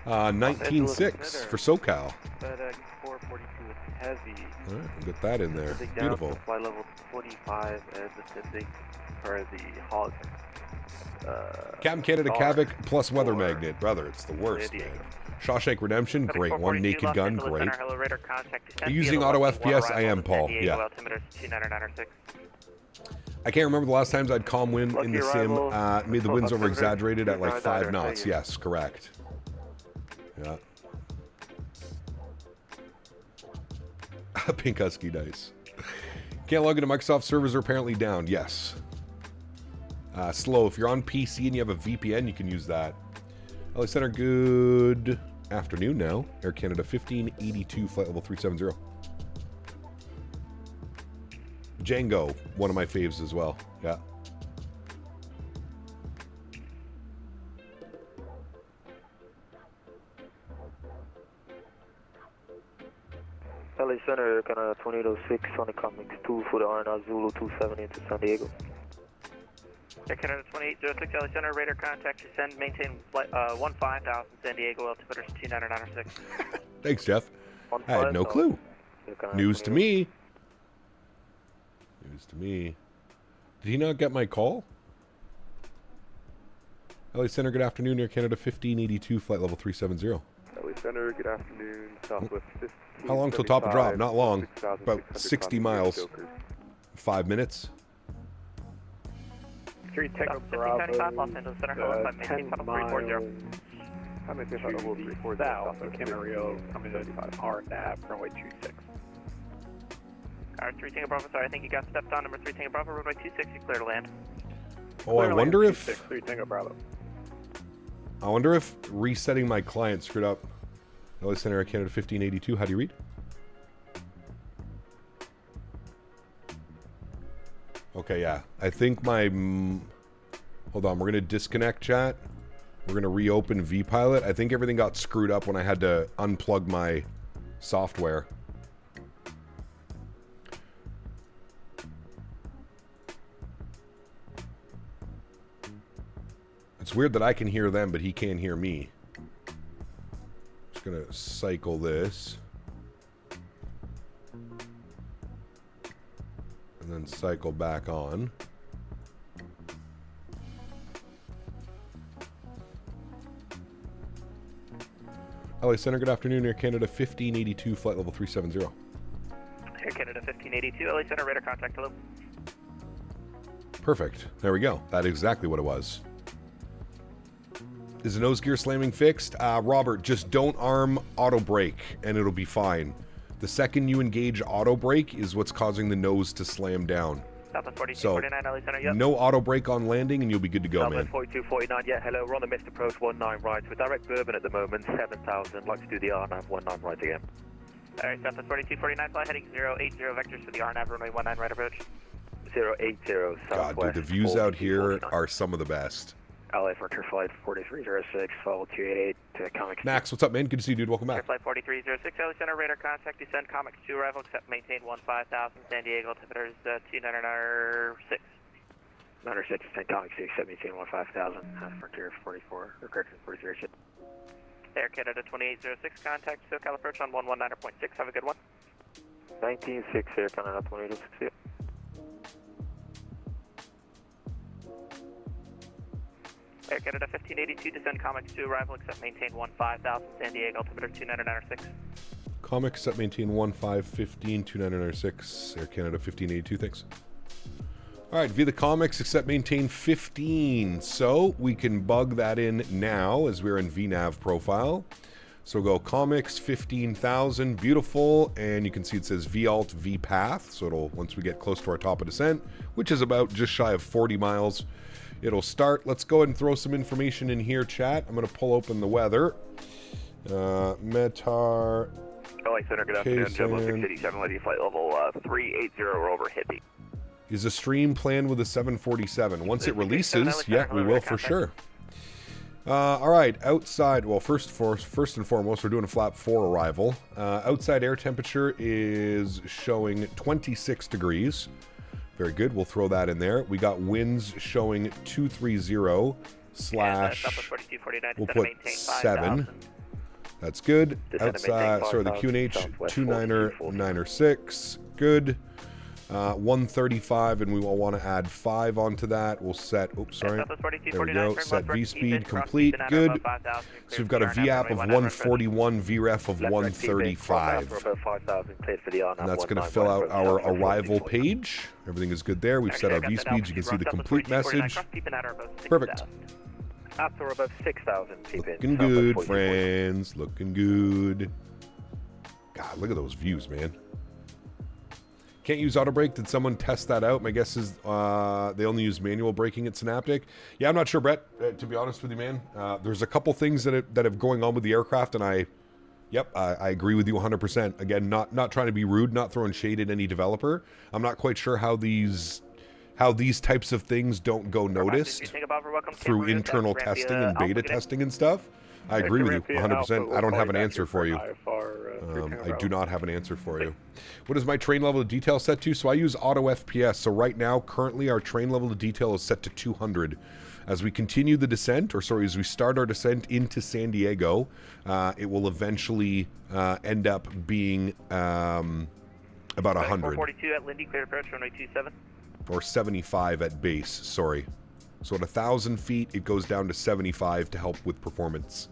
S1: 19.6 for SoCal.
S8: FedEx 442 is heavy.
S1: All right, we'll get that in there. Beautiful.
S8: Flight level 25 and descending for the hog.
S1: Captain Canada Kavik plus Weather Magnet. Brother, it's the worst, man. Shawshank Redemption, great one. Naked Gun, great. Are you using auto FPS? I am, Paul. Yeah. I can't remember the last times I'd calm wind in the sim. Made the winds over exaggerated at like 5 knots. Yes, correct. Yeah. Pink Husky dice. Can't log into Microsoft servers are apparently down. Yes. Slow. If you're on PC and you have a VPN, you can use that. LA Center, good afternoon now. Air Canada 1582, flight level 370. Django, one of my faves as well. Yeah.
S8: LA Center, kind of Tornado 6 on the Comics 2 for the RNR Zulu 270 into San Diego.
S9: Air Canada 2806, LA Center, radar contact, descend, maintain flight 15,000 San Diego, altimeter 29906.
S1: Thanks, Jeff. I had no clue. News to me. News to me. Did he not get my call? LA Center, good afternoon. Air Canada 1582, flight level 370.
S10: LA Center, good afternoon. Southwest 15.
S1: How long till top of drop? Not long. About 60 miles. 5 minutes.
S9: 3 Tango Bravo. Los Angeles Center,
S10: 10 miles. I'm going to say about 340 south of Camarillo, coming to RNAV, runway 26.
S9: Alright, 3 Tango Bravo, sorry, I think you got stepped on. Number 3 Tango Bravo, runway 26, you clear to land.
S1: Oh, I wonder if...
S10: 3 Tango Bravo.
S1: I wonder if resetting my client screwed up. LA Center, Air Canada 1582, how do you read? Okay, yeah. I think my... hold on, we're going to disconnect chat. We're going to reopen vPilot. I think everything got screwed up when I had to unplug my software. It's weird that I can hear them, but he can't hear me. Just going to cycle this. And then cycle back on. LA Center, good afternoon. Air Canada 1582, flight level 370.
S9: Air Canada 1582, LA Center, radar contact, hello.
S1: Perfect. There we go. That's exactly what it was. Is the nose gear slamming fixed? Robert, just don't arm auto brake and it'll be fine. The second you engage auto brake is what's causing the nose to slam down.
S9: Southwest
S1: So,
S9: 4249, LA Center, yep.
S1: no auto brake on landing, and you'll be good to go, man.
S2: Southwest 4249, yeah, hello, we're on the missed approach 19 right. We're direct Bourbon at the moment, 7,000. Like to do the RNAV 19 right again.
S9: Alright, Southwest 4249, fly heading 080 vectors for the RNAV runway 19 right approach.
S2: 080 Southwest.
S1: God, dude, the views out here are some of the best.
S2: LA Frontier Flight 4306, follow 288 to Comics.
S1: Max, what's up, man? Good to see you, dude. Welcome back.
S9: Flight 4306, LA Center, radar contact, descend, Comics 2 arrival, accept, maintain 15,000, San Diego, altimeters 29906.
S2: 906, descend, Comics 2, accept, maintain 15,000, Frontier 44, or Correction 4306.
S9: Air Canada 2806, contact SoCal approach on 119.6, have a good one.
S8: 196 Air Canada 2806.
S9: Air Canada 1582, descend Comics 2 arrival, accept, maintain 15,000, San Diego, altimeter 29906.
S1: Comics set maintain 1515 2996. Air Canada 1582, thanks. All right, via the comics, accept maintain 15. So we can bug that in now as we're in VNAV profile. So we'll go comics 15,000, beautiful, and you can see it says VALT VPath. So it'll, once we get close to our top of descent, which is about just shy of 40 miles, it'll start. Let's go ahead and throw some information in here, chat. I'm going to pull open the weather. Metar.
S2: LA Center, good afternoon. Jumbo 687, Lady Flight Level 380, we're over Hippie.
S1: Is a stream planned with a 747? Once it releases, yeah, we will for sure. All right, outside, well, first and foremost, we're doing a flap 4 arrival. Outside air temperature is showing 26 degrees. Very good, we'll throw that in there. We got winds showing 230 slash, we'll put 7. That's good. Outside, sorry, the QNH 296, good. 135, and we will want to add 5 onto that. We'll set, oops, sorry. There we go. Set V-speed complete, good. So we've got a VAP of 141, VREF of 135. And that's going to fill out our arrival page. Everything is good there. We've set our V-speeds. You can see the complete message. Perfect.
S2: After above 6,000.
S1: Looking good, friends. Looking good. God, look at those views, man. Can't use auto brake. Did someone test that out? My guess is they only use manual braking at Synaptic. Yeah, I'm not sure, Brett, to be honest with you, man. There's a couple things that have going on with the aircraft, and I agree with you 100%. Again, not trying to be rude, not throwing shade at any developer. I'm not quite sure how these types of things don't go noticed through internal testing and beta testing and stuff. I agree with you 100%. I don't have an answer for you. I do not have an answer for you. What is my train level of detail set to? So I use auto FPS. So right now, currently, our train level of detail is set to 200. As we continue the descent, as we start our descent into San Diego, it will eventually end up being about 100.
S9: 442 at Lindy, clear approach, runway 27.
S1: Or 75 at base, sorry. So at 1,000 feet, it goes down to 75 to help with performance.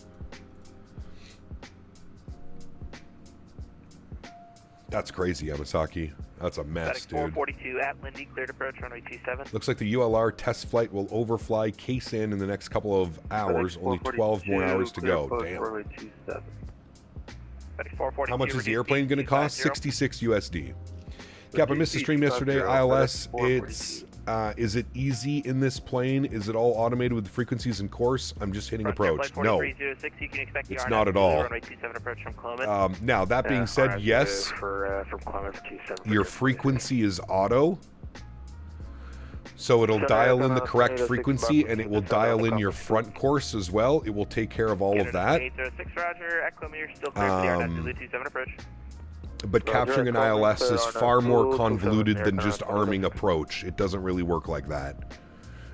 S1: That's crazy, Yamasaki. That's a mess, dude.
S9: 442 at Lindy, cleared approach, runway 27.
S1: Looks like the ULR test flight will overfly KSAN in the next couple of hours. Only 12 more hours to go. Damn. How much is the airplane going to cost? 66 USD. Cap, I missed the stream yesterday. ILS, it's... is it easy in this plane? Is it all automated with the frequencies and course? I'm just hitting approach. No, it's not at all. Now, that being said, yes, your frequency is auto. So it'll dial in the correct frequency, and it will dial in your front course as well. It will take care of all of that. But capturing an ILS is far more convoluted than just arming approach. It doesn't really work like that.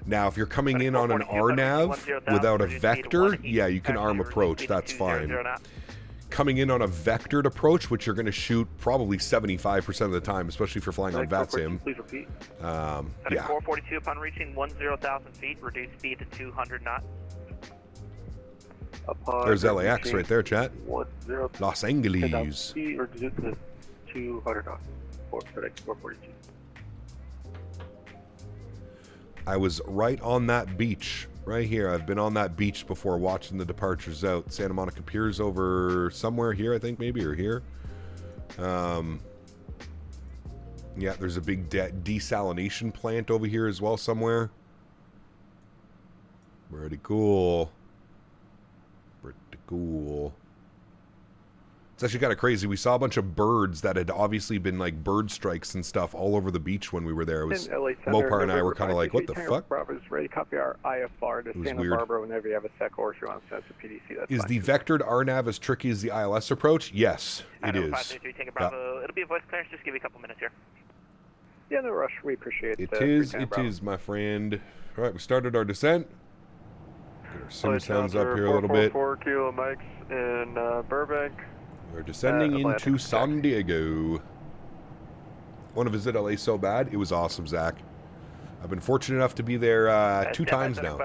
S1: Now, if you're coming in on an RNAV without a vector, yeah, you can arm approach. That's fine. Coming in on a vectored approach, which you're going to shoot probably 75% of the time, especially if you're flying on VATSIM. Yeah.
S9: 442 upon reaching 10,000 feet, reduce speed to 200 knots.
S1: There's LAX right there, chat. Los Angeles.
S10: 200 knots. 442.
S1: I was right on that beach, right here. I've been on that beach before watching the departures out. Santa Monica Pier's over somewhere here, I think, maybe, or here. Yeah, there's a big desalination plant over here as well somewhere. Pretty cool. Pretty cool. It's actually kind of crazy. We saw a bunch of birds that had obviously been like bird strikes and stuff all over the beach when we were there. It was Mopar and I were kind of like, what the fuck?
S10: Bravo's ready. Copy our IFR to Santa Barbara whenever you have a sec or you want to send us a PDC. That's
S1: is
S10: fine.
S1: the vectored RNAV as tricky as the ILS approach? Yes, it is.
S9: 533 Tango Bravo. It'll be a voice clearance. Just give me a couple minutes here.
S10: Yeah, no rush. We appreciate it.
S1: It is, my friend. All right, we started our descent. Get our sim sounds up here a little bit.
S11: 4 kilo mics in Burbank.
S1: We're descending into San Diego. Want to visit LA so bad? It was awesome, Zach. I've been fortunate enough to be there 2 times now.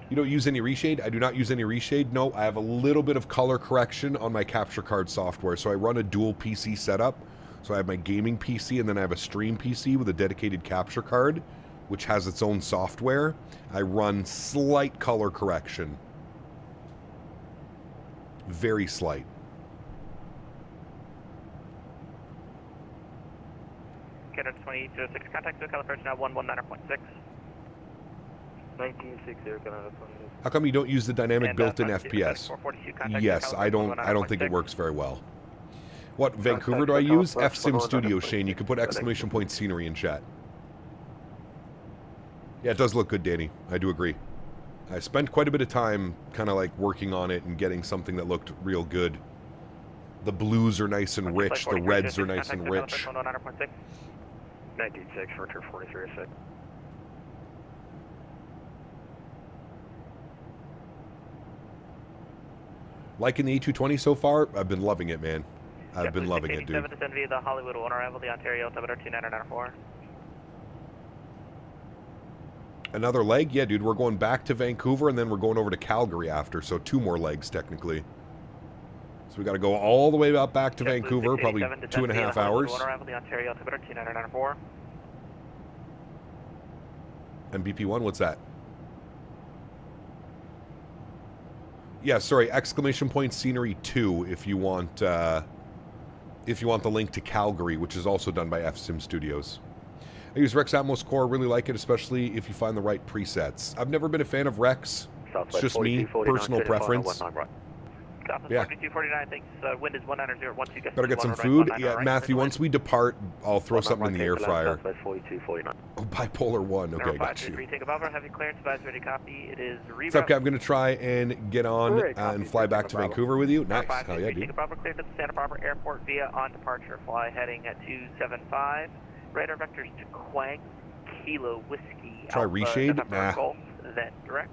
S1: You don't use any reshade? I do not use any reshade. No, I have a little bit of color correction on my capture card software. So I run a dual PC setup. So I have my gaming PC and then I have a stream PC with a dedicated capture card, which has its own software. I run slight color correction. Very slight.
S9: Canada 2006, contact to California now 119.6.
S8: 1960 Canada 20.
S1: How come you don't use the dynamic built-in FPS?
S9: 442,
S1: Yes, I don't think it works very well. What Vancouver do I use? FSIM Studio, Shane. You can put exclamation point scenery in chat. Yeah, it does look good, Danny. I do agree. I spent quite a bit of time kind of like working on it and getting something that looked real good. The blues are nice and rich. The reds are nice and rich.
S8: 19.6 for 43.6.
S1: Liking the A220 so far? I've been loving it, man. I've been loving it, dude.
S9: Descend via the Hollywood on arrival, the Ontario altimeter 2994.
S1: Another leg? Yeah, dude, we're going back to Vancouver and then we're going over to Calgary after, so 2 more legs technically. So we got to go all the way back to Vancouver, probably 2.5 hours. And BP1, what's that? Yeah, sorry, exclamation point scenery 2 if you want the link to Calgary, which is also done by FSIM Studios. I use Rex Atmos Core, really like it, especially if you find the right presets. I've never been a fan of Rex. It's just me, personal preference. Yeah.
S9: Wind is 190,
S1: Better get some food. Yeah, Matthew, once we depart, I'll throw something in the air fryer. Oh, bipolar 1. Okay, got you. What's up, Cap? I'm going to try and get on and fly back to Vancouver with you. Nice. Hell yeah, dude.
S9: Cleared to Santa Barbara Airport via on departure. Fly heading at 275. Radar vectors to Quang, Kilo Whiskey.
S1: Try reshade? Nah.
S9: Golf, then direct.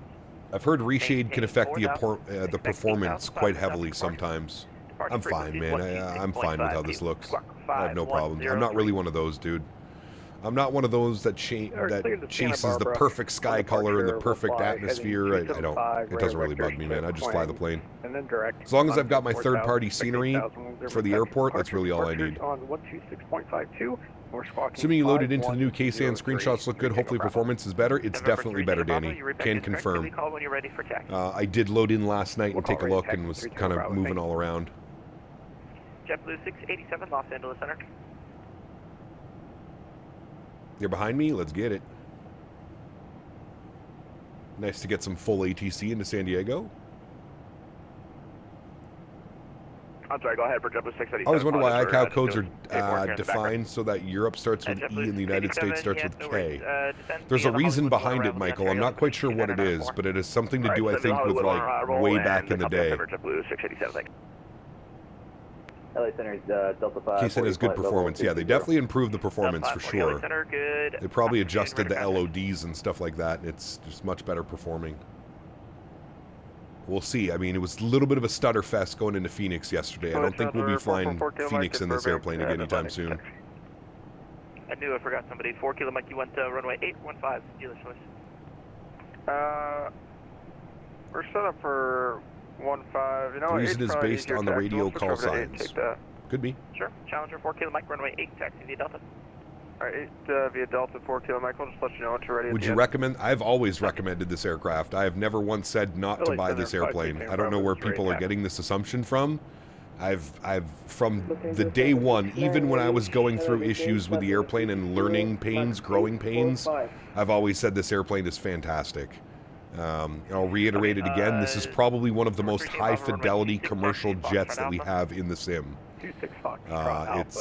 S1: I've heard reshade can affect the performance quite heavily sometimes. I'm fine, man. I'm fine with how this looks. I have no problems. I'm not really one of those, dude. I'm not one of those that chases the perfect sky color and the perfect atmosphere. I don't. It doesn't really bug me, man. I just fly the plane. As long as I've got my third-party scenery for the airport, that's really all I need. Assuming you loaded into the new KSAN, screenshots look good. Hopefully performance is better. It's definitely better, Danny. Can confirm. I did load in last night and take a look and was kind of moving all around.
S9: JetBlue 687, Los Angeles Center.
S1: You're behind me? Let's get it. Nice to get some full ATC into San Diego.
S2: I'm sorry, go ahead for JetBlue 687.
S1: I always wonder why ICAO codes are defined so that Europe starts with E and the United States starts with K. There's a reason behind it, Michael. I'm not quite sure what it is, but it has something to do, I think, with like way back in the day. KSAN has good performance. Yeah, they definitely improved the performance for sure. They probably adjusted the LODs and stuff like that, and it's just much better performing. We'll see. I mean, it was a little bit of a stutter fest going into Phoenix yesterday. I don't think we'll be flying Phoenix in this airplane again anytime soon.
S9: I knew I forgot somebody. 4 Kilo Mike, you went runway 815, dealer choice.
S11: We're set up for 15. You know,
S1: the reason is based on the radio call signs. Could be.
S9: Sure. Challenger 4 Kilo Mike, runway 8, taxi via Delta.
S11: Alright, via Delta 4 Kilo Mike, we'll just let you know when you're ready.
S1: Would you recommend? I've always recommended this aircraft. I have never once said not to buy this airplane. I don't know where people are getting this assumption from. I've from the day one, even when I was going through issues with the airplane and learning pains, growing pains, I've always said this airplane is fantastic. I'll reiterate it again. This is probably one of the most high-fidelity commercial jets that we have in the sim.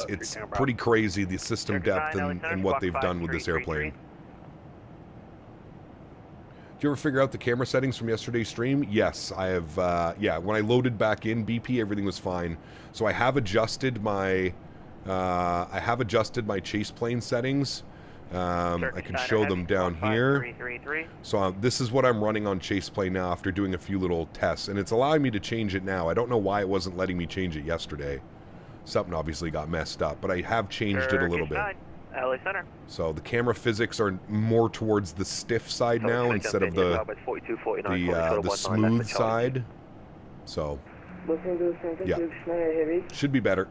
S1: It's pretty crazy, the system depth and what they've done with this airplane. Did you ever figure out the camera settings from yesterday's stream? Yes, I have. Yeah, when I loaded back in BP, everything was fine. So I have adjusted my chase plane settings. I can show them down here. So this is what I'm running on chase plane now after doing a few little tests, and it's allowing me to change it now. I don't know why it wasn't letting me change it yesterday. Something obviously got messed up, but I have changed it a little bit.
S9: LA Center.
S1: So the camera physics are more towards the stiff side now instead of the smooth side. So yeah, should be better.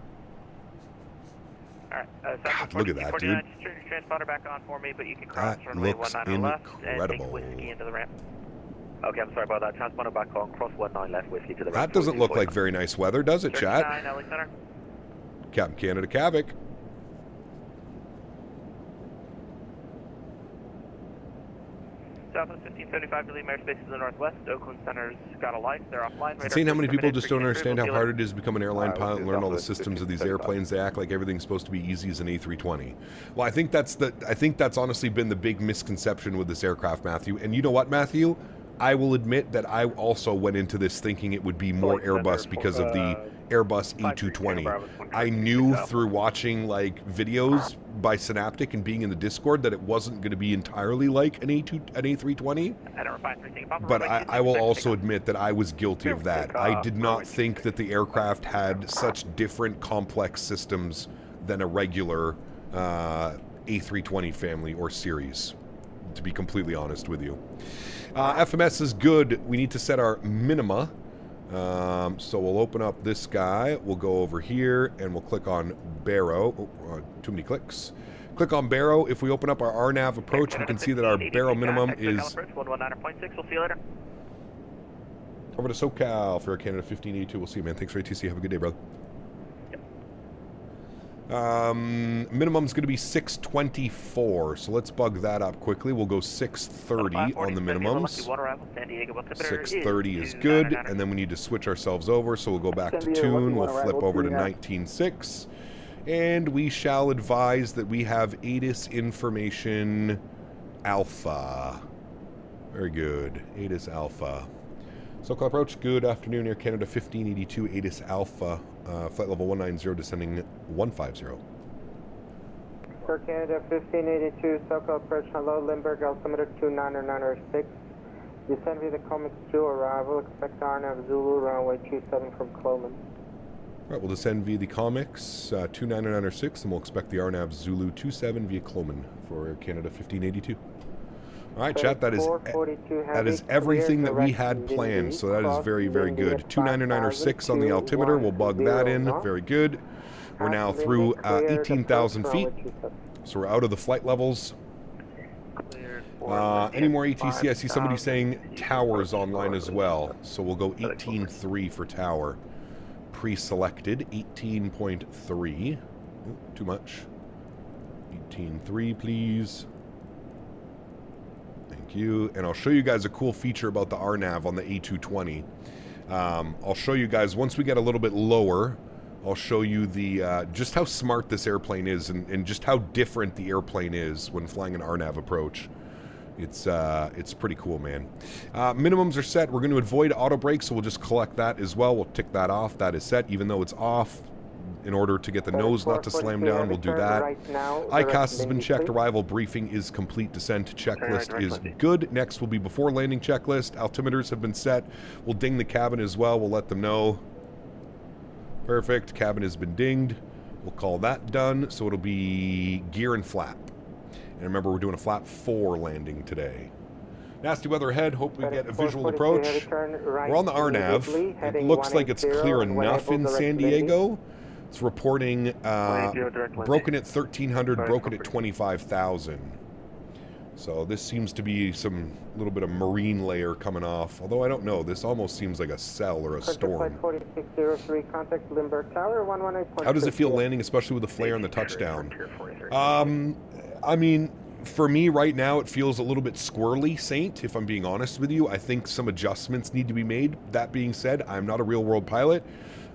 S1: God, look at that, dude.
S9: Transponder back on for me, but you can cross
S1: That
S9: runway
S1: looks
S9: 19 left and take
S1: incredible.
S9: whiskey into the ramp.
S8: Okay, I'm sorry about that. Transponder back on, cross 19 left, whiskey to the
S1: That doesn't look like very nice weather, does it, chat?
S9: 39 LA Center.
S1: Captain Canada Cavic.
S9: Southwest 1575 to leave airspace to the northwest. Oakland Center's got a light. They're offline.
S1: It's insane how many people just don't understand how hard it is to become an airline pilot and learn all the systems of these airplanes. They act like everything's supposed to be easy as an A320. Well, I think that's honestly been the big misconception with this aircraft, Matthew. And you know what, Matthew? I will admit that I also went into this thinking it would be more Airbus because of the Airbus A220. I knew through watching like videos by Synaptic and being in the Discord that it wasn't going to be entirely like an A320. But I will also admit that I was guilty of that. I did not think that the aircraft had such different complex systems than a regular A320 family or series, to be completely honest with you. FMS is good. We need to set our minima. So we'll open up this guy. We'll go over here and we'll click on Barrow. Oh, too many clicks. Click on Barrow. If we open up our RNAV approach, we can see that our Barrow minimum is
S9: 119.6. We'll see you later.
S1: over to SoCal for Canada 1582. We'll see you, man. Thanks for ATC. Have a good day, brother. Minimum's going to be 624, so let's bug that up quickly. We'll go 630 on the minimums. 630 is good, and then we need to switch ourselves over, so we'll go back to tune. We'll flip over to 19.6, and we shall advise that we have ATIS information Alpha. Very good. ATIS Alpha. SoCal approach, good afternoon, Air Canada 1582, ATIS Alpha, flight level 190, descending 150.
S12: Air Canada 1582, SoCal approach, hello, Limburg, altimeter 29906. Descend via the Comex 2, arrival, expect RNAV Zulu, runway 27 from Cloman.
S1: Alright, we'll descend via the Comex 29906, and we'll expect the RNAV Zulu 27 via Cloman for Air Canada 1582. All right, chat, that is everything that we had planned, so that is very, very good. 29906 on the altimeter, we'll bug that in, very good. We're now through 18,000 feet, so we're out of the flight levels. Any more ATC? I see somebody saying towers online as well, so we'll go 18.3 for tower. Pre-selected, 18.3. Too much. 18.3, please. Thank you. And I'll show you guys a cool feature about the RNAV on the A220. I'll show you guys, once we get a little bit lower, I'll show you the just how smart this airplane is and just how different the airplane is when flying an RNAV approach. It's pretty cool, man. Minimums are set. We're going to avoid auto brakes, so we'll just collect that as well. We'll tick that off. That is set, even though it's off. In order to get the nose not to slam down, we'll do that. ICAS has been checked. Arrival briefing is complete. Descent checklist is good. Next will be before landing checklist. Altimeters have been set. We'll ding the cabin as well. We'll let them know. Perfect. Cabin has been dinged. We'll call that done. So it'll be gear and flap. And remember, we're doing a flap 4 landing today. Nasty weather ahead. Hope we get a visual approach. We're on the RNAV. It looks like it's clear enough in San Diego. It's reporting broken at 1,300, broken at 25,000. So this seems to be some little bit of marine layer coming off. Although I don't know. This almost seems like a cell or a storm.
S12: Flight 4603, contact Limburg Tower 118.6.
S1: How does it feel landing, especially with the flare and the touchdown? I mean, for me right now, it feels a little bit squirrely, Saint, if I'm being honest with you. I think some adjustments need to be made. That being said, I'm not a real-world pilot.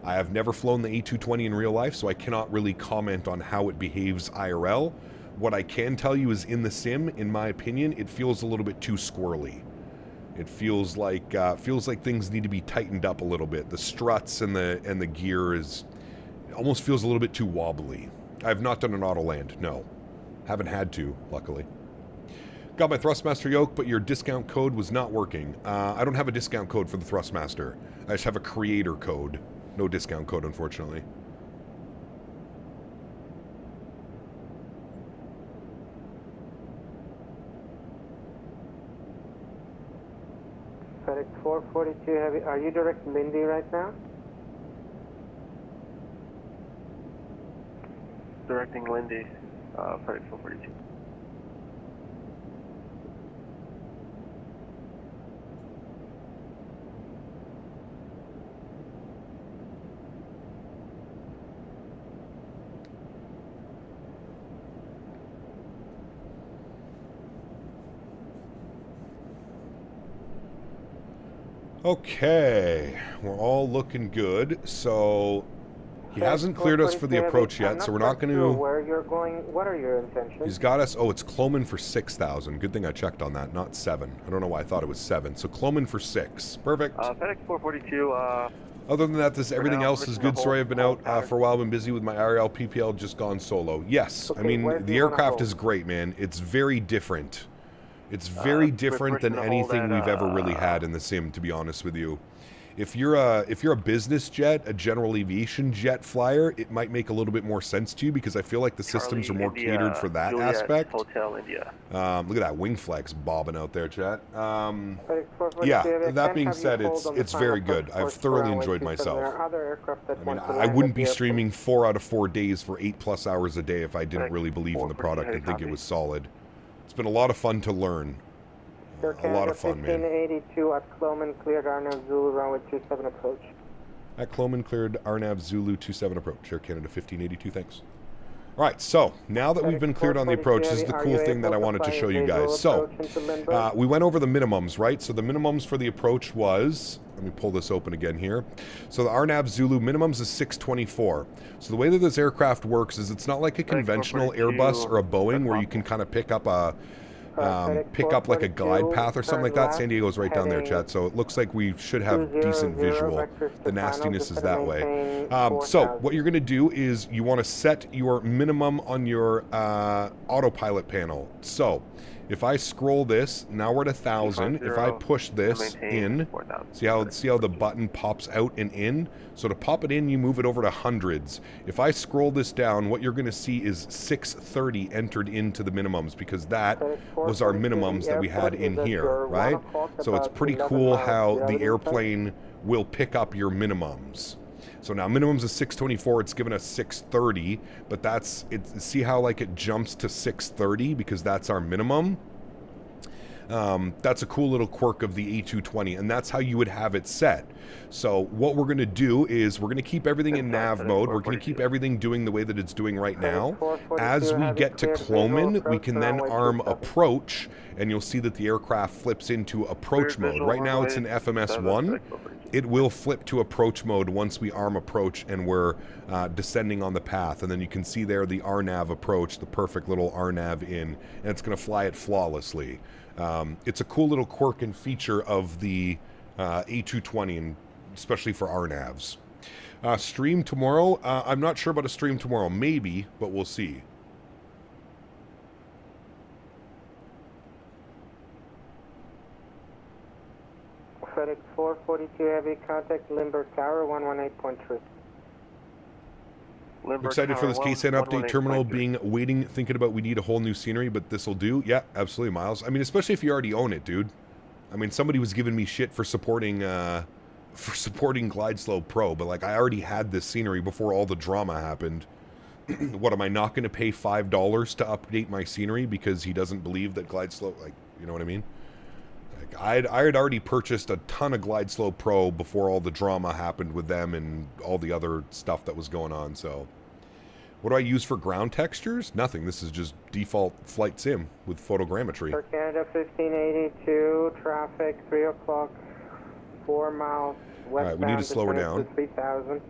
S1: I have never flown the A220 in real life, so I cannot really comment on how it behaves IRL. What I can tell you is in the sim, in my opinion, it feels a little bit too squirrely. It feels like things need to be tightened up a little bit. The struts and the gear almost feels a little bit too wobbly. I have not done an auto land, no. Haven't had to, luckily. Got my Thrustmaster yoke, but your discount code was not working. I don't have a discount code for the Thrustmaster. I just have a creator code. No discount code, unfortunately.
S12: FedEx 442 Heavy, are you direct Lindy right now?
S11: Directing Lindy, FedEx 442.
S1: Okay, we're all looking good. So he hasn't cleared us for the approach yet, so we're not going to...
S12: Where you're going, what are your intentions?
S1: He's got us... Oh, it's Cloman for 6,000. Good thing I checked on that, not 7. I don't know why I thought it was 7. So Cloman for 6. Perfect.
S11: FedEx 442,
S1: Other than that, everything else is good. Sorry, I've been out for a while. I've been busy with my RL, PPL, just gone solo. Yes,
S12: Okay,
S1: I mean, the aircraft is great, man. It's very different. It's very different than anything we've ever really had in the sim, to be honest with you. If you're a business jet, a general aviation jet flyer, it might make a little bit more sense to you because I feel like the systems are more catered for that aspect.
S11: Hotel India.
S1: Look at that wing flex bobbing out there, chat. Yeah, that being said, it's very good. I've thoroughly enjoyed myself. I mean, I wouldn't be streaming 4 out of 4 days for 8+ hours a day if I didn't really believe in the product and think it was solid. It's been a lot of fun to learn. A lot of fun, man.
S12: 1582 at Cloman, cleared Arnav Zulu, runway 27 approach.
S1: At Cloman, cleared Arnav Zulu 27 approach. Air Canada 1582, thanks. All right, so now that we've been cleared on the approach, this is the cool thing that I wanted to show you guys. So we went over the minimums, right? So the minimums for the approach was, let me pull this open again here. So the Arnav Zulu minimums is 624. So the way that this aircraft works is it's not like a conventional Airbus or a Boeing where you can kind of pick up like a glide path or something like that. San Diego's right down there, chat. So it looks like we should have decent visual. The nastiness is that way. So what you're going to do is you want to set your minimum on your autopilot panel. So if I scroll this, now we're at 1,000. If I push this in, see how the button pops out and in? So to pop it in, you move it over to hundreds. If I scroll this down, what you're going to see is 630 entered into the minimums because that was our minimums that we had in here, right? So it's pretty cool how the airplane will pick up your minimums. So now minimums is 624, it's given us 630, but see how like it jumps to 630 because that's our minimum? That's a cool little quirk of the A220, and that's how you would have it set. So what we're going to do is we're going to keep everything in nav mode. We're going to keep everything doing the way that it's doing right now. As we get to Cloman, we can then arm approach, and you'll see that the aircraft flips into approach mode. Right now it's in FMS1. It will flip to approach mode once we arm approach and we're descending on the path. And then you can see there the RNAV approach, the perfect little RNAV in, and it's going to fly it flawlessly. It's a cool little quirk and feature of the A220, and especially for RNAVs. Stream tomorrow? I'm not sure about a stream tomorrow. Maybe, but we'll see.
S12: FedEx 442 Heavy, contact Limburg Tower 118.3.
S1: Excited for this KSAN update terminal waiting, thinking about we need a whole new scenery, but this will do. Yeah, absolutely, Miles. I mean, especially if you already own it, dude. I mean, somebody was giving me shit for supporting GlideSlow Pro, but like I already had this scenery before all the drama happened. What, am I not going to pay $5 to update my scenery because he doesn't believe that Glide Slow, like, you know what I mean? Like, I had already purchased a ton of Glide Slow Pro before all the drama happened with them and all the other stuff that was going on, so. What do I use for ground textures? Nothing. This is just default flight sim with photogrammetry.
S12: For Canada 1582, traffic 3 o'clock, 4 miles westbound.
S1: All right, we need to slow her down.
S12: 3000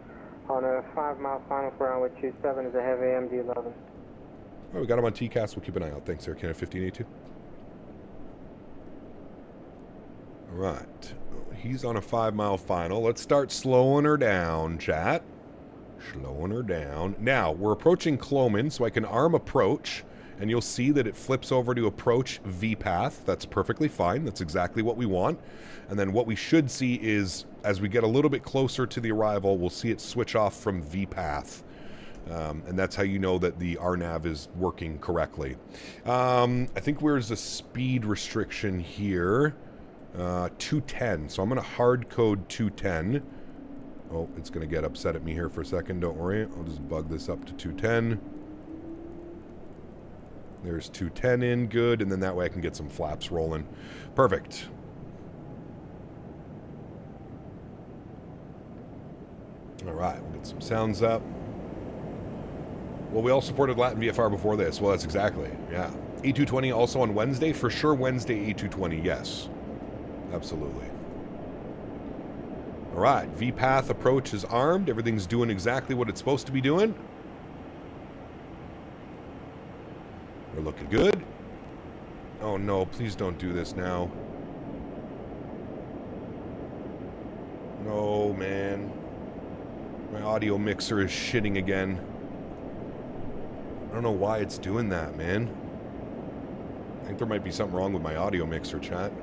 S12: on a 5-mile final for runway 27 is a heavy MD-11.
S1: All right, we got him on TCAS. We'll keep an eye out. Thanks, Air Canada 1582. All right. He's on a 5-mile final. Let's start slowing her down, chat. Slowing her down. Now, we're approaching Cloman, so I can arm approach, and you'll see that it flips over to approach V-path. That's perfectly fine. That's exactly what we want. And then what we should see is, as we get a little bit closer to the arrival, we'll see it switch off from V-path. And that's how you know that the RNAV is working correctly. I think there's a speed restriction here. 210. So I'm going to hard code 210. Oh, it's going to get upset at me here for a second. Don't worry. I'll just bug this up to 210. There's 210 in. Good. And then that way I can get some flaps rolling. Perfect. All right. We'll get some sounds up. Well, we all supported Latin VFR before this. Well, that's exactly. Yeah. A220 also on Wednesday? For sure Wednesday A220. Yes. Absolutely. All right, V-path approach is armed. Everything's doing exactly what it's supposed to be doing. We're looking good. Oh no, please don't do this now. No, man. My audio mixer is shitting again. I don't know why it's doing that, man. I think there might be something wrong with my audio mixer, chat.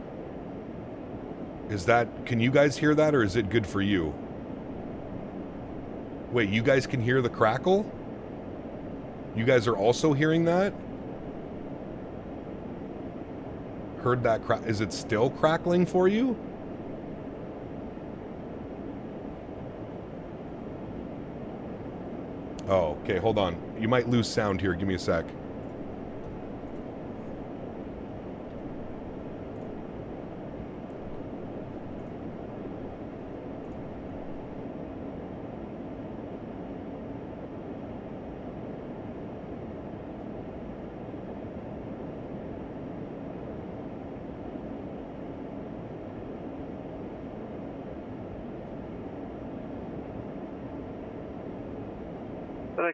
S1: Is that, can you guys hear that, or is it good for you? Wait, you guys can hear the crackle? You guys are also hearing that? Heard that crack? Is it still crackling for you? Oh, okay, hold on. You might lose sound here. Give me a sec.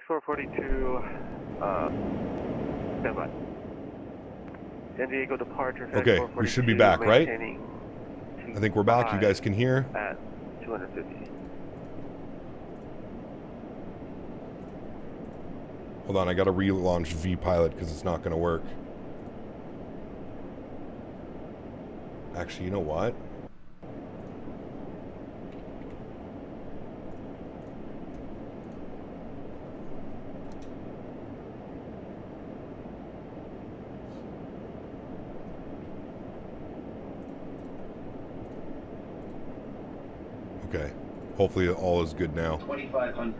S9: X442, standby. San Diego departure.
S1: Okay, we should be back, right? I think we're back. You guys can hear?
S9: At 250.
S1: Hold on, I gotta relaunch V-Pilot because it's not gonna work. Actually, you know what? Okay. Hopefully all is good now.
S11: 2,500.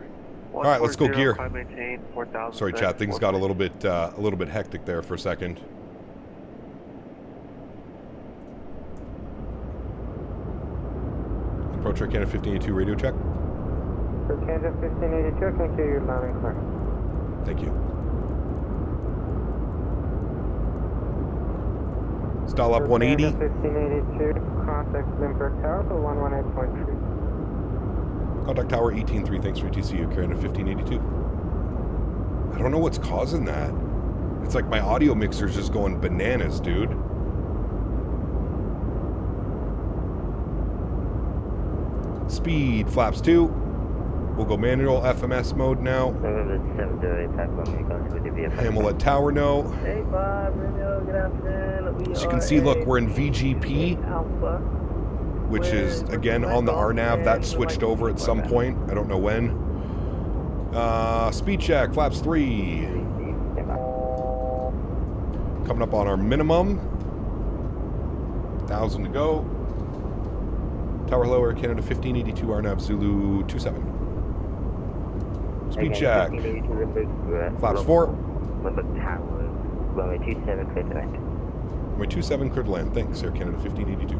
S1: All right, let's go gear.
S9: Maintain, 4,000.
S1: Sorry, chat. Things got a little bit hectic there for a second. Approach Air Canada 1582 radio check.
S12: For Canada 1582, I can hear you loud and clear.
S1: Thank you. Stall up 180.
S12: 1582, contact Limburg Tower for 118.3.
S1: Contact Tower 18.3, thanks for TCU, Canada 1582. I don't know what's causing that. It's like my audio mixer's just going bananas, dude. Speed, flaps 2. We'll go manual FMS mode now. And we'll let Tower know.
S13: Hey Bob, radio, good afternoon.
S1: As you can see, look, we're in VGP, which is, again, on the RNAV. That switched over at some point. I don't know when. Speed check, flaps 3. Coming up on our minimum. 1,000 to go. Tower hello, Air Canada 1582, RNAV Zulu 27. Speed check. Flaps 4.
S8: Runway 27, clear to land.
S1: Runway 27, clear to land. Thanks, Air Canada 1582.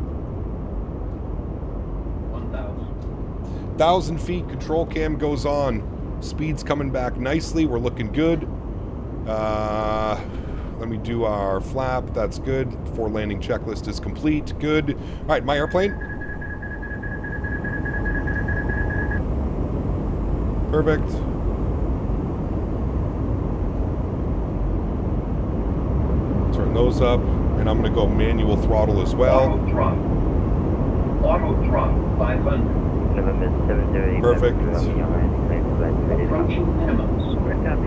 S1: 1,000 feet, control cam goes on. Speed's coming back nicely. We're looking good. Let me do our flap. That's good. Before landing checklist is complete. Good. All right, my airplane. Perfect. Turn those up, and I'm going to go manual throttle as well.
S14: Auto throttle 500.
S1: Perfect.
S14: Approaching Timmins. 400.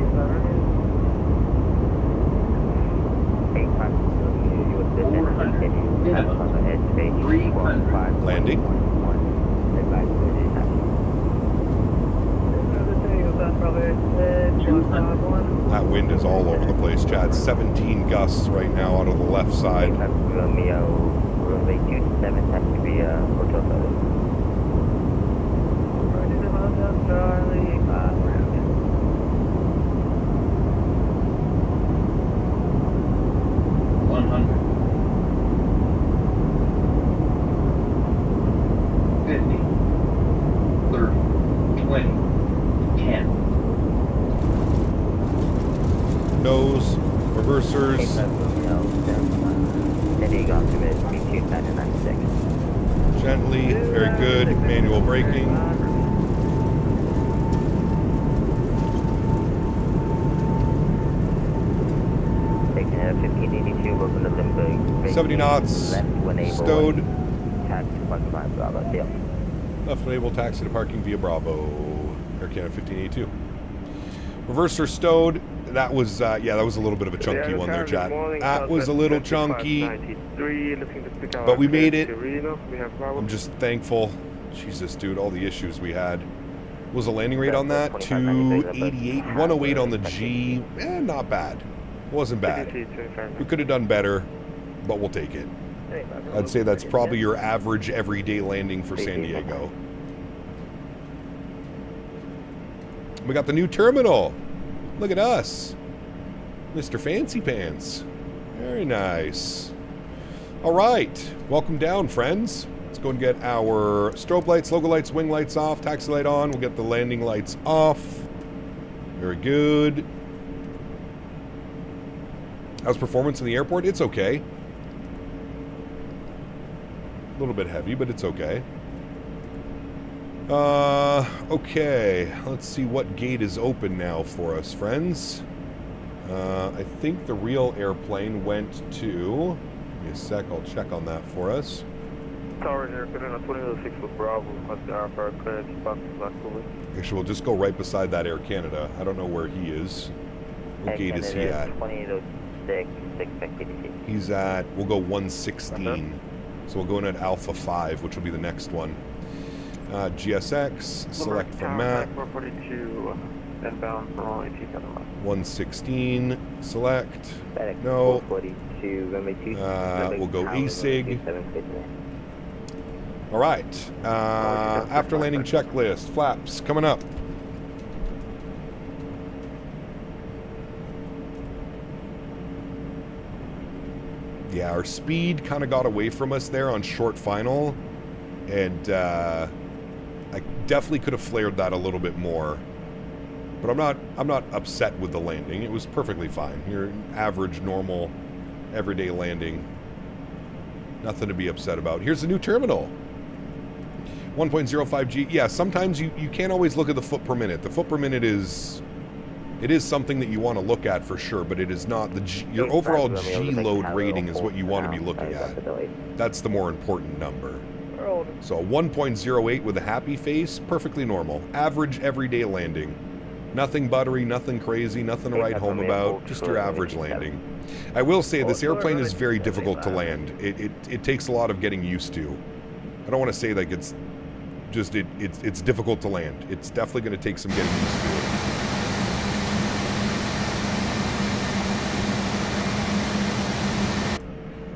S14: 300.
S1: Landing. That wind is all over the place, Chad. 17 gusts right now out of the left side.
S8: Runway 27 has to be hotel service.
S13: Ready to hotel Charlie.
S14: 100. 50. 30. 20. 10.
S1: Nose, reversers. Gently, very good. Manual braking.
S8: Taking 1582, open the Limburg.
S1: 70 knots. Stowed.
S8: Taxi to parking via Bravo. Deal.
S1: Left enable taxi to parking via Bravo. Air Canada 1582. Reverser stowed. That was, yeah, that was a little bit of a chunky one there, Chad. That was a little chunky. But we made it. I'm just thankful. Jesus, dude, all the issues we had. What was the landing rate on that? 288, 108 on the G. Not bad. Wasn't bad. We could have done better, but we'll take it. I'd say that's probably your average everyday landing for San Diego. We got the new terminal. Look at us. Mr. Fancy Pants. Very nice. All right. Welcome down, friends. Let's go and get our strobe lights, logo lights, wing lights off, taxi light on. We'll get the landing lights off. Very good. How's performance in the airport? It's okay. A little bit heavy, but it's okay. Okay. Let's see what gate is open now for us, friends. I think the real airplane went to... Give me a sec, I'll check on that for us.
S8: Tower Air Canada 2006 with Bravo,
S1: Actually, we'll just go right beside that Air Canada. I don't know where he is. What gate is he at?
S8: 2006,
S1: He's at, we'll go 116. So we'll go in at Alpha 5, which will be the next one. GSX, select from map. 116, select. No. We'll go ASIG. All right. After landing checklist, flaps coming up. Yeah, our speed kind of got away from us there on short final, and I definitely could have flared that a little bit more. But I'm not upset with the landing. It was perfectly fine. Your average, normal, everyday landing. Nothing to be upset about. Here's the new terminal. 1.05G. Yeah, sometimes you can't always look at the foot per minute. The foot per minute is... It is something that you want to look at for sure, but it is not the your overall G load rating is what you want to be looking at. That's the more important number. So 1.08 with a happy face, perfectly normal. Average everyday landing. Nothing buttery, nothing crazy, nothing to write home about, just your average landing. I will say this airplane is very difficult to land. It takes a lot of getting used to. I don't want to say like it's just it's difficult to land. It's definitely going to take some getting used to it.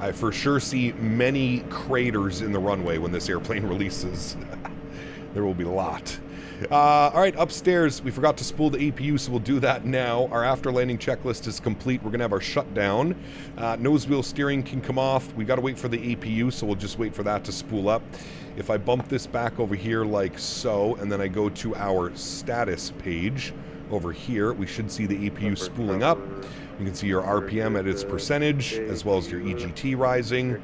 S1: I for sure see many craters in the runway when this airplane releases. There will be a lot. All right, upstairs, we forgot to spool the APU, so we'll do that now. Our after-landing checklist is complete. We're going to have our shutdown. Nose wheel steering can come off. We got to wait for the APU, so we'll just wait for that to spool up. If I bump this back over here like so, and then I go to our status page over here, we should see the APU spooling up. You can see your RPM at its percentage, as well as your EGT rising.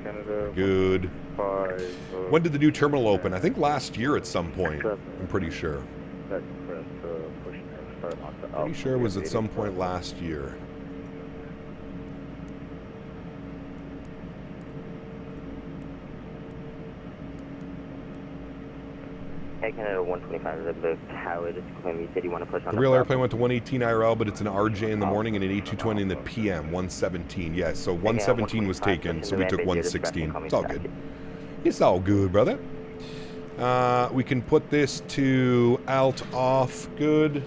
S1: Good. When did the new terminal open? I think last year at some point. I'm pretty sure. Pretty sure it was at some point last year.
S15: Hey, Canada 125 is the Howard. You said you want to push on
S1: the real airplane went to 118 IRL, but it's an RJ in the morning and an A220 in the PM, 117. Yeah, so 117 was taken, so we took 116. It's all good. It's all good, brother. We can put this to alt off. Good.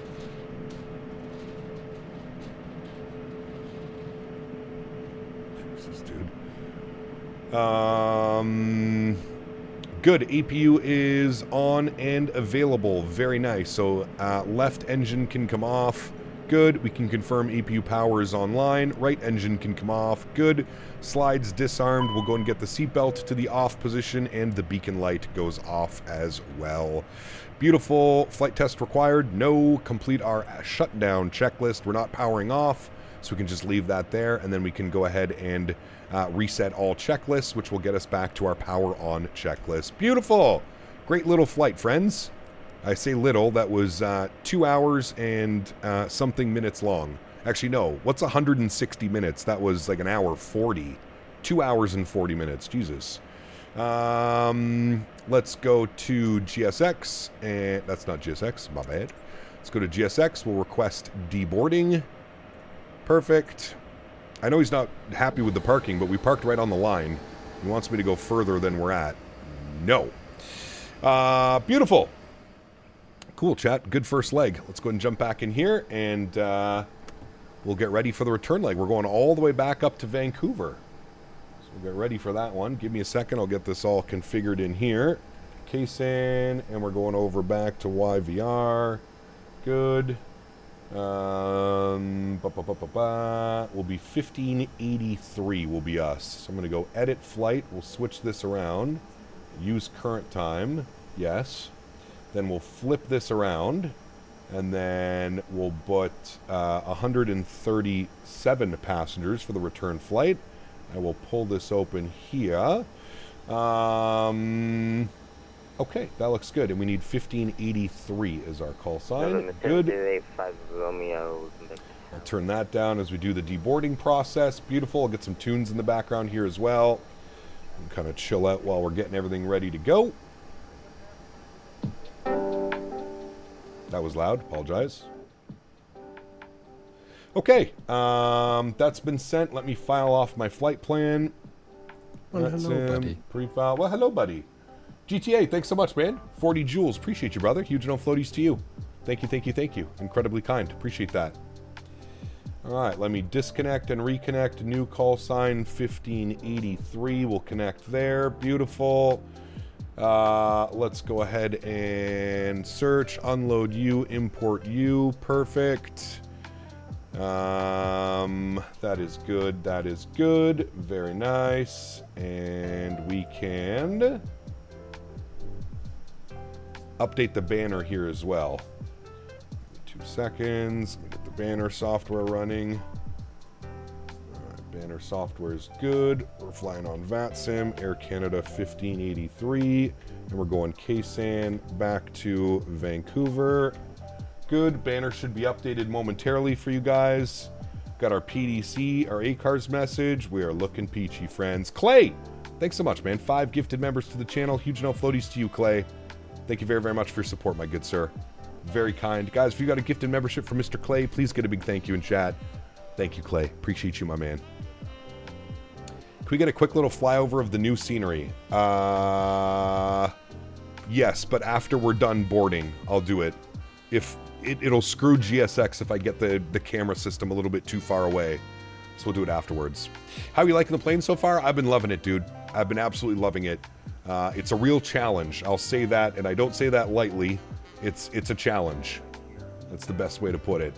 S1: Jesus, dude. Good. APU is on and available. Very nice. So left engine can come off. Good. We can confirm APU power is online. Right engine can come off. Good. Slides disarmed. We'll go and get the seatbelt to the off position, and the beacon light goes off as well. Beautiful. Flight test required. No. Complete our shutdown checklist. We're not powering off, so we can just leave that there, and then we can go ahead and reset all checklists, which will get us back to our power on checklist. Beautiful. Great little flight, friends. I say little. That was 2 hours and something minutes long. Actually, no. What's 160 minutes? That was like an hour 40. 2 hours and 40 minutes. Jesus. Let's go to GSX. And that's not GSX. My bad. Let's go to GSX. We'll request deboarding. Perfect. I know he's not happy with the parking, but we parked right on the line. He wants me to go further than we're at. No. Beautiful. Cool, chat. Good first leg. Let's go ahead and jump back in here, and we'll get ready for the return leg. We're going all the way back up to Vancouver. So we'll get ready for that one. Give me a second. I'll get this all configured in here. KSAN, and we're going over back to YVR. Good. Will be 1583 will be us. So I'm going to go edit flight. We'll switch this around. Use current time. Yes. Then we'll flip this around. And then we'll put 137 passengers for the return flight. I will pull this open here. Okay, that looks good. And we need 1583 as our call sign. Good. I'll turn that down as we do the deboarding process. Beautiful. I'll get some tunes in the background here as well. And kind of chill out while we're getting everything ready to go. That was loud. Apologize. Okay. That's been sent. Let me file off my flight plan.
S7: Well, hello, buddy.
S1: Pre-file. Well, hello, buddy. GTA, thanks so much, man. 40 joules. Appreciate you, brother. Huge no floaties to you. Thank you, thank you, thank you. Incredibly kind. Appreciate that. All right, let me disconnect and reconnect. New call sign 1583. We'll connect there. Beautiful. Let's go ahead and search, unload you, import you. Perfect. That is good. That is good. Very nice. And we can update the banner here as well. 2 seconds. Let me get the banner software running. Alright, banner software is good. We're flying on VATSIM, Air Canada 1583, and we're going KSAN back to Vancouver. Good. Banner should be updated momentarily for you guys. Got our PDC, our ACARS message. We are looking peachy, friends. Clay, thanks so much, man. 5 gifted members to the channel. Huge no floaties to you, Clay. Thank you very, very much for your support, my good sir. Very kind. Guys, if you got a gifted membership from Mr. Clay, please get a big thank you in chat. Thank you, Clay. Appreciate you, my man. Can we get a quick little flyover of the new scenery? Yes, but after we're done boarding, I'll do it. If it'll screw GSX if I get the camera system a little bit too far away. So we'll do it afterwards. How are you liking the plane so far? I've been loving it, dude. I've been absolutely loving it. It's a real challenge. I'll say that, and I don't say that lightly. it's a challenge. That's the best way to put it.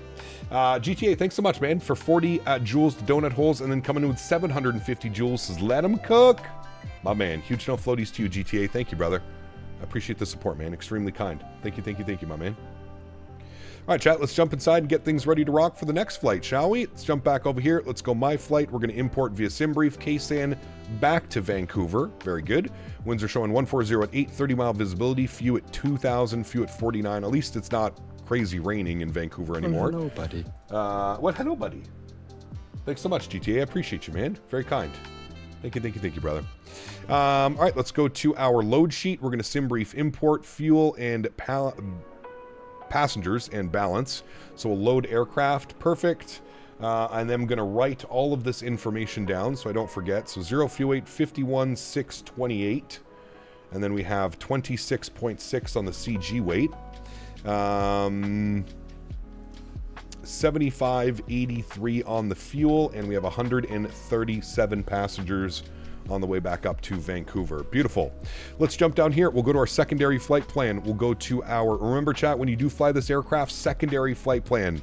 S1: GTA, thanks so much, man, for 40 joules to donut holes, and then coming in with 750 joules says, let them cook. My man, huge no floaties to you, GTA. Thank you, brother. I appreciate the support, man. Extremely kind. Thank you, my man. All right, chat, let's jump inside and get things ready to rock for the next flight, shall we? Let's jump back over here. Let's go my flight. We're going to import via SimBrief, KSAN, back to Vancouver. Very good. Winds are showing 140 at 8, 30-mile visibility, few at 2,000, few at 49. At least it's not crazy raining in Vancouver anymore.
S7: Hello, buddy.
S1: What? Hello, buddy. Thanks so much, GTA. I appreciate you, man. Very kind. Thank you, brother. All right, let's go to our load sheet. We're going to SimBrief import fuel and passengers and balance. So we'll load aircraft. Perfect. And then I'm going to write all of this information down so I don't forget. So 0 fuel weight, 51,628. And then we have 26.6 on the CG weight. 75.83 on the fuel, and we have 137 passengers on the way back up to Vancouver. Beautiful. Let's jump down here. We'll go to our secondary flight plan. We'll go to our, remember chat, when you do fly this aircraft, secondary flight plan.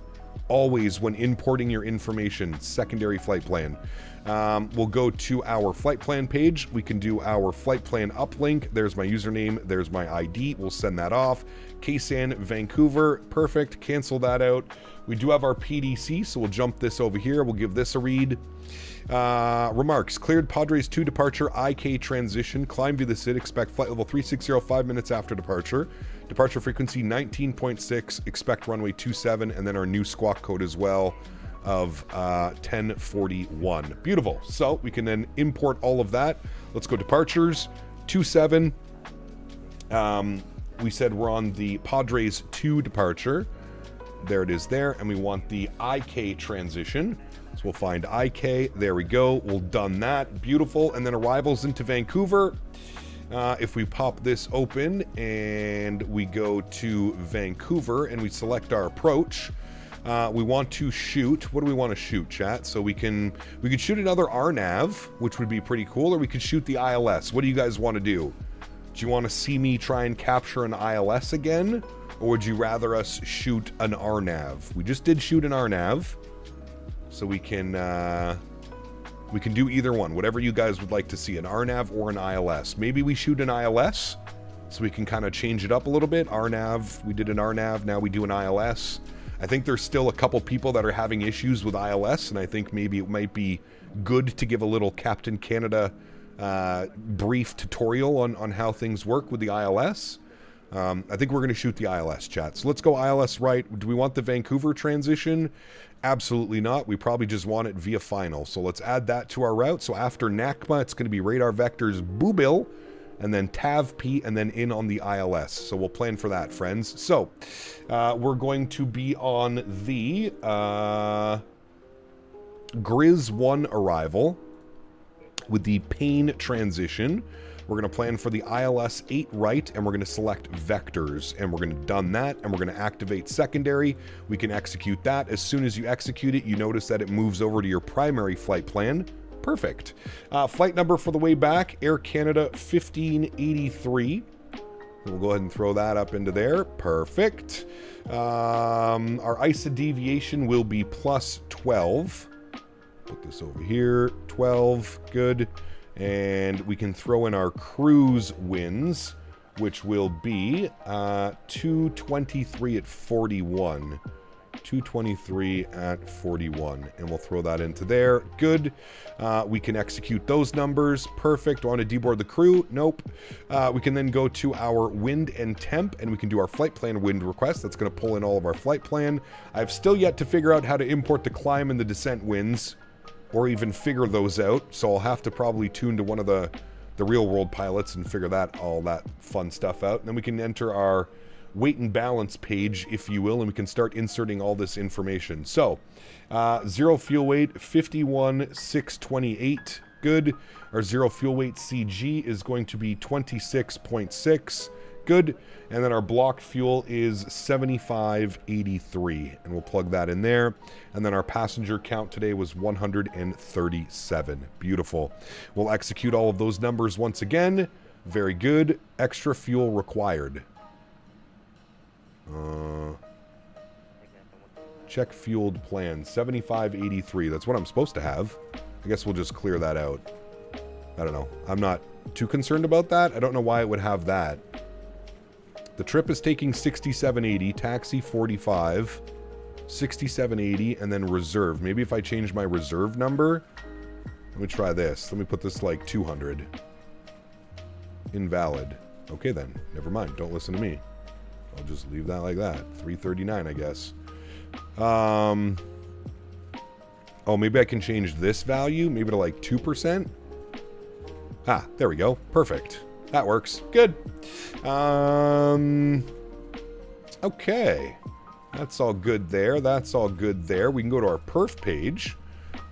S1: Always when importing your information, secondary flight plan. We'll go to our flight plan page. We can do our flight plan uplink. There's my username. There's my ID. We'll send that off. KSAN Vancouver. Perfect. Cancel that out. We do have our PDC, so we'll jump this over here. We'll give this a read. Remarks. Cleared Padres 2 departure, IK transition. Climb via the SID. Expect flight level 360 5 minutes after departure. Departure frequency 19.6. Expect runway 27. And then our new squawk code as well of 1041. Beautiful. So we can then import all of that. Let's go departures. 27. We said we're on the Padres 2 departure. There it is there. And we want the IK transition. So we'll find IK. There we go. We'll done that. Beautiful. And then arrivals into Vancouver. If we pop this open and we go to Vancouver and we select our approach, we want to shoot. What do we want to shoot, chat? So we could shoot another RNAV, which would be pretty cool, or we could shoot the ILS. What do you guys want to do? Do you want to see me try and capture an ILS again? Or would you rather us shoot an RNAV? We just did shoot an RNAV. So we can do either one, whatever you guys would like to see, an RNAV or an ILS. Maybe we shoot an ILS, so we can kind of change it up a little bit. RNAV, we did an RNAV, now we do an ILS. I think there's still a couple people that are having issues with ILS, and I think maybe it might be good to give a little Captain Canada brief tutorial on how things work with the ILS. I think we're going to shoot the ILS, chat. So let's go ILS right. Do we want the Vancouver transition? Absolutely not. We probably just want it via final. So let's add that to our route. So after NACMA, it's going to be radar vectors Boobil, and then TAV-P, and then in on the ILS. So we'll plan for that, friends. So we're going to be on the Grizz 1 arrival with the Payne transition. We're going to plan for the ILS 8 right, and we're going to select vectors, and we're going to done that, and we're going to activate secondary. We can execute that. As soon as you execute it, you notice that it moves over to your primary flight plan. Perfect. Flight number for the way back, Air Canada 1583. We'll go ahead and throw that up into there. Perfect. Our ISA deviation will be plus 12. Put this over here. 12. Good. And we can throw in our cruise winds, which will be 223 at 41. 223 at 41. And we'll throw that into there. Good. We can execute those numbers. Perfect. Want to deboard the crew? Nope. We can then go to our wind and temp, and we can do our flight plan wind request. That's going to pull in all of our flight plan. I've still yet to figure out how to import the climb and the descent winds, or even figure those out, so I'll have to probably tune to one of the real world pilots and figure all that fun stuff out. And then we can enter our weight and balance page, if you will, and we can start inserting all this information. So 0 fuel weight 51,628. Good. Our 0 fuel weight CG is going to be 26.6. Good. And then our block fuel is 75.83, and we'll plug that in there. And then our passenger count today was 137. Beautiful. We'll execute all of those numbers once again. Very good. Extra fuel required. Check fueled plan, 7583. That's what I'm supposed to have. I guess we'll just clear that out. I don't know. I'm not too concerned about that. I don't know why it would have that. The trip is taking 6780, taxi 45, 6780, and then reserve. Maybe if I change my reserve number. Let me try this. Let me put this like 200. Invalid. Okay then. Never mind. Don't listen to me. I'll just leave that like that. 339, I guess. Oh, maybe I can change this value, maybe to like 2%. Ah, there we go. Perfect. That works. Good. Okay. That's all good there. That's all good there. We can go to our perf page.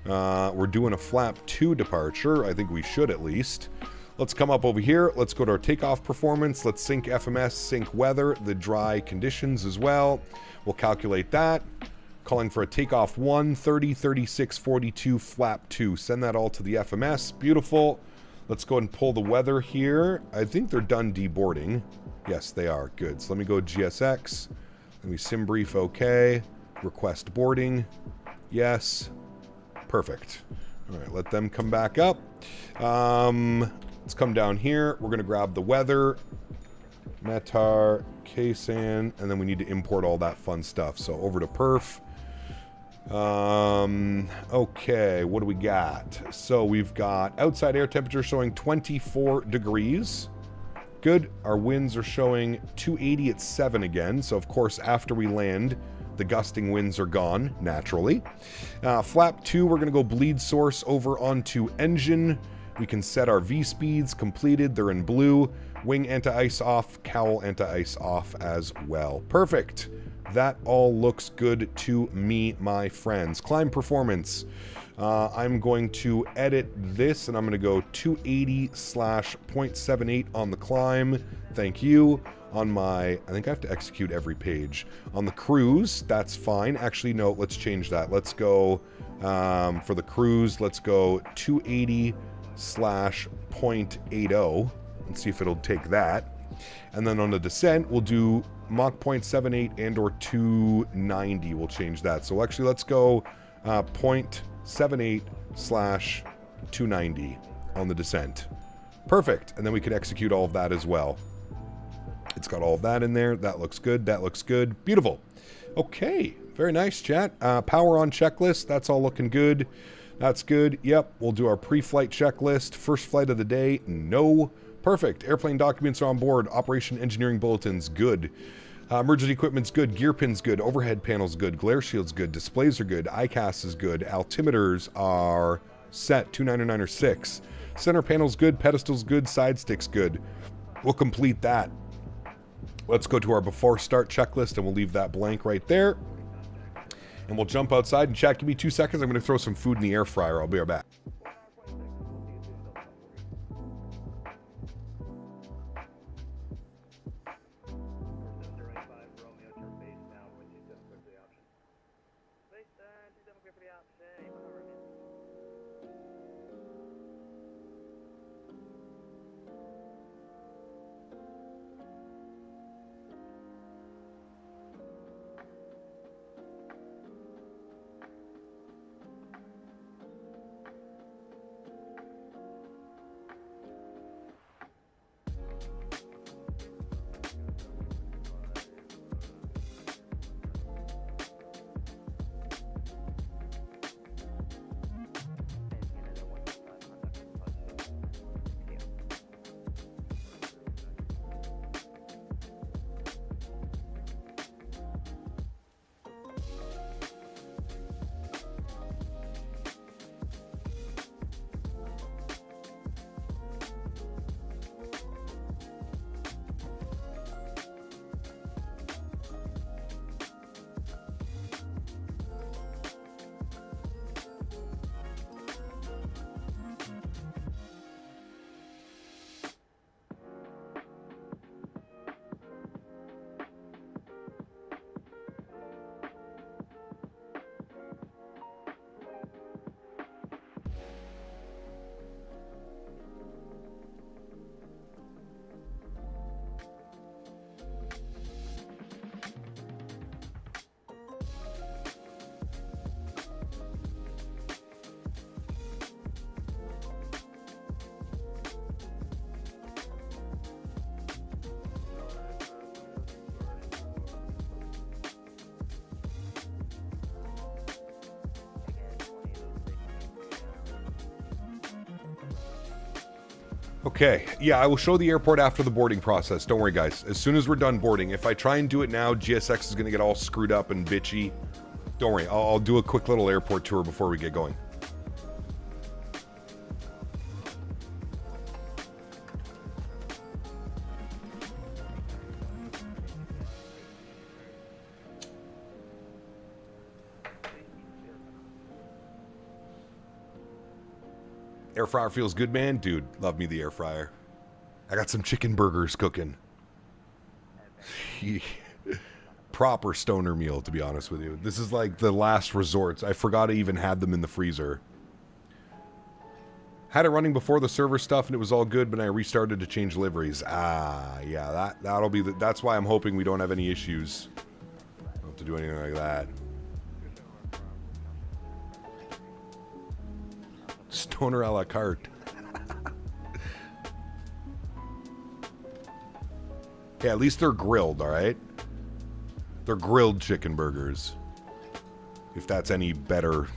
S1: We're doing a flap 2 departure. I think we should at least. Let's come up over here. Let's go to our takeoff performance. Let's sync FMS, sync weather, the dry conditions as well. We'll calculate that. Calling for a takeoff 1, 30, 36, 42, flap 2. Send that all to the FMS. Beautiful. Let's go and pull the weather here. I think they're done deboarding. Yes, they are. Good. So let me go GSX. Let me sim brief OK. Request boarding. Yes. Perfect. All right, let them come back up. Let's come down here. We're going to grab the weather. Metar, KSAN, and then we need to import all that fun stuff. So over to perf. Okay, what do we got? So we've got outside air temperature showing 24 degrees. Good. Our winds are showing 280 at 7 again. So of course, after we land, the gusting winds are gone, naturally. Flap 2, we're going to go bleed source over onto engine. We can set our V-speeds, completed, they're in blue. Wing anti-ice off, cowl anti-ice off as well. Perfect. That all looks good to me, my friends. Climb performance. I'm going to edit this, and I'm going to go 280/0.78 on the climb. Thank you. On my, I think I have to execute every page. On the cruise, that's fine. Actually, no, let's change that. Let's go, for the cruise, let's go 280/0.80 and see if it'll take that. And then on the descent, we'll do Mach 0.78 and or 290. We'll change that. So actually, let's go 0.78/290 on the descent. Perfect. And then we can execute all of that as well. It's got all of that in there. That looks good. That looks good. Beautiful. Okay. Very nice, chat. Power on checklist. That's all looking good. That's good. Yep. We'll do our pre-flight checklist. First flight of the day. No. Perfect. Airplane documents are on board. Operation engineering bulletins. Good. Emergency equipment's good. Gear pin's good. Overhead panel's good. Glare shield's good. Displays are good. ICAS is good. Altimeters are set. 299 or 6. Center panel's good. Pedestal's good. Side stick's good. We'll complete that. Let's go to our before start checklist, and we'll leave that blank right there. And we'll jump outside. And chat, give me 2 seconds. I'm going to throw some food in the air fryer. I'll be right back. Okay, yeah, I will show the airport after the boarding process. Don't worry, guys. As soon as we're done boarding, if I try and do it now, GSX is going to get all screwed up and bitchy. Don't worry, I'll do a quick little airport tour before we get going. Air fryer feels good, man. Dude, love me the air fryer. I got some chicken burgers cooking. Proper stoner meal, to be honest with you. This is like the last resort. I forgot I even had them in the freezer. Had it running before the server stuff and it was all good, but I restarted to change liveries. Ah, yeah, that'll be that's why I'm hoping we don't have any issues. Don't have to do anything like that. Stoner a la carte. Yeah, at least they're grilled, alright? They're grilled chicken burgers. If that's any better.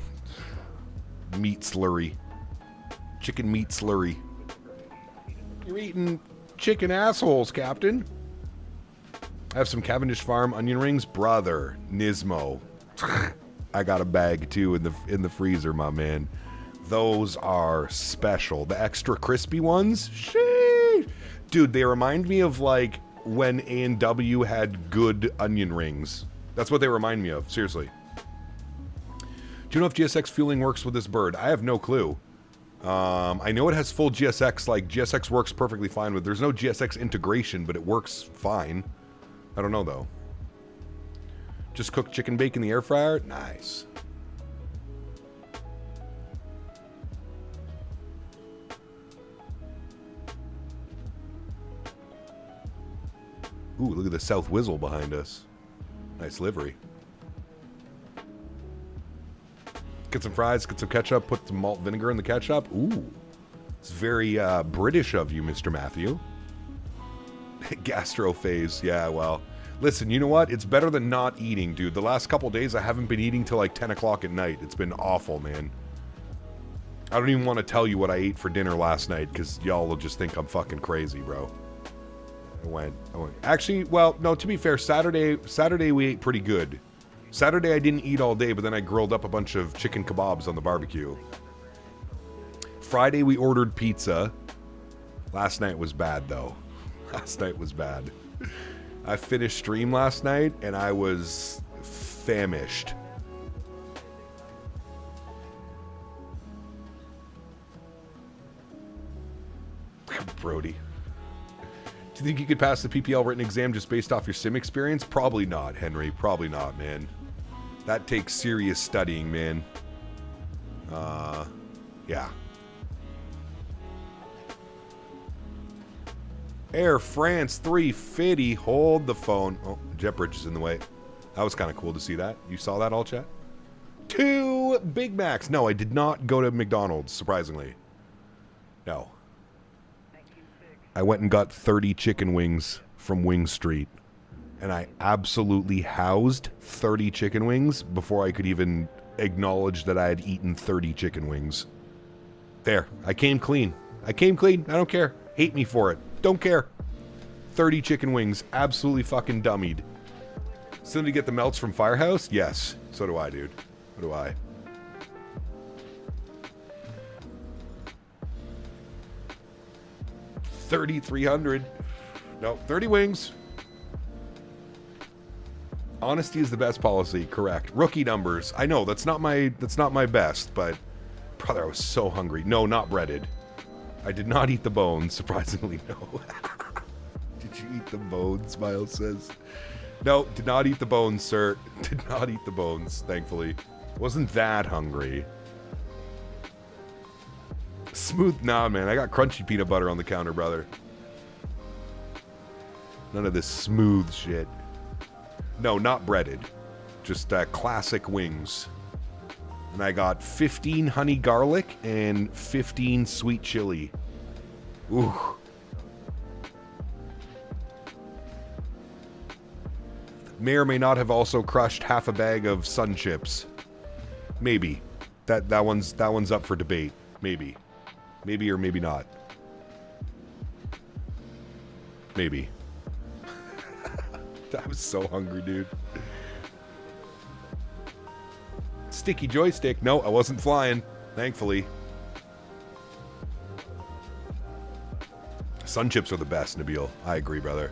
S1: Meat slurry. Chicken meat slurry. You're eating chicken assholes, Captain. I have some Cavendish Farm onion rings. Brother, Nismo. I got a bag, too, in the freezer, my man. Those are special. The extra crispy ones? Sheesh. Dude, they remind me of, like, when A&W had good onion rings. That's what they remind me of, seriously. Do you know if GSX fueling works with this bird? I have no clue. I know it has full GSX, like, GSX works perfectly fine with. There's no GSX integration, but it works fine. I don't know, though. Just cook chicken bake in the air fryer? Nice. Ooh, look at the South Whizzle behind us. Nice livery. Get some fries, get some ketchup, put some malt vinegar in the ketchup. Ooh. It's very British of you, Mr. Matthew. Gastro phase. Yeah, well. Listen, you know what? It's better than not eating, dude. The last couple days, I haven't been eating till like 10 o'clock at night. It's been awful, man. I don't even want to tell you what I ate for dinner last night, because y'all will just think I'm fucking crazy, bro. I went. Actually, well, no, to be fair, Saturday we ate pretty good. Saturday I didn't eat all day, but then I grilled up a bunch of chicken kebabs on the barbecue. Friday we ordered pizza. Last night was bad, though. Last night was bad. I finished stream last night, and I was famished. Brody. Do you think you could pass the PPL written exam just based off your sim experience? Probably not, Henry. Probably not, man. That takes serious studying, man. Yeah. Air France 350. Hold the phone. Oh, jet bridge is in the way. That was kind of cool to see that. You saw that, all chat? 2 Big Macs. No, I did not go to McDonald's, surprisingly. No. I went and got 30 chicken wings from Wing Street. And I absolutely housed 30 chicken wings before I could even acknowledge that I had eaten 30 chicken wings. There. I came clean. I came clean. I don't care. Hate me for it. Don't care. 30 chicken wings. Absolutely fucking dummied. Still to get the melts from Firehouse? Yes. So do I, dude. So do I. $3,300. No, 30 wings. Honesty is the best policy. Correct. Rookie numbers. I know that's not my best, but brother, I was so hungry. No, not breaded. I did not eat the bones. Surprisingly, no. Did you eat the bones? Miles says. No, did not eat the bones, sir. Did not eat the bones. Thankfully, wasn't that hungry. Smooth, nah, man. I got crunchy peanut butter on the counter, brother. None of this smooth shit. No, not breaded. Just classic wings. And I got 15 honey garlic and 15 sweet chili. Ooh. May or may not have also crushed half a bag of Sun Chips. Maybe. That one's up for debate. Maybe. Maybe or maybe not. Maybe. I was so hungry, dude. Sticky joystick. No, I wasn't flying, thankfully. Sun chips are the best, Nabil. I agree, brother.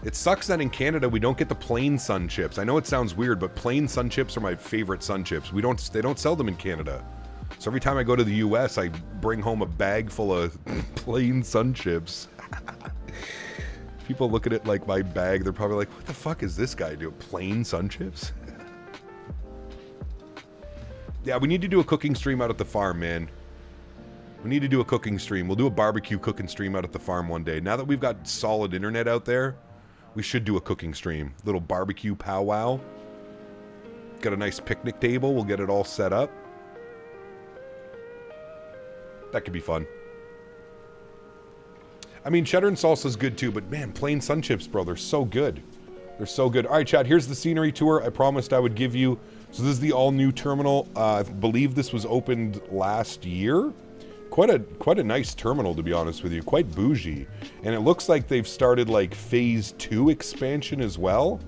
S1: It sucks that in Canada we don't get the plain sun chips. I know it sounds weird, but plain sun chips are my favorite sun chips. They don't sell them in Canada. So every time I go to the US, I bring home a bag full of plain sun chips. People look at it like my bag, they're probably like, what the fuck is this guy doing? Plain sun chips? Yeah, we need to do a cooking stream out at the farm, man. We need to do a cooking stream. We'll do a barbecue cooking stream out at the farm one day. Now that we've got solid internet out there, we should do a cooking stream. Little barbecue powwow. Got a nice picnic table. We'll get it all set up. That could be fun. I mean, cheddar and salsa is good too, but man, plain sun chips, bro, they're so good. They're so good. All right, Chad, here's the scenery tour I promised I would give you. So this is the all-new terminal. I believe this was opened last year. Quite a nice terminal, to be honest with you. Quite bougie. And it looks like they've started like phase 2 expansion as well.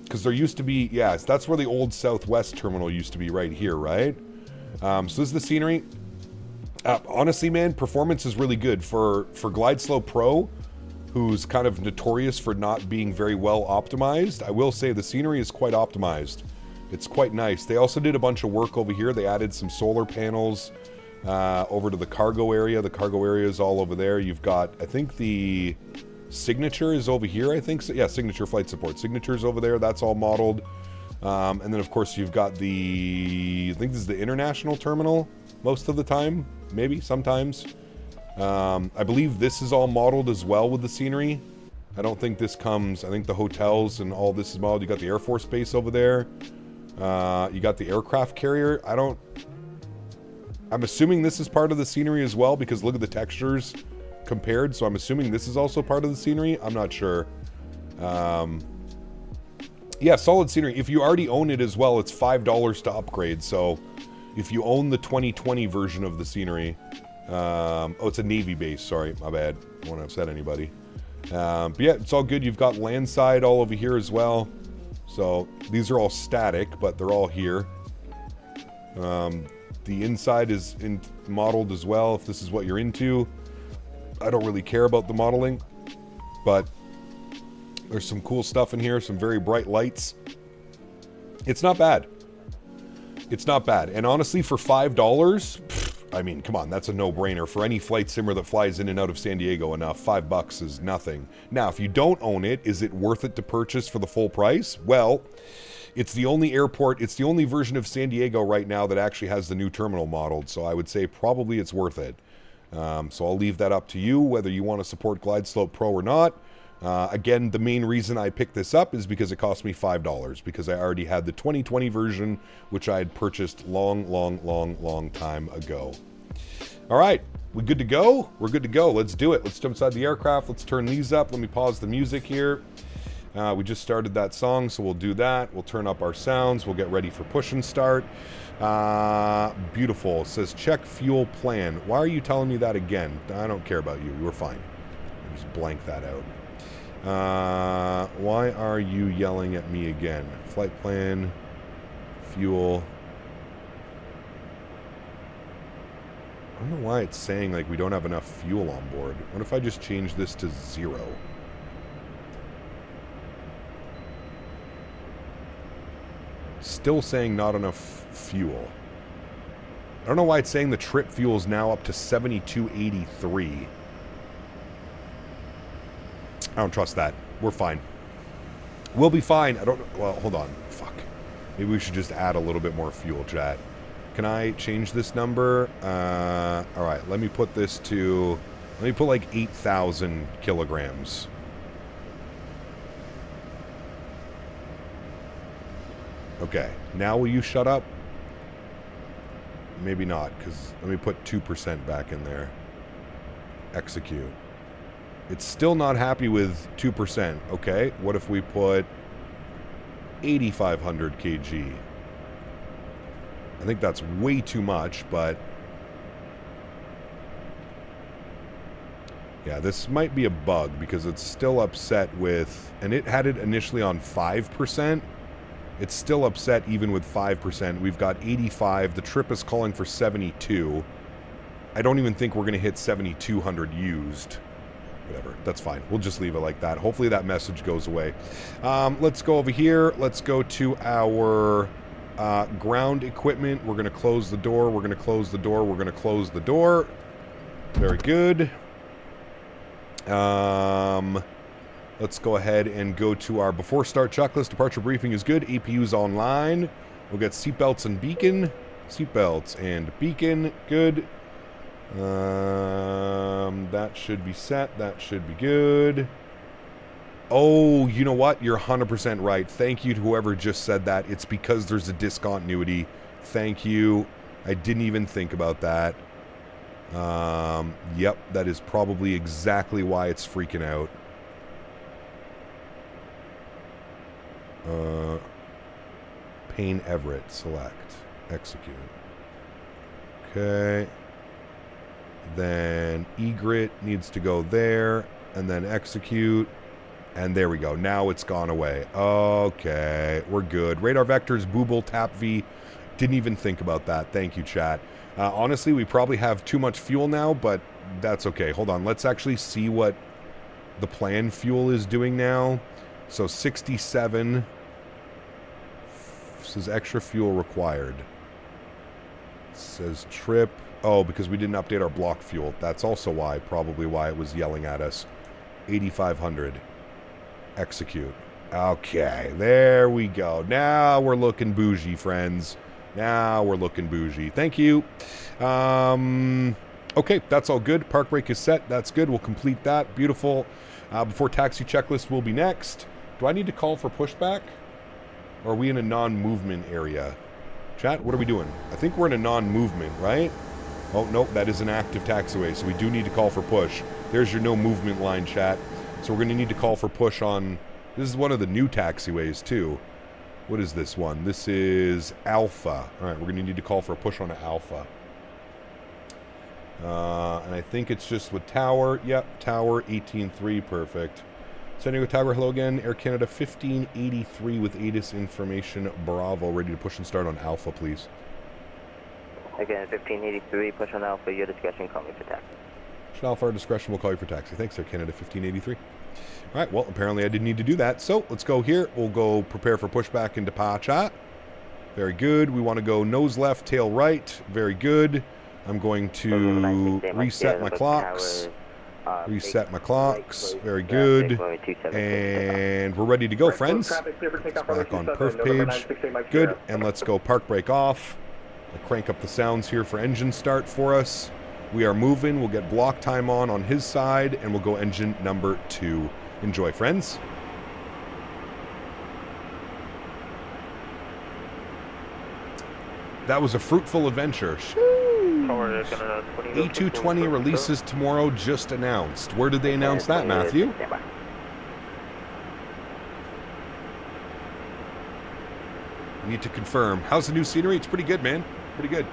S1: Because there used to be, yes, that's where the old Southwest terminal used to be, right here, right? So this is the scenery. Honestly, man, performance is really good for GlideSlow Pro, who's kind of notorious for not being very well optimized. I will say the scenery is quite optimized. It's quite nice. They also did a bunch of work over here. They added some solar panels over to the cargo area. The cargo area is all over there. You've got, I think the Signature is over here, I think so. Yeah, Signature flight support. Signature's over there. That's all modeled. And then, of course, you've got the, I think this is the international terminal most of the time. Maybe, sometimes. I believe this is all modeled as well with the scenery. I don't think this comes, I think the hotels and all this is modeled. You got the Air Force Base over there. You got the aircraft carrier. I'm assuming this is part of the scenery as well, because look at the textures compared. So I'm assuming this is also part of the scenery. I'm not sure. Yeah, solid scenery. If you already own it as well, it's $5 to upgrade. So if you own the 2020 version of the scenery, oh, it's a Navy base. Sorry, my bad. I won't upset anybody. But yeah, it's all good. You've got landside all over here as well. So these are all static, but they're all here. The inside is modeled as well, if this is what you're into. I don't really care about the modeling, but there's some cool stuff in here, some very bright lights. It's not bad. It's not bad. And honestly, for $5, I mean, come on, that's a no-brainer. For any flight simmer that flies in and out of San Diego enough, $5 is nothing. Now, if you don't own it, is it worth it to purchase for the full price? Well, it's the only airport, it's the only version of San Diego right now that actually has the new terminal modeled, so I would say probably it's worth it. So I'll leave that up to you, whether you want to support GlideSlope Pro or not. Again, the main reason I picked this up is because it cost me $5, because I already had the 2020 version, which I had purchased long time ago. All right, we good to go? We're good to go. Let's do it. Let's jump inside the aircraft. Let's turn these up. Let me pause the music here. We just started that song, so we'll do that. We'll turn up our sounds. We'll get ready for push and start. Beautiful. It says check fuel plan. Why are you telling me that again? I don't care about you. You're fine. I'll just blank that out. Why are you yelling at me again? Flight plan, fuel. I don't know why it's saying like we don't have enough fuel on board. What if I just change this to 0? Still saying not enough fuel. I don't know why it's saying the trip fuel is now up to 72.83. I don't trust that. We're fine. We'll be fine. I don't know. Well, hold on. Fuck. Maybe we should just add a little bit more fuel, chat. Can I change this number? All right. Let me put this to... Let me put like 8,000 kilograms. Okay. Now will you shut up? Maybe not, because let me put 2% back in there. Execute. It's still not happy with 2%. Okay, what if we put 8,500 kg? I think that's way too much, but Yeah, this might be a bug because it's still upset with, and it had it initially on 5%. It's still upset even with 5%. We've got 85. The trip is calling for 72. I don't even think we're going to hit 7,200 used. Whatever, that's fine. We'll just leave it like that. Hopefully that message goes away. Let's go over here. Let's go to our ground equipment. We're going to close the door. We're going to close the door. We're going to close the door. Very good. Let's go ahead and go to our before start checklist. Departure briefing is good. APU's online. We'll get seatbelts and beacon. Seatbelts and beacon. Good. That should be set. That should be good. Oh, you know what? You're 100% right. Thank you to whoever just said that. It's because there's a discontinuity. Thank you. I didn't even think about that. Yep, that is probably exactly why it's freaking out. Payne Everett, select, execute. Okay. Then egret needs to go there, and then execute. And there we go. Now it's gone away. Okay, we're good. Radar vectors, booble, tap V. Didn't even think about that. Thank you, chat. Honestly, we probably have too much fuel now, but that's okay. Hold on. Let's actually see what the planned fuel is doing now. So 67. This is extra fuel required. It says trip. Oh, because we didn't update our block fuel. That's also why, probably why it was yelling at us. 8,500. Execute. Okay, there we go. Now we're looking bougie, friends. Now we're looking bougie. Thank you. Okay, that's all good. Park brake is set. That's good. We'll complete that. Beautiful. Before taxi checklist will be next. Do I need to call for pushback? Or are we in a non-movement area? Chat, what are we doing? I think we're in a non-movement, right? Oh, nope, that is an active taxiway, so we do need to call for push. There's your no movement line, chat. So we're going to need to call for push on... This is one of the new taxiways, too. What is this one? This is Alpha. All right, we're going to need to call for a push on Alpha. And I think it's just with Tower. Yep, Tower 18.3, perfect. San Diego Tower, hello again. Air Canada 1583 with ATIS information. Bravo, ready to push and start on Alpha, please.
S15: Again, 1583, push on Alpha, your discretion, call me for taxi.
S1: Alpha, our discretion, will call you for taxi. Thanks, Air Canada 1583. All right, well, apparently I didn't need to do that. So let's go here. We'll go prepare for pushback and departure. Very good. We want to go nose left, tail right. Very good. I'm going to reset my clocks. Reset my clocks. Very good. And we're ready to go, friends. It's back on perf page. Good. And let's go park brake off. I'll crank up the sounds here for engine start for us. We are moving. We'll get block time on his side, and we'll go engine number 2. Enjoy, friends. That was a fruitful adventure. A220 releases tomorrow, just announced. Where did they announce that, Matthew? I need to confirm. How's the new scenery? It's pretty good, man. Pretty good.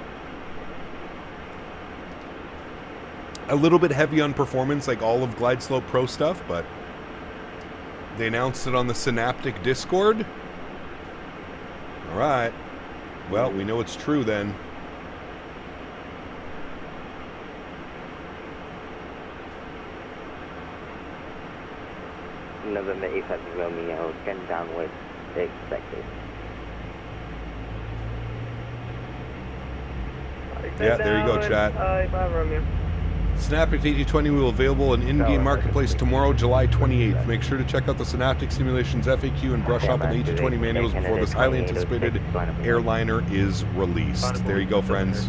S1: A little bit heavy on performance, like all of Glide Slope Pro stuff, but they announced it on the Synaptic Discord. All right. Well, we know it's true then.
S15: November 85 Romeo, 10 downward, expected.
S1: Yeah, there you go, chat.
S13: Romeo.
S1: Synaptic A220 will be available in in-game marketplace tomorrow, July 28th. Make sure to check out the Synaptic Simulations FAQ and brush up on the A220 manuals before this highly anticipated airliner is released. There you go, friends.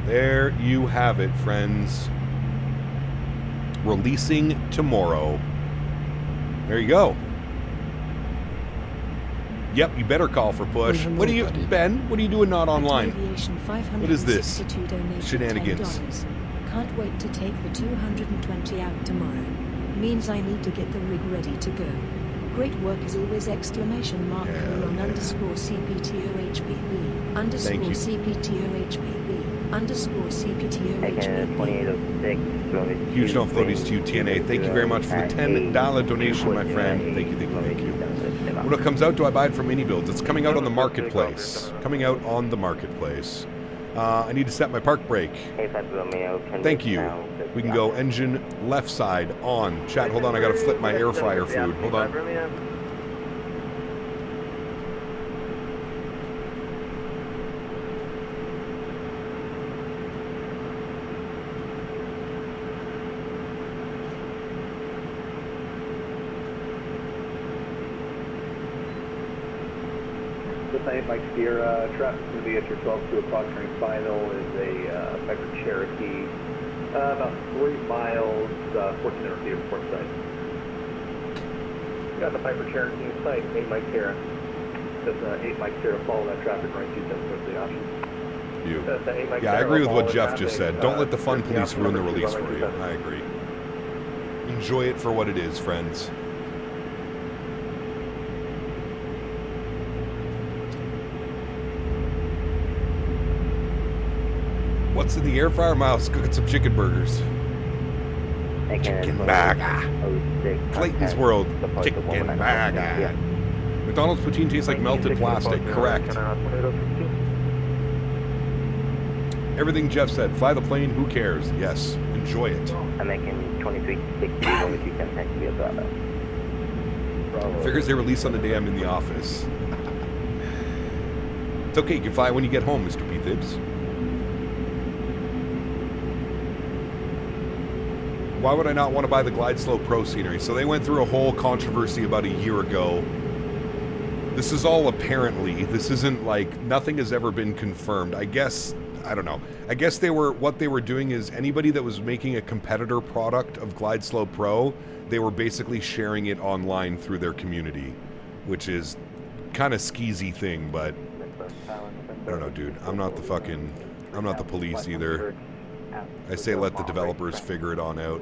S1: There you have it, friends. Releasing tomorrow. There you go. Yep, you better call for push. What are you, Ben? What are you doing not online? What is this? Shenanigans.
S3: Can't wait to take the 220 out tomorrow. Means I need to get the rig ready to go. Great work as always! Exclamation mark colon underscore CPTOHPB underscore CPTOHPB underscore CPTOHPB.
S15: 2806
S1: Huge no floaties to you, TNA. Thank you very much for the $10 donation, my friend. Thank you, thank you, thank you. When it comes out, do I buy it from Mini Builds? It's coming out on the marketplace. Coming out on the marketplace. I need to set my park brake. Thank you. We can go engine left side on. Chat, hold on. I got to flip my air fryer food. Hold on.
S16: Mike Steer, traffic's going to be at your 12-2 o'clock turning final is a Piper Cherokee, about 3 miles, 1,400 feet of port side. Got the Piper Cherokee in sight, 8 Mike Sierra. That's 8 Mike Sierra, follow that traffic right to the option.
S1: You. Yeah, I agree with what Jeff just said. Don't let the fun police ruin the release for you. I agree. Enjoy it for what it is, friends. What's in the air fryer? Miles, go get some chicken burgers. Chicken burger. Clayton's World. Chicken burger. McDonald's poutine tastes like melted plastic. Correct. Everything Jeff said. Fly the plane. Who cares? Yes. Enjoy it.
S15: I'm making 2360 over 210 to be a Bravo.
S1: Figures they release on the day I'm in the office. It's okay. You can fly when you get home, Mr. P. Thibs. Why would I not want to buy the Glide Slow Pro scenery? So they went through a whole controversy about a year ago. This is all apparently. This isn't like, nothing has ever been confirmed. I guess, I don't know. I guess what they were doing is anybody that was making a competitor product of Glide Slow Pro, they were basically sharing it online through their community, which is kind of skeezy thing, but I don't know, dude. I'm not the police either. I say let the developers figure it on out.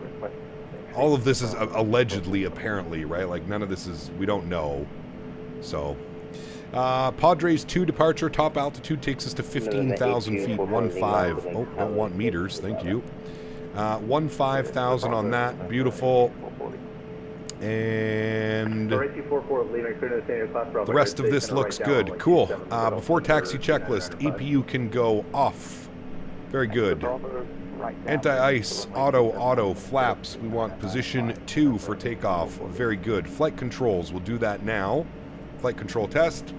S1: All of this is allegedly, apparently, right? Like, none of this is, we don't know. So, Padres 2 departure, top altitude takes us to 15,000 feet, 1.5. Oh, don't want meters, thank you. 15,000 on that, beautiful. And the rest of this looks good. Cool. Before taxi checklist, APU can go off. Very good. Anti-ice, auto, flaps. We want position 2 for takeoff. Very good. Flight controls, we'll do that now. Flight control test.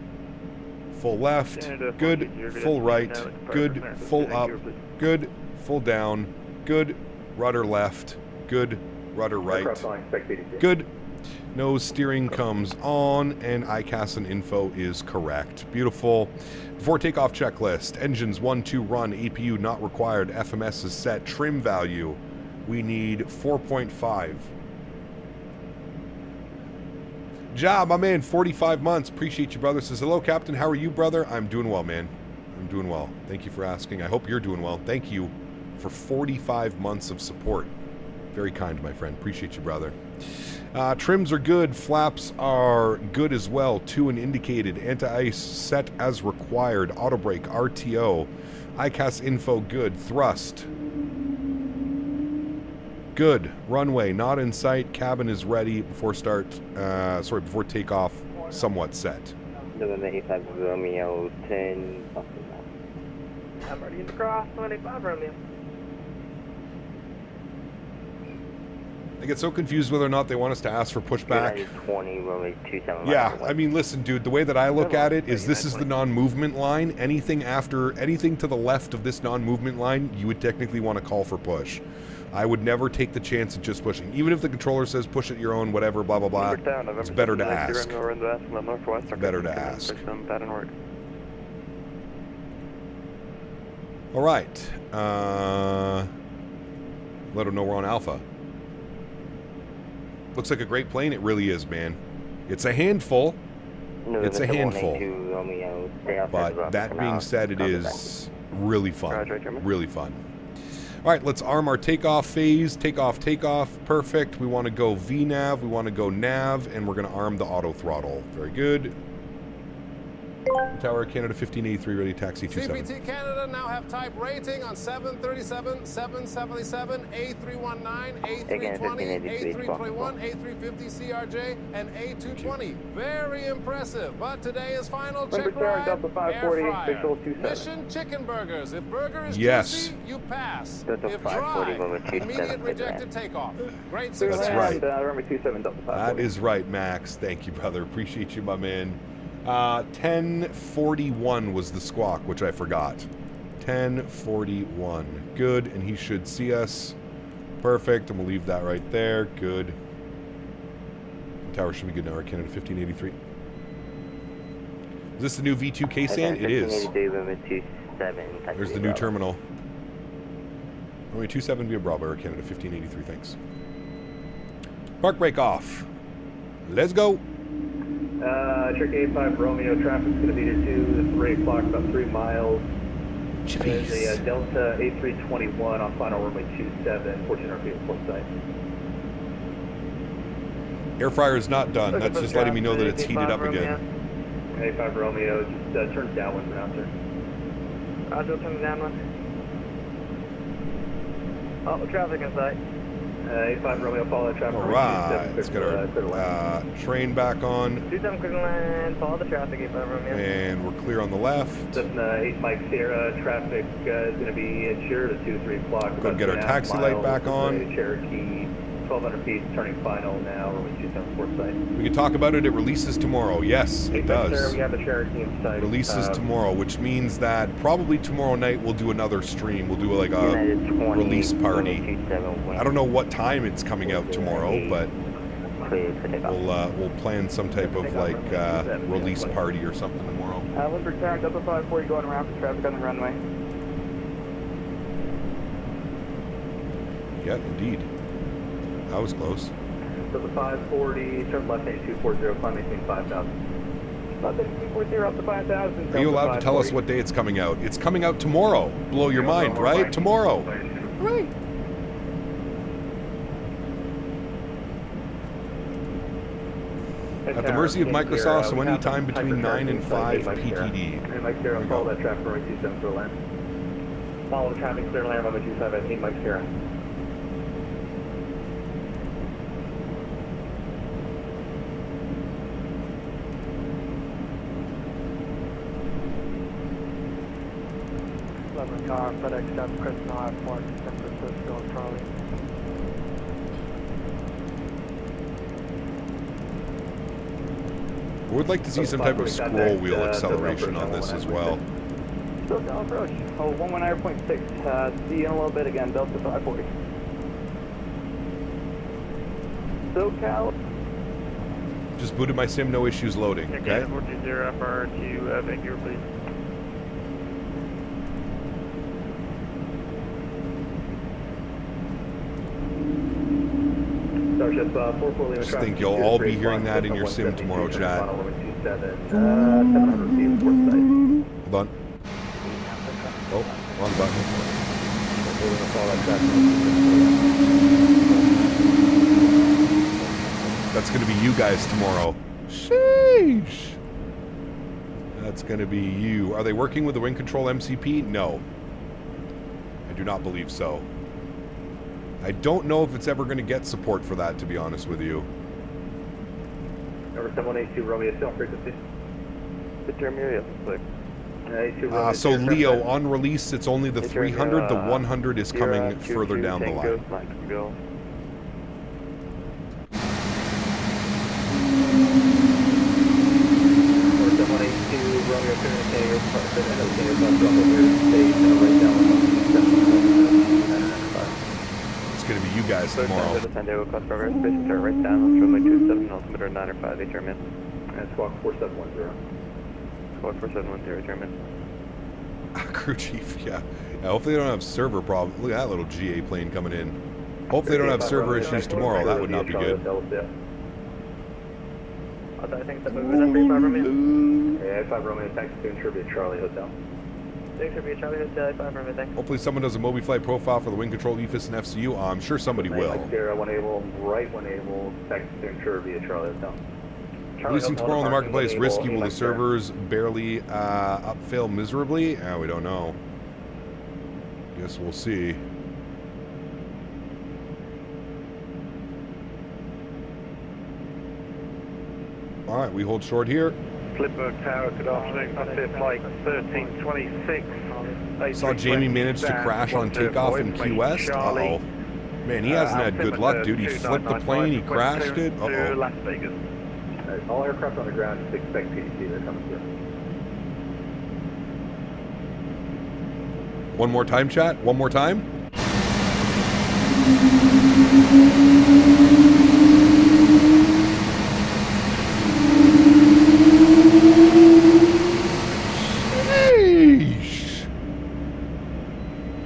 S1: Full left. Good. Full right. Good. Full up. Good. Full down. Good. Rudder left. Good. Rudder right. Good. Nose steering comes on, and KSAN info is correct. Beautiful. Before takeoff checklist, engines 1, 2 run, APU not required, FMS is set, trim value, we need 4.5. Job, my man, 45 months, appreciate you, brother. Says, hello, Captain, how are you, brother? I'm doing well, man. I'm doing well. Thank you for asking. I hope you're doing well. Thank you for 45 months of support. Very kind, my friend. Appreciate you, brother. Trims are good. Flaps are good as well. 2 and indicated. Anti-ice set as required. Auto brake, RTO. ICAS info good. Thrust. Good. Runway not in sight. Cabin is ready. Before takeoff. Somewhat set.
S15: November 85 Romeo 10.
S13: I'm already in the cross. 25 Romeo.
S1: I get so confused whether or not they want us to ask for pushback. Yeah, I mean, listen, dude, the way that I look at it is this is the non-movement line. Anything to the left of this non-movement line, you would technically want to call for push. I would never take the chance of just pushing. Even if the controller says push it your own, whatever, blah, blah, blah, it's better to ask. It's better to ask. All right. Let them know we're on Alpha. Looks like a great plane. It really is, man. It's a handful. It's a handful. But that being said, it is really fun. Really fun. All right, let's arm our takeoff phase. Takeoff. Perfect. We want to go VNAV. We want to go nav. And we're going to arm the auto throttle. Very good. Tower Canada 1583, ready, taxi 27.
S6: CPT Canada now have type rating on 737, 777, A319, A320, A321, A350 CRJ, and A220. Very impressive, but today is final check ride.
S10: Delta 540,
S6: air fryer.
S10: visual 27.
S6: Mission chicken burgers. If burger is
S1: Yes.
S6: juicy, you pass.
S15: Delta
S6: If
S15: 540,
S6: dry,
S15: over 27,
S6: immediate
S15: clear
S6: rejected
S15: land.
S6: takeoff. Great
S1: That's
S6: success.
S1: right.
S10: Runway 27, Delta 540.
S1: That is right, Max. Thank you, brother. Appreciate you, my man. 1041 was the squawk, which I forgot. 1041. Good, and he should see us. Perfect, and we'll leave that right there. Good. Tower should be good now. Our Canada 1583. Is this the new V2 KSAN? It is.
S15: 1583,
S1: There's the new terminal. Runway 27 via Bravo, Air Canada 1583. Thanks. Park break off. Let's go.
S16: Trick 85 Romeo, traffic's going to be to 3 o'clock, about 3 miles.
S1: Jeez.
S16: There's a Delta A321 on final runway 27, 1400 feet of port site.
S1: Air fryer is not done. That's just letting me know that it's heated up again.
S16: 85 Romeo, just turn downwind for now, sir.
S13: Roger, turn downwind. Oh, traffic in sight.
S16: 85 Romeo, follow the traffic.
S1: All right, let's get our train back on.
S13: 27 clear land, follow the traffic, 85 Romeo.
S1: And we're clear on the left.
S16: Cessna 8 Mike Sierra, traffic is going to be insured at 3 o'clock.
S1: Go get our taxi light back on.
S16: Cherokee, 1200 feet, turning final now, runway 27 port site.
S1: We can talk about it. It releases tomorrow. Yes, it does.
S16: We have the Cherokee in sight.
S1: Releases tomorrow, which means that probably tomorrow night we'll do another stream. We'll do like a release party. I don't know what time it's coming out tomorrow, but we'll plan some type of like release party or something tomorrow.
S10: Limburg Tower, Delta 540 going around for traffic on the runway.
S1: Yeah, indeed. That was close.
S16: Delta 540, turn left 8240, climb maintain 5000.
S10: Left 8240 up to 5000.
S1: Are you allowed to tell us what day it's coming out? It's coming out tomorrow. Blow your mind, right? Tomorrow. Right. At the mercy of Microsoft, so any time between 9 and 5 PTD.
S16: Mike Sierra, follow that traffic runway 27 clear land. Follow the traffic clear land, runway 27, 8 Mike Sierra.
S10: Car, FedEx, South Crescent High Park, San Francisco, Charlie.
S1: We would like to see some type of scroll wheel acceleration on this as well.
S10: Still down approach. Oh, 119.6. See you in a little bit again, Delta 540. SoCal.
S1: Just booted my sim, no issues loading. Okay.
S9: 420 FR to Vancouver, please.
S1: Just think you'll all be hearing that in your sim tomorrow, chat. Hold on. Oh, wrong button. That's going to be you guys tomorrow. Sheesh. That's going to be you. Are they working with the Wing Control MCP? No. I do not believe so. I don't know if it's ever going to get support for that, to be honest with you.
S16: Number 7182 Romeo, still on frequency.
S9: The term area, quick.
S1: So Leo, on release, it's only the 300. The 100 is coming further down the line.
S9: Go.
S16: Number 7182 Romeo,
S1: It's going to be you guys tomorrow.
S9: San Diego Coast Progress, basic turn right down, runway 27, altimeter 905, they term in.
S16: And squawk 4710.
S9: Squawk 4710, term in.
S1: Crew chief, yeah. Hopefully they don't have server problems. Look at that little GA plane coming in. Hopefully they don't have server issues tomorrow. That would not be good.
S13: I think that moving up 35 Romeo.
S16: Yeah, 5 Romeo, taxi to Tribute Charlie Hotel.
S13: Thanks for being Charlie Hotel, 5 Romeo, thanks.
S1: Hopefully someone does a MobiFlight profile for the Wing Control, EFIS, and FCU. I'm sure somebody will.
S16: Sierra 1 able, right 1 able, taxi to Tribute Charlie Hotel.
S1: Releasing tomorrow in the marketplace, risky. Will the servers barely upfail miserably? We don't know. Guess we'll see. All right, we hold short here.
S10: Flipberg Tower, good afternoon. Frontier Flight 1326.
S1: Saw Jamie manage to crash on takeoff in Key West. Uh-oh. Man, he hasn't had good luck, dude. He flipped the plane, he crashed it. Uh-oh.
S16: Las Vegas. All aircraft on the ground, just expect PDC. They're coming through.
S1: One more time, chat. One more time.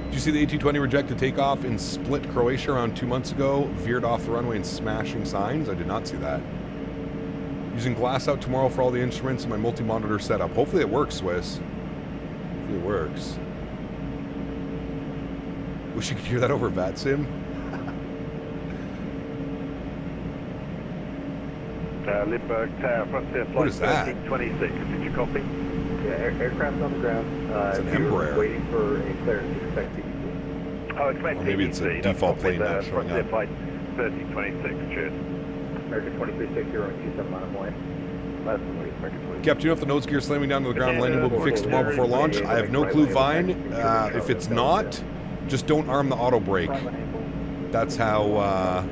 S1: Did you see the A220 reject a takeoff in Split, Croatia around 2 months ago? Veered off the runway and smashing signs? I did not see that. Using glass out tomorrow for all the instruments and my multi-monitor setup. Hopefully it works, Swiss. Hopefully it works. Wish you could hear that over VATSIM.
S10: Lindbergh Tower, Frontier Flight 1326. Did you copy?
S16: Yeah, aircraft on the ground.
S1: It's an Embraer.
S16: Waiting for a clearance to expect PDC.
S10: Oh, expect
S1: or maybe it's a default plane not showing
S10: Frontier
S1: up.
S10: Flight 1326. Cheers.
S16: American 2360, runway 27 on a point.
S1: Cap, do you know if the nose gear slamming down to the ground landing will be fixed tomorrow before launch? I have no clue, Vine. If it's not, just don't arm the auto brake. That's how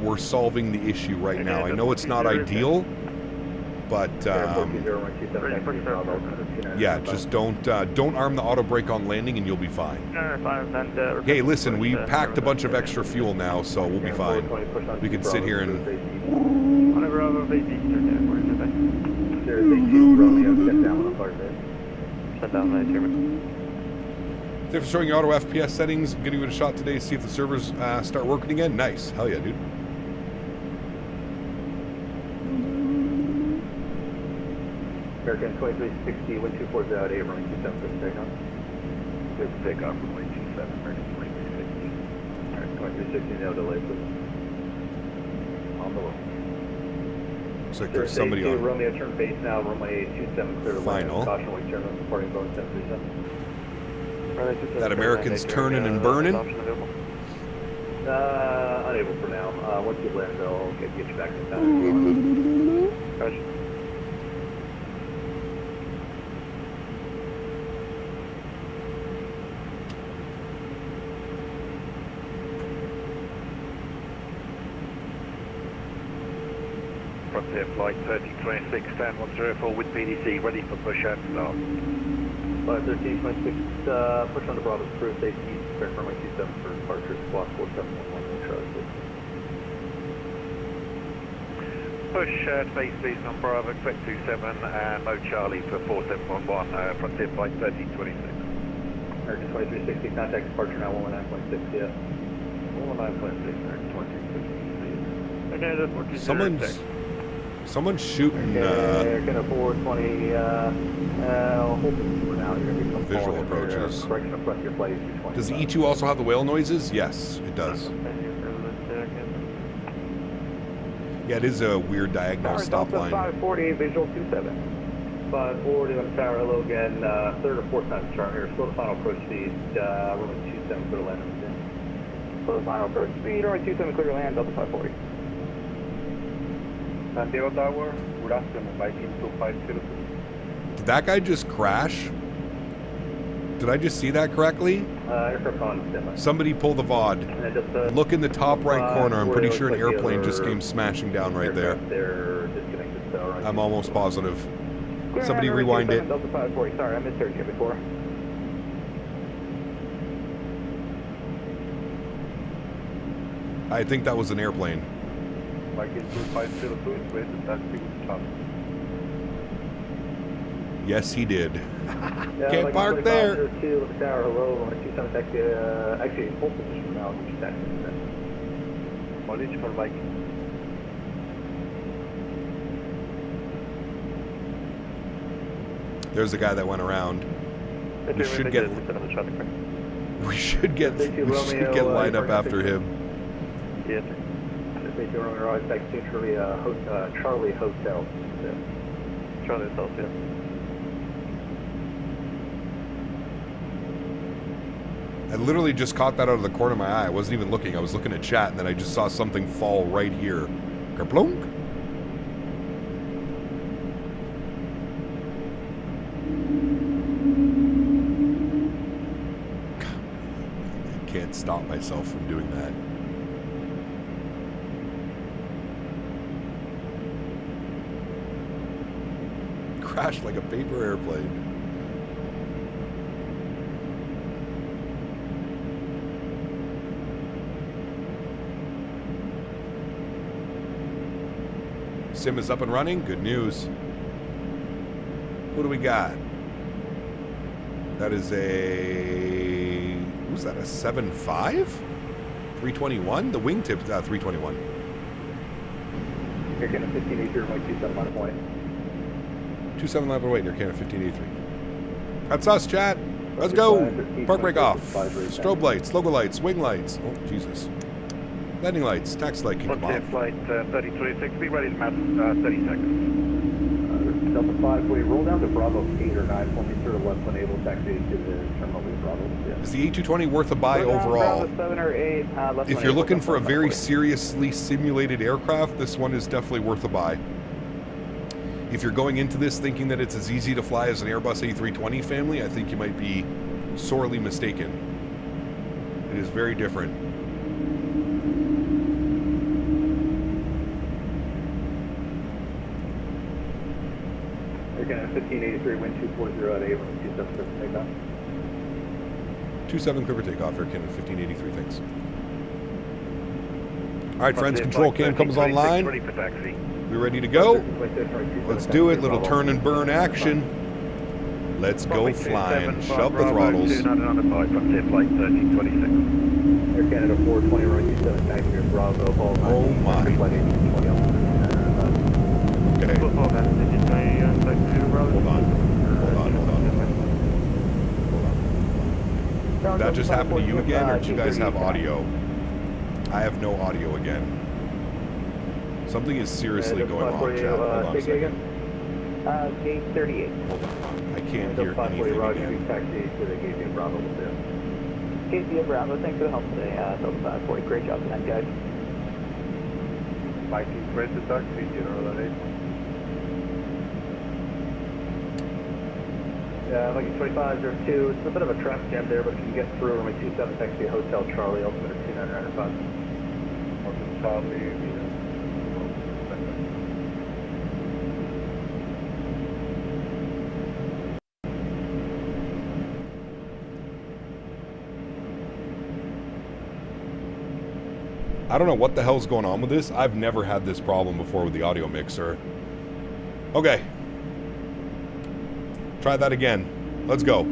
S1: we're solving the issue right now. I know it's not ideal, but yeah, just don't arm the auto brake on landing and you'll be fine. Hey, listen, we packed a bunch of extra fuel now, so we'll be fine. We can sit here and Thanks for showing your auto FPS settings. I'm giving it a shot today to see if the servers start working again. Nice. Hell yeah, dude.
S16: American 2360, wind 240 out, runway 27 for takeoff.
S10: Good takeoff, runway 27, American 2360.
S16: Alright, 2360, no delay, please. On the way.
S1: Looks like there's somebody on.
S16: Romeo, turn base now, runway 27, clear to land.
S1: Final.
S16: Caution, wing terminal, departing Boeing 737.
S1: That American's turning and burning.
S16: Unable for now. Once you land, they'll get you back to town.
S10: Frontier Flight 1326, stand 104 with PDC, ready for push out start.
S16: Flight 1326, push on the Bravo crew, safety, prepare for runway 27 for departure, squawk 4711, Charlie.
S10: Push base season on Bravo, expect 27, and no Charlie for 4711, Frontier Flight 1326.
S16: American 2360, contact departure now 119.6, yes.
S10: 119.6, American 2360.
S1: Someone's shooting
S16: American 420, hold this for now. You're going to be
S1: visual approaches.
S16: Correction of Frontier Flight 220.
S1: Does the E2 also have the whale noises? Yes, it does. Yeah, it is a weird diagonal stop line.
S16: 540, visual 27. 540 on tower, hello again. Third or fourth time chart here. Slow the final approach speed. Runway 27 for the land. Slow the final approach speed. Runway 27 clear to land. Delta 540.
S10: Santiago Tower, good afternoon. Viking 2502.
S1: Did that guy just crash? Did I just see that correctly? Somebody pull the VOD. Look in the top right corner. I'm pretty sure an airplane just came smashing down right there. I'm almost positive. Somebody rewind it.
S16: Sorry, I misheard you before.
S1: I think that was an airplane. Yes, he did. Can't park there.
S16: Actually, hold position now.
S10: Knowledge for Viking.
S1: There's the guy that went around. We should get lined up after him.
S10: Yes, sir.
S16: Smitty, we're expect Charlie Hotel.
S10: Charlie Hotel, yeah.
S1: I literally just caught that out of the corner of my eye. I wasn't even looking. I was looking at chat, and then I just saw something fall right here. Kerplunk. I can't stop myself from doing that. Crashed like a paper airplane. Sim is up and running. Good news. What do we got? That is a... Who's that? A 7.5? 321? The wingtip 321.
S16: Air Canada 1583, runway 27 line of point.
S1: 27 line of weight, Air Canada 1583. That's us, chat. Let's go. Park brake off. Strobe lights, logo lights, wing lights. Oh, Jesus. Landing lights, taxi light can come off.
S10: Flight 3026, be ready to map 30 seconds.
S16: Delta 5, will you roll down to Bravo 8 or 9 for me, sir, to left enable taxi to the terminal with Bravo? Yeah.
S1: Is the A220 worth a buy overall?
S16: 7 or 8,
S1: If you're looking for a very seriously simulated aircraft, this one is definitely worth a buy. If you're going into this thinking that it's as easy to fly as an Airbus A320 family, I think you might be sorely mistaken. It is very different.
S16: Air Canada 1583, wind 240 at 8, 27 clear for takeoff.
S1: 27 clear for takeoff, Air Canada 1583, thanks. Alright friends, control cam comes online. We're ready to go. Let's do it, little turn and burn action. Let's go flying. Shove the throttles.
S10: Air Canada
S16: 420, runway 27, taxi to Bravo,
S1: oh my. Okay. Hold on. Did that just happen to you again, or did you guys have audio? I have no audio again. Something is seriously going on, chat. Hold on a second.
S16: Gate 38.
S1: Hold on. I can't hear anything again.
S16: Taxi to the Gate Bravo.
S13: KSAN Bravo, thanks for the help today. Delta 540, great job tonight, guys.
S10: Mike, raise the taxi, General at 8.
S16: Like 2502, it's a bit of a traffic jam there, but if you can get through, runway 27, taxi Hotel Charlie, altimeter 2995.
S10: Hotel Charlie,
S1: I don't know what the hell's going on with this. I've never had this problem before with the audio mixer. Okay. Try that again. Let's go.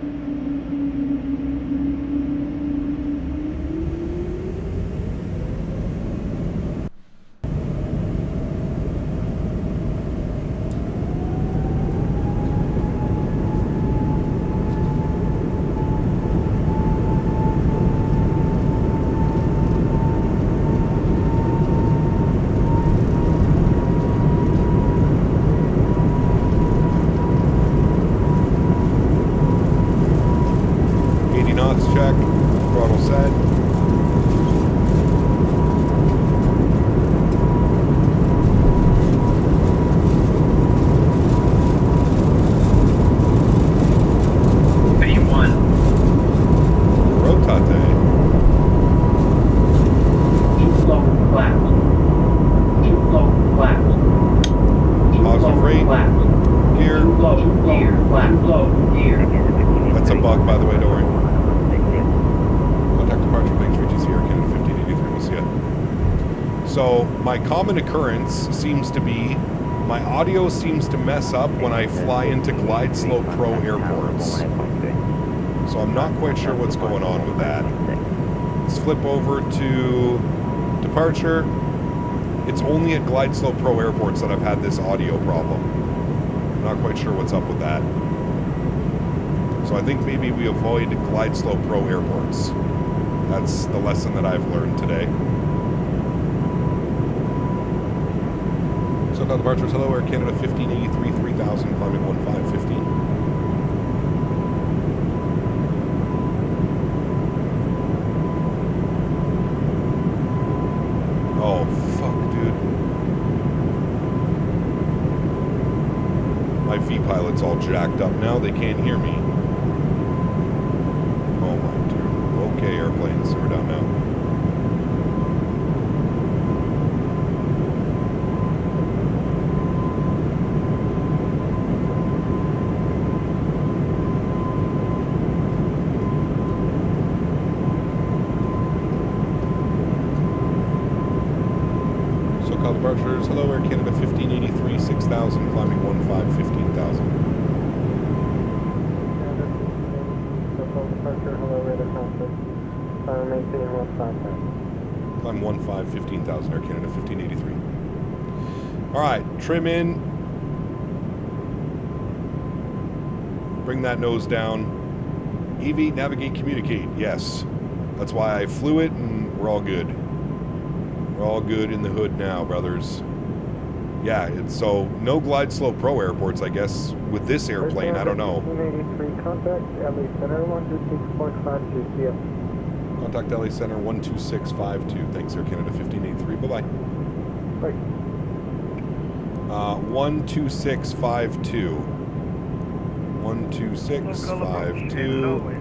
S1: Common occurrence seems to be my audio seems to mess up when I fly into Glide Slow Pro airports. So I'm not quite sure what's going on with that. Let's flip over to departure. It's only at Glide Slow Pro airports that I've had this audio problem. I'm not quite sure what's up with that. So I think maybe we avoid Glide Slow Pro airports. That's the lesson that I've learned today. SoCal departures, hello, Air Canada 1583, 3000, climbing 1515. Oh, fuck, dude. My V-pilot's all jacked up now, they can't hear me. Oh my dude. Okay, airplanes, we're down now. Departures, hello, Air Canada 1583, 6000, climbing 15,000.
S12: Departure, hello, radar contact. Maintain 15,000.
S1: Climb 15,000, Air Canada 1583. Alright, trim in. Bring that nose down. EV, navigate, communicate. Yes. That's why I flew it, and we're all good. We're all good in the hood now, brothers. Yeah, it's so no Glide Slow Pro airports, I guess, with this airplane. I don't know.
S12: 183, contact LA Center 126.52 CF.
S1: Contact LA Center 12652. Thanks, Air Canada 1583. Bye-bye.
S12: Bye.
S1: 12652. 12652.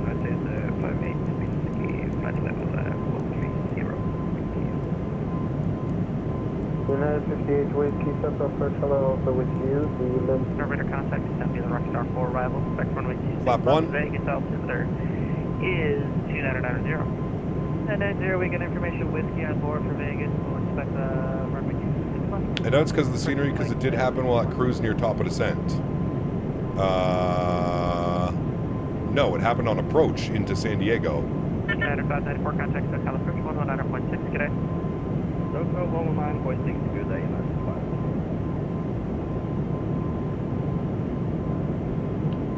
S12: United 58 Ways, keep up approach, hello, also with you, the limb.
S9: Radar contact is going to be the Rockstar 4 arrival. Expect runway 26.
S1: Flap 1.
S9: Vegas altimeter is 2990. 990, we get information with you on board for Vegas. We'll expect runway 26.
S1: I know it's because of the scenery, because it did happen while at cruise near top of descent. No, it happened on approach into San Diego.
S9: 594, contact SoCal approach 119.6, good day.
S10: SoCal 119.6, good day,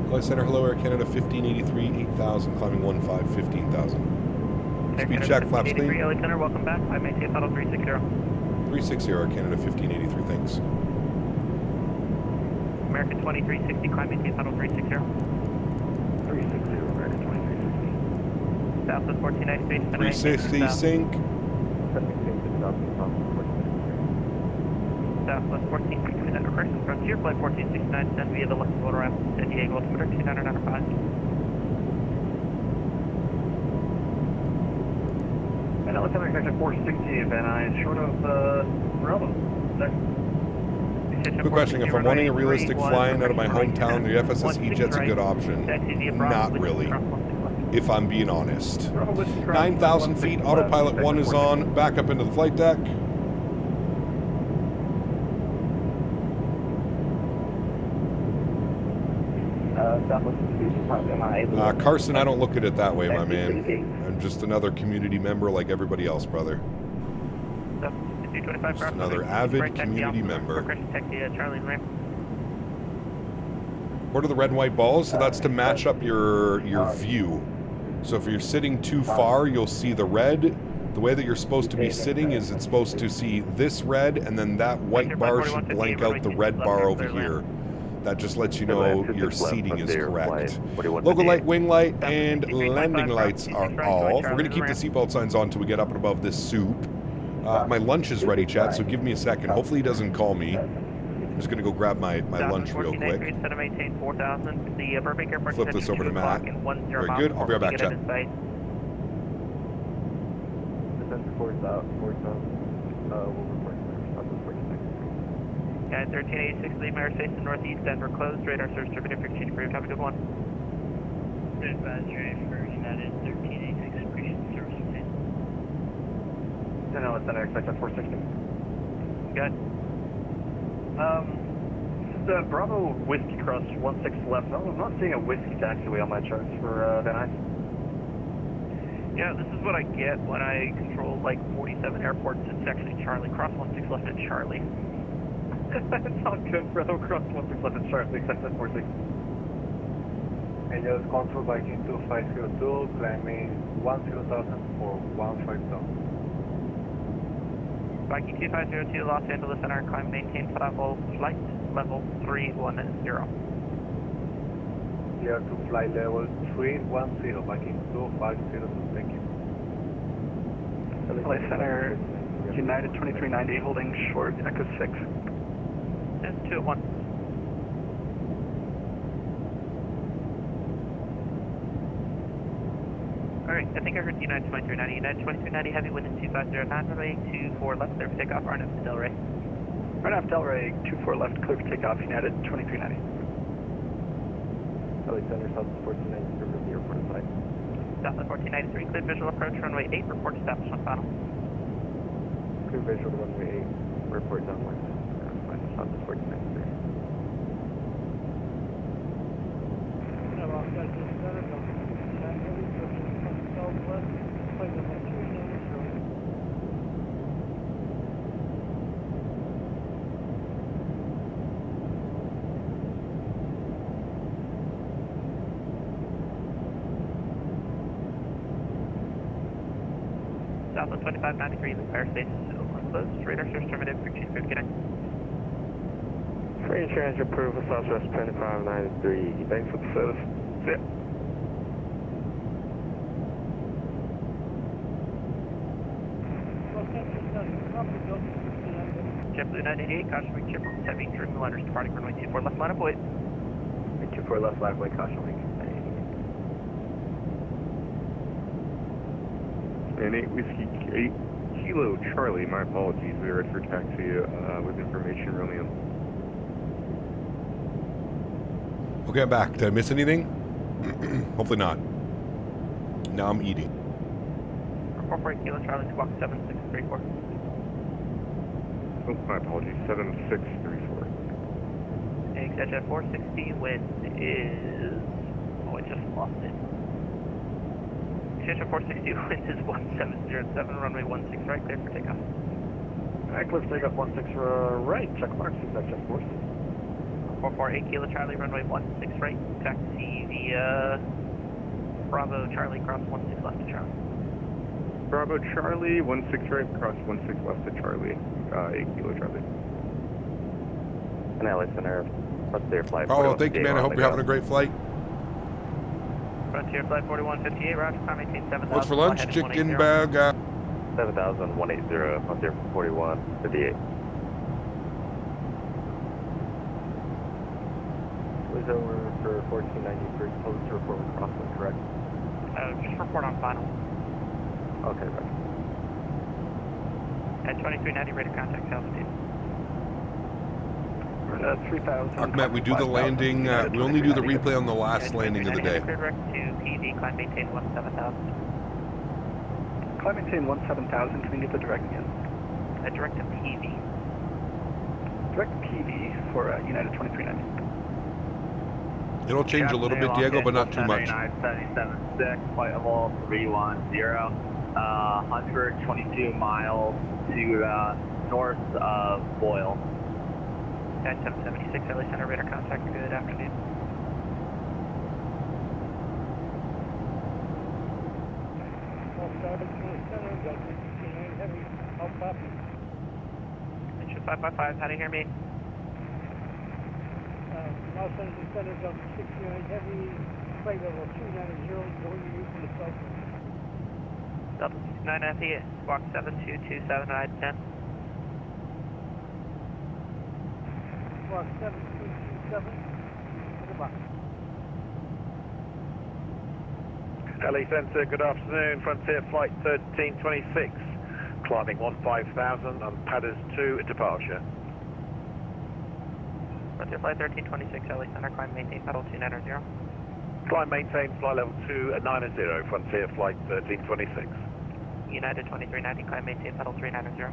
S1: Flight Center, hello, Air Canada 1583, 8000, climbing 15,000. Speed check, flaps clean.
S9: LA Center, welcome back. I maintain throttle 360.
S1: 360, Air Canada 1583, thanks.
S9: American 2360, climb maintain throttle 360.
S10: 360, American 2360.
S9: Southwest 14 nice space.
S1: 360, sync.
S9: Southwest 14, between that request. Frontier flight 1469, send via the left motor ramp, San Diego, altimeter 2995.
S10: And LA Center extension 460, Van Nuys, short of Bravo.
S1: Quick question, if I'm wanting a realistic flying out of my hometown, the FSS jet's a good option. Not really, if I'm being honest. 9,000 feet, autopilot 1 is on, back up into the flight deck. Carson, I don't look at it that way, my man. I'm just another community member like everybody else, brother. Just another avid community member. What are the red and white balls? So that's to match up your view. So if you're sitting too far, you'll see the red. The way that you're supposed to be sitting is it's supposed to see this red, and then that white bar should blank out the red bar over here. That just lets you know your seating is correct. Local light, wing light, and landing lights are off. We're going to keep the seatbelt signs on until we get up and above this soup. My lunch is ready, chat, so give me a second. Hopefully he doesn't call me. I'm just going to go grab my lunch real quick. Flip this over to Matt. Very good. I'll be right back, chat.
S9: Yeah, 1386, leave airspace to northeast, Denver closed. Radar search turbine for exchange for you. Have a good one.
S17: Advisory for United 1386, appreciate the service.
S10: And LA Center, extension 460.
S9: Good.
S10: This is Bravo Whiskey Cross 16 left. I'm not seeing a whiskey taxiway on my charts for Van Nuys.
S9: Yeah, this is what I get when I control like 47 airports. It's actually Charlie. Cross 16 left at Charlie.
S10: It's all good, Bravo Cross 16 left at Charlie, extension 460.
S12: And just control Viking 2502, climbing 10,000 for 15,000.
S9: Viking 2502 Los Angeles Center, climb maintain travel flight level 310.
S10: Clear to flight level 310, Viking 250, thank you.
S18: LA Center, United 2390 holding short, Echo 6.
S9: Yes, 2-1. Alright, I think I heard United 2390. United 2390 heavy wind at 2509, runway 24 left, clear for takeoff, RNF to Delray.
S18: RNF Delray, 24 left, clear for takeoff, United 2390.
S8: LA Center, South 1493, from the airport side.
S9: South 1493, clear visual approach, runway 8, report established on final.
S8: Clear visual, runway 8, report downward. South 1493.
S9: South 2593, the fire station is closed. Radar source terminated, frequency good getting.
S8: Free insurance approved for Southwest 2593. Thanks for the service. See ya.
S9: JetBlue 988, caution wing chip from heavy trim liners departing runway 24 left line of way.
S8: 24 left line of way, caution wing.
S19: 8 Whiskey 8 Kilo Charlie, my apologies, we are ready for taxi with information Romeo.
S1: Okay, I'm back. Did I miss anything? Hopefully not. Now I'm eating.
S9: 448 Kilo Charlie, squawk 7634.
S19: Oh, my apologies, 7634.
S9: Exit at 460, wind is... Oh, I just lost it. Exit 460, wind is 1707, runway 16 right, clear for takeoff.
S10: Alright, clear for takeoff 16 right, check marks, exact jet force.
S9: 448 Kilo Charlie, runway 16 right, taxi via Bravo Charlie, cross 16 left to Charlie.
S19: Bravo Charlie, 16 right, cross 16 left to Charlie, 8 Kilo Charlie.
S8: And LA Center, what's their flight?
S1: Oh, thank you, man. I hope you're having a great flight.
S9: Frontier Flight 4158, roger, climb maintain 7000.
S1: What's for lunch? Chicken bag.
S8: 7180, Frontier 4158. Was over for 1493, supposed to report with crosswind, correct?
S9: Just report on final.
S8: Okay, right.
S9: At 2390, radar contact altitude.
S18: 3000.
S1: Ahmed, we do the landing, we only do the replay on the last landing of the day.
S9: Direct to PV, climb maintain 17000.
S18: Climb maintain 17000, can we get the direct again?
S9: Direct to PV.
S18: Direct to PV for United 2390.
S1: It'll change a little bit, Diego, but not too much.
S20: 776, flight level 310, 122 miles to north of Boyle.
S9: At 776, LA Center, radar contact, good afternoon. Mention 555, how do you hear me?
S21: Los Angeles Center, Delta 69 Heavy, flight level 290, going to from the southwest.
S9: Delta 69 Heavy, squawk 7227, ride 10.
S21: Squawk 7227, goodbye.
S10: LA Center, good afternoon, Frontier Flight 1326, climbing 15,000 on Padders 2 departure.
S9: Frontier Flight 1326, LA Center, climb maintain pedal 290.
S10: Climb maintain flight level 290, Frontier Flight 1326.
S9: United 2390, climb maintain pedal 390.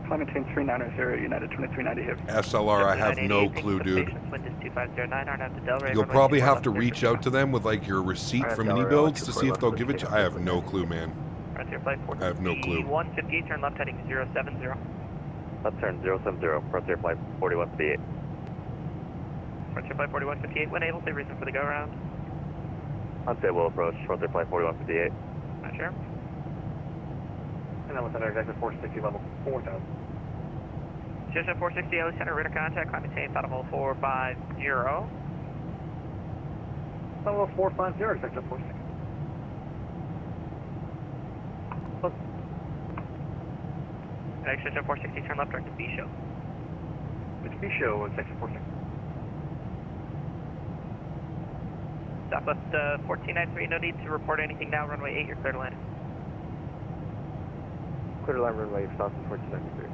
S18: Climb maintain 390, United 2390 here.
S1: SLR, I have no clue, dude.
S9: Wind is 2509, RNF to Delray.
S1: You'll probably have to reach out to them with like your receipt from Mini Builds to see if they'll give it to you. I have no clue, man.
S9: Frontier Flight 14.
S1: I have no clue.
S9: 158, turn left heading 070.
S8: Left turn 070, Frontier Flight 4158.
S9: Frontier Flight 4158, when able, say reason for the go around.
S8: Unstable approach, Frontier Flight 4158.
S9: Not sure.
S16: And then within our exit 460 level 4000.
S9: Just at 460, LA Center, radar contact, climb maintain, level 450.
S16: Level 450, exit 460.
S9: Exit 460, turn left, direct to B show.
S16: It's B show, exit 460.
S9: Southwest 1493, no need to report anything now, runway 8, you're clear to land.
S16: Clear to land runway 8, Southwest 1493.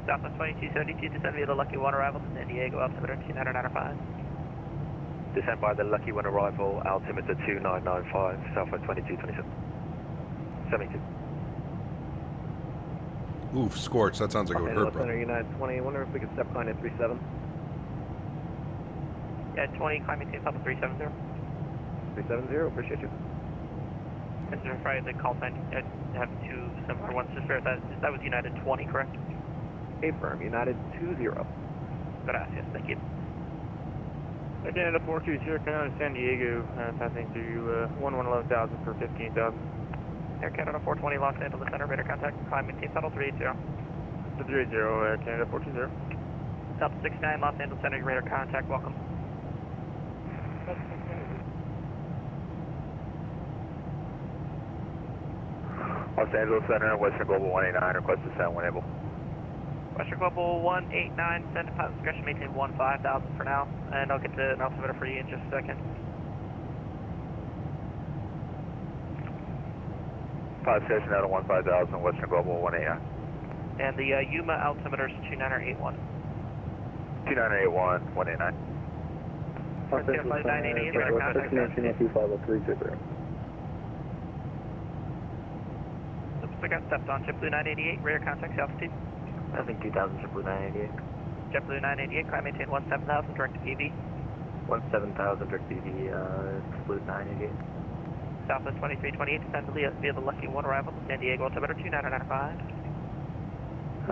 S9: Southwest 2272, descend via the Lucky One arrival to San Diego, altimeter 2995.
S16: Descend by the Lucky One arrival, altimeter 2995, Southwest 2227. 72.
S1: Oof, scorch. That sounds like it would hurt, bro.
S16: Center United 20. I wonder if we could step climb at 37.
S9: Yeah, 20, climb maintain, level 370.
S16: 370, appreciate you.
S9: And Friday, the call sign, I have two similar ones. Just verify that was United 20, correct?
S16: Affirm, United 20.
S9: Gracias, thank you.
S19: Canada 420, Canada San Diego, passing to 11,000 for 15,000.
S9: Air Canada 420, Los Angeles Center, radar contact, climb maintain, shuttle 380.
S19: 380, Air Canada 420.
S9: Delta 69, Los Angeles Center, radar contact, welcome.
S16: Los Angeles Center, Western Global 189, request descent when able.
S9: Western Global 189, send to pilot discretion, maintain 15,000 for now, and I'll get to an altimeter for you in just a second.
S16: Pilot station out of 15,000, Western Global 189.
S9: And the Yuma altimeter is 29881.
S16: 2981, 189.
S9: Flight 988, radar contact.
S16: 50320.
S9: I got stepped on, JetBlue 988, radar contact, altitude.
S8: I think 2000, JetBlue 988.
S9: JetBlue 988, climb maintain 17,000, direct to PV.
S8: 17,000, direct to PV, JetBlue 988.
S9: Southwest 2328, descend via the Lucky One arrival to San Diego, altimeter 2995.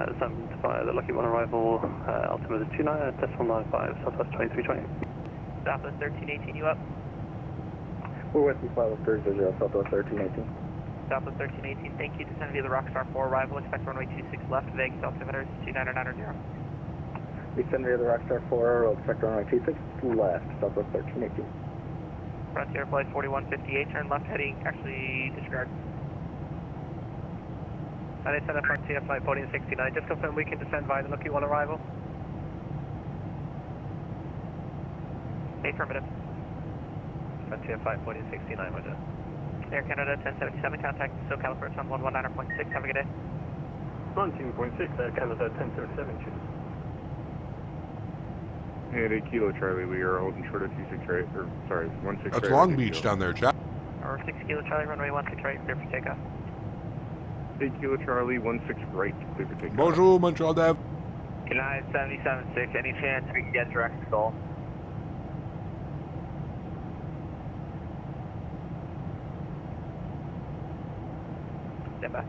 S16: Descend via the Lucky One arrival, altimeter 29.95, Southwest 2320.
S9: Southwest 1318, you up?
S16: We're West Pilot 30, Southwest 1318.
S9: Southwest 1318, thank you. Descend via the Rockstar 4 arrival, expect runway 26 left, Vegas altimeter 29990.
S16: Descend via the Rockstar 4, expect runway 26 left, Southwest 1318.
S9: Frontier flight 4158, turn left heading, actually disregard.
S16: And it's a Frontier flight 1469, just confirm we can descend via the Lucky One arrival.
S9: Affirmative.
S16: Frontier flight 1469, Roger.
S9: Air Canada 1077, contact SoCal approach on 119.6, have a good day.
S16: 19.6, Air Canada 1077, choose.
S19: And 8 Kilo Charlie, we are holding short of 26 right, or sorry, 16
S1: That's
S19: right.
S1: Long Beach down there, chap.
S9: Or 6 Kilo Charlie, runway 16 right, clear for takeoff.
S19: 8 Kilo Charlie, 16 right, clear for takeoff.
S1: Bonjour, Montreal Dev.
S20: United 776, any chance we can get direct stall?
S9: Stand by.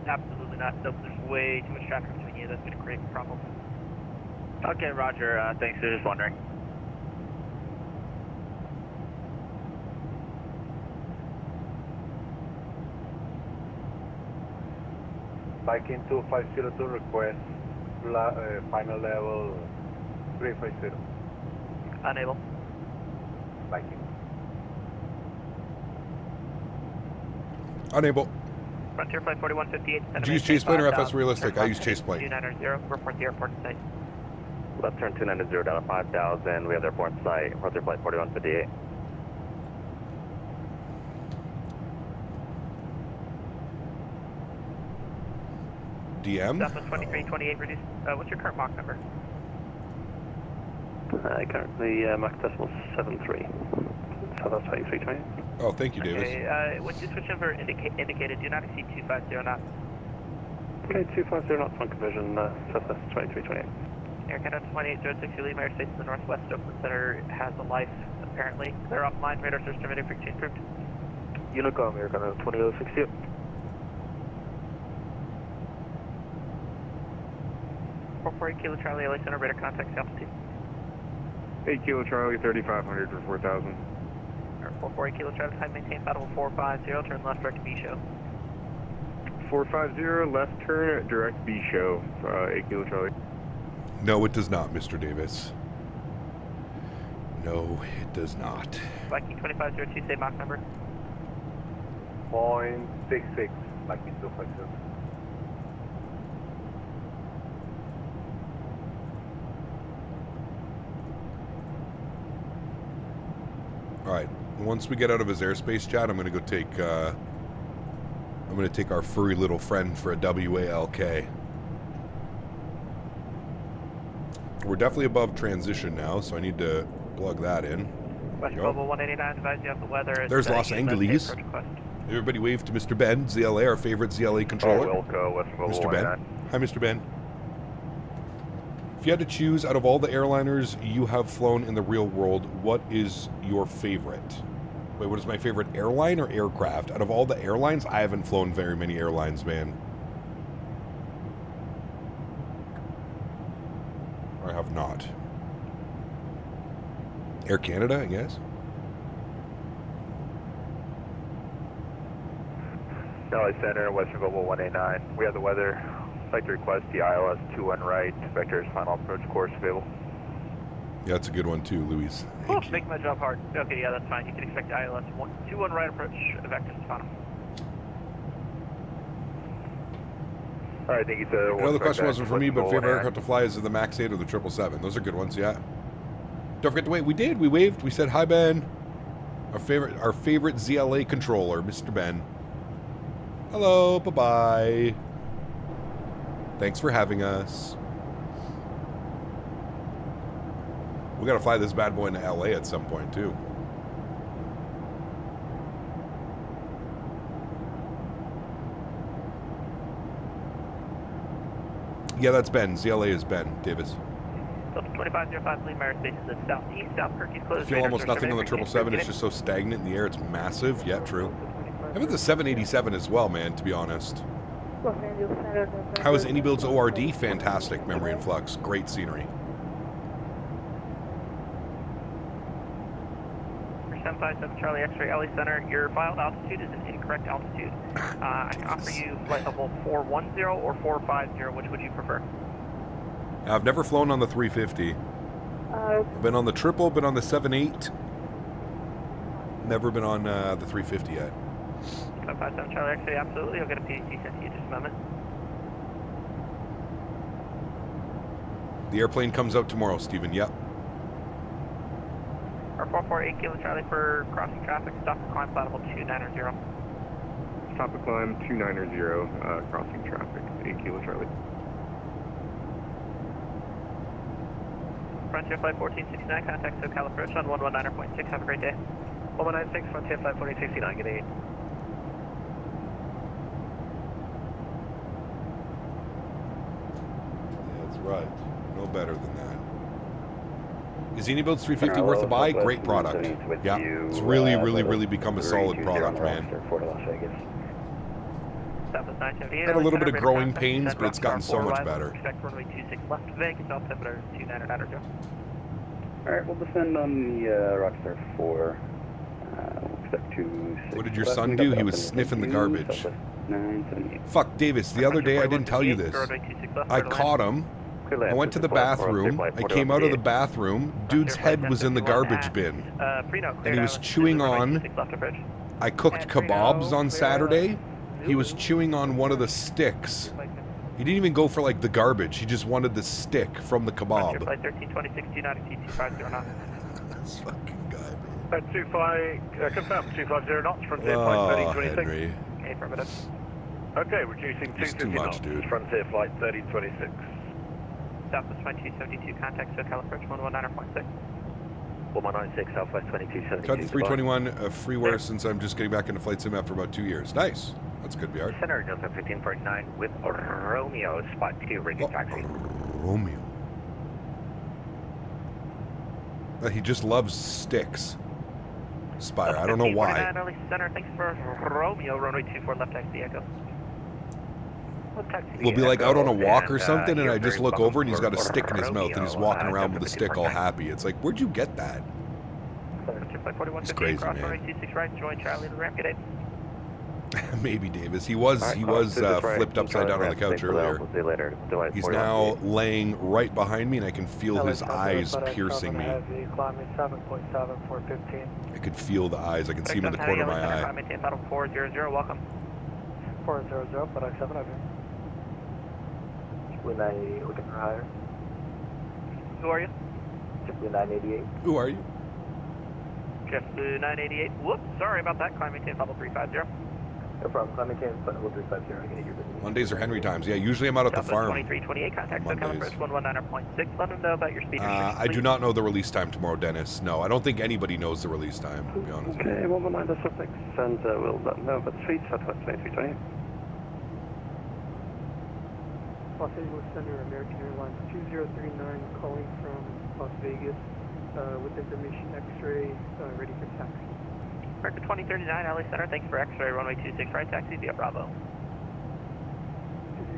S9: Absolutely not. Nope, there's way too much traffic between you. That's going to create problems.
S20: Okay, roger. Thanks for just wondering.
S10: Viking 2502 request final level 350.
S9: Unable.
S10: Viking.
S1: Unable.
S9: Frontier flight 4158.
S1: Did you use chase plane or FS realistic? I use chase plane.
S9: 290, report the airport in sight.
S15: Left turn 290 down to 5,000. We have the airport in sight. Frontier flight 4158.
S1: DM?
S9: Southwest 2328, reduce. What's your current Mach number?
S16: Currently Mach decimal 73. Southwest 2320.
S1: Oh, thank you, Davis.
S9: Okay, when you switch over indicated, do not exceed 250 knots.
S16: Okay, 250 knots on conversion, Southwest 2328.
S9: Air Canada 2806, you leave airspace to the northwest. Oakland Center has a life, apparently. Clear offline, radar search terminated, frequency improved.
S8: Unicom, Air Canada 2060.
S9: 448 Kilo Charlie, LA Center, radar contact altitude.
S19: 8 Kilo Charlie, 3500 for 4000.
S9: 448 Kilo Charlie, time maintain, Battle 450, turn left, direct B show.
S19: 450, left turn, direct B show, 8 Kilo Charlie.
S1: No, it does not, Mr. Davis. No, it does not.
S9: Viking 2502, say Mach number.
S10: 0.66, Viking 252.
S1: All right. Once we get out of his airspace chat, I'm gonna go take. I'm gonna take our furry little friend for a WALK. We're definitely above transition now, so I need to plug that in.
S9: West Global 189, advise you of the weather.
S1: There's Los Angeles. Everybody wave to Mr. Ben, ZLA, our favorite ZLA controller. Mr. Ben. Hi, Mr. Ben. If you had to choose out of all the airliners you have flown in the real world, what is your favorite? Wait, what is my favorite airline or aircraft? Out of all the airlines, I haven't flown very many airlines, man. Or I have not. Air Canada, I guess.
S2: LA Center, Western Global 189. We have the weather. I'd like to request the ILS 21 right, vector's final approach course available.
S1: Yeah, that's a good one too, Luis.
S9: Oh, making my job hard. Okay, yeah, that's fine. You can expect the ILS 21 right approach, vector's final.
S2: Alright, thank you, sir.
S1: I know the question wasn't for me, but favorite aircraft to fly is the MAX 8 or the 777. Those are good ones, yeah. Don't forget to wait. We did. We waved. We said hi, Ben. Our favorite ZLA controller, Mr. Ben. Hello. Bye-bye. Thanks for having us. We gotta fly this bad boy into LA at some point, too. Yeah, that's Ben. ZLA is Ben Davis.
S9: 2505, lead Merit Base is the southeast, Albuquerque closed.
S1: I feel almost nothing on the 777. It's just so stagnant in the air. It's massive. Yeah, true. How about the 787 as well, man, to be honest? How is AnyBuild's ORD? Fantastic. Memory and flux. Great scenery.
S9: 757 Charlie X-ray LA Center, your filed altitude is an incorrect altitude. I can offer you flight level 410 or 450. Which would you prefer?
S1: I've never flown on the 350. I've been on the triple, been on the 78. Never been on the 350 yet.
S9: 757 Charlie X-ray, absolutely. I'll get a PhD sent to you in just a moment.
S1: The airplane comes out tomorrow, Stephen. Yep.
S9: Our 448 Kilo Charlie for crossing traffic, stop and climb flight level 2990.
S19: Stop and climb 290, crossing traffic, 8 Kilo Charlie.
S9: Frontier Flight 1469, contact SoCal approach on 119.6. Have a great day.
S16: 196, Frontier Flight 1469, good day.
S1: That's right. No better than that. Is AnyBuild's 350 worth a buy? Great product. Yeah, it's really become a solid product, man. Had a little bit of growing pains, but it's gotten so much better.
S9: Expect runway 26 left of Vegas, altimeter 2990.
S4: Alright, we'll descend on the Rockstar 4. We'll expect 26.
S1: What did your son do? He was sniffing the garbage. Fuck, Davis, the other day I didn't tell you this. I caught him. I went to the bathroom. I came out of the bathroom. Dude's head was in the garbage bin. And he was chewing on... I cooked kebabs on Saturday. He was chewing on one of the sticks. He didn't even go for, like, the garbage. He just wanted the stick from the kebab.
S9: Flight 1326,
S1: This fucking guy, man.
S10: 25, confirm, 250 knots, Frontier Flight 1326.
S1: Henry.
S9: Okay, affirmative.
S10: Okay, reducing 250 knots,
S1: dude.
S10: Frontier Flight 1326.
S9: Southwest 2272, contact SoCal approach 119.6.
S2: 196, Southwest 2272.
S1: Cut 321 freeware since I'm just getting back into flight sim after about 2 years. Nice. That's good, BR.
S2: Center, Delta 1549 with Romeo, spot 2, radio taxi.
S1: Romeo. He just loves sticks. Spire, I don't know why.
S9: Early Center, thanks for Romeo, runway 24 left taxi, echo.
S1: we'll be like out on a walk or something, and I just look over and he's got a stick in his mouth and he's walking around with a stick all happy. It's like, where'd you get that? It's crazy, man. Maybe Davis. He was flipped upside down on the couch earlier. He's now laying right behind me, and I can feel his eyes piercing me. I could feel the eyes. I can see him in the corner of my eye.
S9: 400, welcome. 400, but I 7 of you.
S8: Typically 988, looking for higher.
S9: Who are you?
S8: Typically 988.
S1: Who are you?
S9: JetBlue 988. Whoops, sorry about that. Climb maintain level 350.
S8: No problem. Climb maintain level 350. I can get your business.
S1: Mondays are Henry times. Yeah, usually I'm out at the farm.
S9: 2328, contact SoCal approach 119.6. Let them know about your speed.
S1: I do not know the release time tomorrow, Dennis. No, I don't think anybody knows the release time, to be honest.
S4: Okay, 119 suspect, and we'll let them know about the street, Southwest 2320.
S12: Los Angeles Center, American Airlines 2039, calling from Las Vegas with information X-ray, ready for taxi.
S9: American 2039, LA Center, thanks for X-ray, runway 26 right, taxi via Bravo.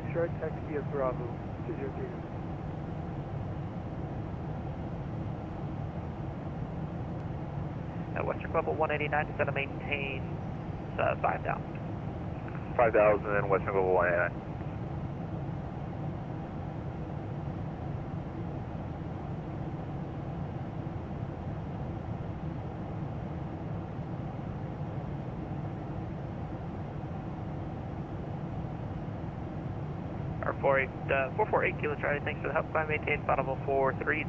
S12: 26 right, taxi via Bravo, 2039.
S9: Western Global 189, is going to maintain 5,000.
S2: 5,000 and Western Global 189.
S9: Our 448 Kilo Charlie, thanks for the help. Climb maintain level 430.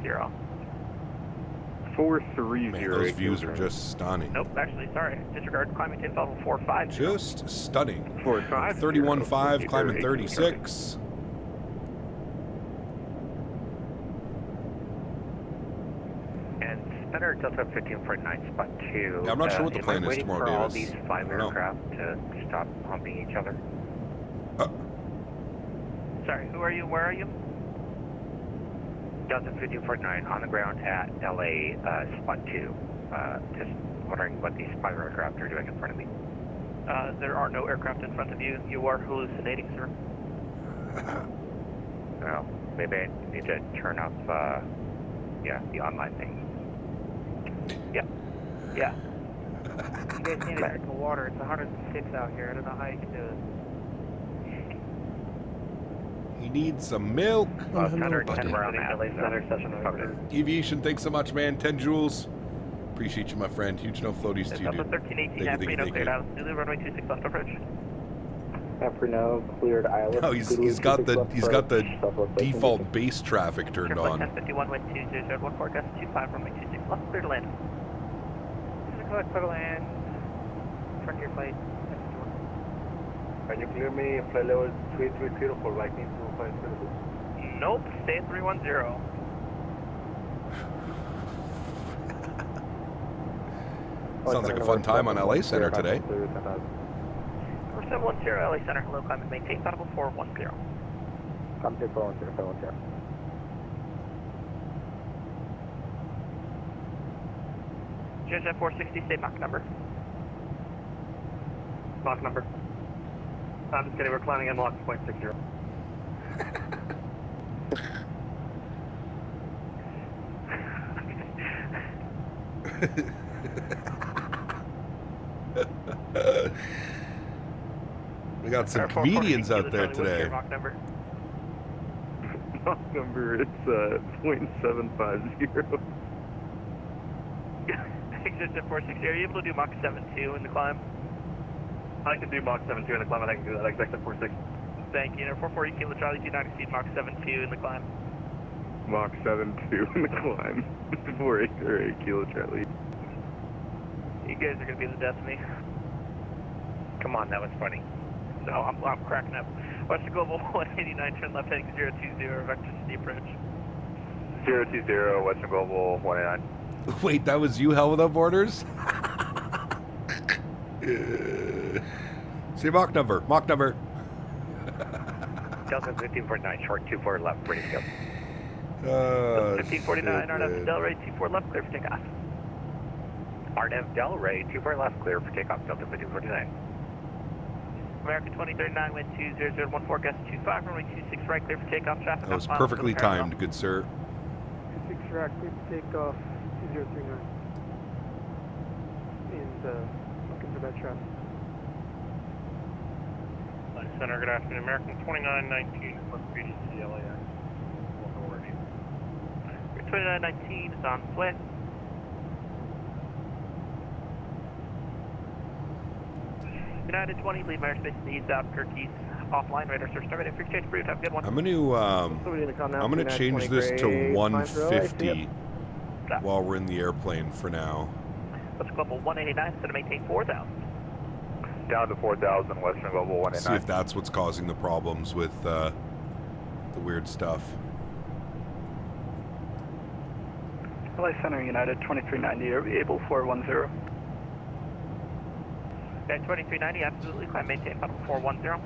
S19: 430.
S1: Man, those views are just stunning.
S9: Nope, actually, sorry. Disregard climbing to level 45.
S1: Just stunning.
S19: 45.
S1: 31.5, climbing 36.
S2: And Center Delta 1549, spot 2.
S1: Yeah, I'm not sure what the plan is tomorrow,
S2: for all
S1: Davis.
S2: these 5 aircraft to stop humping each other?
S9: Sorry, who are you? Where are you?
S2: Delta 1549 on the ground at LA, spot 2. Just wondering what these 5 aircraft are doing in front of me.
S9: There are no aircraft in front of you. You are hallucinating, sir.
S2: Well, maybe I need to turn off, the online thing.
S9: Yeah. You guys need to drink the water. It's 106 out here. I don't know how you can do it.
S1: He needs some milk.
S2: Center, 10 where I'm at. LA Center, session covered.
S1: Aviation, thanks so much, man. 10 joules. Appreciate you, my friend. Huge no floaties to you, dude.
S9: 1318, Afrino, cleared out. Zulu, runway 26 left approach.
S8: Afrino, cleared island.
S1: No, he's got the default base traffic turned on.
S9: 1051 with 200, 14 gust 25, runway 26 left, clear to land. Clear to land. Front your flight.
S16: Can you clear me flight level 330 for Lightning to 5 services?
S9: Nope, stay at 310.
S1: Sounds like a fun time on LA Center today.
S9: 4710 LA Center, hello, climb and maintain, level 410.
S8: Come to 410, 410.
S9: JSF 460, say Mach number.
S16: Mach number. I'm just kidding, we're climbing in Mach 0.60.
S1: We got some comedians out there today.
S9: Mach number.
S19: Mach number, it's 0.750.
S9: JSF 460, are you able to do Mach 7.2 in the climb?
S16: I can do Mach 7.2 in the climb, I can do that, exactly 4.6.
S9: Thank you. 440 Kilo Charlie, do not exceed Mach 7.2 in the climb.
S19: Mach 7.2 in the climb. 480 Kilo Charlie.
S9: You guys are going to be the death of me.
S2: Come on, that was funny.
S9: No, I'm cracking up. Western Global 189, turn left heading 020, vector city approach.
S2: 020, Western Global 189.
S1: Wait, that was you, Hell Without Borders? See Mach number.
S2: Delta 1549, short 24 left, ready to go.
S9: 1549, RNF Delray, 24 left, clear for takeoff.
S2: RNF Delray, 24 left, clear for takeoff, Delta 1549.
S9: American 2039, wind 2014, forecast 25, runway 26 right, clear for takeoff, traffic.
S1: That was perfectly timed, good sir.
S21: 26 right, clear for takeoff, 2039. And looking for that traffic.
S19: Center, good afternoon. American 2919, plus BDC LAX. Authority.
S9: 2919 is on its way. United 20, leave airspace in the east Albuquerque, offline, radar search target, free exchange brief, have a good one.
S1: I'm gonna change this to 150 while we're in the airplane for now.
S9: Western Global 189, set to maintain 4,000.
S2: Down to 4,000, Western Global 189.
S1: See if that's what's causing the problems with the weird stuff.
S18: LA Center United 2390, able 410.
S9: Okay, 2390, absolutely, climb maintain, final 410.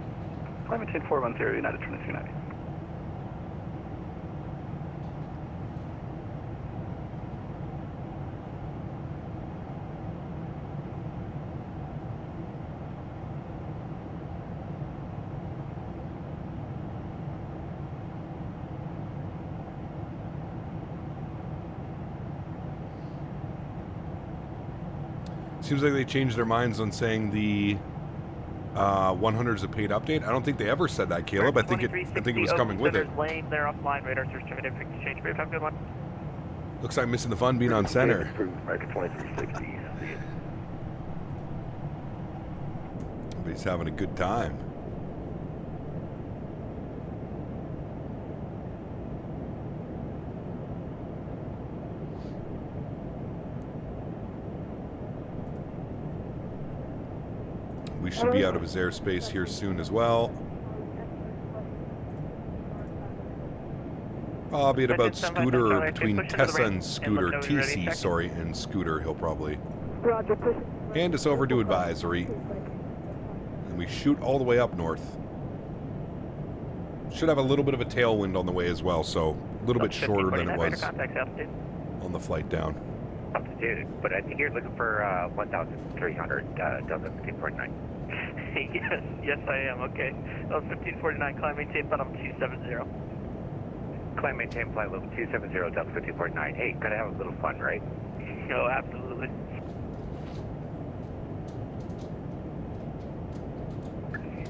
S18: Climb maintain 410, United 2390.
S1: Seems like they changed their minds on saying the 100 is a paid update. I don't think they ever said that, Caleb. I think it was coming with it.
S9: Lane, they're offline, radar search target, free exchange brief, have a good one.
S1: Looks like I'm missing the fun being on center.
S2: American 2360.
S1: Everybody's having a good time. We should be out of his airspace here soon as well. Probably at about Scooter, or between Tessa and Scooter, TC, sorry, and Scooter, he'll probably hand us over to advisory. And we shoot all the way up north. Should have a little bit of a tailwind on the way as well, so a little bit shorter than it was on the flight down.
S2: Altitude, but I think you're looking for 1,300, Delta 1549.
S9: Yes, I am, okay. That was 1549, climb maintain, bottom 270.
S2: Climb maintain, flight level 270, Delta 1549. Hey, gotta have a little fun, right?
S9: Oh, absolutely.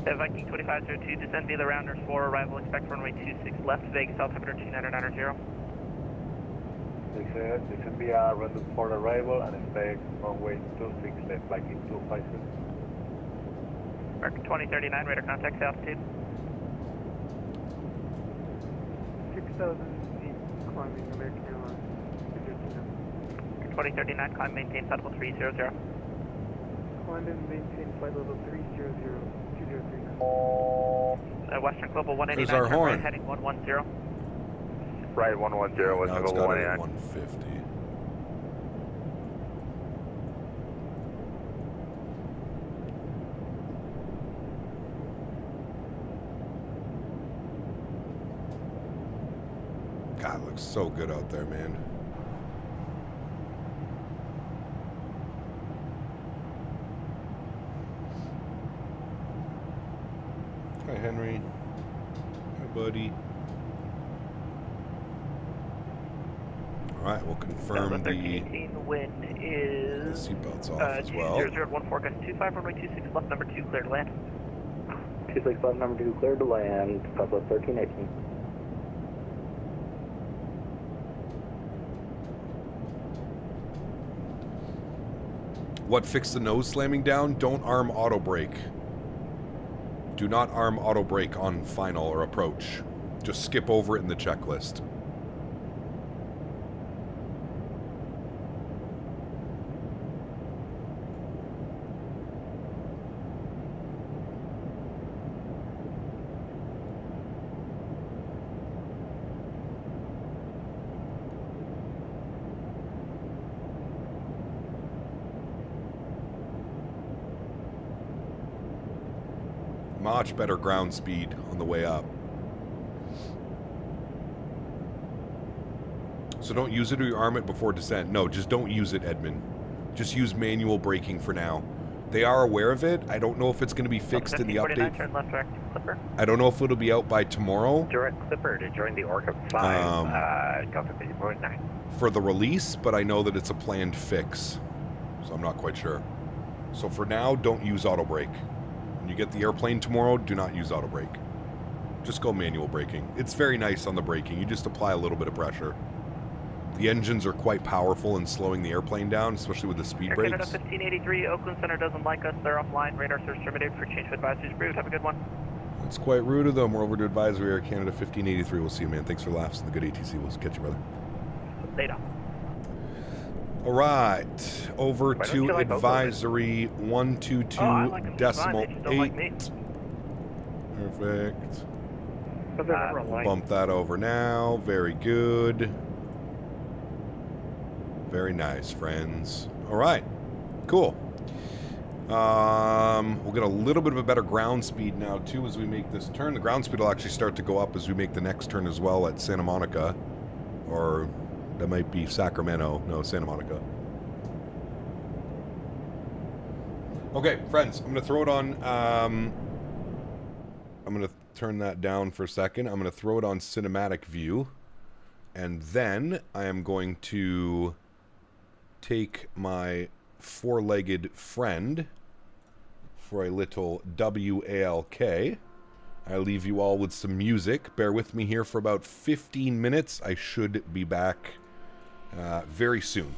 S9: Viking 2502, descend via the Rounders 4, arrival, expect runway 26 left, Vegas, altimeter 2990.
S5: Descend via Rounders 4 arrival and expect runway 26 left, Viking 256.
S9: American 2039, radar contact, altitude.
S21: 6,000 feet, climbing American Airlines.
S9: 2039, climb maintain, flight level 300.
S21: Climb and maintain flight level 300, 203.
S9: Western Global 189,
S1: There's our horn.
S9: right, heading 110.
S2: Right, 110, Western Global 189.
S1: 150. God, it looks so good out there, man. Hi, Henry. Hi, buddy. All right, we'll confirm the
S9: wind is
S1: seatbelts off as well.
S9: 0014, forecast 25, runway 26 left, number 2, clear to land.
S4: 26 left, number 2, clear to land, Papa 1318.
S1: What fixed the nose slamming down? Don't arm auto brake. Do not arm auto brake on final or approach. Just skip over it in the checklist. Much better ground speed on the way up. So don't use it or you arm it before descent. No, just don't use it, Edmund. Just use manual braking for now. They are aware of it. I don't know if it's going to be fixed in the update.
S20: Turn left direct Clipper.
S1: I don't know if it'll be out by tomorrow.
S20: Direct Clipper to join the Orca 5, Delta 50.9.
S1: For the release, but I know that it's a planned fix. So I'm not quite sure. So for now, don't use auto brake. When you get the airplane tomorrow, do not use auto brake. Just go manual braking. It's very nice on the braking. You just apply a little bit of pressure. The engines are quite powerful in slowing the airplane down, especially with the speed
S9: Air
S1: brakes.
S9: Canada 1583, Oakland Center doesn't like us. They're offline. Radar search terminated for change of advisory. Rude. Have a good one.
S1: It's quite rude of them. We're over to advisory. Air Canada 1583. We'll see you, man. Thanks for the laughs and the good ATC. We'll catch you, brother.
S9: Later.
S1: All right. Over to advisory 122.8. Perfect. Bump that over now. Very good. Very nice, friends. All right. Cool. We'll get a little bit of a better ground speed now, too, as we make this turn. The ground speed will actually start to go up as we make the next turn as well at Santa Monica. Or that might be Sacramento. No, Santa Monica. Okay, friends. I'm going to throw it on... I'm going to turn that down for a second. I'm going to throw it on cinematic view. And then I am going to take my four-legged friend for a little WALK. I leave you all with some music. Bear with me here for about 15 minutes. I should be back very soon.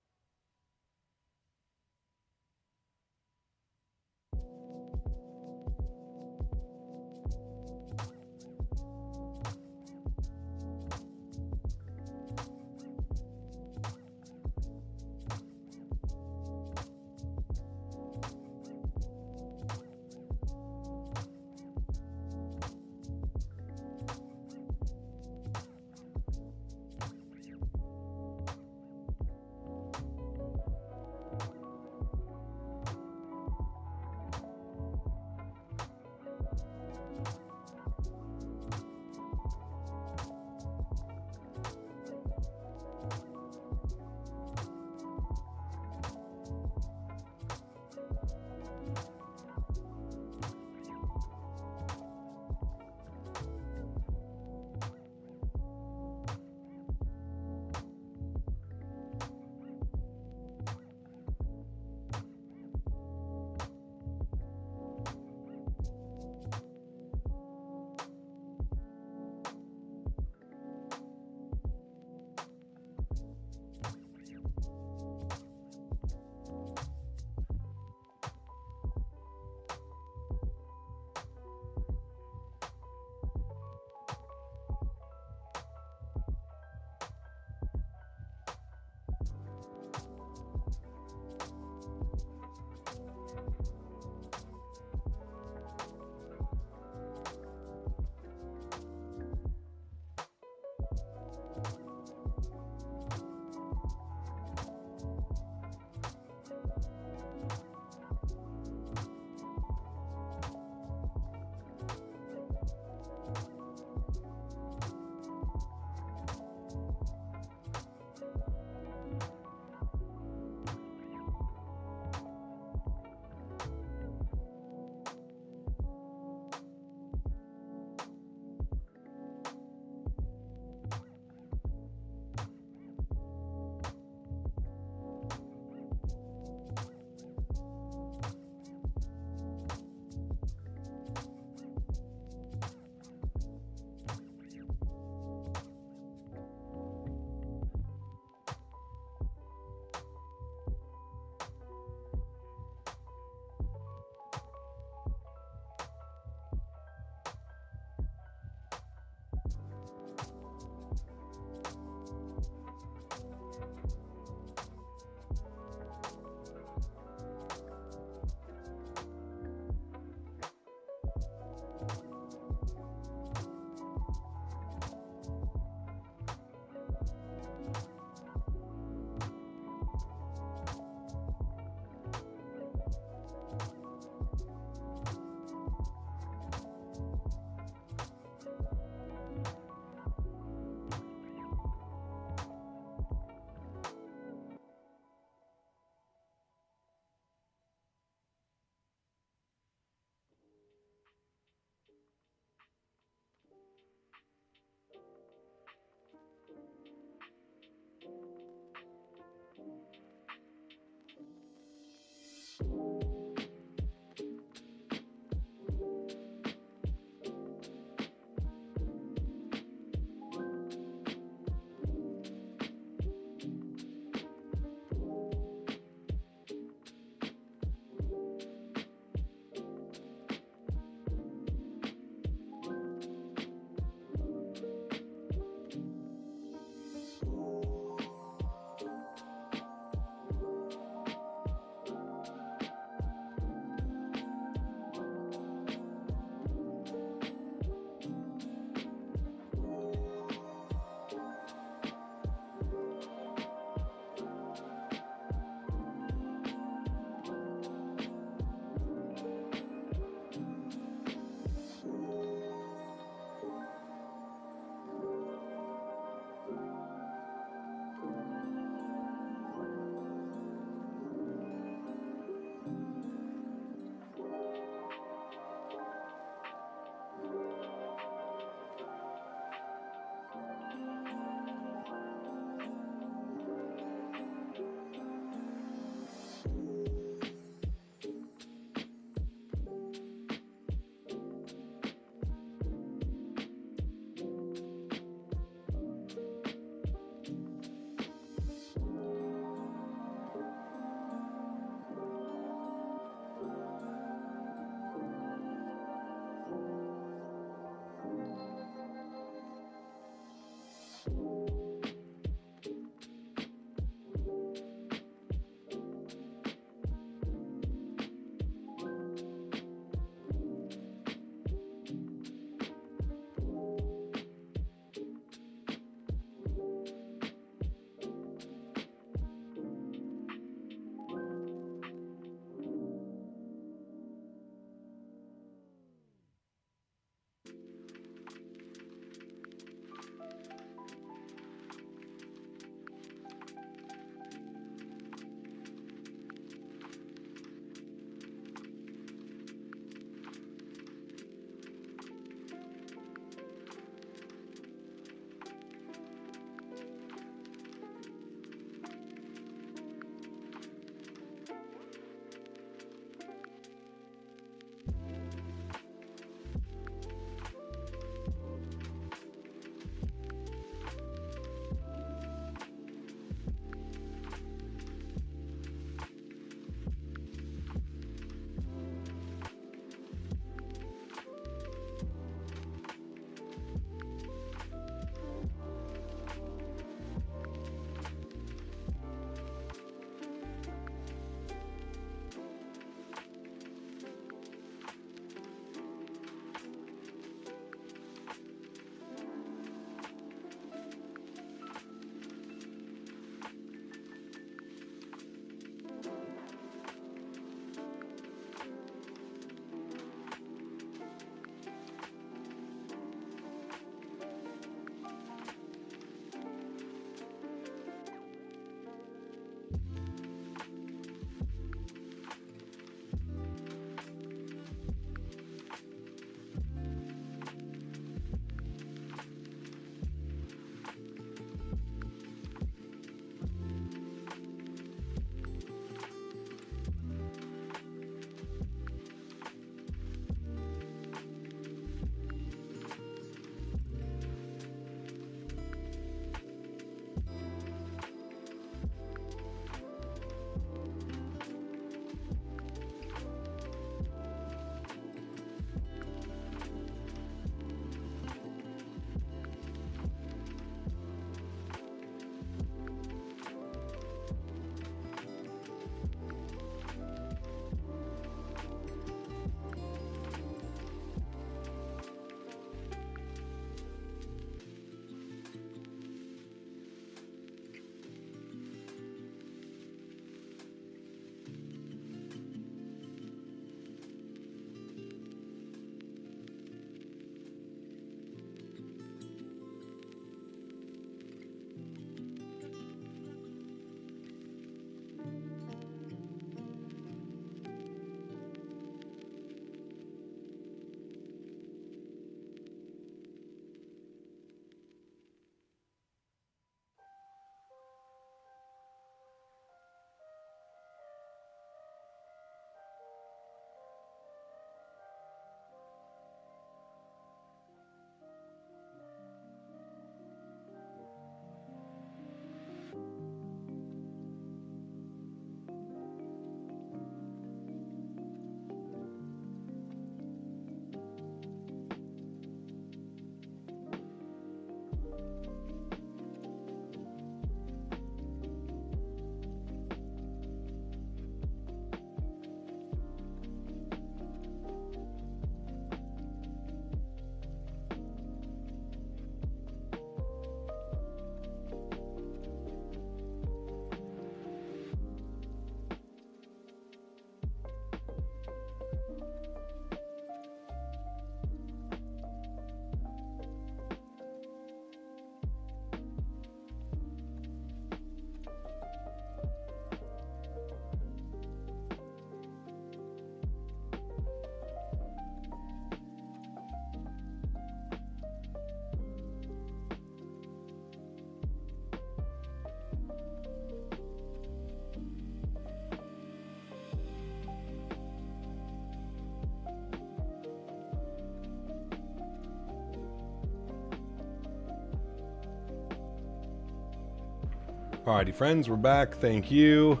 S1: Alrighty, friends, we're back. Thank you.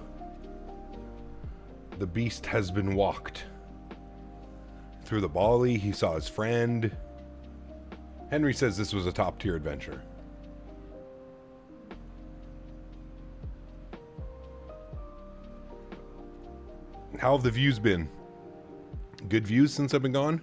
S1: The beast has been walked. Through the Bali, he saw his friend. Henry says this was a top-tier adventure. How have the views been? Good views since I've been gone?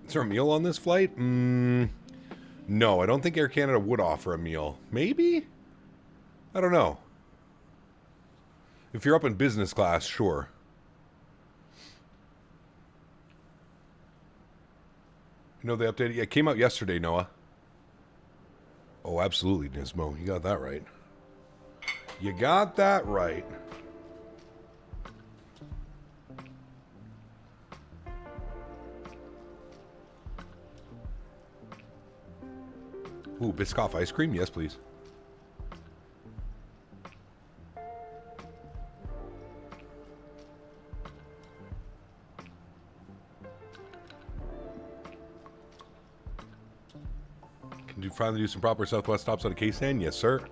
S1: Is there a meal on this flight? No, I don't think Air Canada would offer a meal. Maybe? I don't know. If you're up in business class, sure. You know they updated? Yeah, it came out yesterday, Noah. Oh, absolutely, Nismo. You got that right. You got that right. Ooh, Biscoff ice cream? Yes, please. Can you finally do some proper Southwest stops on a KSAN? Yes, sir.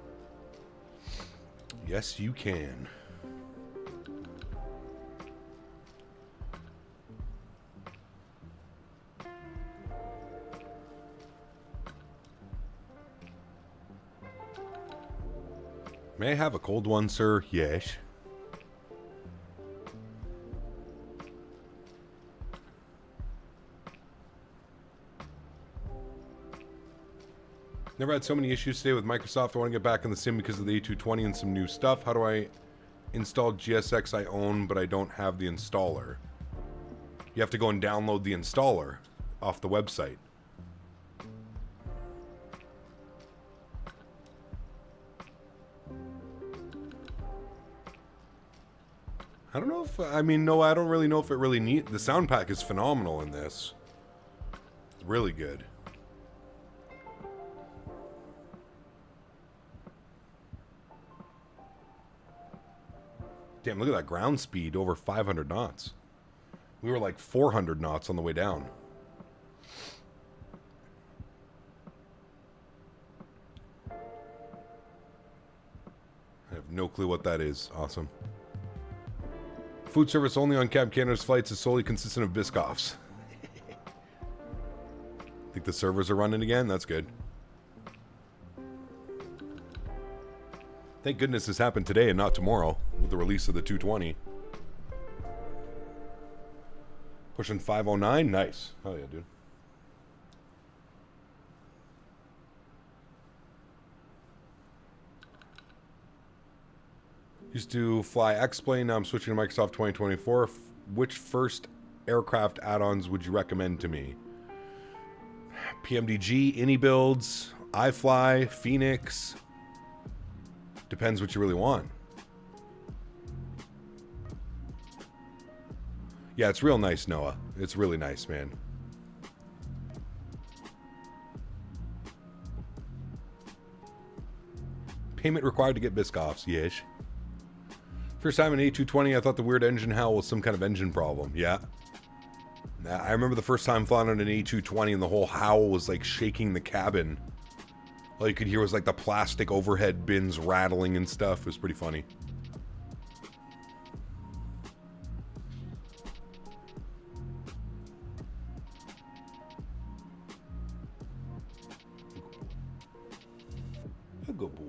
S1: Yes, you can. May I have a cold one, sir? Yes. Never had so many issues today with Microsoft. I want to get back in the sim because of the A220 and some new stuff. How do I install GSX I own, but I don't have the installer? You have to go and download the installer off the website. I don't know if, I mean, no, I don't really know if it really needs, the sound pack is phenomenal in this. It's really good. Damn, look at that ground speed, over 500 knots. We were like 400 knots on the way down. I have no clue what that is. Awesome. Food service only on Cab Canada's flights is solely consistent of Biscoffs. Think the servers are running again? That's good. Thank goodness this happened today and not tomorrow with the release of the 220. Pushing 509. Nice. Oh yeah, dude. Used to fly X-Plane, now I'm switching to Microsoft 2024. Which first aircraft add-ons would you recommend to me? PMDG, Any Builds, iFly, Phoenix. Depends what you really want. Yeah, it's real nice, Noah. It's really nice, man. Payment required to get Biscoffs, yes. First time in A220, I thought the weird engine howl was some kind of engine problem. Yeah. I remember the first time flying on an A220 and the whole howl was like shaking the cabin. All you could hear was like the plastic overhead bins rattling and stuff. It was pretty funny. A good boy.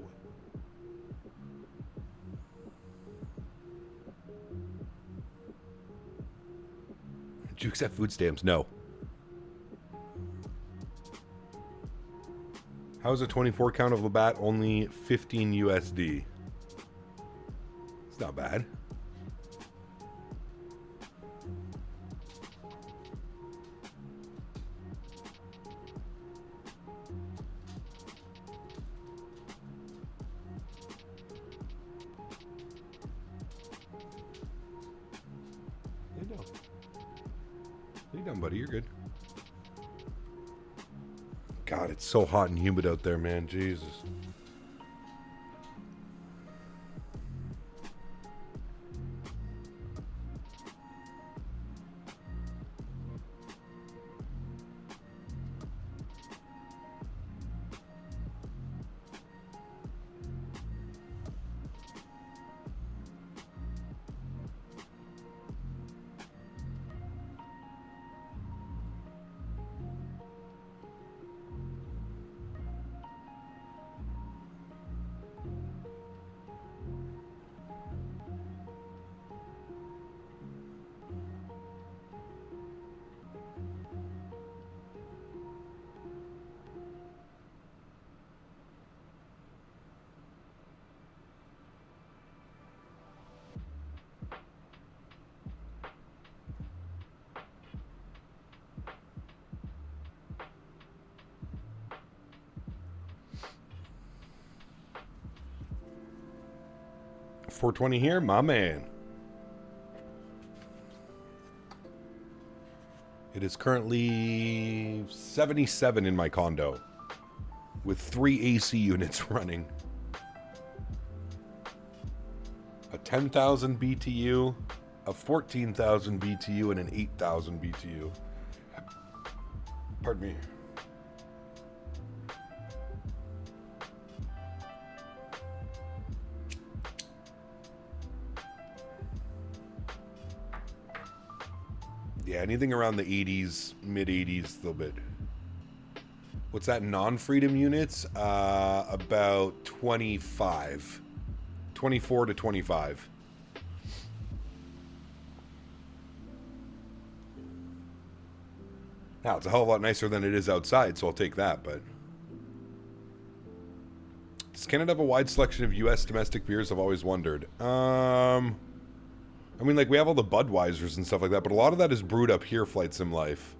S1: Did you accept food stamps? No. How is a 24 count of Labatt only 15 USD? It's not bad. Lay down, buddy. You're good. God, it's so hot and humid out there, man. Jesus. 420 here, my man. It is currently 77 in my condo with 3 AC units running. A 10,000 BTU, a 14,000 BTU, and an 8,000 BTU. Pardon me. Yeah, anything around the 80s, mid-80s, a little bit. What's that, non-freedom units? About 25. 24 to 25. Now, it's a hell of a lot nicer than it is outside, so I'll take that, but... Does Canada have a wide selection of U.S. domestic beers? I've always wondered. I mean, like, we have all the Budweisers and stuff like that, but a lot of that is brewed up here, Flight Sim Life.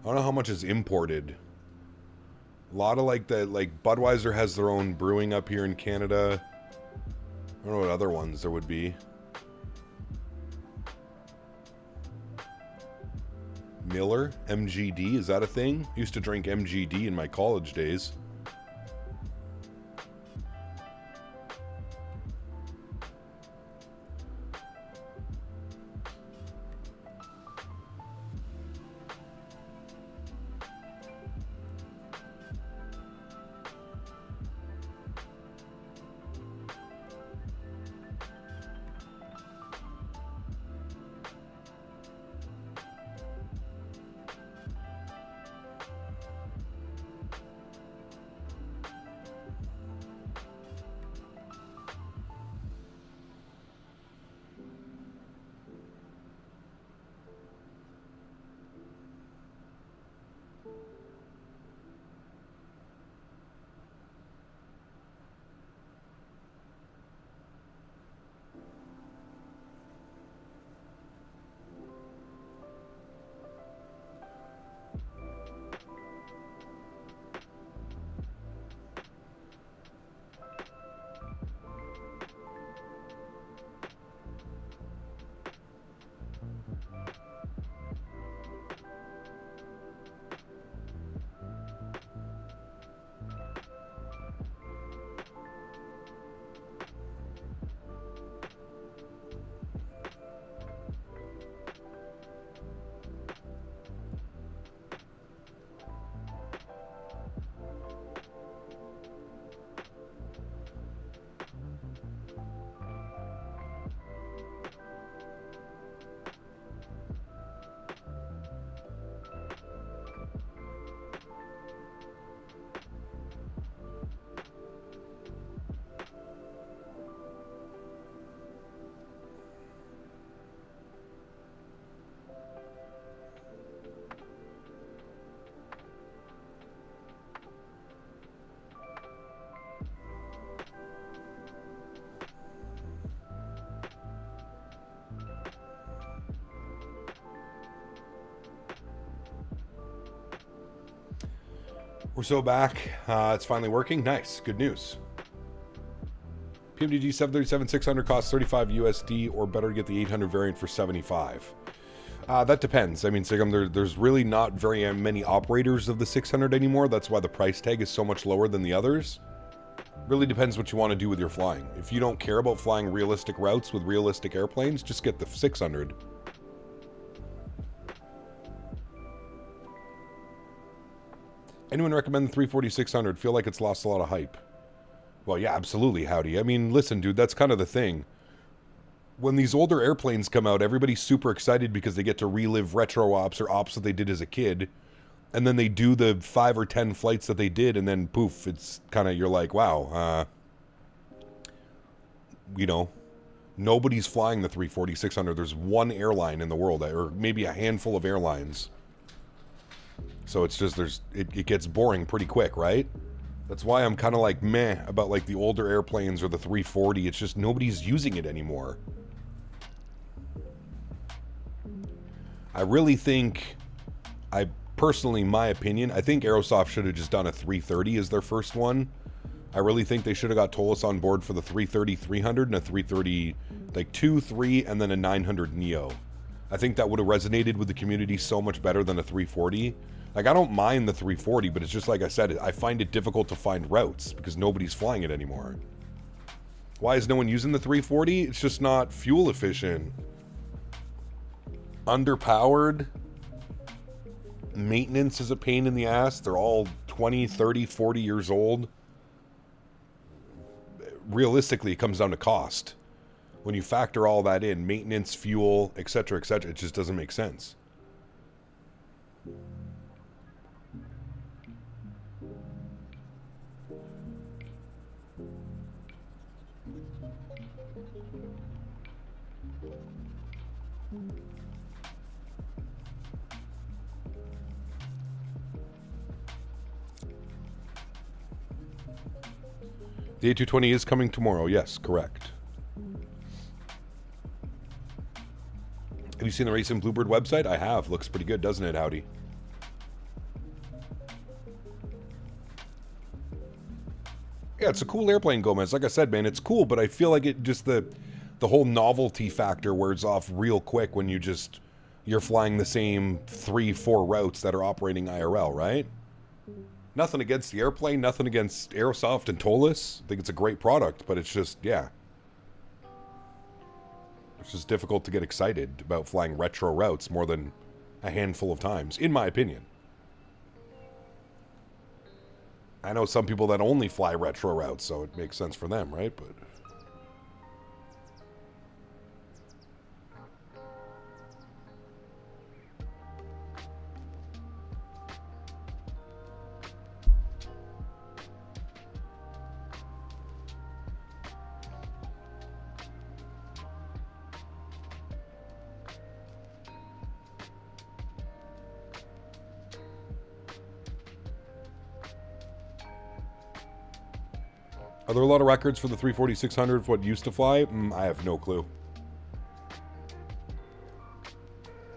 S1: I don't know how much is imported. A lot of, like, Budweiser has their own brewing up here in Canada. I don't know what other ones there would be. Miller? MGD? Is that a thing? Used to drink MGD in my college days. We're so back. It's finally working. Nice. Good news. PMDG 737-600 costs 35 USD, or better to get the 800 variant for 75. That depends. I mean, Sigum, there's really not very many operators of the 600 anymore. That's why the price tag is so much lower than the others. Really depends what you want to do with your flying. If you don't care about flying realistic routes with realistic airplanes, just get the 600. Anyone recommend the 340-600? Feel like it's lost a lot of hype. Well, yeah, absolutely, Howdy. I mean, listen, dude, that's kind of the thing. When these older airplanes come out, everybody's super excited because they get to relive retro ops or ops that they did as a kid. And then they do the 5 or 10 flights that they did, and then poof, it's kind of, you're like, wow, you know, nobody's flying the 340-600. There's one airline in the world, or maybe a handful of airlines. So it's just, it gets boring pretty quick, right? That's why I'm kind of like meh about like the older airplanes or the 340. It's just nobody's using it anymore. I really think, personally, my opinion, I think Aerosoft should have just done a 330 as their first one. I really think they should have got Tolis on board for the 330-300 and a 330, like 2, 3, and then a 900 Neo. I think that would have resonated with the community so much better than a 340. Like, I don't mind the 340, but it's just like I said, I find it difficult to find routes because nobody's flying it anymore. Why is no one using the 340? It's just not fuel efficient. Underpowered. Maintenance is a pain in the ass. They're all 20, 30, 40 years old. Realistically, it comes down to cost. When you factor all that in, maintenance, fuel, etc., it just doesn't make sense. The A220 is coming tomorrow. Yes, correct. Have you seen the Racing Bluebird website? I have. Looks pretty good, doesn't it, Howdy? Yeah, it's a cool airplane, Gomez. Like I said, man, it's cool, but I feel like it just the whole novelty factor wears off real quick when you're flying the same 3-4 routes that are operating IRL, right? Nothing against the airplane, nothing against Aerosoft and Tolis. I think it's a great product, but it's just, yeah. It's just difficult to get excited about flying retro routes more than a handful of times, in my opinion. I know some people that only fly retro routes, so it makes sense for them, right? But are there a lot of records for the 340-600 for what used to fly? I have no clue.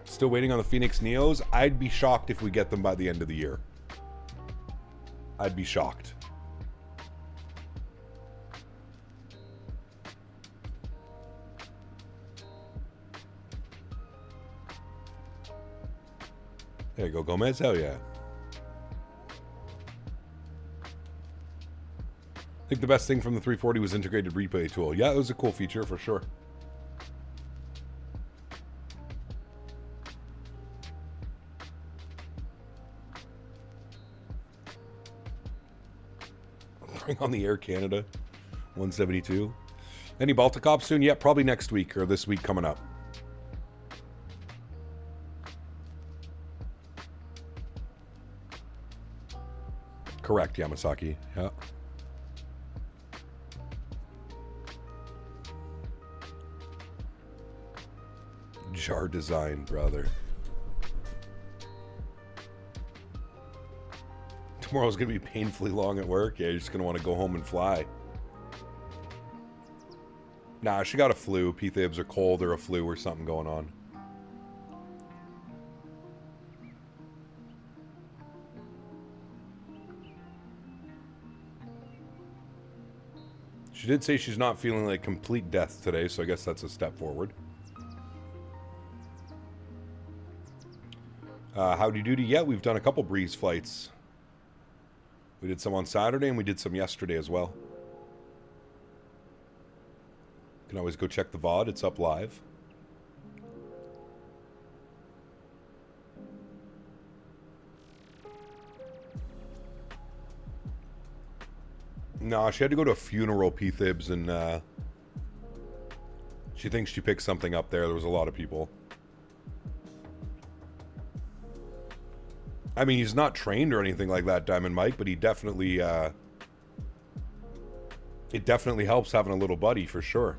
S1: Still waiting on the Phoenix Neos? I'd be shocked if we get them by the end of the year. I'd be shocked. There you go, Gomez. Hell yeah. I think the best thing from the 340 was integrated replay tool. Yeah, it was a cool feature for sure. Bring on the Air Canada 172. Any Baltic soon? Yeah, probably next week or this week coming up. Correct, Yamasaki. Yeah. Jar design, brother. Tomorrow's gonna be painfully long at work. Yeah, you're just gonna want to go home and fly. Nah, she got a flu. P-thibs are cold or a flu or something going on. She did say she's not feeling like complete death today, so I guess that's a step forward. Howdy doody. Yeah, we've done a couple breeze flights. We did some on Saturday and we did some yesterday as well. You can always go check the VOD. It's up live. No, she had to go to a funeral, P-thibs, and she thinks she picked something up there. There was a lot of people. I mean, he's not trained or anything like that, Diamond Mike, but he definitely, it definitely helps having a little buddy, for sure.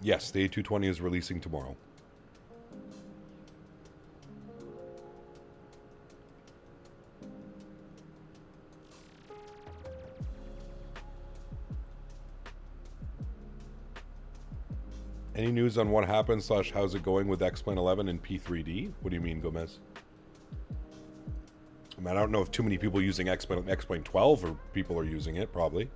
S1: Yes, the A220 is releasing tomorrow. Any news on what happened / how's it going with X-Plane 11 and P3D? What do you mean, Gomez? I mean, I don't know if too many people using X-Plane 12 or people are using it, probably.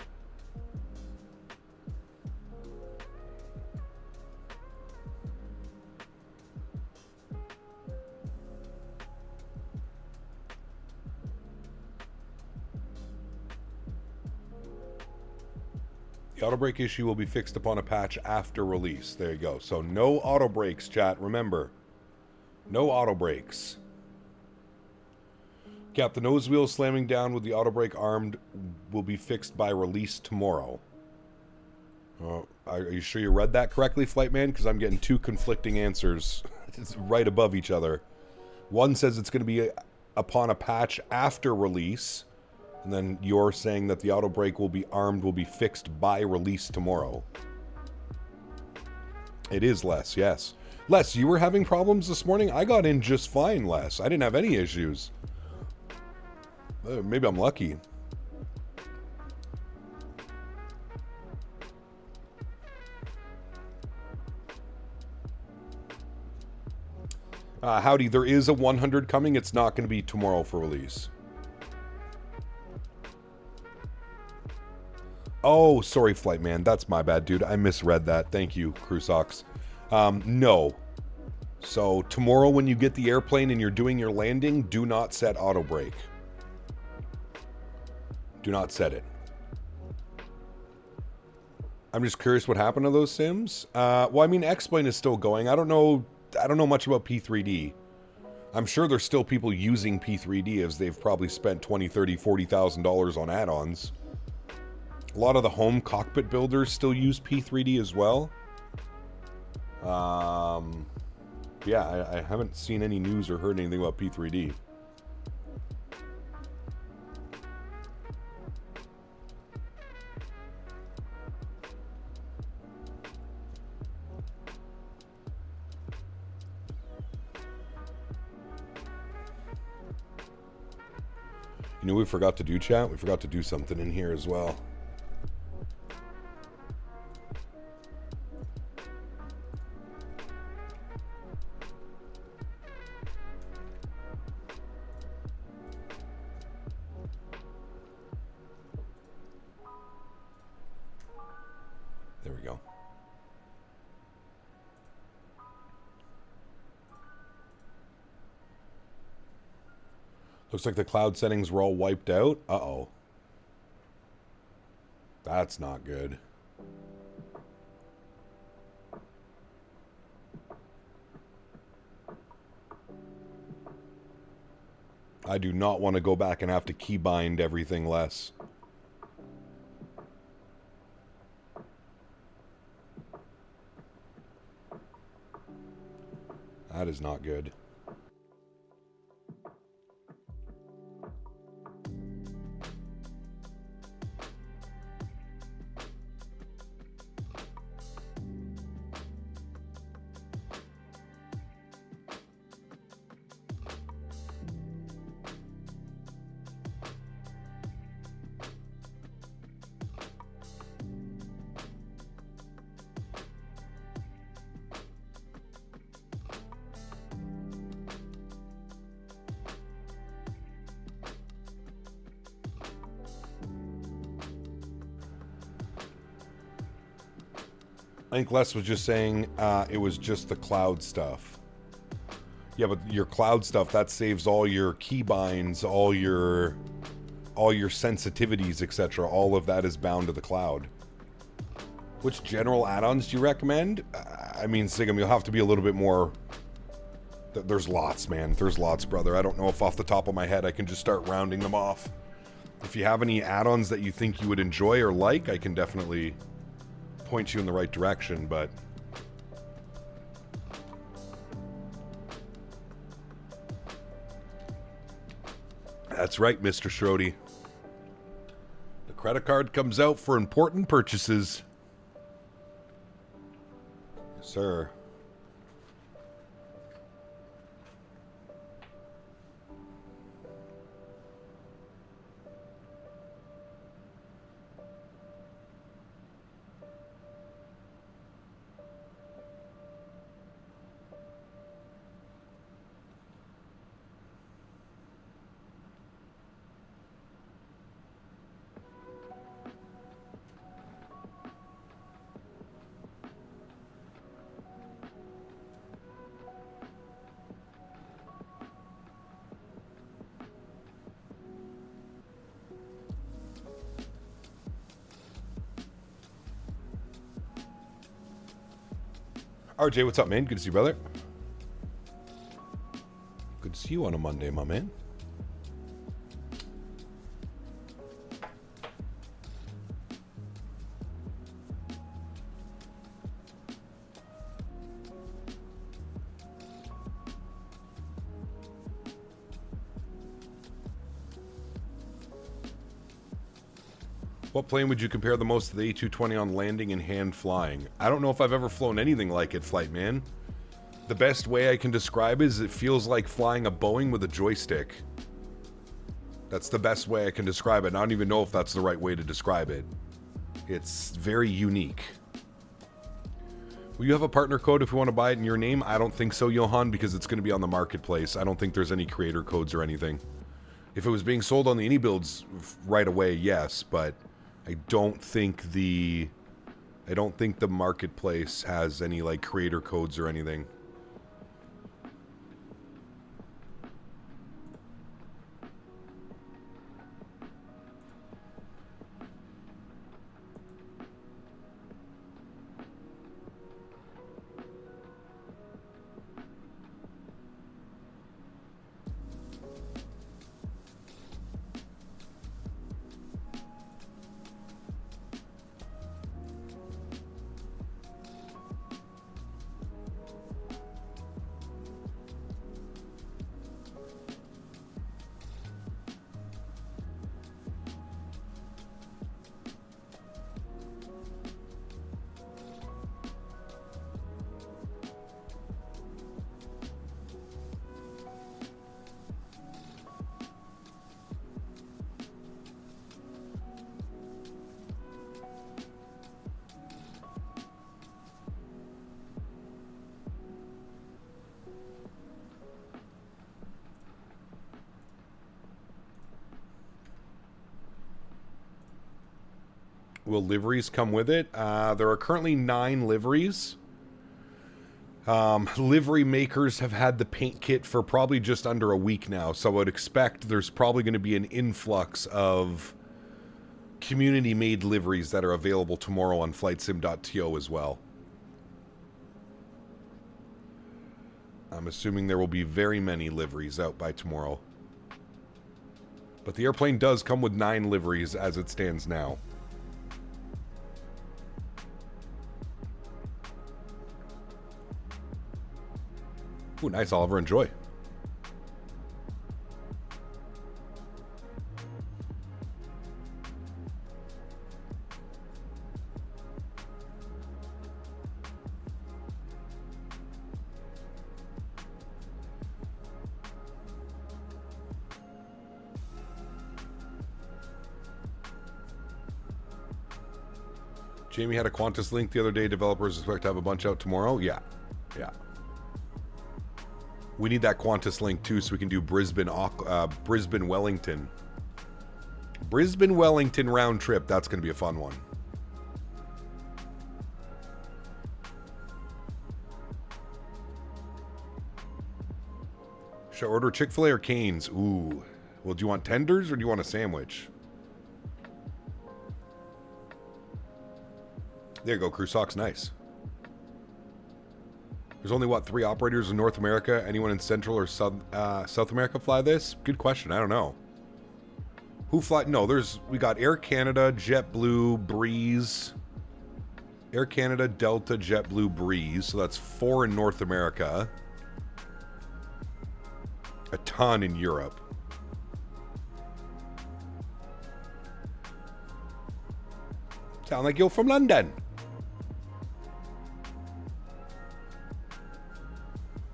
S1: The auto brake issue will be fixed upon a patch after release. There you go. So no auto brakes, chat. Remember, no auto brakes. Cap, the nose wheel slamming down with the auto brake armed will be fixed by release tomorrow. Are you sure you read that correctly, Flight Man? Because I'm getting two conflicting answers right above each other. One says it's going to be upon a patch after release. And then you're saying that the auto brake will be fixed by release tomorrow. It is Les, yes. Les, you were having problems this morning? I got in just fine, Les. I didn't have any issues. Maybe I'm lucky. Howdy, there is a 100 coming. It's not going to be tomorrow for release. Oh, sorry, Flight Man. That's my bad, dude. I misread that. Thank you, Crew Socks. No. So, tomorrow when you get the airplane and you're doing your landing, do not set auto brake. Do not set it. I'm just curious what happened to those sims. Well, I mean, X-Plane is still going. I don't know much about P3D. I'm sure there's still people using P3D as they've probably spent $20, $30, $40,000 on add-ons. A lot of the home cockpit builders still use P3D as well. Yeah, I haven't seen any news or heard anything about P3D. You know, we forgot to do, chat? We forgot to do something in here as well. There we go. Looks like the cloud settings were all wiped out. Uh-oh. That's not good. I do not want to go back and have to keybind everything less. That is not good. I think Les was just saying it was just the cloud stuff. Yeah, but your cloud stuff, that saves all your keybinds, all your sensitivities, etc. All of that is bound to the cloud. Which general add-ons do you recommend? I mean, Sigam, you'll have to be a little bit more... There's lots, man. There's lots, brother. I don't know if off the top of my head I can just start rounding them off. If you have any add-ons that you think you would enjoy or like, I can definitely point you in the right direction, but... That's right, Mr. Schrody. The credit card comes out for important purchases. sir. RJ, what's up, man? Good to see you, brother. Good to see you on a Monday, my man. What plane would you compare the most to the A220 on landing and hand flying? I don't know if I've ever flown anything like it, Flite Man. The best way I can describe it is it feels like flying a Boeing with a joystick. That's the best way I can describe it. I don't even know if that's the right way to describe it. It's very unique. Will you have a partner code if you want to buy it in your name? I don't think so, Johan, because it's going to be on the marketplace. I don't think there's any creator codes or anything. If it was being sold on the Any Builds right away, yes, but I don't think the marketplace has any like creator codes or anything. Will liveries come with it? There are currently 9 liveries. Livery makers have had the paint kit for probably just under a week now, so I would expect there's probably going to be an influx of community-made liveries that are available tomorrow on flightsim.to as well. I'm assuming there will be very many liveries out by tomorrow. But the airplane does come with 9 liveries as it stands now. Ooh, nice, Oliver. Enjoy. Jamie had a Qantas link the other day. Developers expect to have a bunch out tomorrow. Yeah. Yeah. We need that Qantas link too, so we can do Brisbane, Wellington. Brisbane, Wellington round trip. That's going to be a fun one. Should I order Chick-fil-A or Cane's? Ooh. Well, do you want tenders or do you want a sandwich? There you go, Crew Socks. Nice. There's only, what, 3 operators in North America? Anyone in Central or South America fly this? Good question. I don't know. Who fly? No, we got Air Canada, JetBlue, Breeze. Air Canada, Delta, JetBlue, Breeze. So that's 4 in North America. A ton in Europe. Sound like you're from London.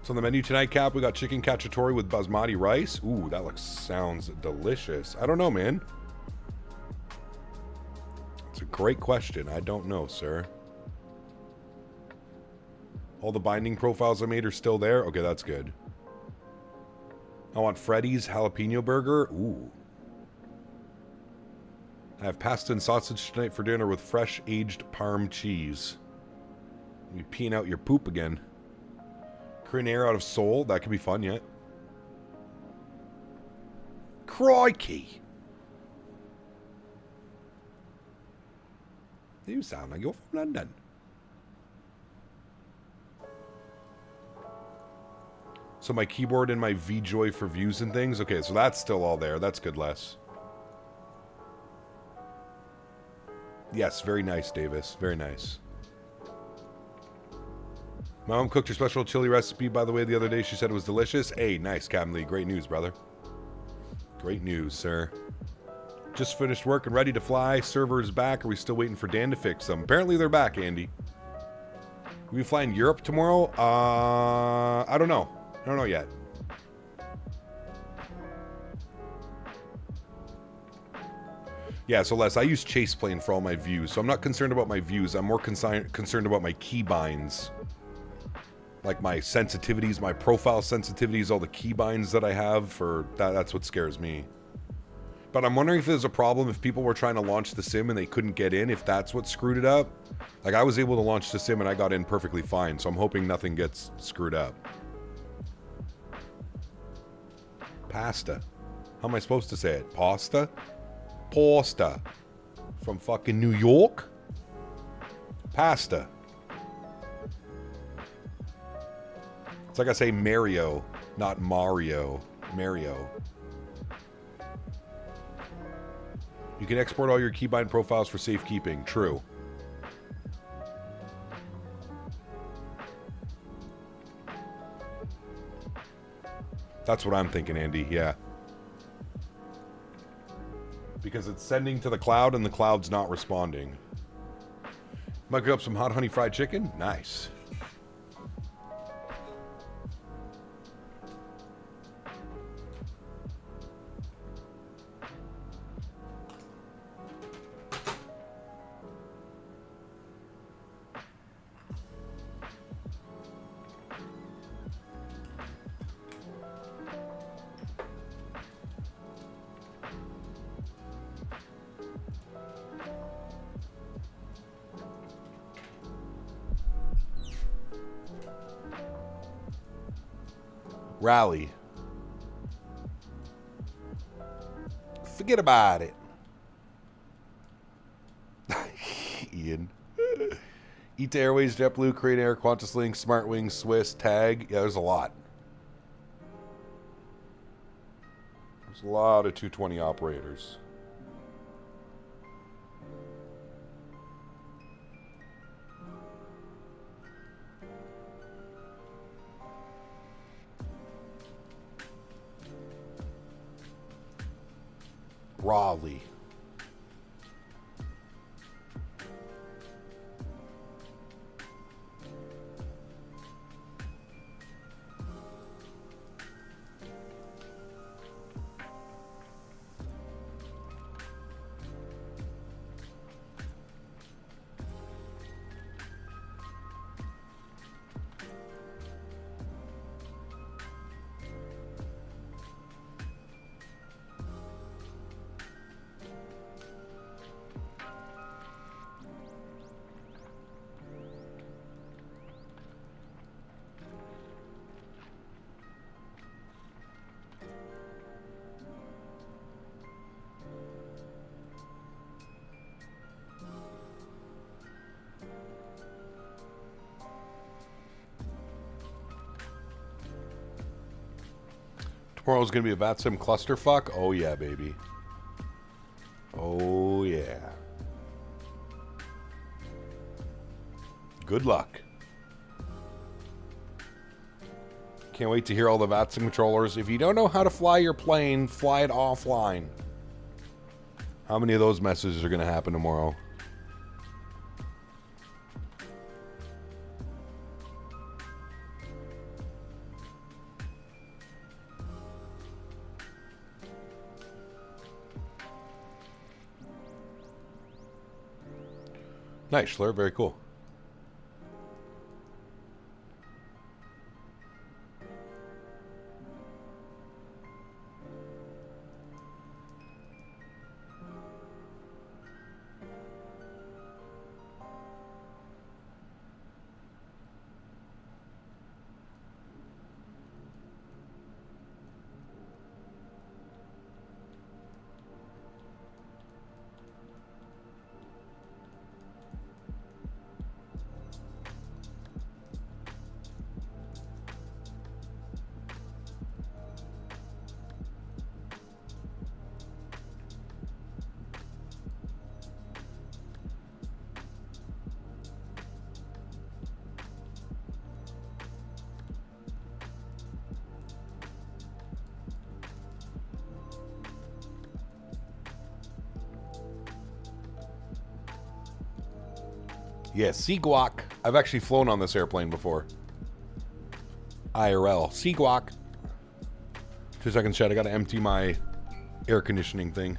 S1: So on the menu tonight, Cap, we got chicken cacciatore with basmati rice. Ooh, that sounds delicious. I don't know, man. It's a great question. I don't know, sir. All the binding profiles I made are still there? Okay, that's good. I want Freddy's jalapeno burger. Ooh. I have pasta and sausage tonight for dinner with fresh aged parm cheese. You peeing out your poop again. Korean air out of Seoul. That could be fun, yeah. Crikey. You sound like you're from London. So my keyboard and my VJoy for views and things. Okay, so that's still all there. That's good, Les. Yes, very nice, Davis. Very nice. My mom cooked her special chili recipe, by the way, the other day. She said it was delicious. Hey, nice, Captain Lee. Great news, brother. Great news, sir. Just finished work and ready to fly. Server is back. Are we still waiting for Dan to fix them? Apparently they're back, Andy. Are we flying Europe tomorrow? I don't know. I don't know yet. Yeah, so Les, I use Chase Plane for all my views, so I'm not concerned about my views. I'm more concerned about my keybinds. Like my sensitivities, my profile sensitivities, all the keybinds that I have for that. That's what scares me. But I'm wondering if there's a problem if people were trying to launch the sim and they couldn't get in, if that's what screwed it up. Like I was able to launch the sim and I got in perfectly fine, so I'm hoping nothing gets screwed up. Pasta. How am I supposed to say it? Pasta? Pasta. From fucking New York? Pasta. It's like I say Mario, not Mario. Mario. You can export all your keybind profiles for safekeeping. True. That's what I'm thinking, Andy. Yeah. Because it's sending to the cloud and the cloud's not responding. Might cook up some hot honey fried chicken? Nice. Rally. Forget about it. Ian. ETA Airways, JetBlue, Korean Air, QantasLink, SmartWings, Swiss, TAG. Yeah, there's a lot. There's a lot of 220 operators. Raleigh. Tomorrow's going to be a VATSIM clusterfuck. Oh, yeah, baby. Oh, yeah. Good luck. Can't wait to hear all the VATSIM controllers. If you don't know how to fly your plane, fly it offline. How many of those messages are going to happen tomorrow? Nice, Schlur. Very cool. Yeah, Seaguak. I've actually flown on this airplane before. IRL. Seaguak. 2 seconds, Chad. I got to empty my air conditioning thing.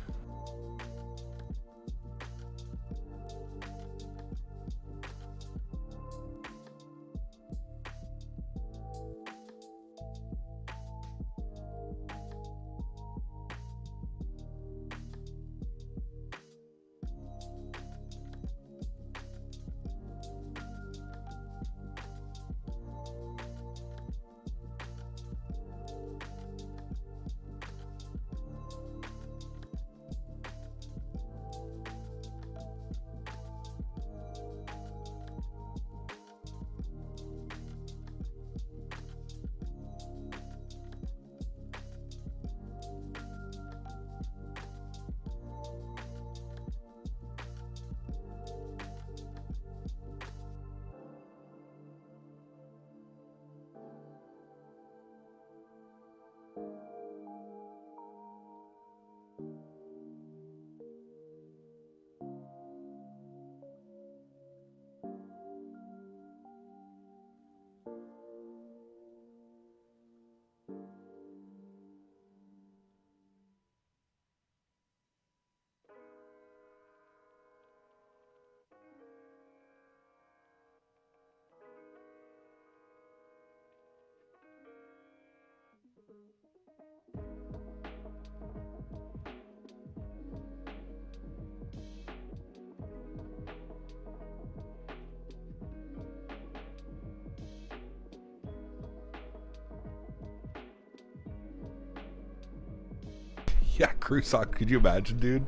S1: Yeah, Crusock, could you imagine, dude?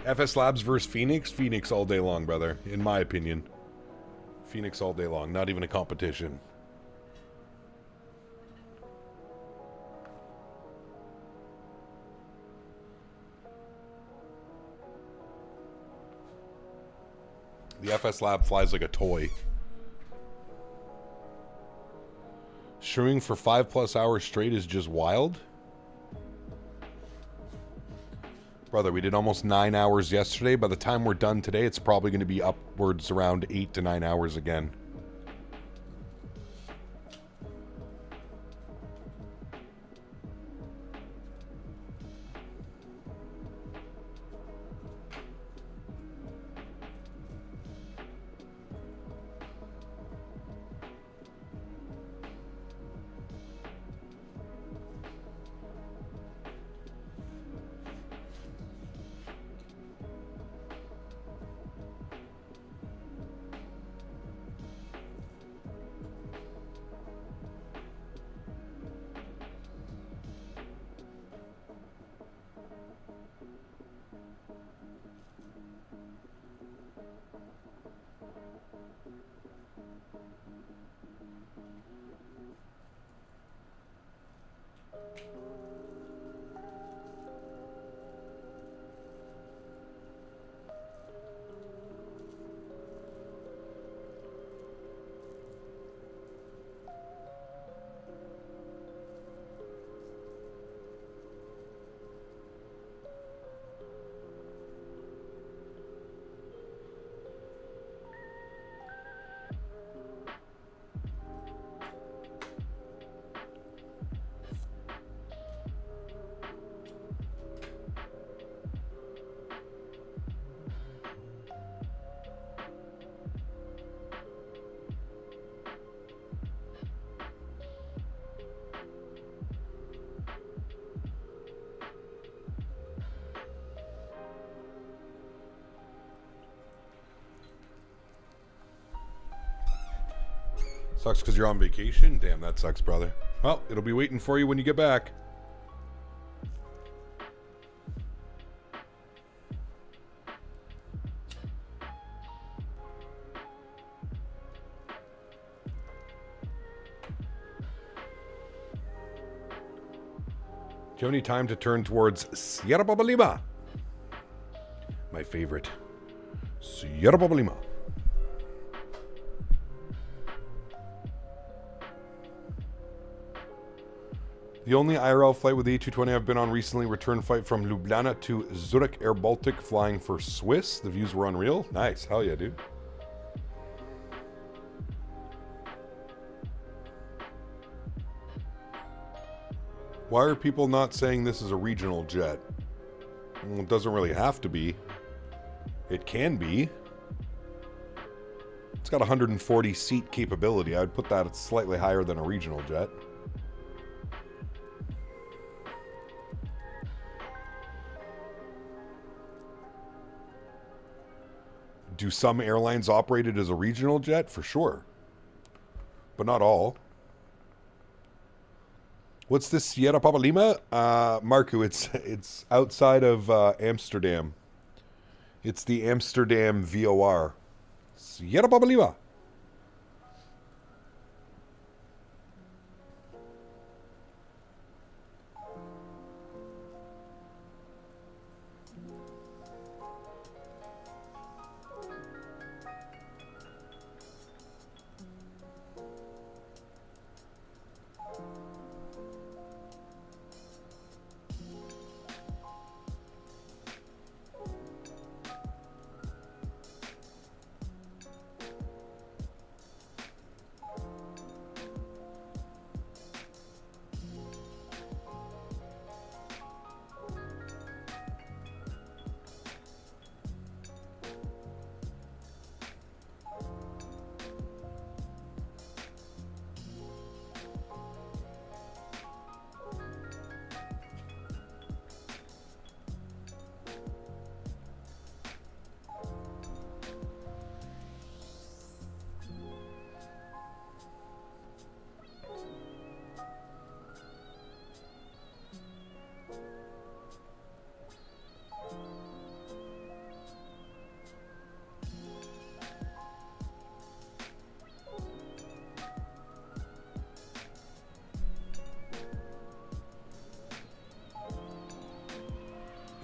S1: FS Labs versus Phoenix? Phoenix all day long, brother, in my opinion. Phoenix all day long, not even a competition. The FS Lab flies like a toy. Shooting for 5+ hours straight is just wild. Brother, we did almost 9 hours yesterday. By the time we're done today, it's probably going to be upwards around 8 to 9 hours again. Sucks because you're on vacation? Damn, that sucks, brother. Well, it'll be waiting for you when you get back. Do you have any time to turn towards Sierra Baba Lima? My favorite. Sierra Baba Lima. The only IRL flight with the A220 I've been on recently, return flight from Ljubljana to Zurich Air Baltic, flying for Swiss. The views were unreal. Nice. Hell yeah, dude. Why are people not saying this is a regional jet? Well, it doesn't really have to be. It can be. It's got 140 seat capability. I'd put that at slightly higher than a regional jet. Do some airlines operate it as a regional jet? For sure. But not all. What's this Sierra Papa Lima? Marco, it's outside of Amsterdam. It's the Amsterdam VOR. Sierra Papa Lima.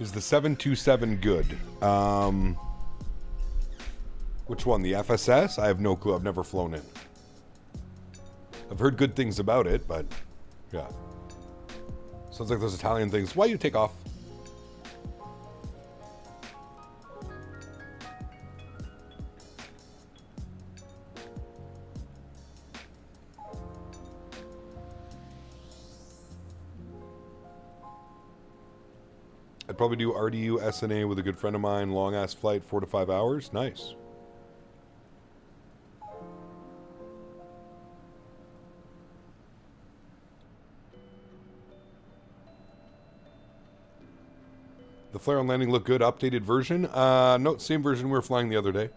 S1: Is the 727 good? Which one? The FSS? I have no clue. I've never flown it. I've heard good things about it, but yeah. Sounds like those Italian things. Why you take off? I'd probably do RDU SNA with a good friend of mine. Long ass flight, 4 to 5 hours. Nice. The flare on landing look good. Updated version? No, same version we were flying the other day.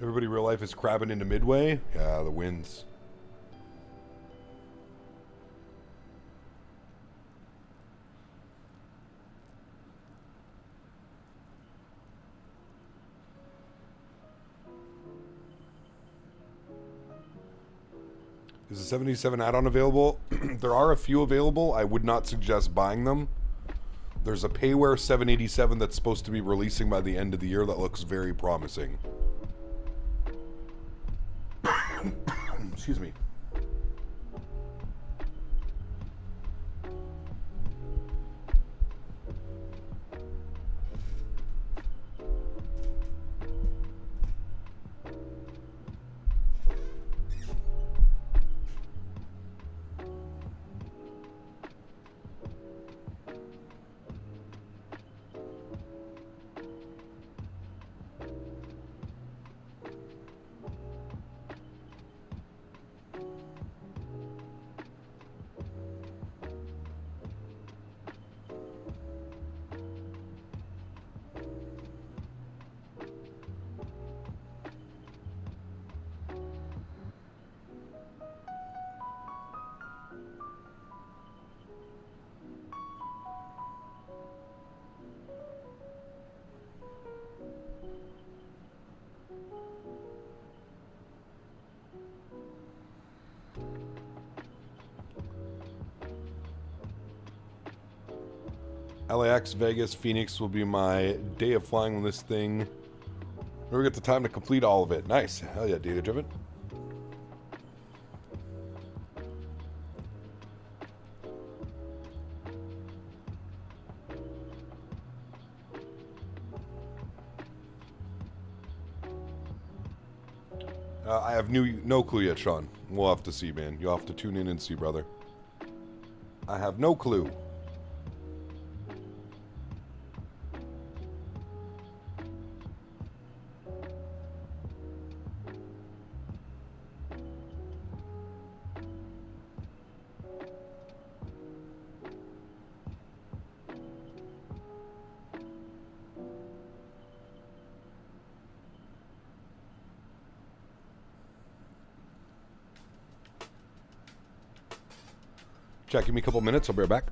S1: Everybody real life is crabbing into Midway. Yeah, the winds. Is the 77 add-on available? There are a few available. I would not suggest buying them. There's a Payware 787 that's supposed to be releasing by the end of the year that looks very promising. Excuse me. LAX, Vegas, Phoenix will be my day of flying on this thing. Never get the time to complete all of it. Nice. Hell yeah, data driven. I have no clue yet, Sean. We'll have to see, man. You'll have to tune in and see, brother. I have no clue. Jack, give me a couple minutes. I'll be right back.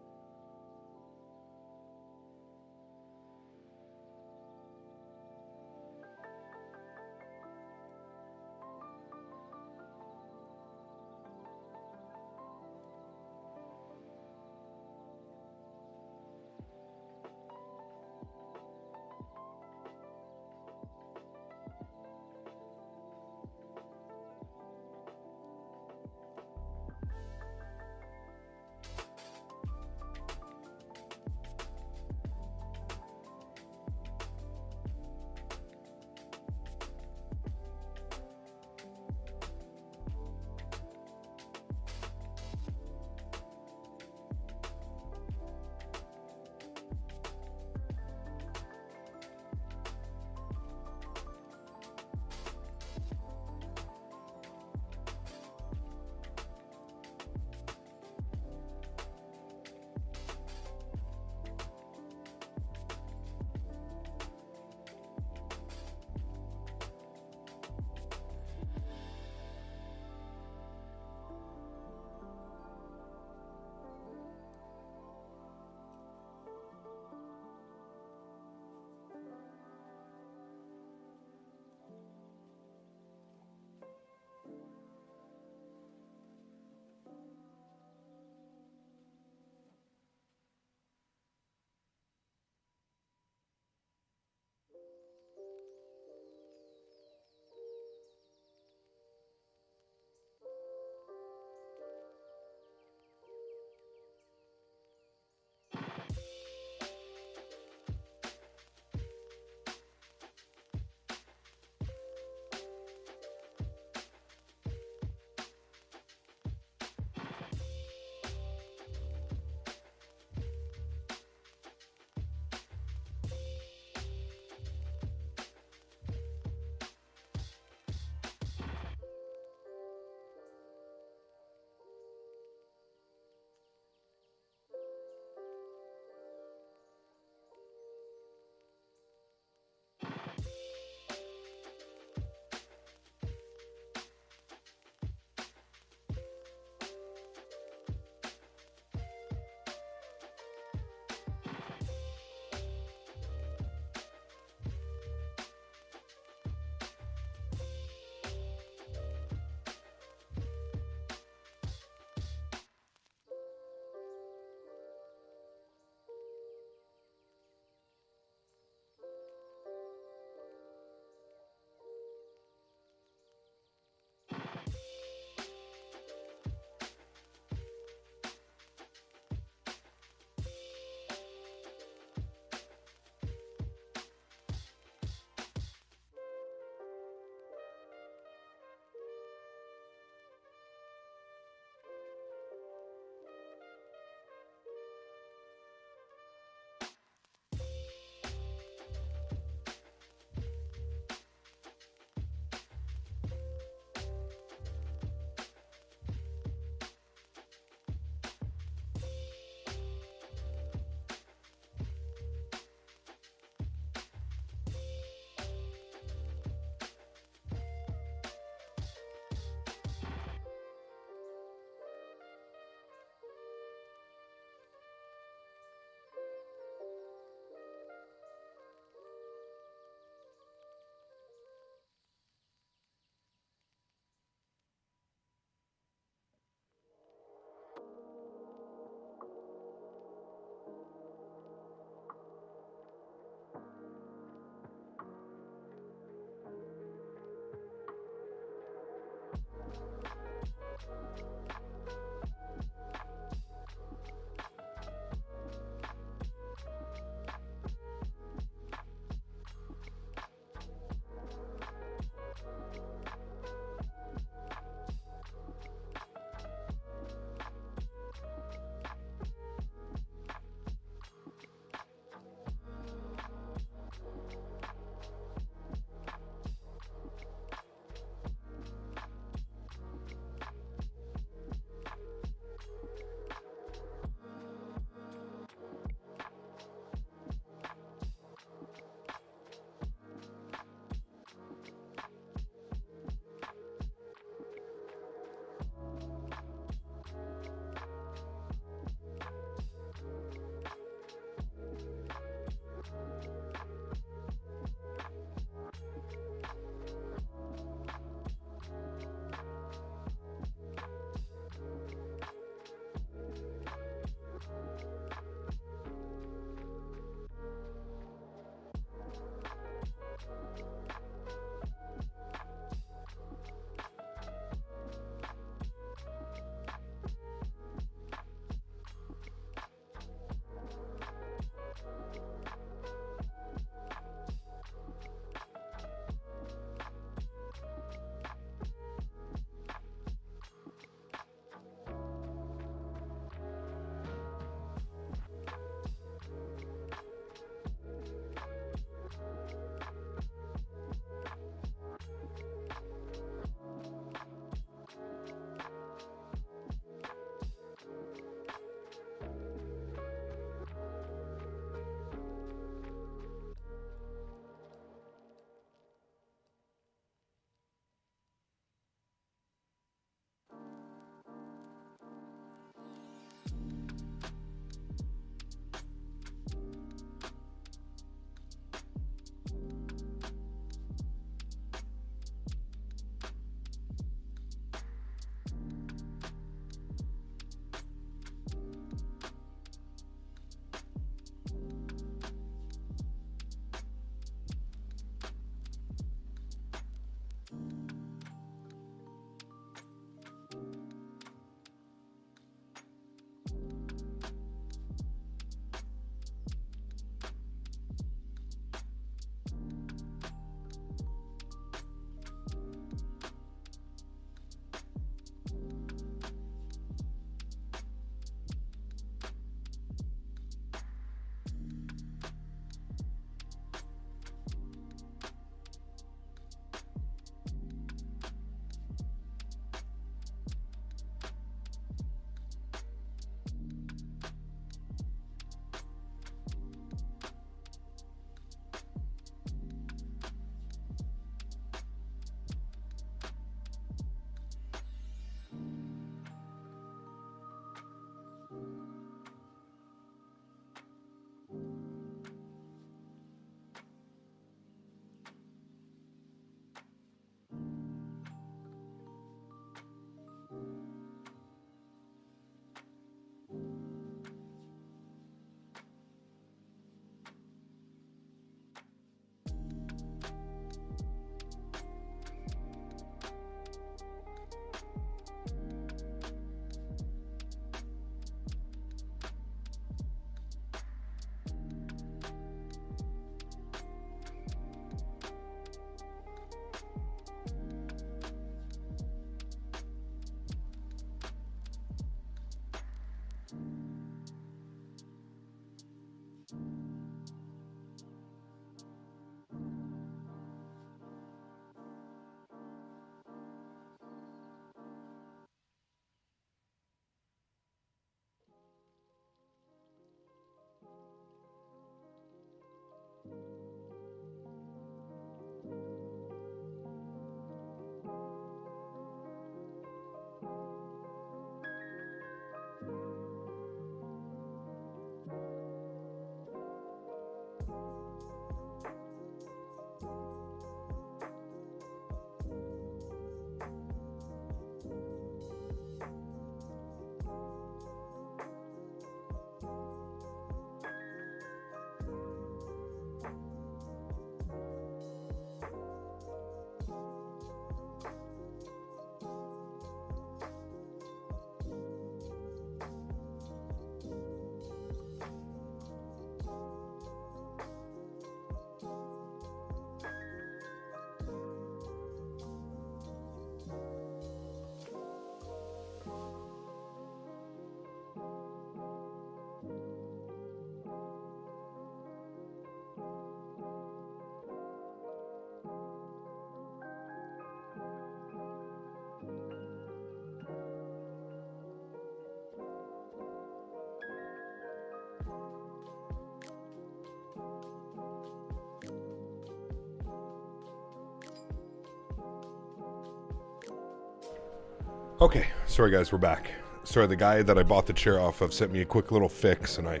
S1: Okay, sorry guys, we're back. Sorry, the guy that I bought the chair off of sent me a quick little fix, and I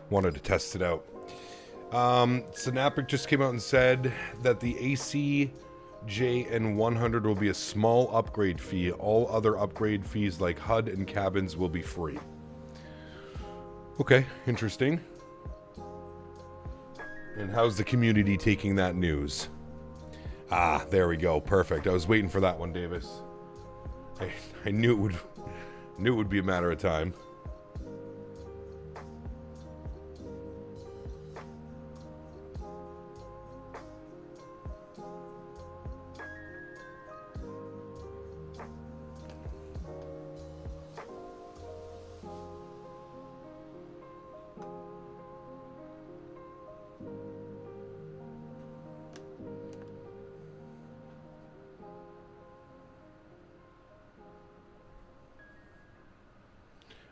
S1: wanted to test it out. Synaptic just came out and said that the ACJN100 will be a small upgrade fee. All other upgrade fees like HUD and cabins will be free. Okay, interesting. And how's the community taking that news? Ah, there we go. Perfect. I was waiting for that one, Davis. I knew it would be a matter of time.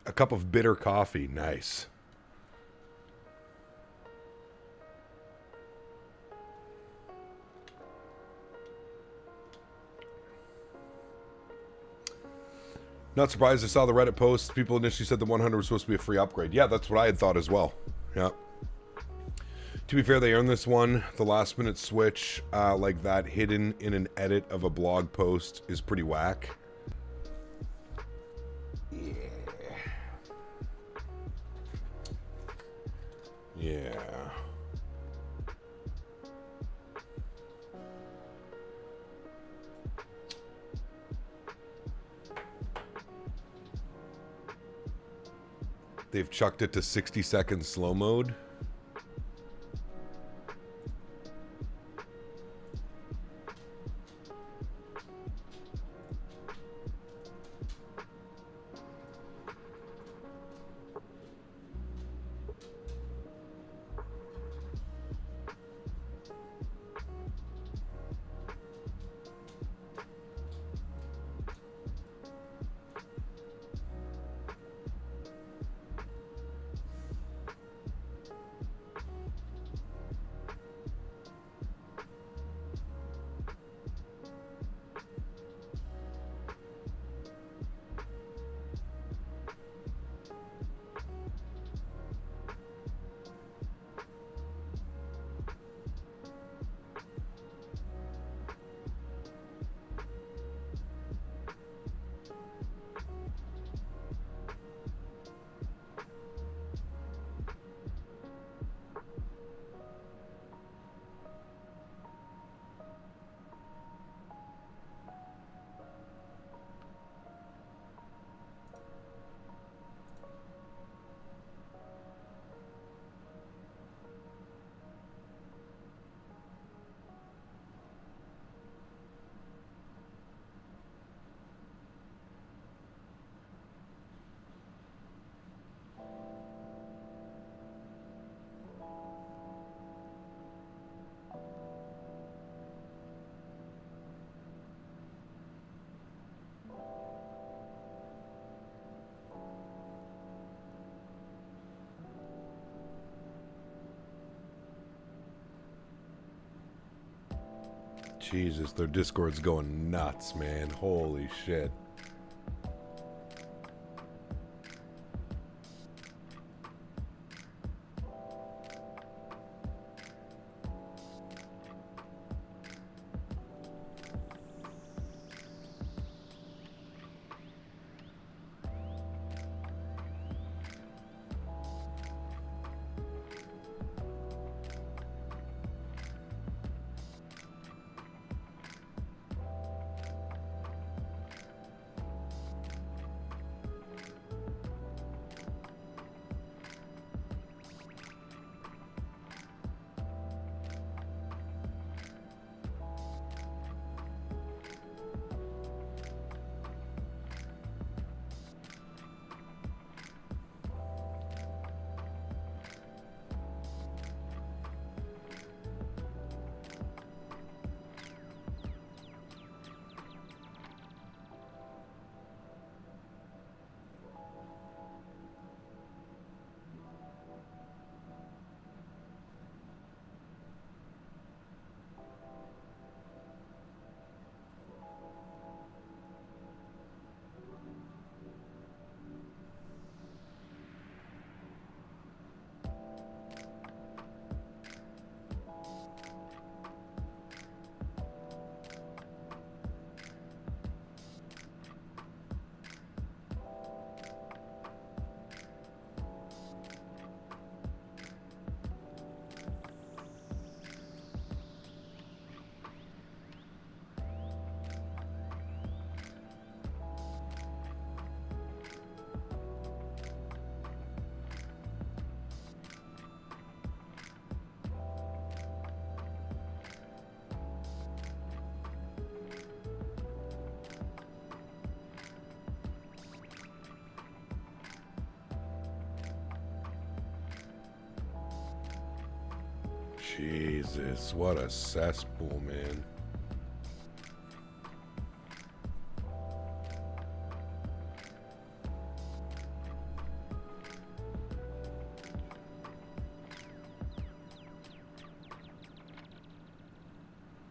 S1: A cup of bitter coffee. Nice. Not surprised I saw the Reddit post. People initially said the 100 was supposed to be a free upgrade. Yeah, that's what I had thought as well. Yeah. To be fair, they earned this one. The last minute switch like that hidden in an edit of a blog post is pretty whack. Yeah. They've chucked it to 60-second slow mode. Jesus, their Discord's going nuts, man. Holy shit. Jesus, what a cesspool, man.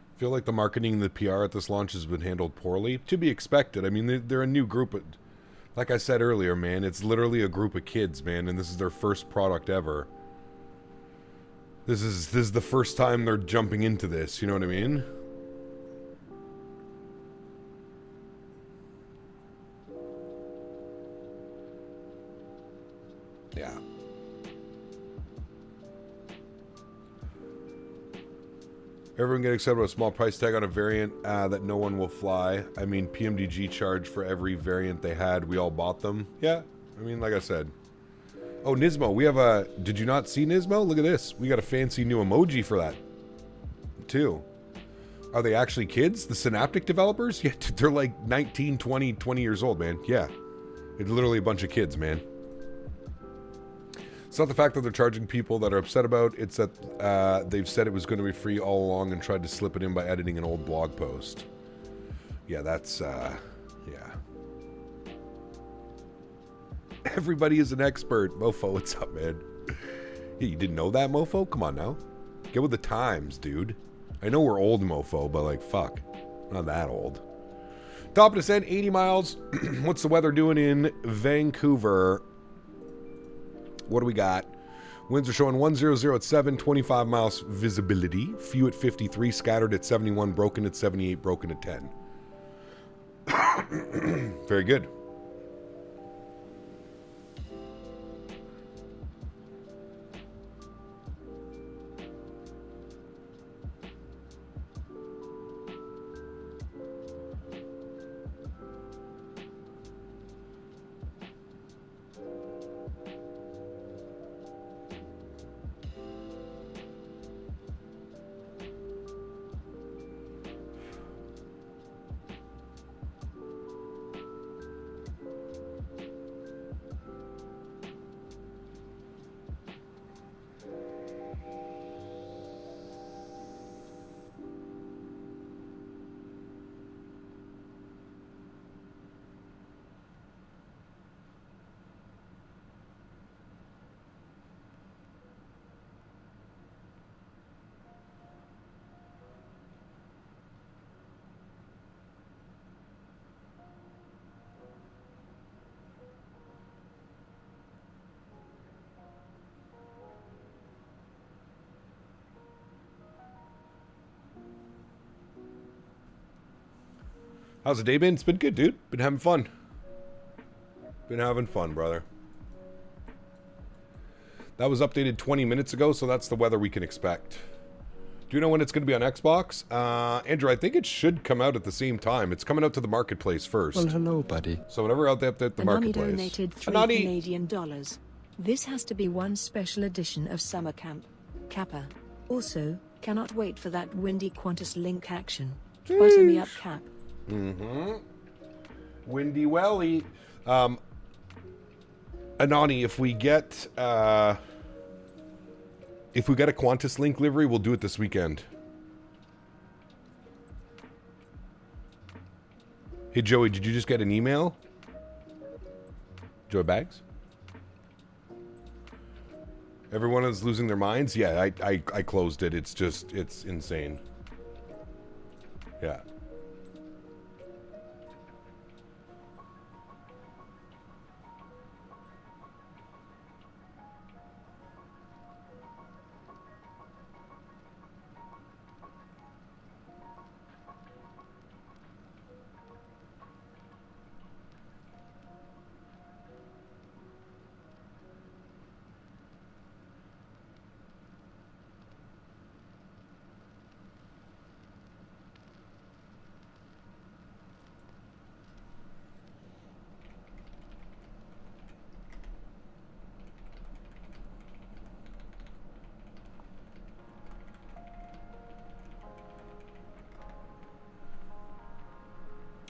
S1: I feel like the marketing and the PR at this launch has been handled poorly. To be expected. I mean, they're a new group. Like I said earlier, man, it's literally a group of kids, man, and this is their first product ever. This is the first time they're jumping into this, you know what I mean? Yeah. Everyone get excited about a small price tag on a variant that no one will fly. I mean, PMDG charged for every variant they had. We all bought them. Yeah, I mean, like I said. Oh, Nismo, we have a... Did you not see Nismo? Look at this. We got a fancy new emoji for that, too. Are they actually kids? The Synaptic developers? Yeah, they're like 19, 20 years old, man. Yeah. It's literally a bunch of kids, man. It's not the fact that they're charging people that are upset about. It's that they've said it was going to be free all along and tried to slip it in by editing an old blog post. Yeah, that's... yeah. Everybody is an expert. Mofo, what's up, man? Yeah, you didn't know that, Mofo? Come on now. Get with the times, dude. I know we're old, Mofo, but like, fuck. Not that old. Top of descent, 80 miles. What's the weather doing in Vancouver? What do we got? Winds are showing 100 at 7, 25 miles visibility. Few at 53, scattered at 71, broken at 78, broken at 10. Very good. How's the day been? It's been good, dude. Been having fun. Been having fun, brother. That was updated 20 minutes ago, so that's the weather we can expect. Do you know when it's going to be on Xbox? Andrew, I think it should come out at the same time. It's coming out to the marketplace first.
S7: Well, hello, buddy.
S1: So whenever out there at the
S3: Anani
S1: marketplace.
S3: donated $3 Canadian. This has to be one special edition of Summer Camp. Kappa. Also, cannot wait for that windy Qantas link action. Butter me up, Cap.
S1: Mm-hmm. Windy Welly. Anani, if we get a Qantas link livery, we'll do it this weekend. Hey Joey, did you just get an email? Joey Bags? Everyone is losing their minds? Yeah, I closed it. It's insane. Yeah.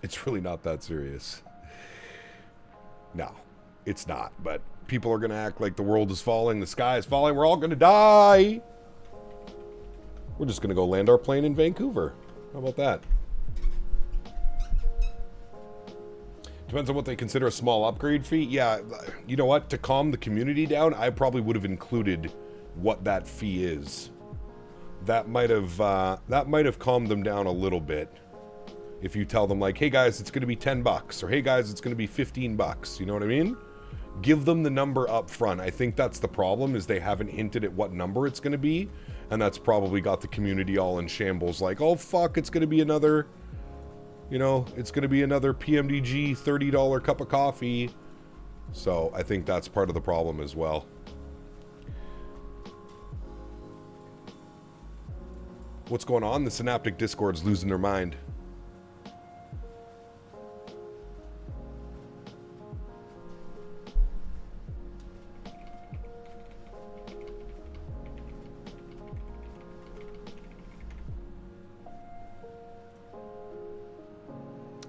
S1: It's really not that serious. No, it's not. But people are going to act like the world is falling, the sky is falling, we're all going to die. We're just going to go land our plane in Vancouver. How about that? Depends on what they consider a small upgrade fee. Yeah, you know what? To calm the community down, I probably would have included what that fee is. That might have calmed them down a little bit. If you tell them like, hey guys, it's going to be $10, or hey guys, it's going to be $15. You know what I mean? Give them the number up front. I think that's the problem, is they haven't hinted at what number it's going to be. And that's probably got the community all in shambles. Like, oh fuck, it's going to be another, you know, it's going to be another PMDG $30 cup of coffee. So I think that's part of the problem as well. What's going on? The Synaptic Discord's losing their mind.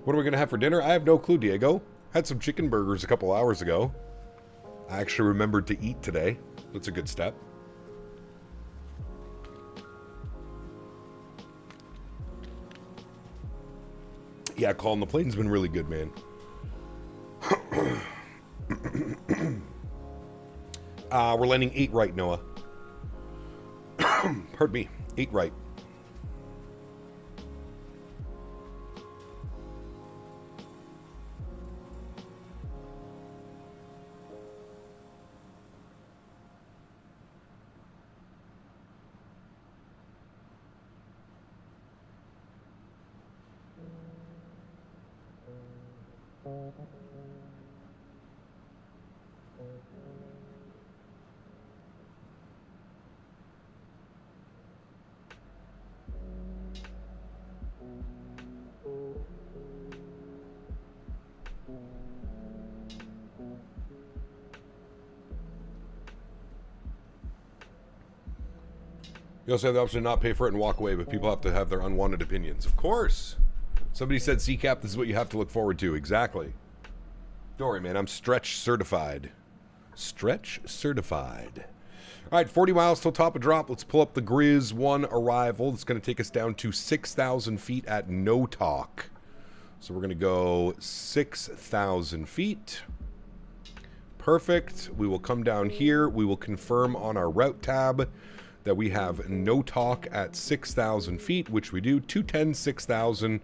S1: What are we going to have for dinner? I have no clue, Diego. Had some chicken burgers a couple hours ago. I actually remembered to eat today. That's a good step. Yeah, calling the plane's been really good, man. We're landing 8 right, Noah. Pardon me. 8 right. You also have the option to not pay for it and walk away, but people have to have their unwanted opinions. Of course. Somebody said CCAP, this is what you have to look forward to. Exactly. Don't worry, man. I'm stretch certified. Stretch certified. All right, 40 miles till top of drop. Let's pull up the Grizz 1 arrival. It's going to take us down to 6,000 feet at no talk. So we're going to go 6,000 feet. Perfect. We will come down here. We will confirm on our route tab that we have no talk at 6,000 feet, which we do. 210, 6,000.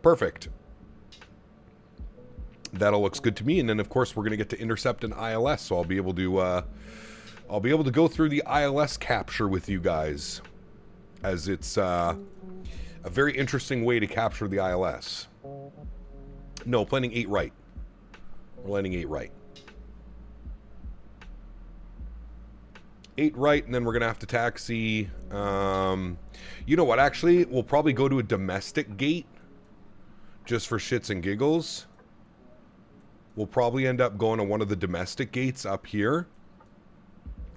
S1: Perfect. That all looks good to me. And then, of course, we're going to get to intercept an ILS, so I'll be able to go through the ILS capture with you guys, as it's a A very interesting way to capture the ILS. No, planning 8 right. We're landing 8 right. 8 right, and then we're going to have to taxi. You know what, actually? We'll probably go to a domestic gate. Just for shits and giggles. We'll probably end up going to one of the domestic gates up here.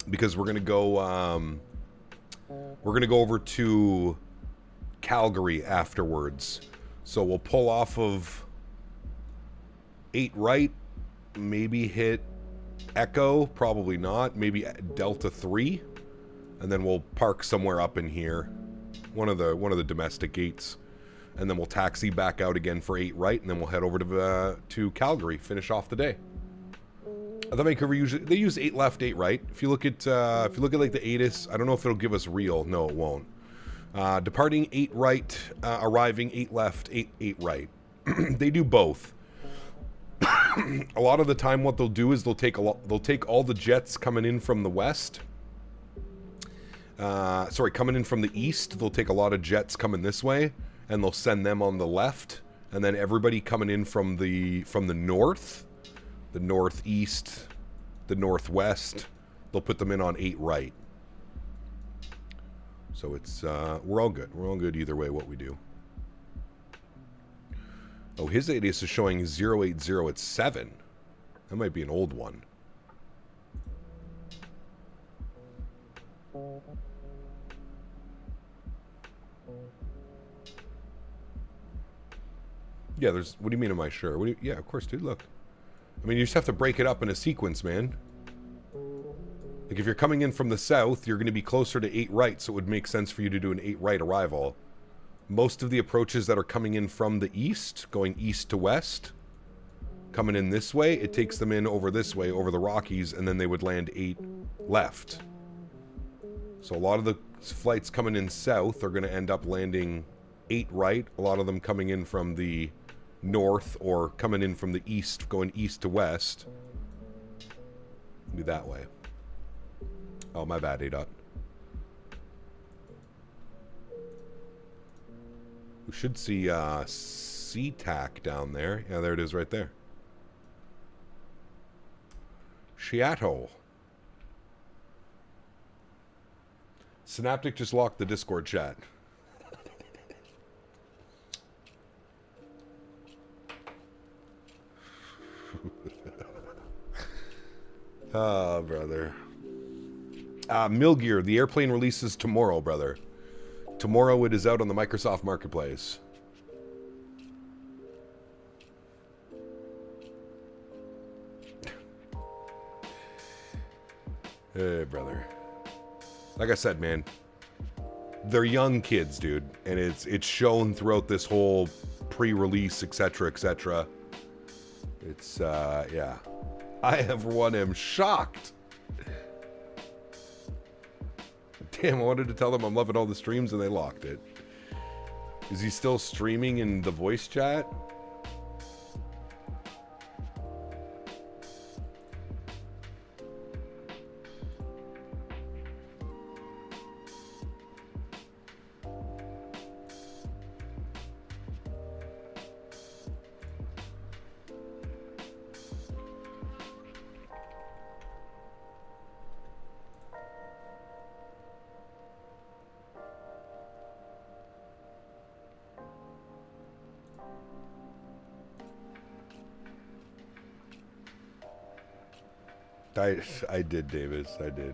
S1: Because we're going to go... we're going to go over to Calgary afterwards. So we'll pull off of 8 right. Maybe hit Echo. Probably not. Maybe Delta 3. And then we'll park somewhere up in here. One of the domestic gates. And then we'll taxi back out again for 8 right. And then we'll head over to Calgary. Finish off the day. I thought Vancouver usually... They use 8 left, 8 right. If you look at like the ATIS... I don't know if it'll give us real. No, it won't. Departing 8 right. Arriving 8 left, 8 right. They do both. A lot of the time what they'll do is they'll take all the jets coming in from the west. Coming in from the east. They'll take a lot of jets coming this way. And they'll send them on the left. And then everybody coming in from the north, the northeast, the northwest, they'll put them in on 8 right. So it's, we're all good. We're all good either way what we do. Oh, his ATIS is showing 080 at 7. That might be an old one. Yeah, there's... What do you mean, am I sure? Yeah, of course, dude, look. I mean, you just have to break it up in a sequence, man. Like, if you're coming in from the south, you're going to be closer to 8 right, so it would make sense for you to do an 8 right arrival. Most of the approaches that are coming in from the east, going east to west, coming in this way, it takes them in over this way, over the Rockies, and then they would land 8 left. So a lot of the flights coming in south are going to end up landing 8 right. A lot of them coming in from the north or coming in from the east, going east to west. Be that way. Oh, my bad, ADOT. We should see SeaTac down there. Yeah, there it is right there. Seattle. Synaptic just locked the Discord chat. Oh, brother. Milgear, the airplane releases tomorrow, brother. Tomorrow it is out on the Microsoft Marketplace. Hey, brother. Like I said, man, they're young kids, dude, and it's shown throughout this whole pre-release, etc., etc. It's yeah. I, for one, am shocked. Damn, I wanted to tell them I'm loving all the streams and they locked it. Is he still streaming in the voice chat? I did, Davis. I did.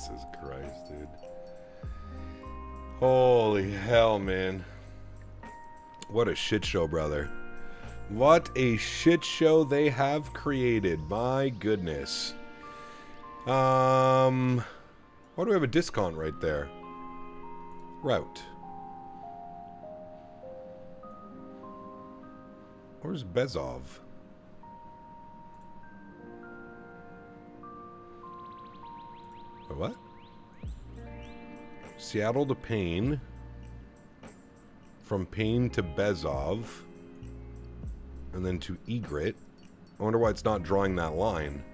S1: Jesus Christ, dude. Holy hell, man. What a shit show, brother. What a shit show they have created. My goodness. Why do we have a discount right there? Route. Where's Bezov? Wait, what? Seattle to Payne. From Payne to Bezov. And then to Egret. I wonder why it's not drawing that line.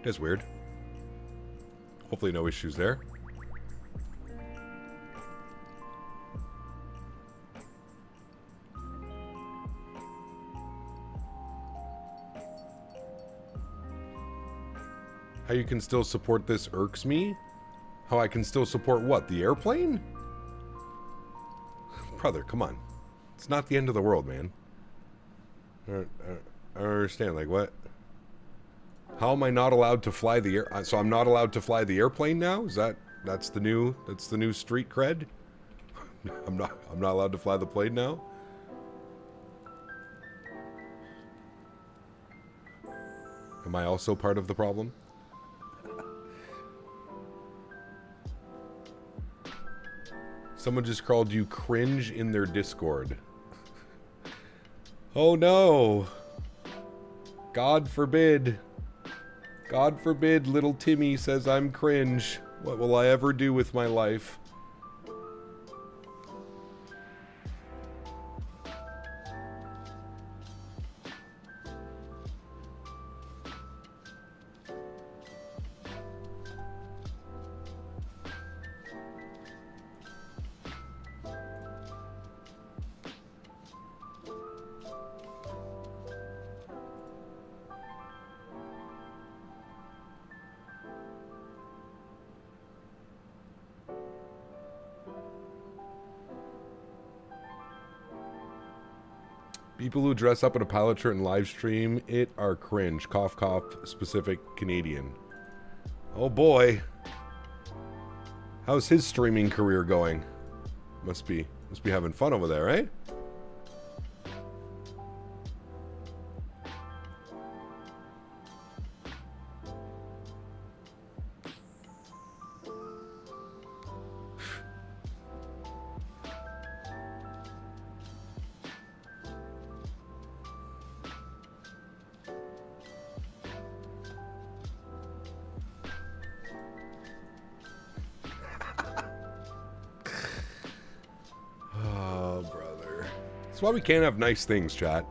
S1: That's weird. Hopefully no issues there. How you can still support this irks me. How I can still support what? The airplane? Brother, come on. It's not the end of the world, man. I don't understand. Like, what? How am I not allowed to fly the air? So I'm not allowed to fly the airplane now? Is that's the new street cred? I'm not allowed to fly the plane now? Am I also part of the problem? Someone just called you cringe in their Discord. Oh no! God forbid. God forbid little Timmy says I'm cringe. What will I ever do with my life? People who dress up in a pilot shirt and live stream it are cringe. Cough, cough, specific Canadian. Oh boy. How's his streaming career going? Must be having fun over there, right? That's why we can't have nice things, chat.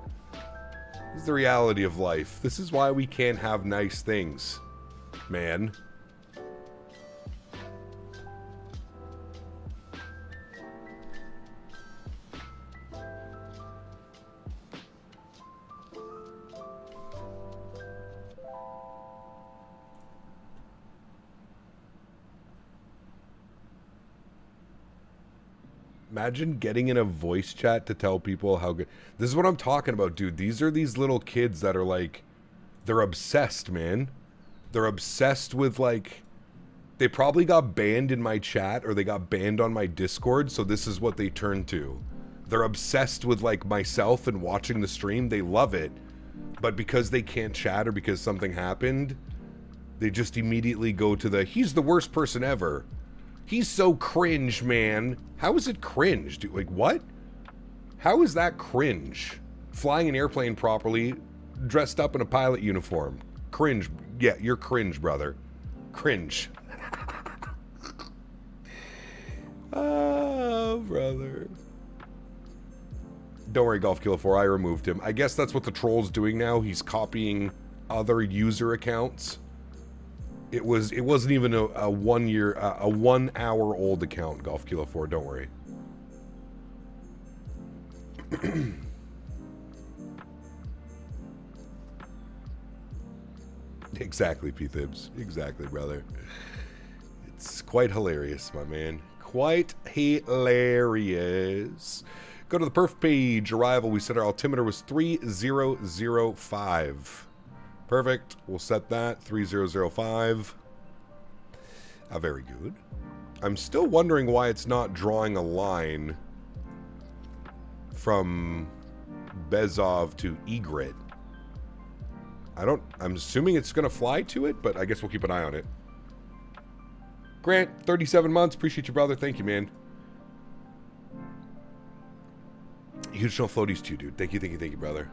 S1: This is the reality of life. This is why we can't have nice things, man. Imagine getting in a voice chat to tell people how good... This is what I'm talking about, dude. These are these little kids that are like... They're obsessed, man. They're obsessed with, like... They probably got banned in my chat or they got banned on my Discord, so this is what they turn to. They're obsessed with, like, myself and watching the stream. They love it. But because they can't chat or because something happened, they just immediately go to the, he's the worst person ever. He's so cringe, man. How is it cringe, dude? Like, what? How is that cringe? Flying an airplane properly, dressed up in a pilot uniform. Cringe. Yeah, you're cringe, brother. Cringe. Oh, brother. Don't worry, Golf Killer 4, I removed him. I guess that's what the troll's doing now. He's copying other user accounts. It wasn't even a 1 hour old account, Golf Kilo 4, don't worry. Exactly, P-Thibs. Exactly, brother. It's quite hilarious, my man. Quite hilarious. Go to the perf page. Arrival, we said our altimeter was 3005. Perfect. We'll set that 3005. Very good. I'm still wondering why it's not drawing a line from Bezov to Egret. I'm assuming it's going to fly to it, but I guess we'll keep an eye on it. Grant, 37 months. Appreciate you, brother. Thank you, man. Huge no floaties too, dude. Thank you, brother.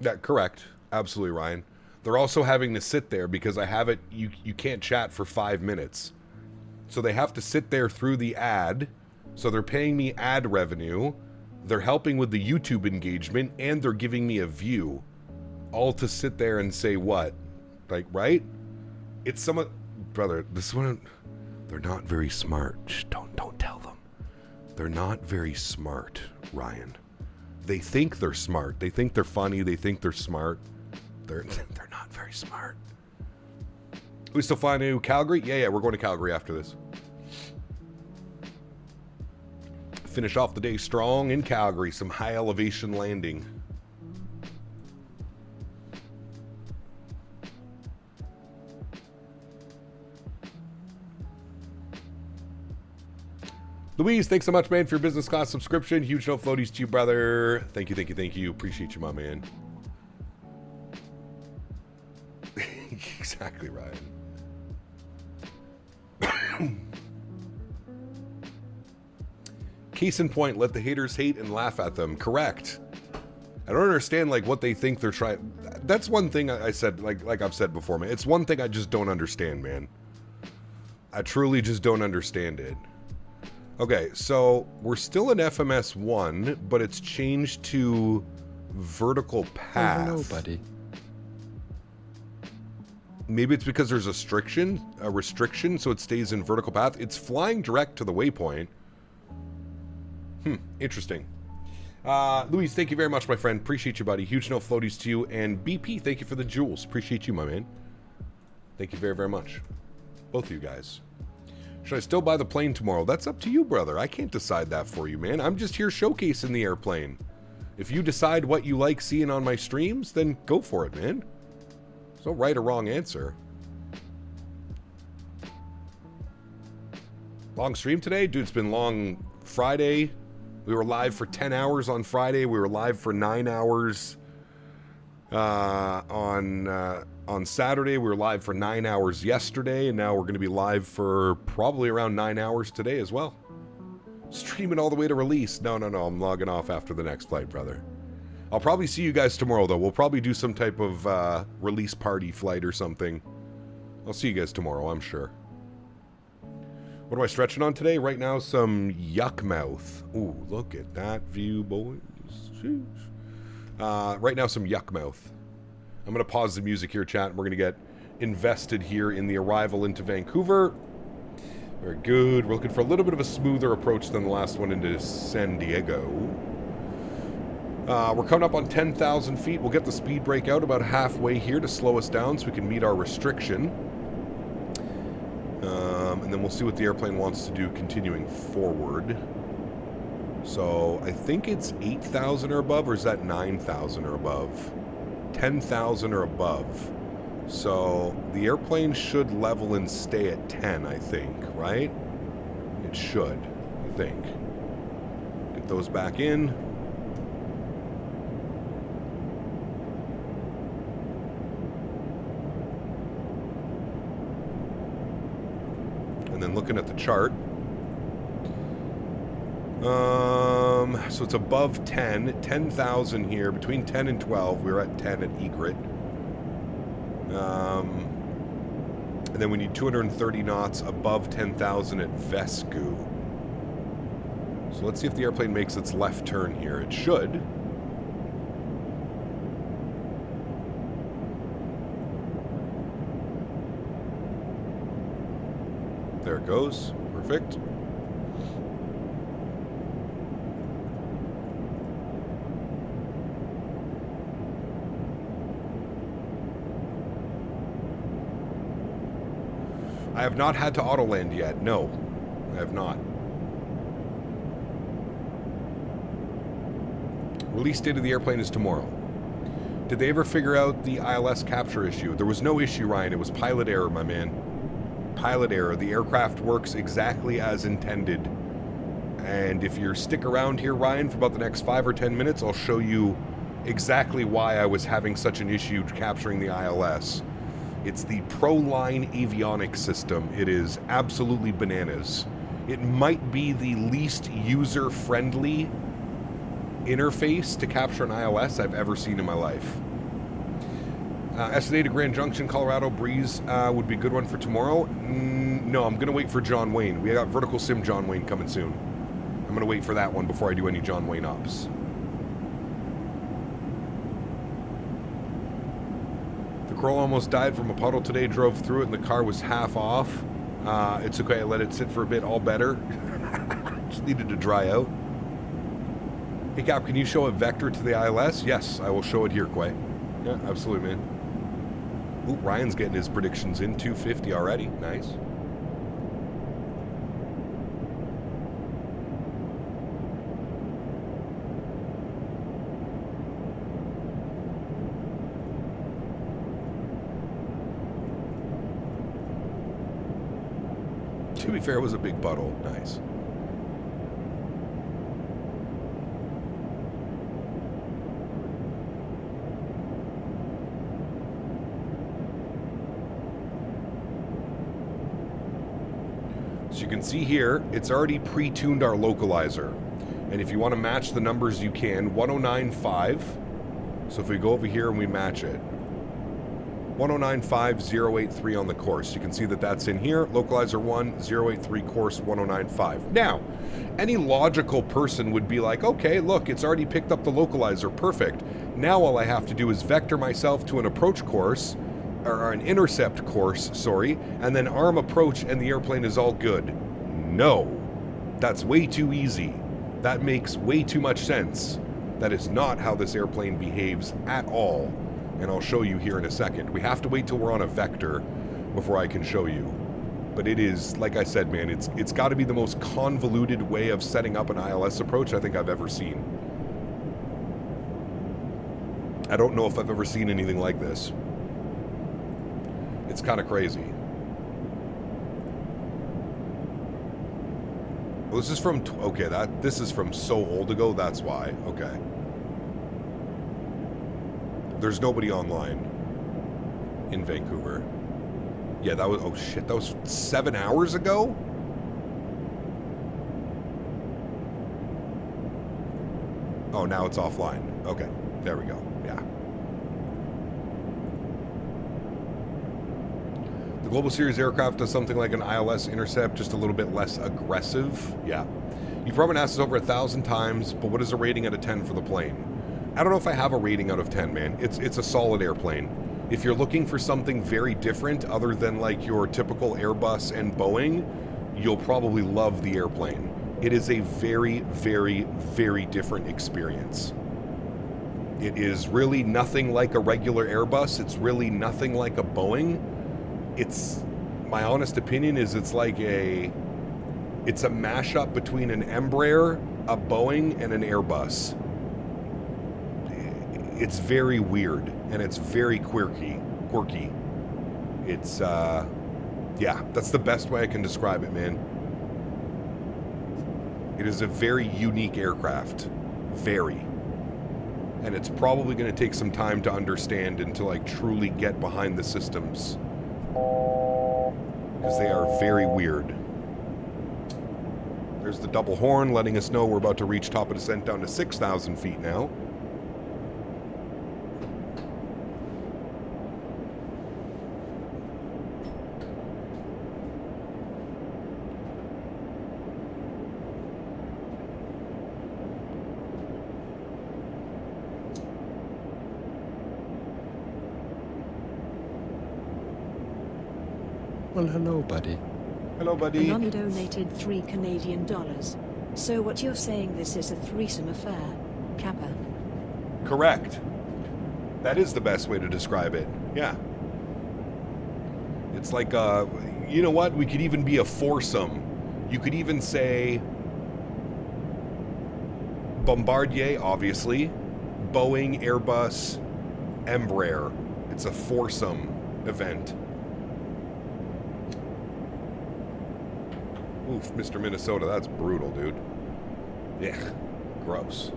S1: Yeah, correct. Absolutely, Ryan. They're also having to sit there because I have it. You can't chat for 5 minutes. So they have to sit there through the ad. So they're paying me ad revenue. They're helping with the YouTube engagement. And they're giving me a view. All to sit there and say what? Like, right? It's some... Brother, this one... They're not very smart. Shh, don't tell them. They're not very smart, Ryan. They think they're smart. They think they're funny. They think they're smart. They're not very smart. We still flying to Calgary? Yeah, we're going to Calgary after this. Finish off the day strong in Calgary. Some high elevation landing. Louise, thanks so much, man, for your business class subscription. Huge no floaties to you, brother. Thank you. Appreciate you, my man. Exactly, Ryan. Case in point, let the haters hate and laugh at them. Correct. I don't understand, like, what they think they're trying... That's one thing I said, like I've said before, man. It's one thing I just don't understand, man. I truly just don't understand it. Okay, so we're still in FMS 1, but it's changed to vertical path.
S7: I don't know, buddy.
S1: Maybe it's because there's a restriction, so it stays in vertical path. It's flying direct to the waypoint. Interesting. Luis, thank you very much, my friend. Appreciate you, buddy. Huge no floaties to you. And BP, thank you for the jewels. Appreciate you, my man. Thank you very, very much. Both of you guys. Should I still buy the plane tomorrow? That's up to you, brother. I can't decide that for you, man. I'm just here showcasing the airplane. If you decide what you like seeing on my streams, then go for it, man. There's no right or wrong answer. Long stream today? Dude, it's been long. Friday, we were live for 10 hours on Friday. We were live for 9 hours on Saturday. We were live for 9 hours yesterday, and now we're going to be live for probably around 9 hours today as well. Streaming all the way to release. No, I'm logging off after the next flight, brother. I'll probably see you guys tomorrow, though. We'll probably do some type of release party flight or something. I'll see you guys tomorrow, I'm sure. What am I stretching on today? Right now, some yuck mouth. Ooh, look at that view, boys. Right now, some yuck mouth. I'm going to pause the music here, chat, and we're going to get invested here in the arrival into Vancouver. Very good. We're looking for a little bit of a smoother approach than the last one into San Diego. We're coming up on 10,000 feet. We'll get the speed brake out about halfway here to slow us down so we can meet our restriction. And then we'll see what the airplane wants to do continuing forward. So I think it's 8,000 or above, or is that 9,000 or above? 10,000 or above. So the airplane should level and stay at 10, I think, right? It should, I think. Get those back in. And then looking at the chart. So it's above 10, 10,000 here, between 10 and 12. We're at 10 at Egret. And then we need 230 knots above 10,000 at Vescu. So let's see if the airplane makes its left turn here. It should. There it goes. Perfect. I have not had to auto land yet. No. I have not. Release date of the airplane is tomorrow. Did they ever figure out the ILS capture issue? There was no issue, Ryan. It was pilot error, my man. Pilot error. The aircraft works exactly as intended. And if you stick around here, Ryan, for about the next 5 or 10 minutes, I'll show you exactly why I was having such an issue capturing the ILS. It's the ProLine avionics system. It is absolutely bananas. It might be the least user-friendly interface to capture an ILS I've ever seen in my life. SA to Grand Junction, Colorado, Breeze would be a good one for tomorrow. No, I'm going to wait for John Wayne. We got Vertical Sim John Wayne coming soon. I'm going to wait for that one before I do any John Wayne ops. The Corolla almost died from a puddle today, drove through it, and the car was half off. It's okay, I let it sit for a bit, all better. Just needed to dry out. Hey Cap, can you show a vector to the ILS? Yes, I will show it here, Quay. Yeah, absolutely, man. Ooh, Ryan's getting his predictions in, 250 already. Nice. To be fair, it was a big puddle. Nice. So you can see here, it's already pre-tuned our localizer. And if you want to match the numbers, you can. 1095. So if we go over here and we match it. 1095-083 on the course. You can see that that's in here. Localizer 1, 083 course 1095. Now, any logical person would be like, okay, look, it's already picked up the localizer. Perfect. Now all I have to do is vector myself to an approach course, or an intercept course, sorry, and then arm approach and the airplane is all good. No. That's way too easy. That makes way too much sense. That is not how this airplane behaves at all. And I'll show you here in a second. We have to wait till we're on a vector before I can show you. But it is, like I said, man, it's got to be the most convoluted way of setting up an ILS approach I think I've ever seen. I don't know if I've ever seen anything like this. It's kind of crazy. Well, this is from, okay, this is from so old ago, that's why. Okay. There's nobody online in Vancouver. Yeah, that was, oh shit, that was 7 hours ago? Oh, now it's offline. Okay, there we go, yeah. The Global Series aircraft does something like an ILS intercept, just a little bit less aggressive. Yeah. You've probably asked this over 1,000 times, but what is a rating out of 10 for the plane? I don't know if I have a rating out of 10, man. It's a solid airplane. If you're looking for something very different other than like your typical Airbus and Boeing, you'll probably love the airplane. It is a very, very, very different experience. It is really nothing like a regular Airbus. It's really nothing like a Boeing. It's, my honest opinion is it's like it's a mashup between an Embraer, a Boeing, and an Airbus. It's very weird, and it's very quirky. It's, yeah, that's the best way I can describe it, man. It is a very unique aircraft. Very. And it's probably going to take some time to understand and to, like, truly get behind the systems. Because they are very weird. There's the double horn letting us know we're about to reach top of descent down to 6,000 feet now.
S7: Well, hello, buddy.
S1: Hello, buddy.
S3: Anony donated $3 Canadian. So what you're saying, this is a threesome affair, Kappa?
S1: Correct. That is the best way to describe it. Yeah. It's like, you know what? We could even be a foursome. You could even say Bombardier, obviously, Boeing, Airbus, Embraer. It's a foursome event. Oof, Mr. Minnesota, that's brutal, dude. Yeah, gross.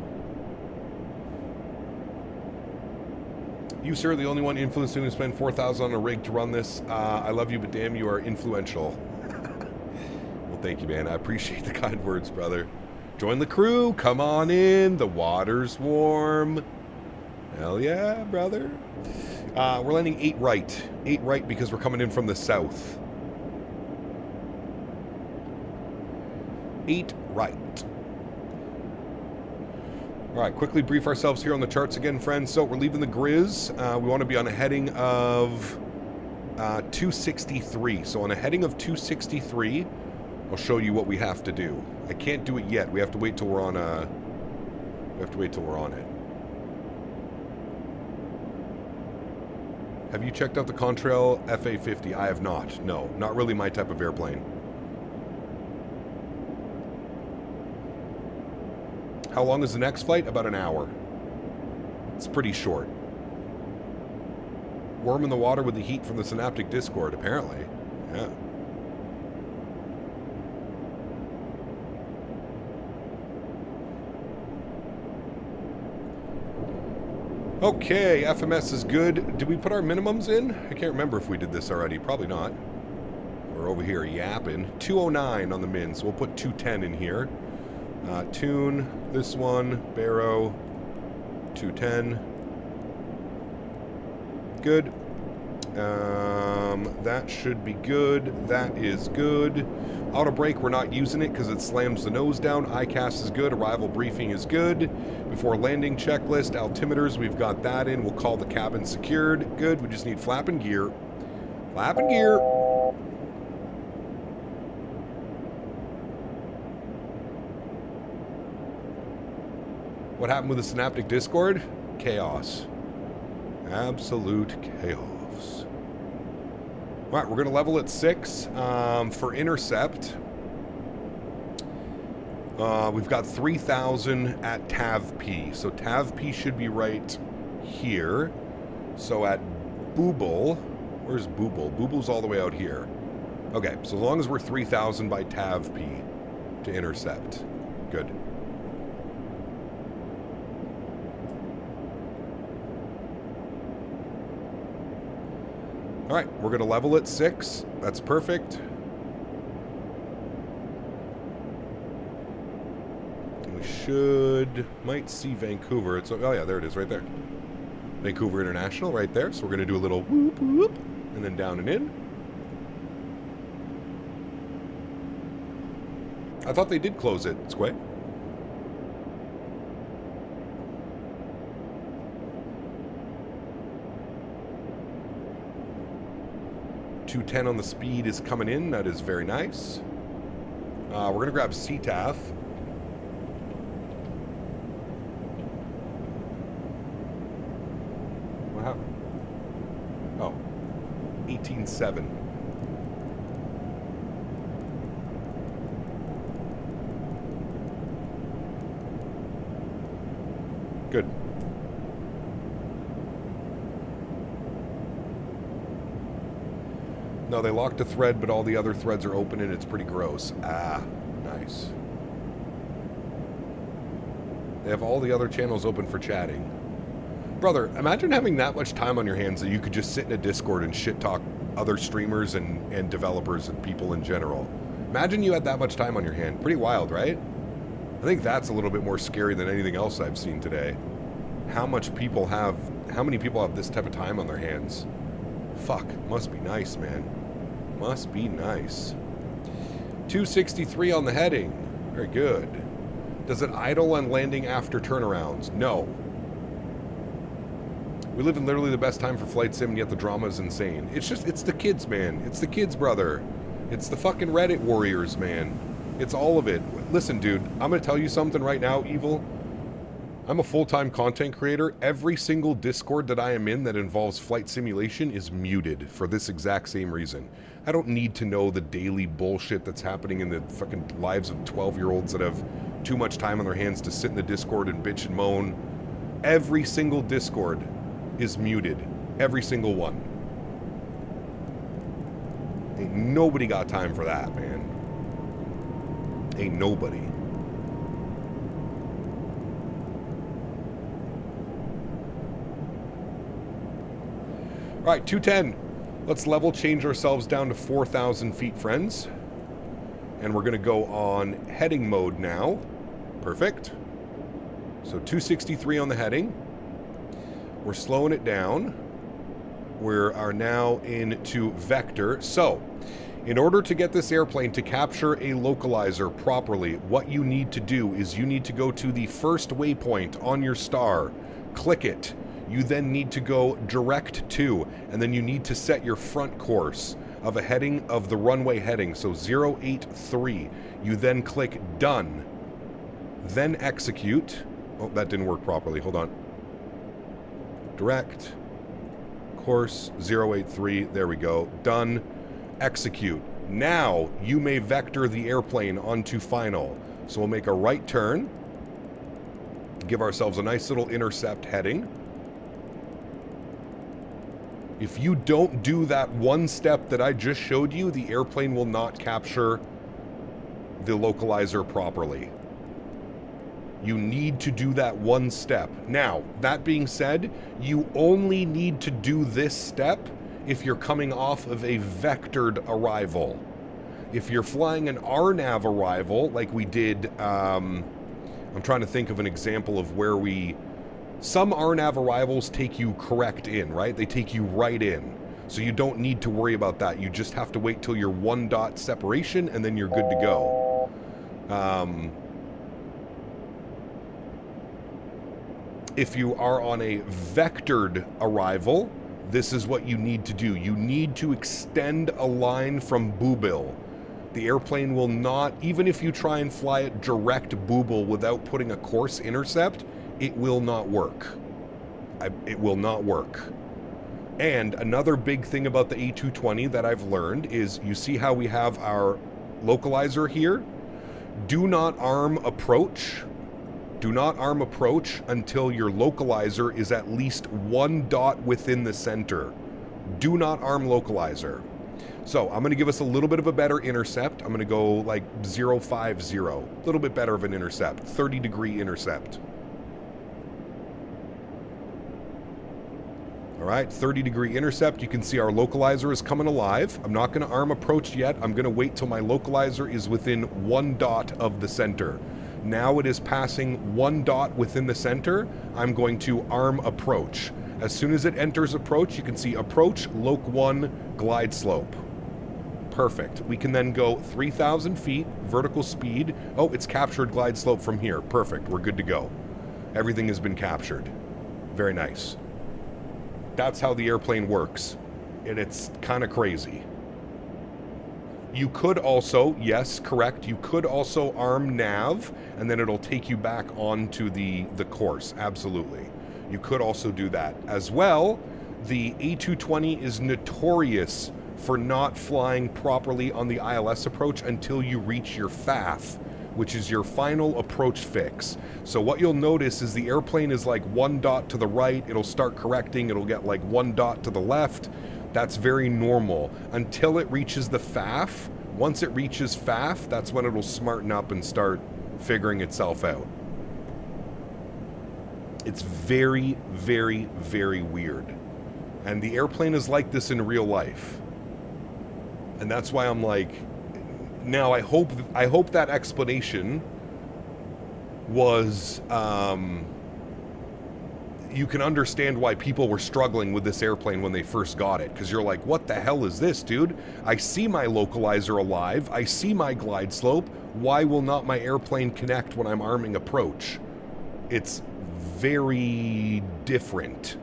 S1: You, sir, the only one influencing to spend $4,000 on a rig to run this. I love you, but damn, you are influential. Well, thank you, man. I appreciate the kind words, brother. Join the crew. Come on in. The water's warm. Hell yeah, brother. We're landing 8 right. 8 right because we're coming in from the south. 8 right. All right, quickly brief ourselves here on the charts again, friends. So we're leaving the Grizz. We want to be on a heading of 263. So on a heading of 263, I'll show you what we have to do. I can't do it yet. We have to wait till we're on it. Have you checked out the Contrail FA50? I have not. No, not really my type of airplane. How long is the next flight? About an hour. It's pretty short. Warm in the water with the heat from the Synaptic Discord, apparently. Yeah. Okay, FMS is good. Did we put our minimums in? I can't remember if we did this already. Probably not. We're over here yapping. 209 on the min, so we'll put 210 in here. Tune, this one, Barrow, 210. Good. That should be good. That is good. Auto brake, we're not using it because it slams the nose down. ICAS is good. Arrival briefing is good. Before landing checklist, altimeters, we've got that in. We'll call the cabin secured. Good. We just need flap and gear. Flap and gear. What happened with the Synaptic Discord? Chaos. Absolute chaos. All right, we're going to level at 6. For intercept, we've got 3,000 at TAV P. So TAV P should be right here. So at Booble, where's Booble? Booble's all the way out here. Okay, so as long as we're 3,000 by TAV P to intercept. Good. All right, we're going to level at 6. That's perfect. We might see Vancouver. Oh yeah, there it is right there. Vancouver International right there. So we're going to do a little whoop whoop and then down and in. I thought they did close it, Squay. .210 on the speed is coming in. That is very nice. We're going to grab CTAF. What happened? Oh. 18.7. Good. No, they locked a thread, but all the other threads are open and it's pretty gross. Ah, nice. They have all the other channels open for chatting. Brother, imagine having that much time on your hands that you could just sit in a Discord and shit talk other streamers and developers and people in general. Imagine you had that much time on your hand. Pretty wild, right? I think that's a little bit more scary than anything else I've seen today. How many people have this type of time on their hands? Fuck, must be nice, man. Must be nice. 263 on the heading. Very good. Does it idle on landing after turnarounds? No. We live in literally the best time for flight sim, and yet the drama is insane. It's the kids, man. It's the kids, brother. It's the fucking Reddit warriors, man. It's all of it. Listen, dude, I'm going to tell you something right now, Evil. I'm a full-time content creator. Every single Discord that I am in that involves flight simulation is muted for this exact same reason. I don't need to know the daily bullshit that's happening in the fucking lives of 12-year-olds that have too much time on their hands to sit in the Discord and bitch and moan. Every single Discord is muted. Every single one. Ain't nobody got time for that, man. Ain't nobody. All right, 210. Let's level change ourselves down to 4,000 feet, friends. And we're going to go on heading mode now. Perfect. So 263 on the heading. We're slowing it down. We are now into vector. So, in order to get this airplane to capture a localizer properly, what you need to do is you need to go to the first waypoint on your star, click it. You then need to go direct to, and then you need to set your front course of a heading of the runway heading, so 083. You then click done, then execute. Oh, that didn't work properly. Hold on. Direct, course 083. There we go. Done. Execute. Now you may vector the airplane onto final. So we'll make a right turn. Give ourselves a nice little intercept heading. If you don't do that one step that I just showed you, the airplane will not capture the localizer properly. You need to do that one step. Now, that being said, you only need to do this step if you're coming off of a vectored arrival. If you're flying an RNAV arrival, like we did, I'm trying to think of an example of where some RNAV arrivals take you correct in, right? They take you right in. So you don't need to worry about that. You just have to wait till you're 1 dot separation and then you're good to go. If you are on a vectored arrival, this is what you need to do. You need to extend a line from boobil. The airplane will not, even if you try and fly it direct boobil without putting a course intercept, it will not work. It will not work. And another big thing about the A220 that I've learned is, you see how we have our localizer here? Do not arm approach. Do not arm approach until your localizer is at least 1 dot within the center. Do not arm localizer. So I'm going to give us a little bit of a better intercept. I'm going to go like 050, a little bit better of an intercept, 30-degree intercept. All right, 30-degree intercept. You can see our localizer is coming alive. I'm not going to arm approach yet. I'm going to wait till my localizer is within 1 dot of the center. Now it is passing 1 dot within the center. I'm going to arm approach. As soon as it enters approach, you can see approach, loc 1, glide slope. Perfect. We can then go 3,000 feet, vertical speed. Oh, it's captured glide slope from here. Perfect. We're good to go. Everything has been captured. Very nice. That's how the airplane works. And it's kind of crazy. You could also, yes, correct, you could also arm nav, and then it'll take you back onto the course. Absolutely. You could also do that. As well, the A220 is notorious for not flying properly on the ILS approach until you reach your FAF, which is your final approach fix. So what you'll notice is the airplane is like 1 dot to the right, it'll start correcting, it'll get like 1 dot to the left. That's very normal until it reaches the FAF. Once it reaches FAF, that's when it'll smarten up and start figuring itself out. It's very, very, very weird. And the airplane is like this in real life. And that's why I'm like, now I hope that explanation was, you can understand why people were struggling with this airplane when they first got it. Because you're like, what the hell is this, dude? I see my localizer alive. I see my glide slope. Why will not my airplane connect when I'm arming approach? It's very different.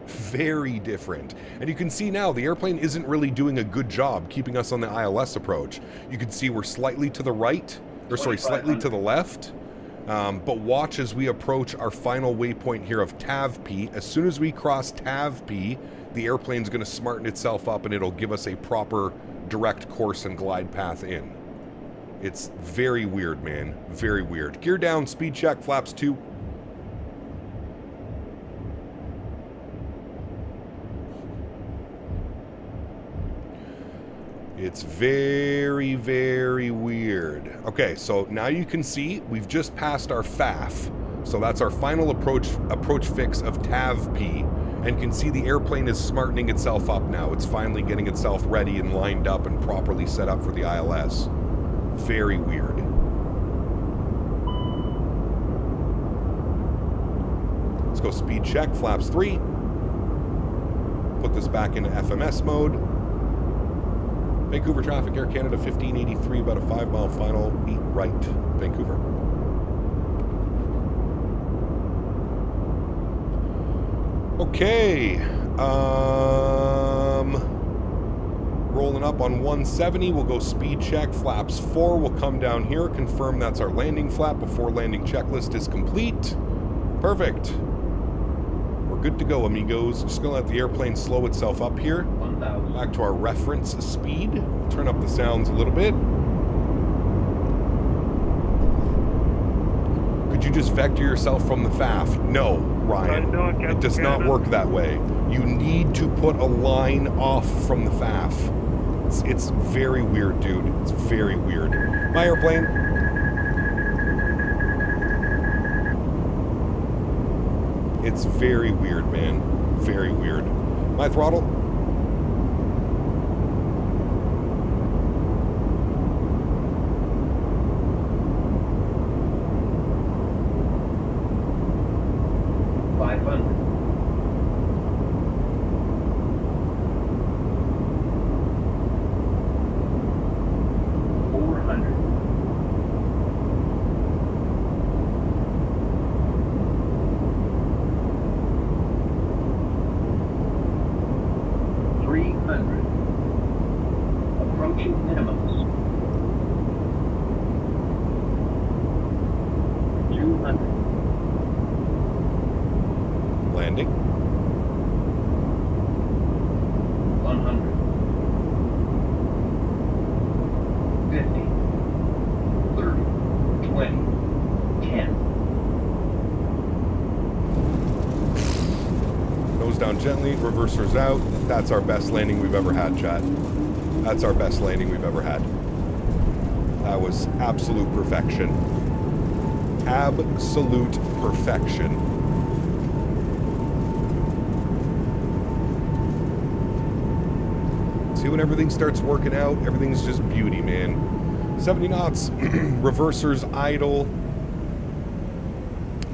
S1: Very different. And you can see now the airplane isn't really doing a good job keeping us on the ILS approach. You can see we're slightly to the right, or sorry, slightly to the left. But watch as we approach our final waypoint here of TAV P. As soon as we cross TAV P, the airplane's going to smarten itself up and it'll give us a proper direct course and glide path in. It's very weird, man. Very weird. Gear down, speed check, flaps 2. It's very, very weird. Okay, so now you can see we've just passed our FAF. So that's our final approach fix of TAV P. And can see the airplane is smartening itself up now. It's finally getting itself ready and lined up and properly set up for the ILS. Very weird. Let's go speed check, flaps 3. Put this back into FMS mode. Vancouver traffic, Air Canada 1583, about a 5-mile final, 8 right, Vancouver. Okay, rolling up on 170, we'll go speed check, flaps 4, we'll come down here, confirm that's our landing flap before landing checklist is complete. Perfect. We're good to go, amigos. Just gonna let the airplane slow itself up here. Back to our reference speed. Turn up the sounds a little bit. Could you just vector yourself from the FAF? No, Ryan. It does not work that way. You need to put a line off from the FAF. It's very weird, dude. It's very weird. My airplane. It's very weird, man. Very weird. My throttle. Gently, reversers out. That's our best landing we've ever had, chat. That's our best landing we've ever had. That was absolute perfection. Absolute perfection. See, when everything starts working out, everything's just beauty, man. 70 knots, reversers idle.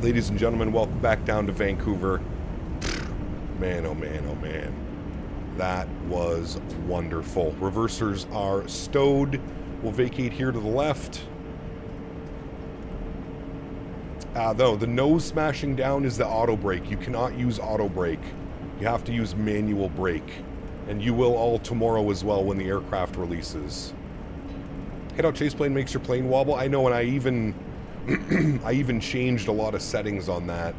S1: Ladies and gentlemen, welcome back down to Vancouver. Man, oh man, oh man. That was wonderful. Reversers are stowed. We'll vacate here to the left. Though, the nose smashing down is the auto brake. You cannot use auto brake. You have to use manual brake. And you will all tomorrow as well when the aircraft releases. Hit out chase plane makes your plane wobble. I know, and I even I even changed a lot of settings on that.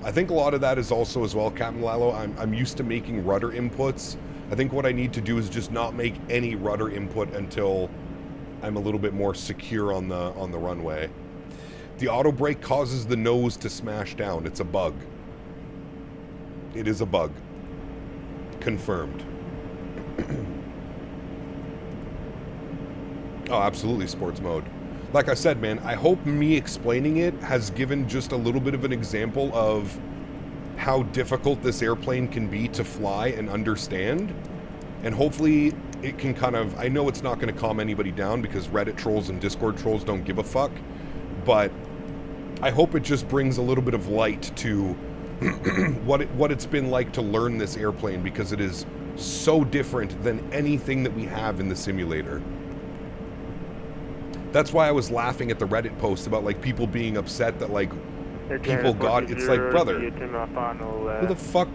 S1: I think a lot of that is also as well, Captain Lalo, I'm used to making rudder inputs. I think what I need to do is just not make any rudder input until I'm a little bit more secure on the runway. The auto brake causes the nose to smash down. It's a bug. It is a bug. Confirmed. Oh, absolutely sports mode. Like I said, man, I hope me explaining it has given just a little bit of an example of how difficult this airplane can be to fly and understand. And hopefully it can kind of, I know it's not going to calm anybody down because Reddit trolls and Discord trolls don't give a fuck, but I hope it just brings a little bit of light to what it's been like to learn this airplane, because it is so different than anything that we have in the simulator. That's why I was laughing at the Reddit post about, like, people being upset that, like, people got... It's like, brother, who the fuck...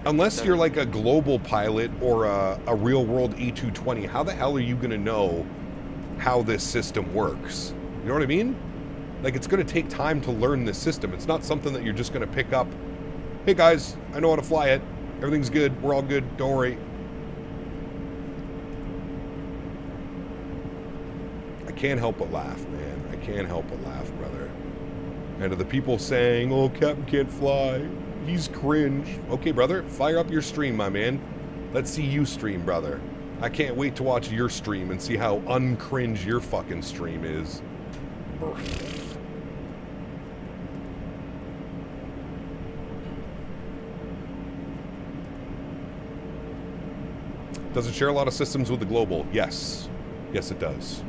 S1: Unless you're, like, a global pilot or a real-world A220, how the hell are you going to know how this system works? know what I mean? Like, it's going to take time to learn this system. It's not something that you're just going to pick up. Hey guys, I know how to fly it. Everything's good. We're all good. Don't worry. I can't help but laugh, man. I can't help but laugh, brother. And to the people saying, oh, Captain can't fly. He's cringe. Okay, brother, fire up your stream, my man. Let's see you stream, brother. I can't wait to watch your stream and see how uncringe your fucking stream is. Does it share a lot of systems with the Global? Yes. Yes, it does.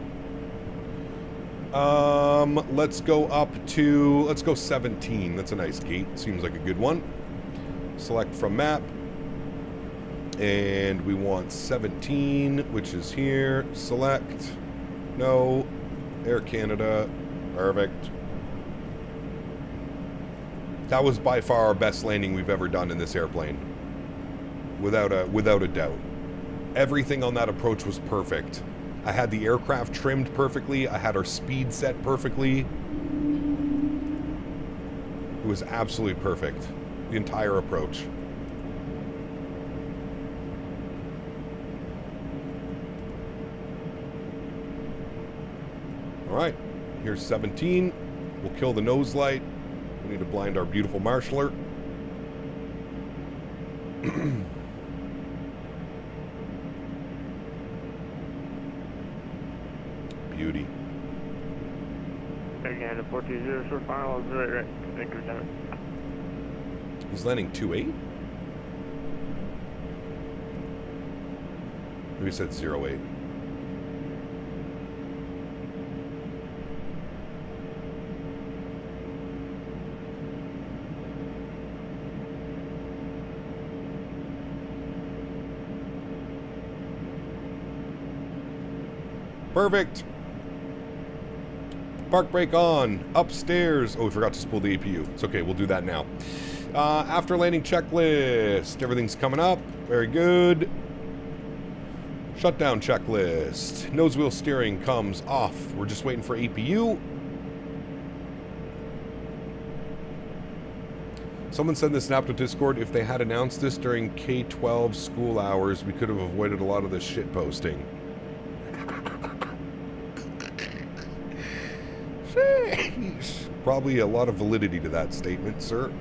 S1: Let's go up to, let's go 17. That's a nice gate. Seems like a good one. Select from map. And we want 17, which is here. Select. No. Air Canada. Perfect. That was by far our best landing we've ever done in this airplane. Without a doubt. Everything on that approach was perfect. I had the aircraft trimmed perfectly. I had our speed set perfectly. It was absolutely perfect. The entire approach. Alright, here's 17. We'll kill the nose light. We need to blind our beautiful marshaller. Beauty.
S19: Again, the 420 for final is right. Thank you, Lieutenant.
S1: He's landing 2-8? Maybe he said 0-8. Perfect. Park brake on. Upstairs. Oh, we forgot to spool the APU. It's okay. We'll do that now. After landing checklist. Everything's coming up. Very good. Shutdown checklist. Nose wheel steering comes off. We're just waiting for APU. Someone said in the Synaptic Discord, if they had announced this during K-12 school hours, we could have avoided a lot of this shit posting. Probably a lot of validity to that statement, sir.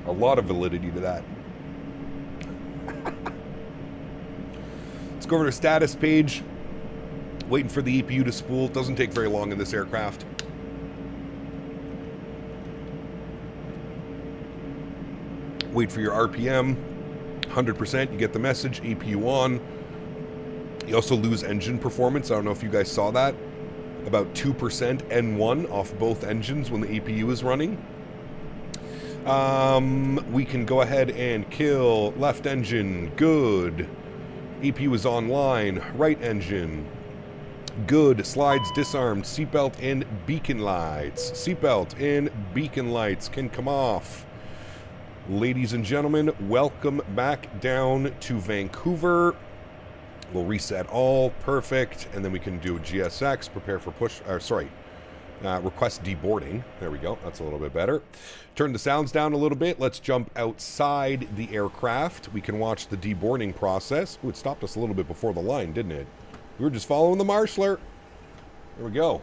S1: A lot of validity to that. Let's go over to status page. Waiting for the EPU to spool. Doesn't take very long in this aircraft. Wait for your RPM. 100%. You get the message. EPU on. You also lose engine performance. I don't know if you guys saw that. About 2% N1 off both engines when the EPU is running. We can go ahead and kill left engine. Good. EPU is online. Right engine. Good. Slides disarmed. Seatbelt and beacon lights. Seatbelt and beacon lights can come off. Ladies and gentlemen, welcome back down to Vancouver. We'll reset all. Perfect. And then we can do a GSX. Prepare for push. Request deboarding. There we go. That's a little bit better. Turn the sounds down a little bit. Let's jump outside the aircraft. We can watch the deboarding process. Ooh, it stopped us a little bit before the line, didn't it? We were just following the marshaller. There we go.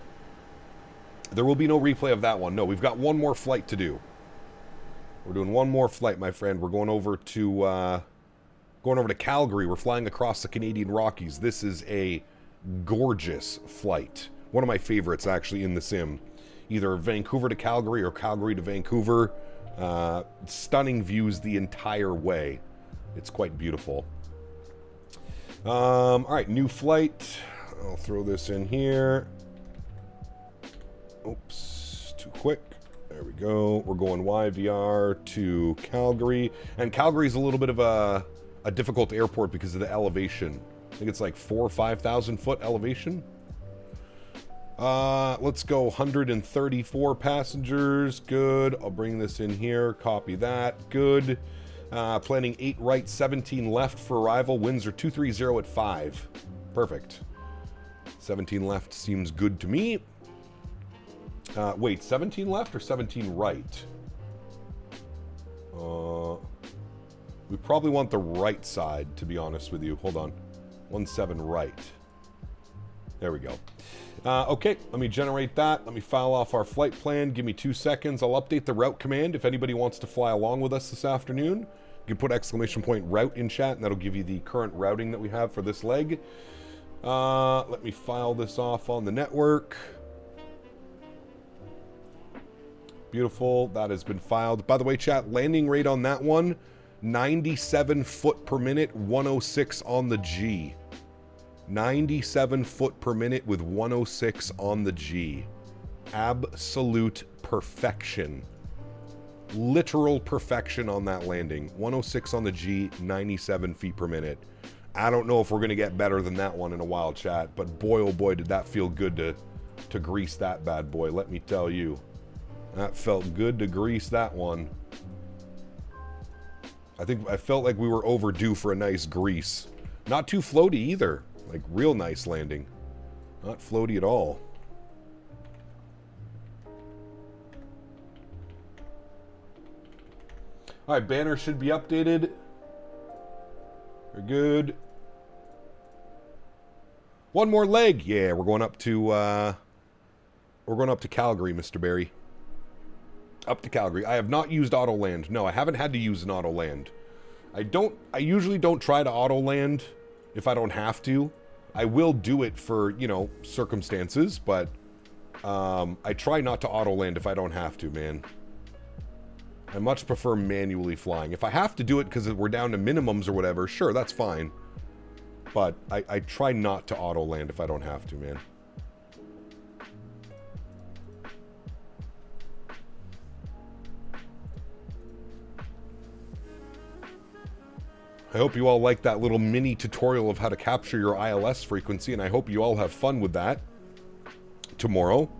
S1: There will be no replay of that one. No, we've got one more flight to do. We're doing one more flight, my friend. We're going over to Calgary. We're flying across the Canadian Rockies. This is a gorgeous flight. One of my favorites, actually, in the sim. Either Vancouver to Calgary or Calgary to Vancouver. Stunning views the entire way. It's quite beautiful. All right, new flight. I'll throw this in here. Oops, too quick. There we go. We're going YVR to Calgary. And Calgary's a little bit of a difficult airport because of the elevation. I think it's like 4,000 or 5,000 foot elevation. Let's go 134 passengers. Good. I'll bring this in here. Copy that. Good. Planning 8 right, 17 left for arrival. Winds are 230 at 5. Perfect. 17 left seems good to me. Wait, 17 left or 17 right? We probably want the right side, to be honest with you. Hold on. 17 right. There we go. Okay, let me generate that. Let me file off our flight plan. Give me 2 seconds. I'll update the route command. If anybody wants to fly along with us this afternoon, you can put ! route in chat, and that'll give you the current routing that we have for this leg. Let me file this off on the network. Beautiful. That has been filed. By the way, chat, landing rate on that one, 97 foot per minute, 106 on the G. 97 foot per minute with 106 on the G. Absolute perfection. Literal perfection on that landing. 106 on the G, 97 feet per minute. I don't know if we're going to get better than that one in a while, chat, but boy, oh boy, did that feel good to grease that bad boy, let me tell you. That felt good to grease that one. I felt like we were overdue for a nice grease. Not too floaty either. Like, real nice landing. Not floaty at all. Alright, banner should be updated. Very good. One more leg. Yeah, we're going up to Calgary, Mr. Barry. Up to Calgary. I have not used auto land. No, I haven't had to use an auto land. I usually don't try to auto land if I don't have to. I will do it for, you know, circumstances, but I try not to auto land if I don't have to, man. I much prefer manually flying. If I have to do it because we're down to minimums or whatever, sure, that's fine. But I try not to auto land if I don't have to, man. I hope you all like that little mini tutorial of how to capture your ILS frequency, and I hope you all have fun with that tomorrow.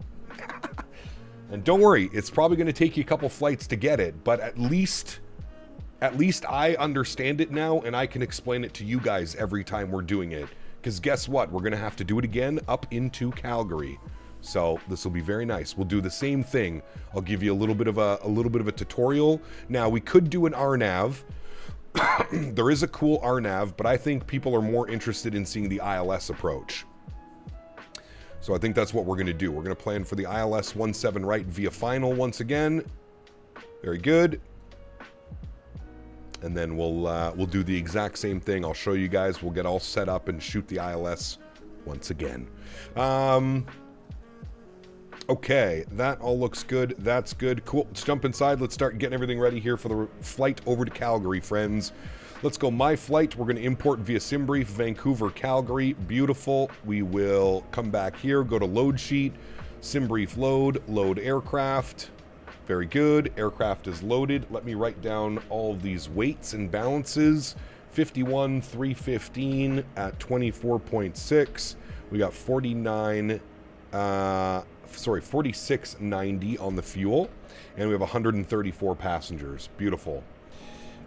S1: And don't worry, it's probably going to take you a couple flights to get it, but at least I understand it now, and I can explain it to you guys every time we're doing it. Because guess what? We're going to have to do it again up into Calgary. So this will be very nice. We'll do the same thing. I'll give you a little bit of a tutorial. Now, we could do an RNAV. There is a cool RNAV, but I think people are more interested in seeing the ILS approach. So I think that's what we're going to do. We're going to plan for the ILS 17 right via final once again. Very good. And then we'll do the exact same thing. I'll show you guys. We'll get all set up and shoot the ILS once again. Okay, that all looks good. That's good. Cool. Let's jump inside. Let's start getting everything ready here for the flight over to Calgary, friends. Let's go my flight. We're going to import via SimBrief, Vancouver, Calgary. Beautiful. We will come back here, go to load sheet, SimBrief load aircraft. Very good. Aircraft is loaded. Let me write down all of these weights and balances. 51, 315 at 24.6. We got 4690 on the fuel, and we have 134 passengers. Beautiful.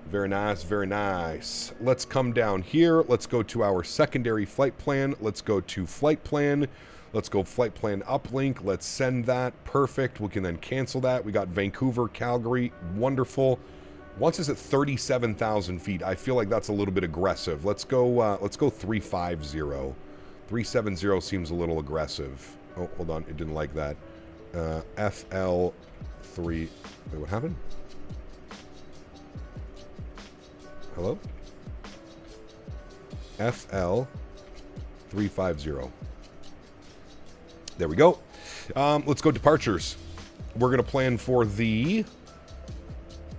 S1: Very nice, very nice. Let's come down here. Let's go to our secondary flight plan. Let's go to flight plan. Let's go flight plan uplink. Let's send that. Perfect. We can then cancel that. We got Vancouver, Calgary. Wonderful. Once it's at 37,000 feet, I feel like that's a little bit aggressive. Let's go 350. 370 seems a little aggressive. Oh, hold on. It didn't like that. FL3. Wait, what happened? Hello? FL350. There we go. Let's go departures. We're going to plan for the...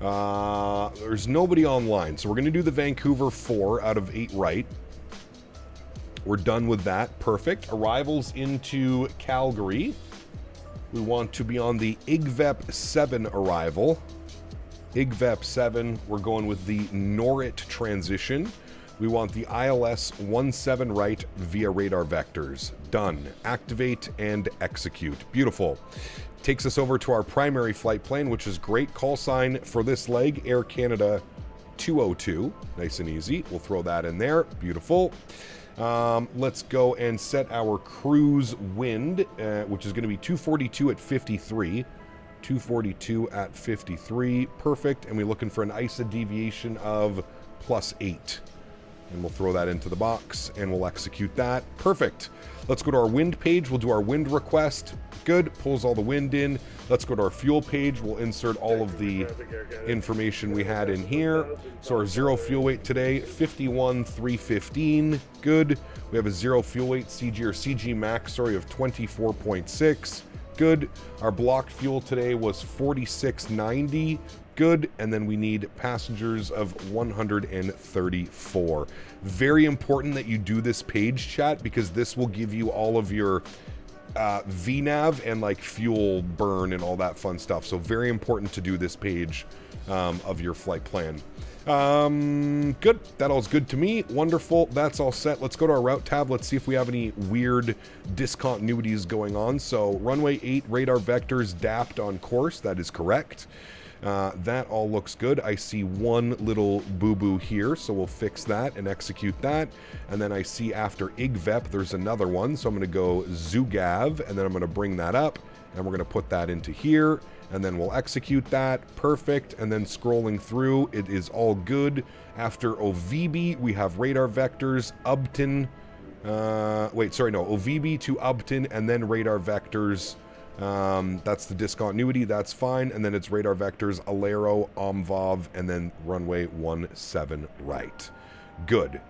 S1: there's nobody online, so we're going to do the Vancouver 4 out of 8 right. We're done with that. Perfect. Arrivals into Calgary. We want to be on the IGVEP 7 arrival. IGVEP 7, we're going with the Norrit transition. We want the ILS 17 right via radar vectors. Done. Activate and execute. Beautiful. Takes us over to our primary flight plan, which is great. Call sign for this leg, Air Canada 202. Nice and easy. We'll throw that in there. Beautiful. Let's go and set our cruise wind, which is going to be 242 at 53. 242 at 53. Perfect. And we're looking for an ISA deviation of +8. And we'll throw that into the box and we'll execute that. Perfect. Let's go to our wind page. We'll do our wind request. Good. Pulls all the wind in. Let's go to our fuel page. We'll insert all of the information we had in here. So our zero fuel weight today, 51,315. Good. We have a zero fuel weight CG or CG max, sorry, of 24.6. Good. Our blocked fuel today was 4690. Good. And then we need passengers of 134. Very important that you do this page, chat, because this will give you all of your VNAV and like fuel burn and all that fun stuff. So very important to do this page of your flight plan. Good. That all's good to me. Wonderful. That's all set. Let's go to our route tab. Let's see if we have any weird discontinuities going on. So runway 8 radar vectors DAPT on course. That is correct. That all looks good. I see one little boo-boo here, so we'll fix that and execute that. And then I see after IGVEP, there's another one. So I'm going to go ZUGAV, and then I'm going to bring that up, and we're going to put that into here, and then we'll execute that. Perfect. And then scrolling through, it is all good. After OVB, we have radar vectors, Upton. OVB to Upton, and then radar vectors. That's the discontinuity. That's fine. And then it's radar vectors, Alero, Omvov, and then runway 17 right. Good.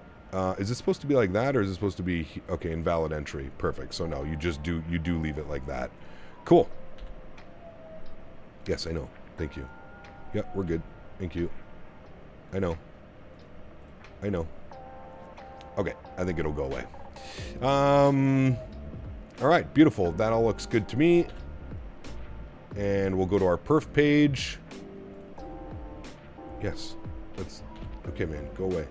S1: Is it supposed to be like that, or is it supposed to be, okay, invalid entry? Perfect. So no, you do leave it like that. Cool. Yes, I know. Thank you. Yep, we're good. Thank you. I know. Okay, I think it'll go away. All right, beautiful. That all looks good to me. And we'll go to our perf page. Yes. That's okay, man. Go away.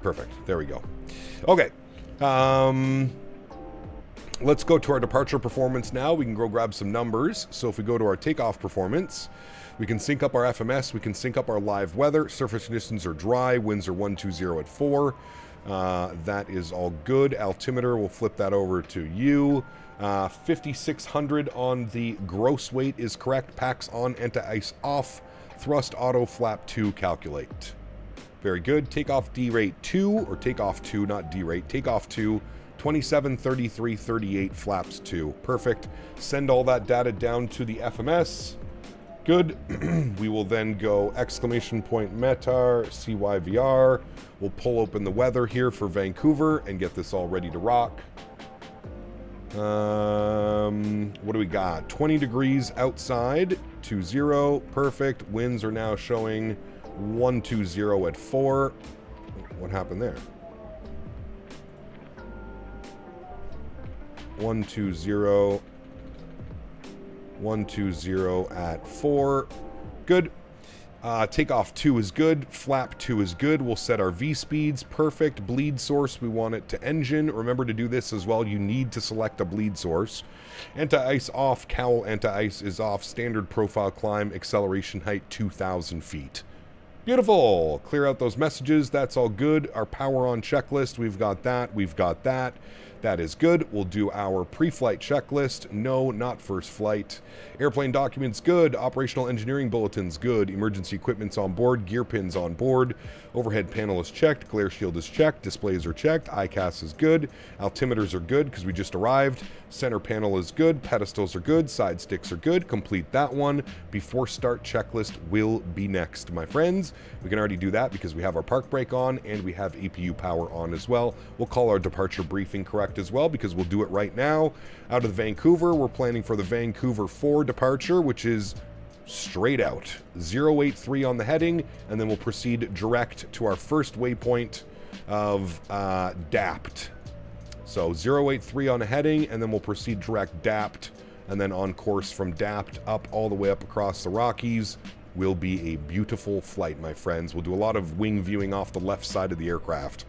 S1: Perfect. There we go. Okay. Let's go to our departure performance now. We can go grab some numbers. So if we go to our takeoff performance, we can sync up our FMS. We can sync up our live weather. Surface conditions are dry. Winds are 120 at 4. That is all good. Altimeter, we'll flip that over to you. 5,600 on the gross weight is correct. Packs on, anti-ice off. Thrust auto, flap 2, calculate. Very good. Takeoff D rate 2, or takeoff 2, not D rate. Takeoff 2, 27, 33, 38, flaps 2. Perfect. Send all that data down to the FMS. Good. We will then go exclamation point METAR, CYVR. We'll pull open the weather here for Vancouver and get this all ready to rock. What do we got? 20 degrees outside, 20. Perfect. Winds are now showing 120 at 4. What happened there? 120. 120 at 4. Good. Takeoff 2 is good. Flap 2 is good. We'll set our V speeds. Perfect. Bleed source, we want it to engine. Remember to do this as well. You need to select a bleed source. Anti-ice off. Cowl anti-ice is off. Standard profile climb. Acceleration height 2,000 feet. Beautiful. Clear out those messages. That's all good. Our power on checklist. We've got that. We've got that. That is good. We'll do our pre-flight checklist. No, not first flight. Airplane documents, good. Operational engineering bulletins, good. Emergency equipment's on board. Gear pins on board. Overhead panel is checked. Glare shield is checked. Displays are checked. ICAS is good. Altimeters are good because we just arrived. Center panel is good. Pedestals are good. Side sticks are good. Complete that one. Before start checklist will be next, my friends. We can already do that because we have our park brake on and we have APU power on as well. We'll call our departure briefing correct as well because we'll do it right now. Out of Vancouver, we're planning for the Vancouver 4 departure, which is straight out 083 on the heading, and then we'll proceed direct to our first waypoint of DAPT. So 083 on the heading, and then we'll proceed direct DAPT, and then on course from DAPT up all the way up across the Rockies. Will be a beautiful flight, my friends. We'll do a lot of wing viewing off the left side of the aircraft.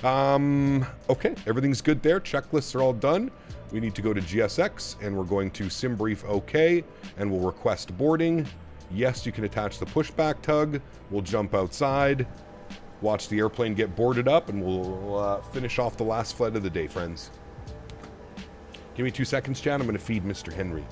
S1: Okay, everything's good there. Checklists are all done. We need to go to GSX, and we're going to sim brief OK, and we'll request boarding. Yes, you can attach the pushback tug. We'll jump outside, watch the airplane get boarded up, and we'll finish off the last flight of the day, friends. Give me 2 seconds, Chad. I'm going to feed Mr. Henry.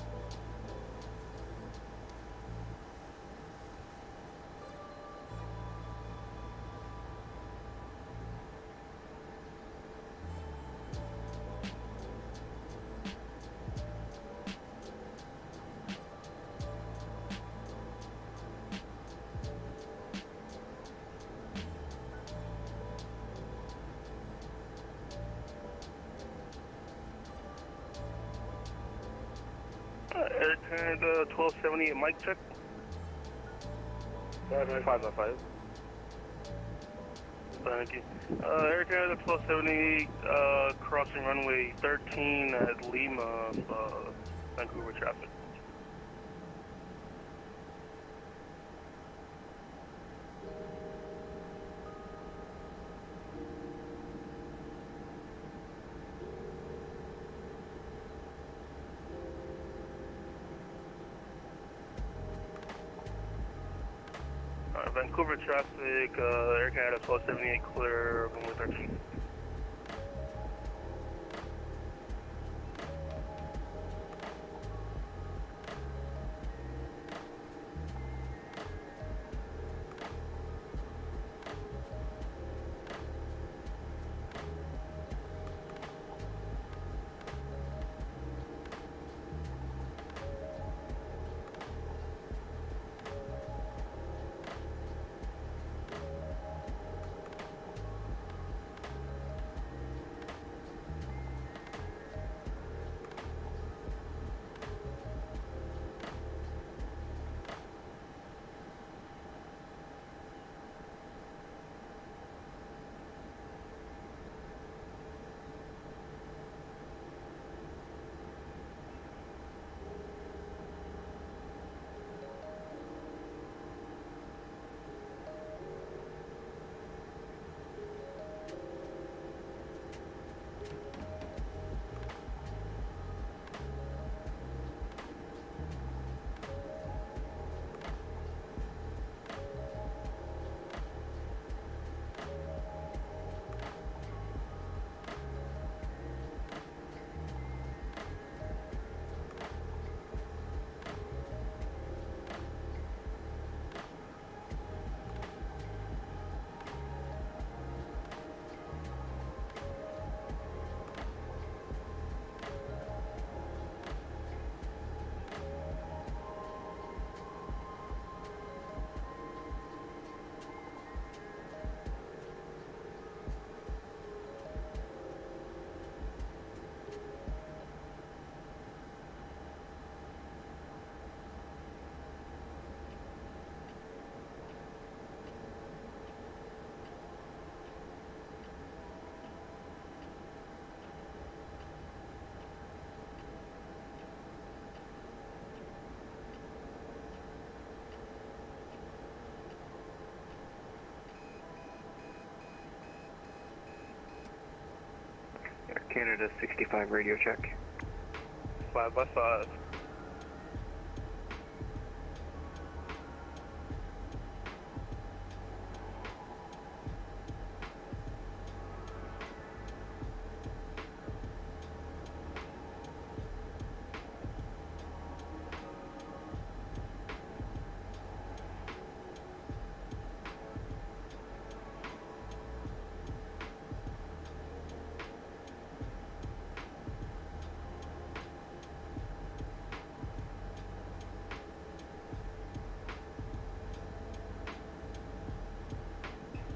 S11: Air Canada 1278 mic check.
S5: 595.
S11: Thank you. Air Canada 1278 crossing runway 13 at Lima, Vancouver traffic. Vancouver traffic, Air Canada 1278 clear, runway 13.
S5: Canada 65 radio check.
S11: 5x5.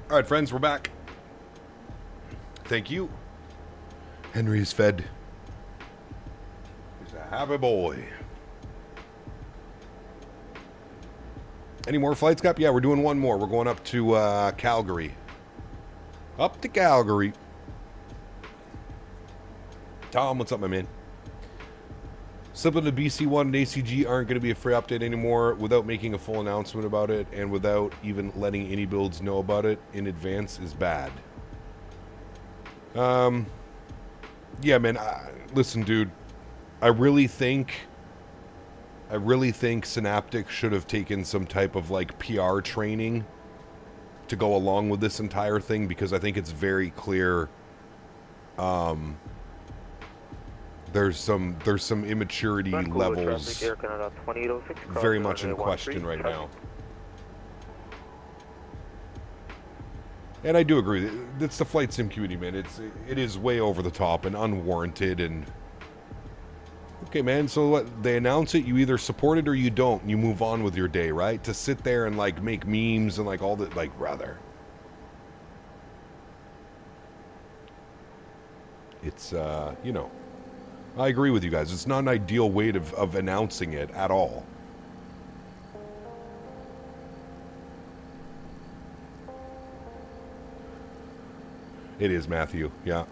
S1: All right, friends, we're back. Thank you. Henry is fed. He's a happy boy. Any more flights, Cap? Yeah, we're doing one more. We're going up to Calgary. Up to Calgary. Tom, what's up, my man? Simply the BC1 and ACG aren't going to be a free update anymore without making a full announcement about it and without even letting any builds know about it in advance is bad. Yeah, man. Listen, dude. I really think I really think Synaptic should have taken some type of like PR training to go along with this entire thing, because I think it's very clear there's some immaturity levels very much in question right now. And I do agree, it's the flight sim community, man. It is way over the top and unwarranted. And okay, man, so what, they announce it, you either support it or you don't, and you move on with your day, right? To sit there and like make memes and like all that, like, rather. It's you know, I agree with you guys. It's not an ideal way of announcing it at all. It is, Matthew. Yeah.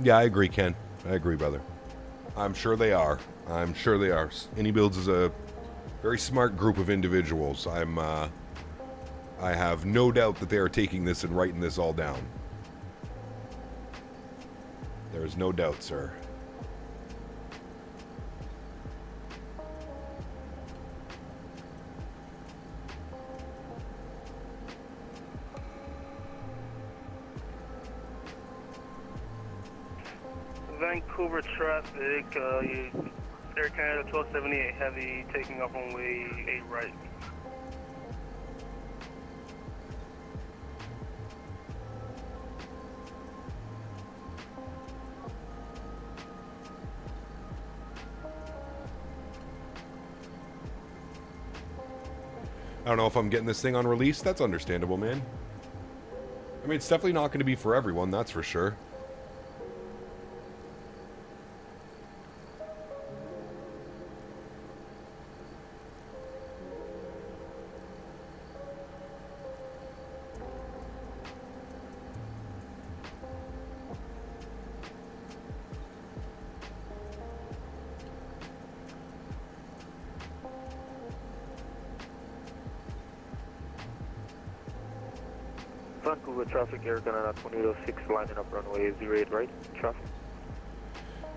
S1: Yeah, I agree, Ken. I agree, brother. I'm sure they are. I'm sure they are. AnyBuilds is a very smart group of individuals. I have no doubt that they are taking this and writing this all down. There is no doubt, sir.
S11: Vancouver traffic, Air Canada 1278 heavy, taking off runway 8 right.
S1: I don't know if I'm getting this thing on release. That's understandable, man. I mean, it's definitely not going to be for everyone, that's for sure.
S8: Vancouver traffic, Air Canada 2806, lining up runway 08 right, traffic.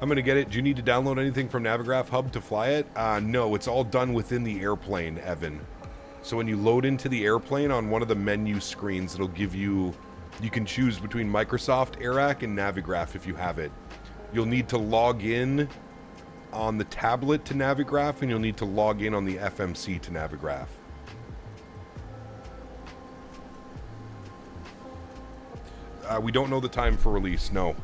S1: I'm going to get it. Do you need to download anything from Navigraph Hub to fly it? No, it's all done within the airplane, Evan. So when you load into the airplane, on one of the menu screens, it'll give you... You can choose between Microsoft, AirAC, and Navigraph if you have it. You'll need to log in on the tablet to Navigraph, and you'll need to log in on the FMC to Navigraph. We don't know the time for release, no.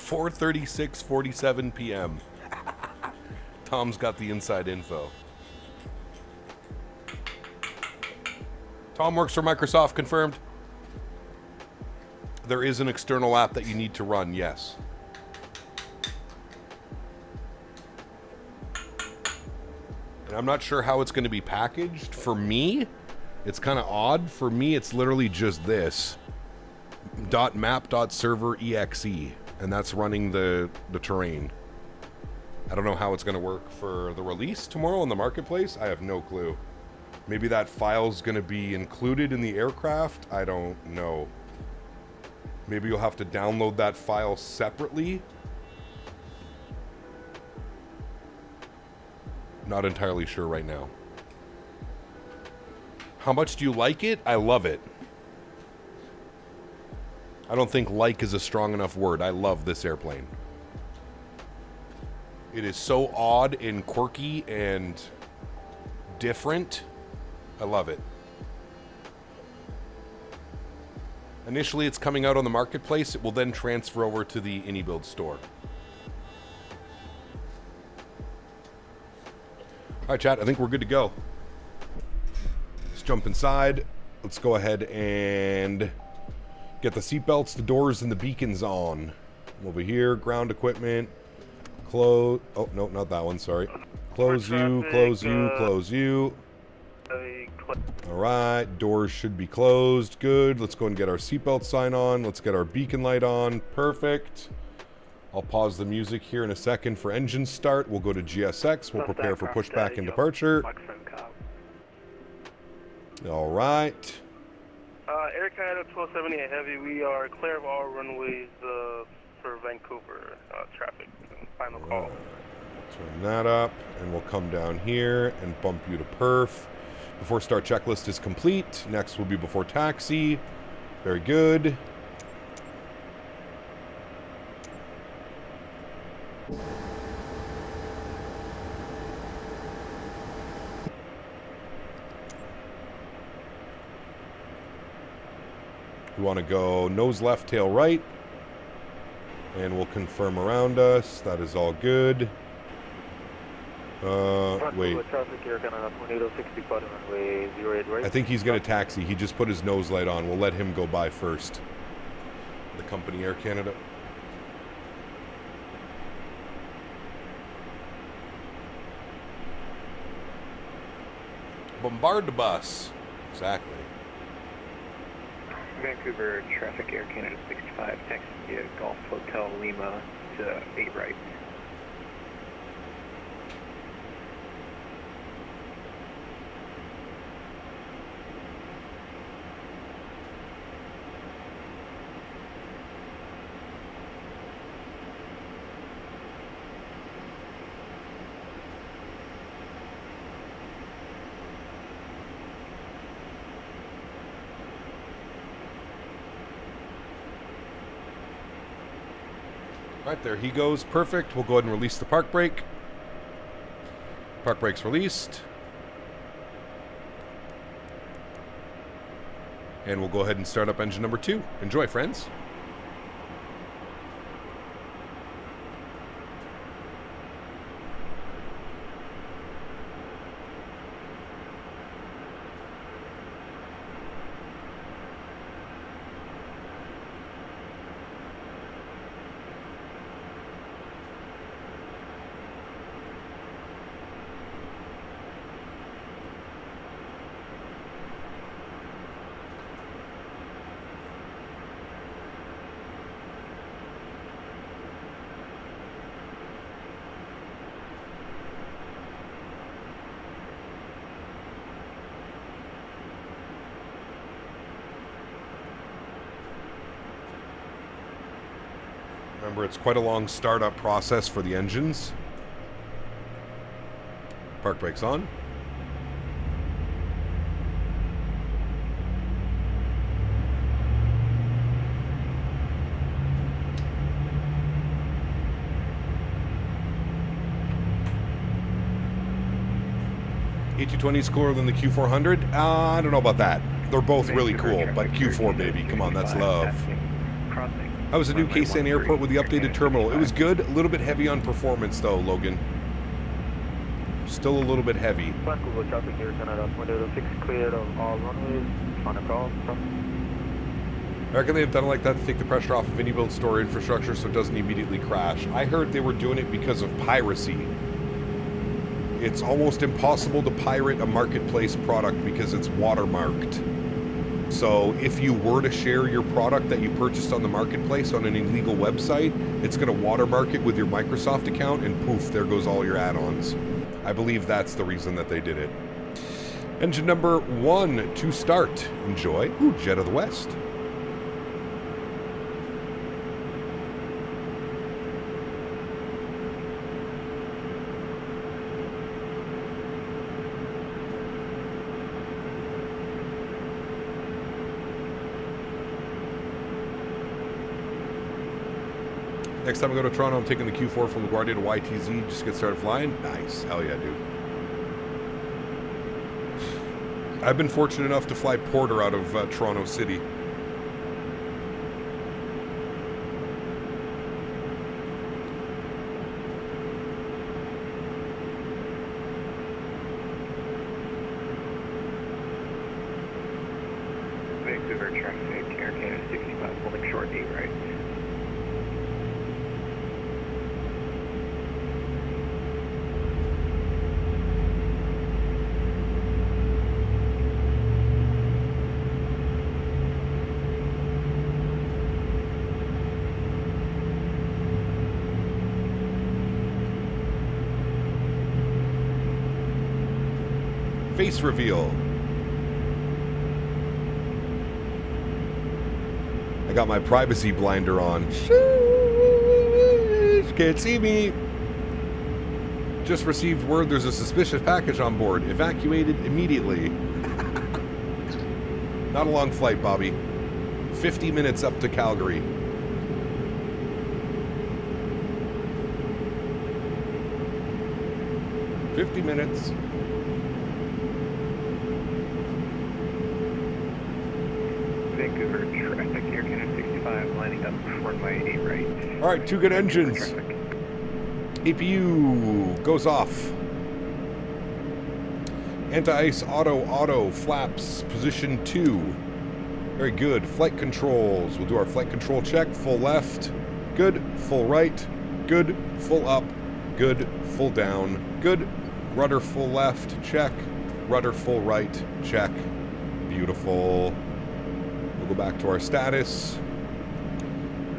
S1: .46:47 p.m. Tom's got the inside info. Tom works for Microsoft, confirmed. There is an external app that you need to run, yes. And I'm not sure how it's going to be packaged. For me, it's kind of odd. For me, it's literally just this. .map.server.exe. And that's running the terrain. I don't know how it's going to work for the release tomorrow in the marketplace. I have no clue. Maybe that file's going to be included in the aircraft. I don't know. Maybe you'll have to download that file separately. Not entirely sure right now. How much do you like it? I love it. I don't think like is a strong enough word. I love this airplane. It is so odd and quirky and different. I love it. Initially, it's coming out on the marketplace. It will then transfer over to the AnyBuild store. All right, chat, I think we're good to go. Let's jump inside. Let's go ahead and get the seatbelts, the doors, and the beacons on. Over here, ground equipment. Close. Oh, no, not that one, sorry. Close you, close you, close you. All right, doors should be closed. Good. Let's go and get our seatbelt sign on. Let's get our beacon light on. Perfect. I'll pause the music here in a second for engine start. We'll go to GSX. We'll prepare for pushback and departure. All right.
S11: Air Canada 1278 Heavy, we are clear of all runways for Vancouver traffic. Final call.
S1: Turn that up, and we'll come down here and bump you to perf. Before start checklist is complete. Next will be before taxi. Very good. We want to go nose left, tail right. And we'll confirm around us. That is all good. Wait. I think he's going to taxi. He just put his nose light on. We'll let him go by first. The company Air Canada. Bombard the bus. Exactly.
S5: Vancouver traffic Air Canada 65, taxi via Golf Hotel Lima to 8 right.
S1: Right, there he goes. Perfect. We'll go ahead and release the park brake. Park brake's released. And we'll go ahead and start up engine number 2. Enjoy, friends. Remember, it's quite a long startup process for the engines. Park brakes on. A220 is cooler than the Q400? I don't know about that. They're both really cool, but Q4, baby. Come on, that's love. I was at new KSAN airport with the updated terminal. It was good. A little bit heavy on performance, though, Logan. Still a little bit heavy.
S8: Vancouver traffic Air Canada 106 cleared of all runways. On a call.
S1: I reckon they've done it like that to take the pressure off of AnyBuild store infrastructure so it doesn't immediately crash. I heard they were doing it because of piracy. It's almost impossible to pirate a marketplace product because it's watermarked. So if you were to share your product that you purchased on the marketplace on an illegal website, it's going to watermark it with your Microsoft account, and poof, there goes all your add-ons. I believe that's the reason that they did it. Engine number 1 to start. Enjoy. Ooh, Jet of the West. Next time I go to Toronto, I'm taking the Q4 from LaGuardia to YTZ. Just get started flying. Nice. Hell yeah, dude. I've been fortunate enough to fly Porter out of Toronto City. Face reveal. I got my privacy blinder on. Sheesh, can't see me. Just received word there's a suspicious package on board. Evacuated immediately. Not a long flight, Bobby. 50 minutes up to Calgary. $50 minutes.
S5: Vancouver traffic, Air Canada 65, lining up runway 8 right.
S1: All right, 2 good engines. APU goes off. Anti-ice auto, flaps, position 2. Very good. Flight controls. We'll do our flight control check. Full left. Good. Full right. Good. Full up. Good. Full down. Good. Rudder full left. Check. Rudder full right. Check. Beautiful. We'll go back to our status.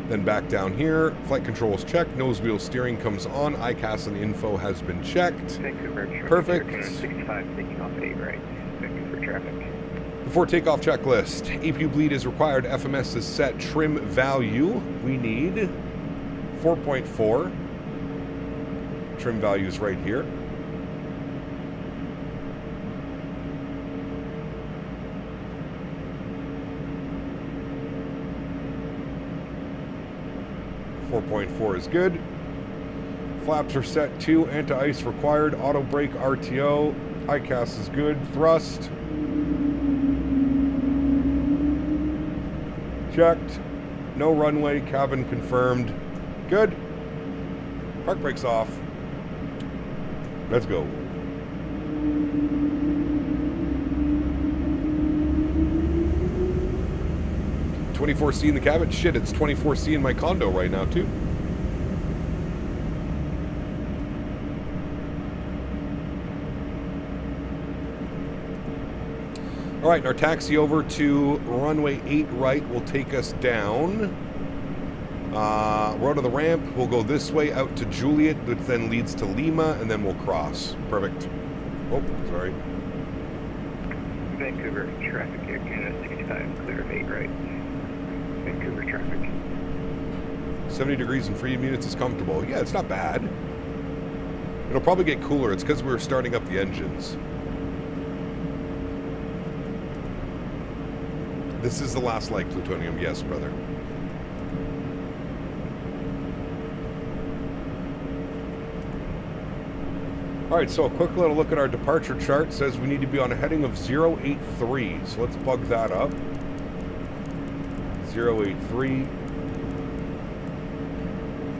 S1: Then back down here. Flight controls checked. Nose wheel steering comes on. KSAN info has been checked.
S5: Vancouver traffic,
S1: Perfect.
S5: Air Canada 65, taking off 8 right. Vancouver traffic.
S1: Before takeoff checklist. APU bleed is required. FMS is set. Trim value. We need 4.4. Trim value is right here. .4 is good. Flaps are set too. Anti-ice required. Auto brake RTO. ICAS is good. Thrust. Checked. No runway. Cabin confirmed. Good. Park brakes off. Let's go. .24C in the cabin. Shit, it's 24C in my condo right now, too. All right, our taxi over to runway 8 right will take us down. Road to the ramp. We'll go this way out to Juliet, which then leads to Lima, and then we'll cross. Perfect. Oh, sorry.
S5: Vancouver traffic, Air Canada 65, clear of 8 right. Vancouver traffic.
S1: 70 degrees and 3 minutes is comfortable. Yeah, it's not bad. It'll probably get cooler. It's because we were starting up the engines. This is the last light, Plutonium. Yes, brother. All right, so a quick little look at our departure chart. Says we need to be on a heading of 083. So let's bug that up. 083.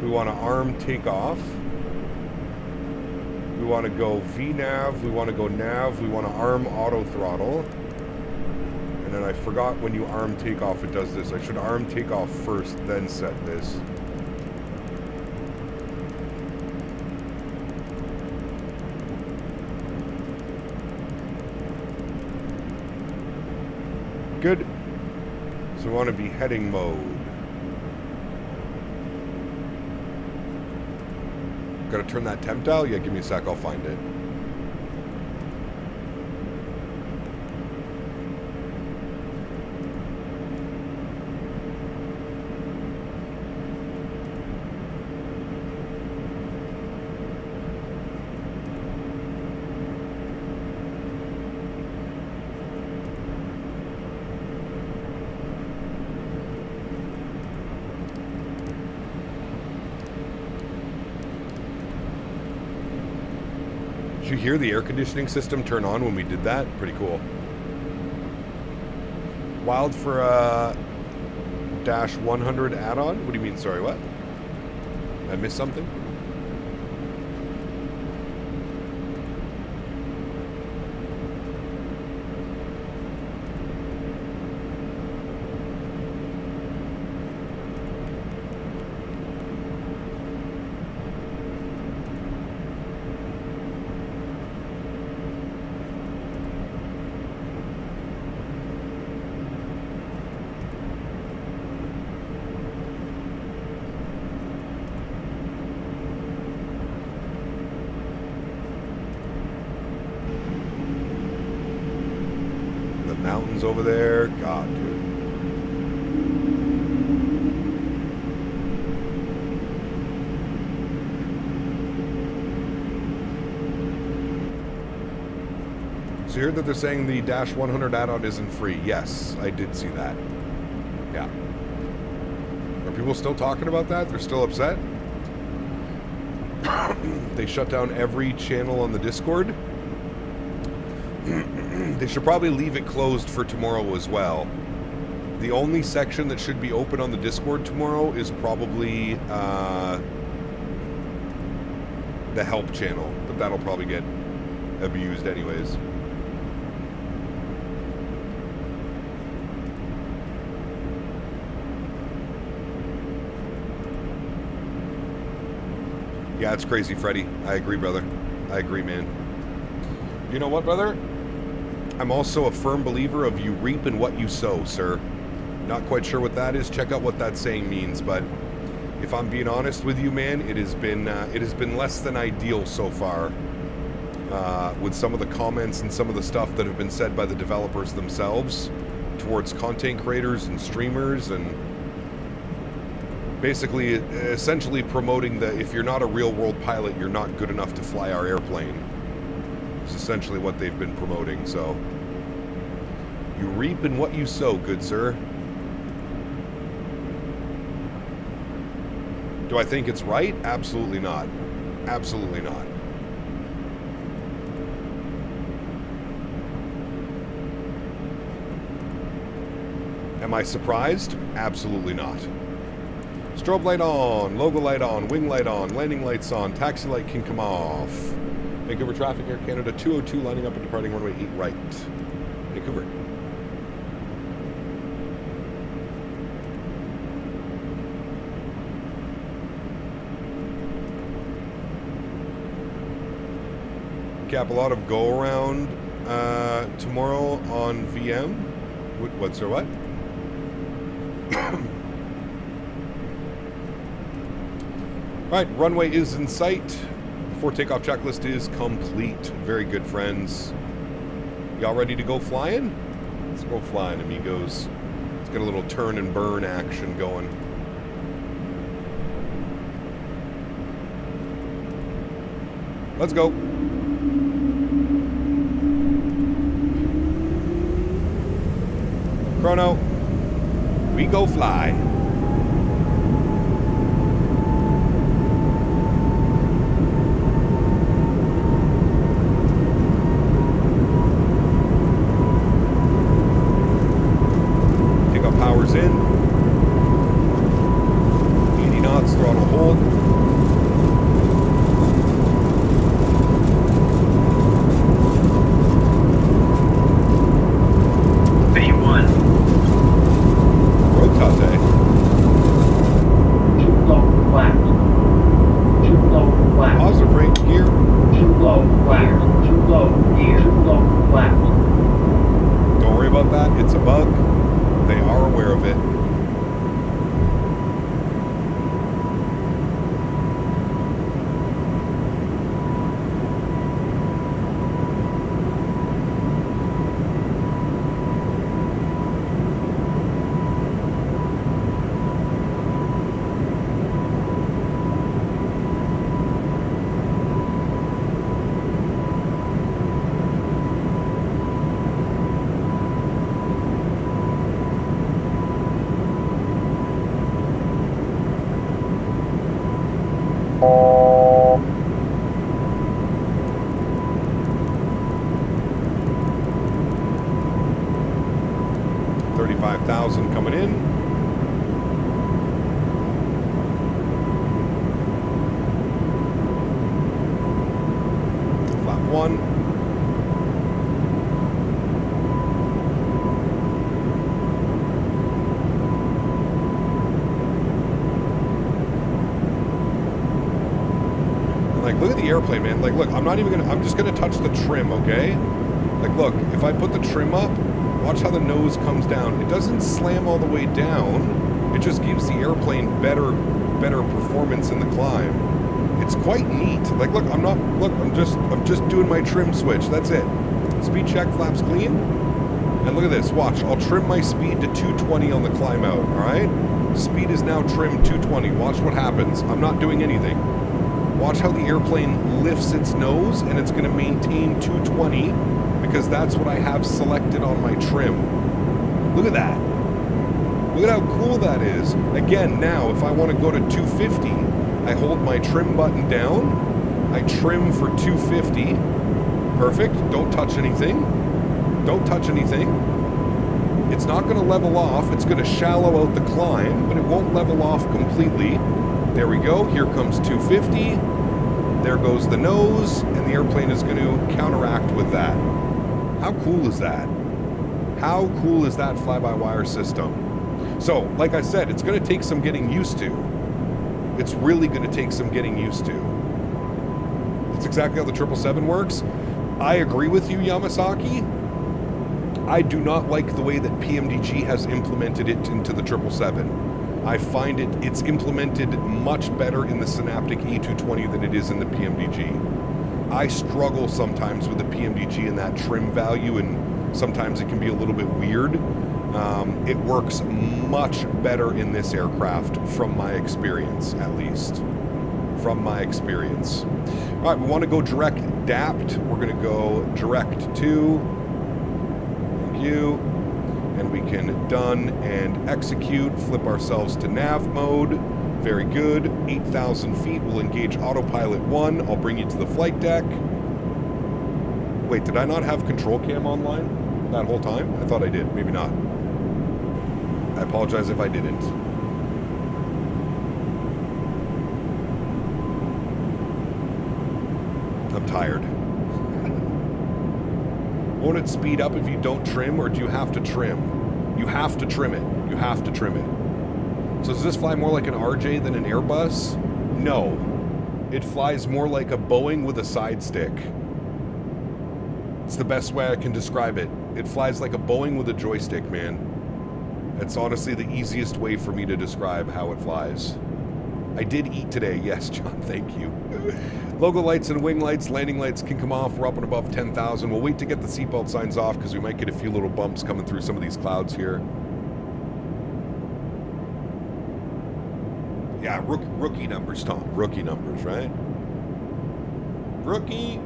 S1: We want to arm takeoff. We want to go VNAV. We want to go nav. We want to arm auto throttle. And then I forgot when you arm takeoff, it does this. I should arm takeoff first, then set this. Good. So we want to be heading mode. Got to turn that temp dial? Yeah, give me a sec, I'll find it. Did you hear the air conditioning system turn on when we did that? Pretty cool. Wild for a Dash 100 add-on? What do you mean, sorry, what? I missed something? mountains over there. God, dude. So you heard that they're saying the Dash 100 add-on isn't free. Yes, I did see that. Yeah. Are people still talking about that? They're still upset? They shut down every channel on the Discord. They should probably leave it closed for tomorrow as well. The only section that should be open on the Discord tomorrow is probably the help channel, but that'll probably get abused anyways. Yeah, it's crazy, Freddy. I agree, brother. I agree, man. You know what, brother? I'm also a firm believer of you reap in what you sow, sir. Not quite sure what that is. Check out what that saying means, but if I'm being honest with you, man, it has been less than ideal so far with some of the comments and some of the stuff that have been said by the developers themselves towards content creators and streamers, and basically, essentially promoting that if you're not a real-world pilot, you're not good enough to fly our airplane. It's essentially what they've been promoting, so you reap in what you sow, good sir. Do I think it's right? Absolutely not. Absolutely not. Am I surprised? Absolutely not. Strobe light on, logo light on, wing light on, landing lights on, taxi light can come off. Vancouver traffic, Air Canada 202 lining up and departing runway 8 right. Vancouver. Cap, a lot of go around tomorrow on VM. What's or what? Alright, runway is in sight. Before takeoff checklist is complete. Very good, friends. Y'all ready to go flying? Let's go flying, amigos. Let's get a little turn and burn action going. Let's go. Chrono. We go fly. In 80 knots, throttle hold.
S14: B1
S1: Rotate.
S14: Too low flat. Too low flat.
S1: Positive rate gear.
S14: Too low flat. Too low gear. Too low flat.
S1: Don't worry about that. It's a bug. They are aware of it. Coming in. Flap 1. And like, look at the airplane, man. Like, look, I'm just gonna touch the trim, okay? Like, look, if I put the trim up, watch how the nose comes down. It doesn't slam all the way down. It just gives the airplane better performance in the climb. It's quite neat. Like, look, I'm just doing my trim switch. That's it. Speed check, flaps clean. And look at this, watch. I'll trim my speed to 220 on the climb out, all right? Speed is now trimmed 220. Watch what happens. I'm not doing anything. Watch how the airplane lifts its nose, and it's going to maintain 220 because that's what I have selected on my trim. Look at that. Look at how cool that is. Again, now, if I want to go to 250, I hold my trim button down. I trim for 250. Perfect. Don't touch anything. Don't touch anything. It's not going to level off. It's going to shallow out the climb, but it won't level off completely. There we go. Here comes 250. There goes the nose, and the airplane is going to counteract with that. How cool is that? How cool is that fly-by-wire system? So, like I said, it's going to take some getting used to. It's really going to take some getting used to. That's exactly how the 777 works. I agree with you, Yamasaki. I do not like the way that PMDG has implemented it into the 777. I find it's implemented much better in the Synaptic A220 than it is in the PMDG. I struggle sometimes with the PMDG and that trim value, and sometimes it can be a little bit weird. It works much better in this aircraft, from my experience, at least. From my experience. All right, we want to go direct DAPT. We're going to go direct to. Thank you. And we can done and execute. Flip ourselves to nav mode. Very good. 8,000 feet. We'll engage autopilot 1. I'll bring you to the flight deck. Wait, did I not have control cam online that whole time? I thought I did. Maybe not. I apologize if I didn't. I'm tired. Won't it speed up if you don't trim, or do you have to trim? You have to trim it. You have to trim it. So does this fly more like an RJ than an Airbus? No. It flies more like a Boeing with a side stick. It's the best way I can describe it. It flies like a Boeing with a joystick, man. It's honestly the easiest way for me to describe how it flies. I did eat today. Yes, John, thank you. Logo lights and wing lights, landing lights can come off. We're up and above 10,000. We'll wait to get the seatbelt signs off because we might get a few little bumps coming through some of these clouds here. Yeah, rookie numbers, Tom. Rookie numbers, right? Rookie.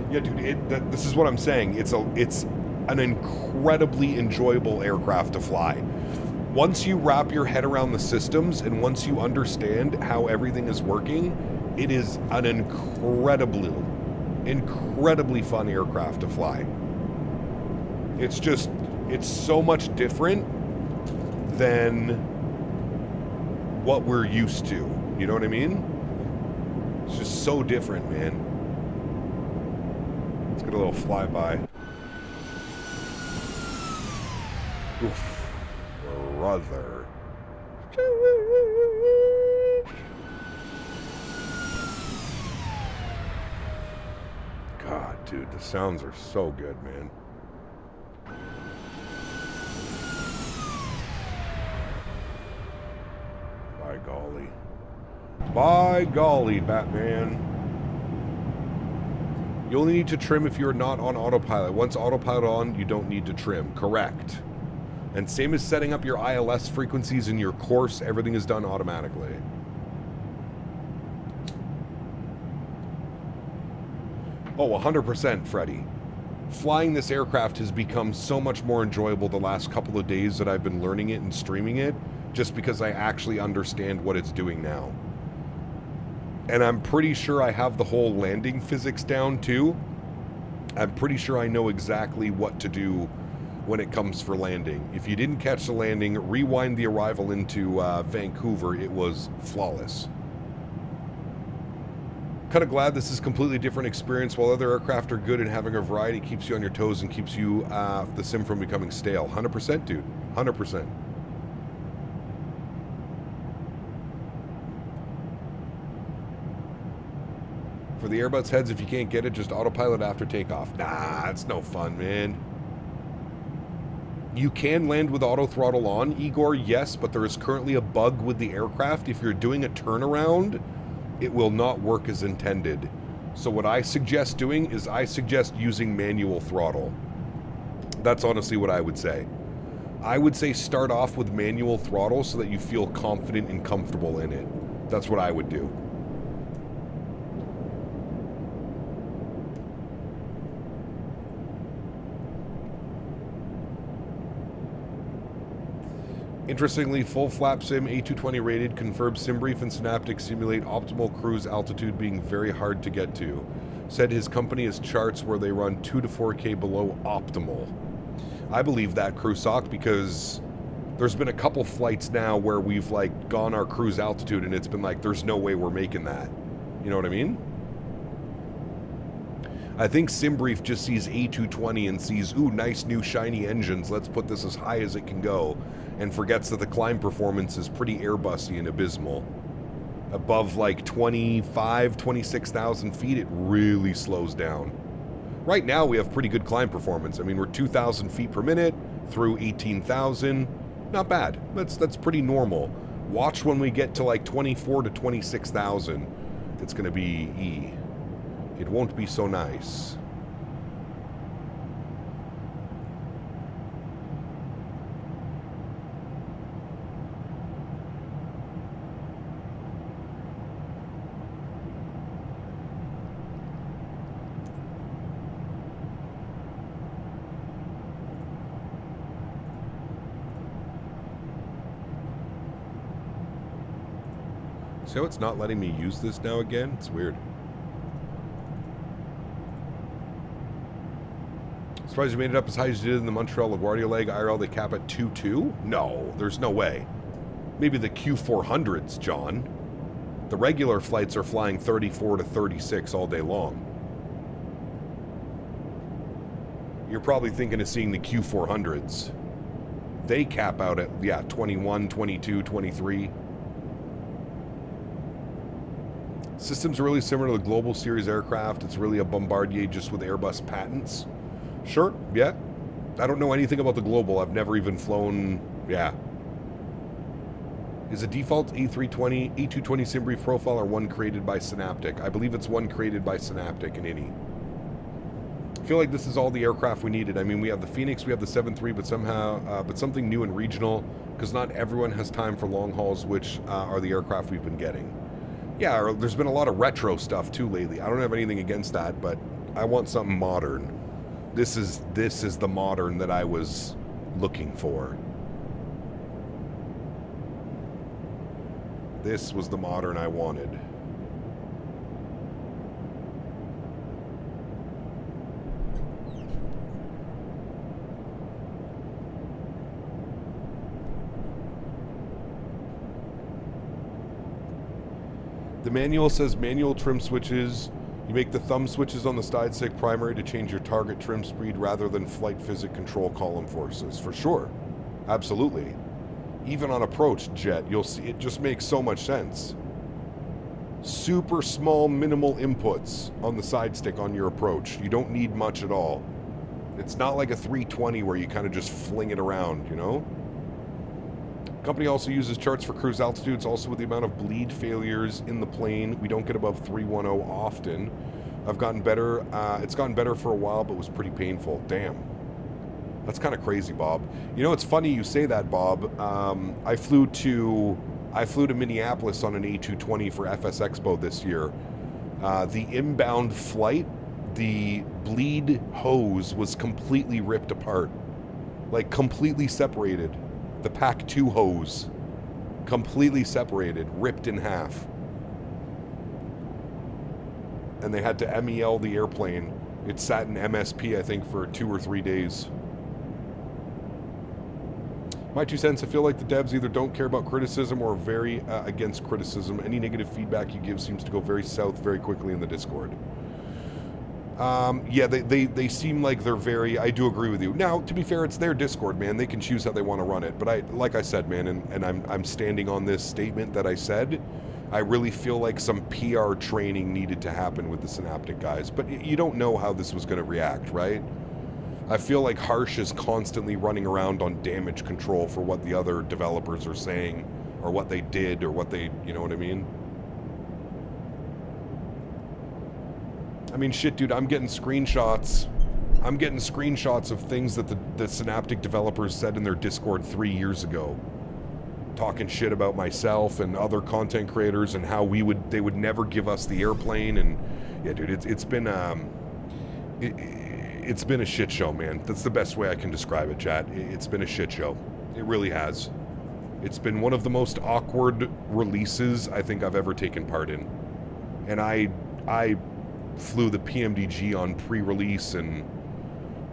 S1: Yeah, dude, this is what I'm saying. It's an incredibly enjoyable aircraft to fly. Once you wrap your head around the systems and once you understand how everything is working, it is an incredibly fun aircraft to fly. It's so much different than what we're used to. You know what I mean? It's just so different, man. Let's get a little flyby. Oof. Brother. God, dude, the sounds are so good, man. By golly. By golly, Batman. You only need to trim if you're not on autopilot. Once autopilot on, you don't need to trim. Correct. And same as setting up your ILS frequencies in your course, everything is done automatically. Oh, 100%, Freddie. Flying this aircraft has become so much more enjoyable the last couple of days that I've been learning it and streaming it, just because I actually understand what it's doing now. And I'm pretty sure I have the whole landing physics down too. I'm pretty sure I know exactly what to do when it comes for landing. If you didn't catch the landing, rewind the arrival into Vancouver. It was flawless. Kind of glad this is a completely different experience. While other aircraft are good and having a variety, keeps you on your toes and keeps you the sim from becoming stale. 100%, dude. 100%. For the Airbus heads, if you can't get it, just autopilot after takeoff. Nah, it's no fun, man. You can land with auto throttle on, Igor, yes, but there is currently a bug with the aircraft. If you're doing a turnaround it will not work as intended. So what I suggest doing is I suggest using manual throttle. That's honestly what I would say. I would say start off with manual throttle so that you feel confident and comfortable in it. That's what I would do. Interestingly, full flap sim A220 rated confirmed SimBrief and Synaptic simulate optimal cruise altitude being very hard to get to. Said his company has charts where they run 2 to 4K below optimal. I believe that, Crusock, because there's been a couple flights now where we've like gone our cruise altitude and it's been like, there's no way we're making that. You know what I mean? I think SimBrief just sees A220 and sees, ooh, nice new shiny engines, let's put this as high as it can go, and forgets that the climb performance is pretty Airbusy and abysmal. Above like 25, 26,000 feet, it really slows down. Right now we have pretty good climb performance. I mean, we're 2,000 feet per minute through 18,000. Not bad. That's pretty normal. Watch when we get to like 24 to 26,000. It's going to be E. It won't be so nice. So it's not letting me use this now again? It's weird. Surprised you made it up as high as you did in the Montreal LaGuardia leg. IRL, they cap at 2.2? No, there's no way. Maybe the Q400s, John. The regular flights are flying 34 to 36 all day long. You're probably thinking of seeing the Q400s. They cap out at, yeah, 21, 22, 23. System's really similar to the Global Series aircraft. It's really a Bombardier just with Airbus patents. Sure, yeah. I don't know anything about the Global. I've never even flown, yeah. Is a default A220 SimBrief profile or one created by Synaptic? I believe it's one created by Synaptic and Innie. I feel like this is all the aircraft we needed. I mean, we have the Phoenix, we have the 7.3, but somehow, but something new and regional, because not everyone has time for long hauls, which are the aircraft we've been getting. Yeah, there's been a lot of retro stuff too lately. I don't have anything against that, but I want something modern. This is the modern that I was looking for. This was the modern I wanted. The manual says manual trim switches. You make the thumb switches on the side stick primary to change your target trim speed rather than flight physics control column forces. For sure. Absolutely. Even on approach, Jet, you'll see it just makes so much sense. Super small, minimal inputs on the side stick on your approach. You don't need much at all. It's not like a 320 where you kind of just fling it around, you know? Company also uses charts for cruise altitudes, also with the amount of bleed failures in the plane. We don't get above 310 often. I've gotten better. It's gotten better for a while, but was pretty painful. Damn. That's kind of crazy, Bob. You know, it's funny you say that, Bob. I flew to Minneapolis on an A220 for FS Expo this year. The inbound flight, the bleed hose was completely ripped apart. Like, completely separated. The Pack 2 hose, completely separated, ripped in half. And they had to MEL the airplane. It sat in MSP, I think, for 2 or 3 days. My 2 cents, I feel like the devs either don't care about criticism or are very against criticism. Any negative feedback you give seems to go very south very quickly in the Discord. Yeah, they seem like they're very, I do agree with you. Now, to be fair, it's their Discord, man. They can choose how they want to run it. But like I said, man, and I'm standing on this statement that I said, I really feel like some PR training needed to happen with the Synaptic guys. But you don't know how this was going to react, right? I feel like Harsh is constantly running around on damage control for what the other developers are saying, or what they did, or what they, you know what I mean? I mean, shit, dude, I'm getting screenshots. I'm getting screenshots of things that the Synaptic developers said in their Discord 3 years ago. Talking shit about myself and other content creators and how they would never give us the airplane. And yeah, dude, it's been a shit show, man. That's the best way I can describe it, chat. It's been a shit show. It really has. It's been one of the most awkward releases I think I've ever taken part in. And I flew the PMDG on pre-release, and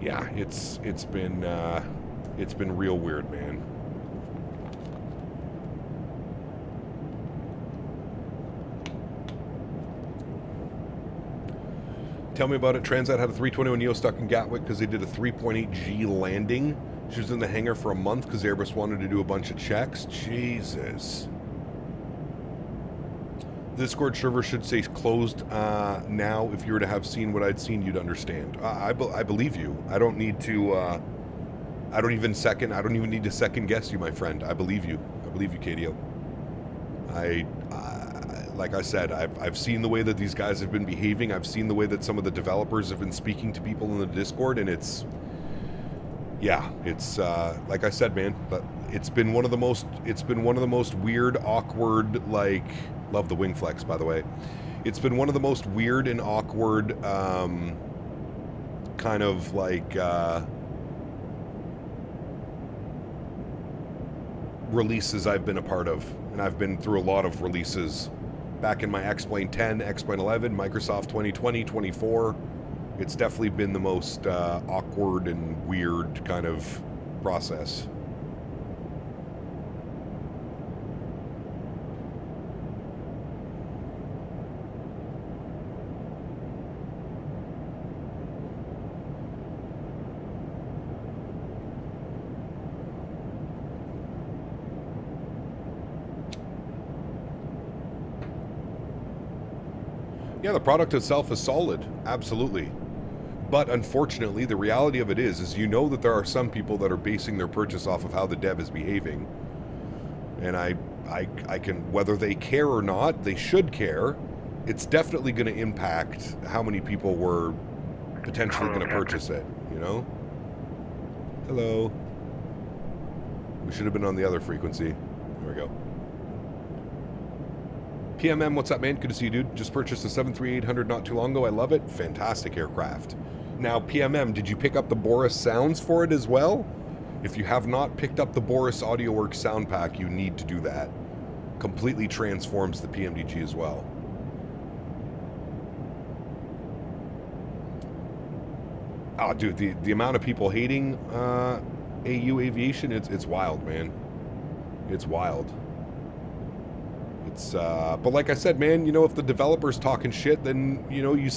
S1: yeah, it's been real weird, man. Tell me about it. Transat had a 321 Neo stuck in Gatwick because they did a 3.8G landing. She was in the hangar for a month because Airbus wanted to do a bunch of checks. Jesus. The Discord server should say closed now. If you were to have seen what I'd seen, you'd understand. I believe you. I don't need to. I don't even need to second guess you, my friend. I believe you. I believe you, KDO. Like I said, I've seen the way that these guys have been behaving. I've seen the way that some of the developers have been speaking to people in the Discord, and it's like I said, man. But it's been one of the most weird, awkward, like, love the wing flex, by the way. It's been one of the most weird and awkward, kind of like releases I've been a part of, and I've been through a lot of releases. Back in my X-Plane 10, X-Plane 11, Microsoft 2020, 24. It's definitely been the most awkward and weird kind of process. Yeah, the product itself is solid, absolutely. But unfortunately, the reality of it is you know that there are some people that are basing their purchase off of how the dev is behaving. And I can, whether they care or not, they should care. It's definitely going to impact how many people were potentially going to purchase it, you know? Hello. We should have been on the other frequency. There we go. PMM, what's up, man? Good to see you, dude. Just purchased a 73800 not too long ago. I love it. Fantastic aircraft. Now, PMM, did you pick up the Boris sounds for it as well? If you have not picked up the Boris AudioWorks sound pack, you need to do that. Completely transforms the PMDG as well. Oh, dude, the amount of people hating AU Aviation, it's wild, man. It's wild. But like I said, man, you know, if the developer's talking shit, then, you know, you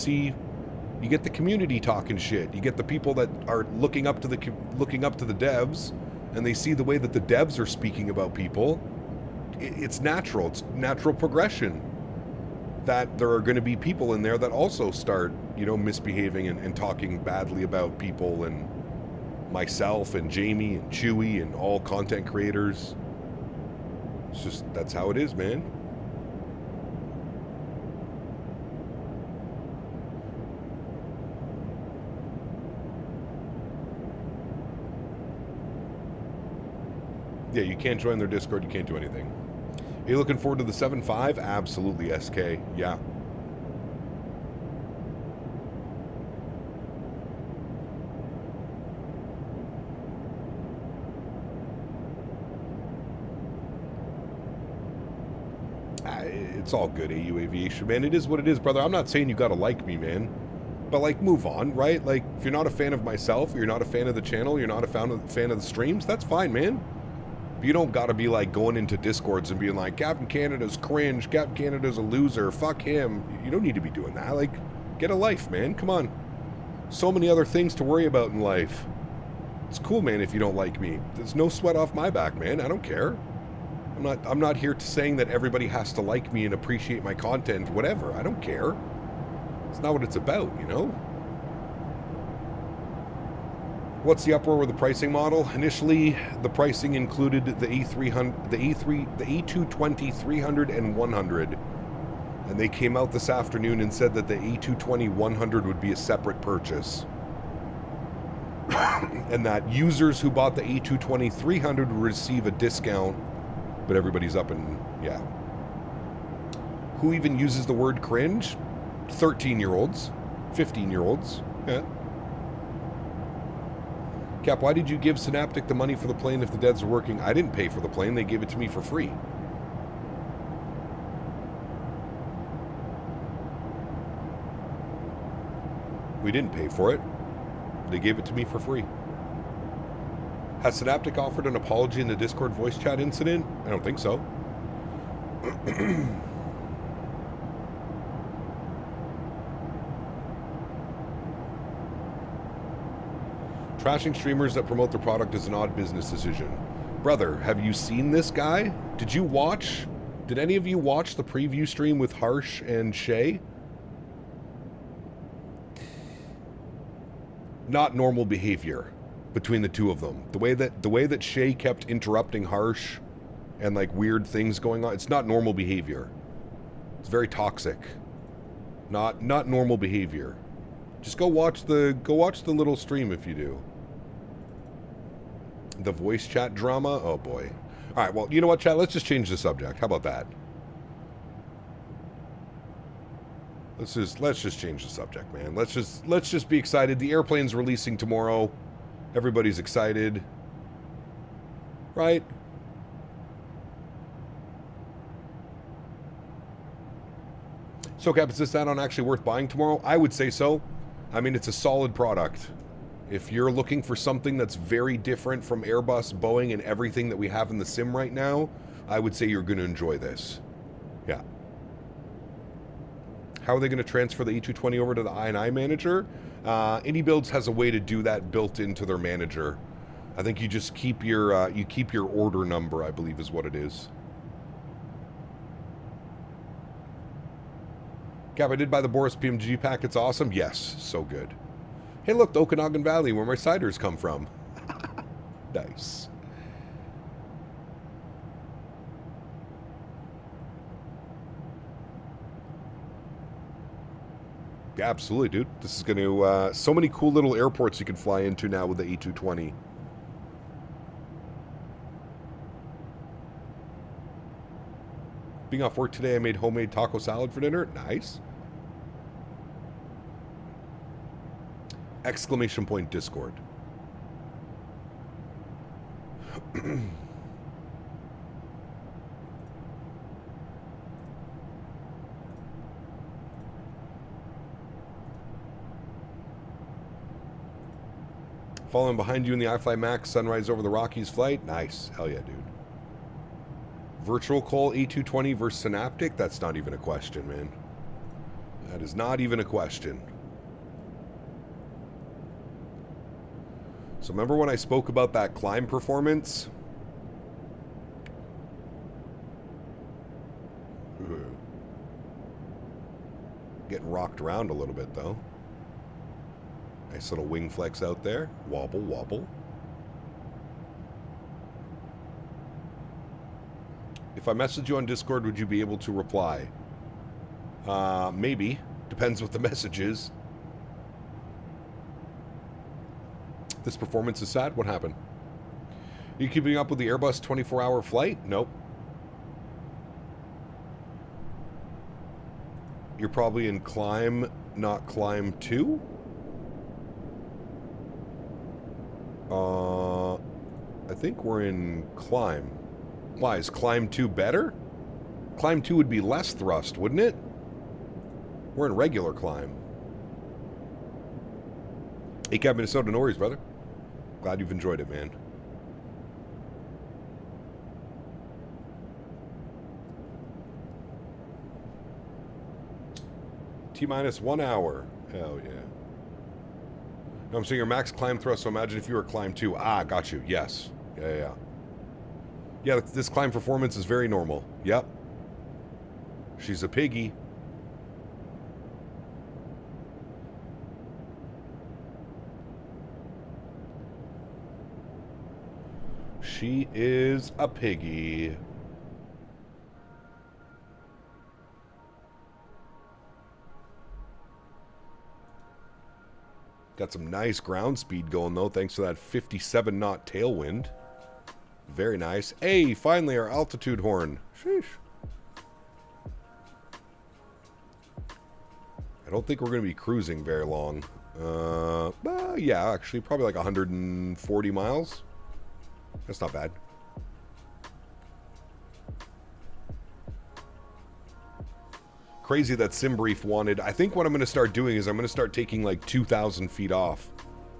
S1: get the community talking shit. You get the people that are looking up to the devs, and they see the way that the devs are speaking about people. It's natural. It's natural progression that there are going to be people in there that also start, you know, misbehaving and talking badly about people, and myself and Jamie and Chewy and all content creators. It's just, that's how it is, man. Yeah, you can't join their Discord, you can't do anything. Are you looking forward to the 7.5? Absolutely, SK, yeah. It's all good, AU Aviation, man. It is what it is, brother. I'm not saying you gotta like me, man. But, like, move on, right? Like, if you're not a fan of myself, or you're not a fan of the channel, you're not a fan of the streams, that's fine, man. You don't gotta be, like, going into Discords and being like, Captain Canada's cringe, Captain Canada's a loser, fuck him. You don't need to be doing that. Like, get a life, man. Come on. So many other things to worry about in life. It's cool, man, if you don't like me. There's no sweat off my back, man. I don't care. I'm not here to saying that everybody has to like me and appreciate my content, whatever. I don't care. It's not what it's about, you know? What's the uproar with the pricing model? Initially, the pricing included the A220 300 and 100. And they came out this afternoon and said that the A220-100 would be a separate purchase. And that users who bought the A220-300 would receive a discount, but everybody's up and, yeah. Who even uses the word cringe? 13-year-olds, 15-year-olds, yeah. Cap, why did you give Synaptic the money for the plane if the deads are working? I didn't pay for the plane, they gave it to me for free. We didn't pay for it. They gave it to me for free. Has Synaptic offered an apology in the Discord voice chat incident? I don't think so. Trashing streamers that promote their product is an odd business decision. Brother, have you seen this guy? Did you watch? Did any of you watch the preview stream with Harsh and Shay? Not normal behavior between the two of them. The way that Shay kept interrupting Harsh and like weird things going on, it's not normal behavior. It's very toxic. Not normal behavior. Just go watch the little stream if you do. The voice chat drama? Oh boy. All right, well, you know what, chat? Let's just change the subject. How about that? Let's just change the subject, man. Let's just be excited. The airplane's releasing tomorrow. Everybody's excited. Right? So, Cap, is this add-on actually worth buying tomorrow? I would say so. I mean, it's a solid product. If you're looking for something that's very different from Airbus, Boeing, and everything that we have in the sim right now, I would say you're going to enjoy this. Yeah. How are they going to transfer the A220 over to the I&I manager? AnyBuilds has a way to do that built into their manager. I think you just keep your order number, I believe is what it is. Cap, I did buy the Boris PMG pack. It's awesome. Yes, so good. Hey, look, the Okanagan Valley, where my ciders come from. Nice. Yeah, absolutely, dude. This is going to... so many cool little airports you can fly into now with the A220. Being off work today, I made homemade taco salad for dinner. Nice. Exclamation point Discord. Following behind you in the iFly Max Sunrise over the Rockies flight. Nice. Hell yeah, dude. Virtual Call A220 versus Synaptic? That's not even a question, man. That is not even a question. So remember when I spoke about that climb performance? Getting rocked around a little bit, though. Nice little wing flex out there. Wobble, wobble. If I message you on Discord, would you be able to reply? Maybe. Depends what the message is. This performance is sad. What happened? Are you keeping up with the Airbus 24-hour flight? Nope. You're probably in climb, not climb 2? I think we're in climb. Why, is climb 2 better? Climb 2 would be less thrust, wouldn't it? We're in regular climb. Hey, Cap, Minnesota, no worries, brother. Glad you've enjoyed it, man. T-minus 1 hour. Hell yeah. No, I'm saying your max climb thrust, so imagine if you were climb 2. Ah, got you. Yes. Yeah. Yeah, this climb performance is very normal. Yep. She's a piggy. She is a piggy. Got some nice ground speed going, though, thanks to that 57-knot tailwind. Very nice. Hey, finally, our altitude horn. Sheesh. I don't think we're going to be cruising very long. Yeah, actually, probably like 140 miles. That's not bad. Crazy that SimBrief wanted. I think what I'm going to start doing is I'm going to start taking like 2,000 feet off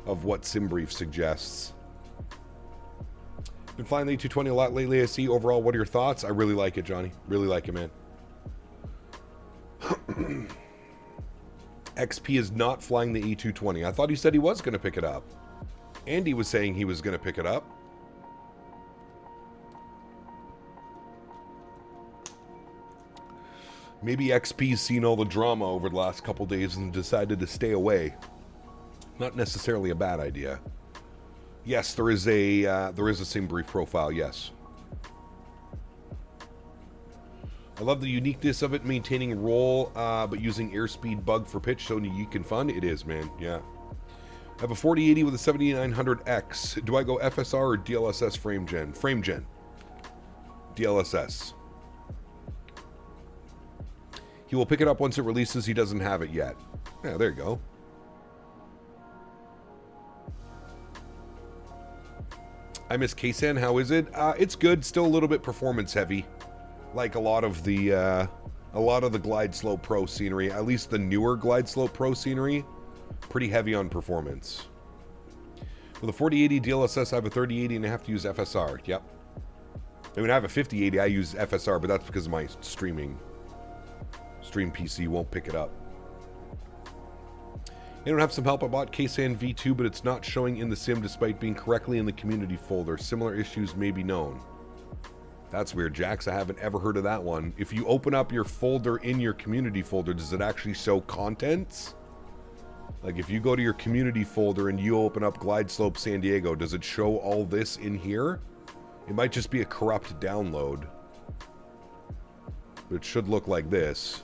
S1: of what SimBrief suggests. Been flying the A220 a lot lately, I see. Overall, what are your thoughts? I really like it, Johnny. Really like it, man. XP is not flying the A220. I thought he said he was going to pick it up. Andy was saying he was going to pick it up. Maybe XP's seen all the drama over the last couple days and decided to stay away. Not necessarily a bad idea. Yes, there is a SimBrief profile, yes. I love the uniqueness of it, maintaining roll, but using airspeed bug for pitch, so unique and fun. It is, man, yeah. I have a 4080 with a 7900X. Do I go FSR or DLSS frame gen? Frame gen. DLSS. He will pick it up once it releases. He doesn't have it yet. Yeah, there you go. I miss KSAN. How is it? It's good. Still a little bit performance heavy, like a lot of the Glide Slope Pro scenery. At least the newer Glide Slope Pro scenery, pretty heavy on performance. With a 4080 DLSS, I have a 3080 and I have to use FSR. Yep. I mean, I have a 5080. I use FSR, but that's because of my stream PC won't pick it up. I don't have some help. I bought KSAN V2, but it's not showing in the sim despite being correctly in the community folder. Similar issues may be known. That's weird, Jax. I haven't ever heard of that one. If you open up your folder in your community folder, does it actually show contents? Like if you go to your community folder and you open up Glide Slope San Diego, does it show all this in here? It might just be a corrupt download. But it should look like this.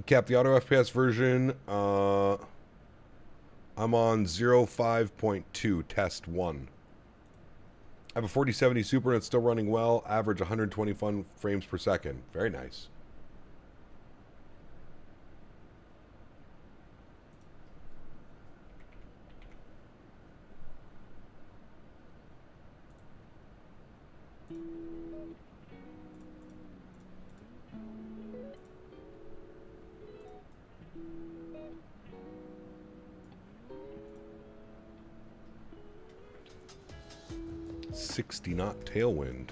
S1: Cap, the auto FPS version, I'm on 05.2, test 1. I have a 4070 Super and it's still running well. Average 120 frames per second. Very nice. .60-knot tailwind.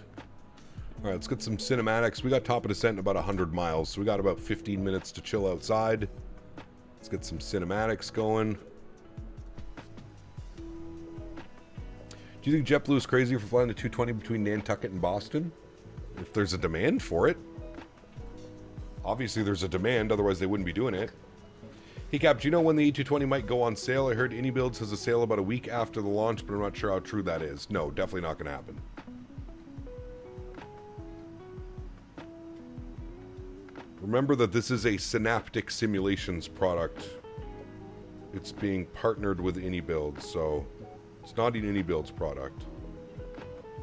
S1: All right, let's get some cinematics. We got top of descent in about 100 miles, so we got about 15 minutes to chill outside. Let's get some cinematics going. Do you think JetBlue is crazy for flying the 220 between Nantucket and Boston? If there's a demand for it. Obviously there's a demand, otherwise they wouldn't be doing it. Hey Cap, do you know when the A220 might go on sale? I heard AnyBuilds has a sale about a week after the launch, but I'm not sure how true that is. No, definitely not going to happen. Remember that this is a Synaptic Simulations product. It's being partnered with AnyBuilds, so it's not an AnyBuilds product.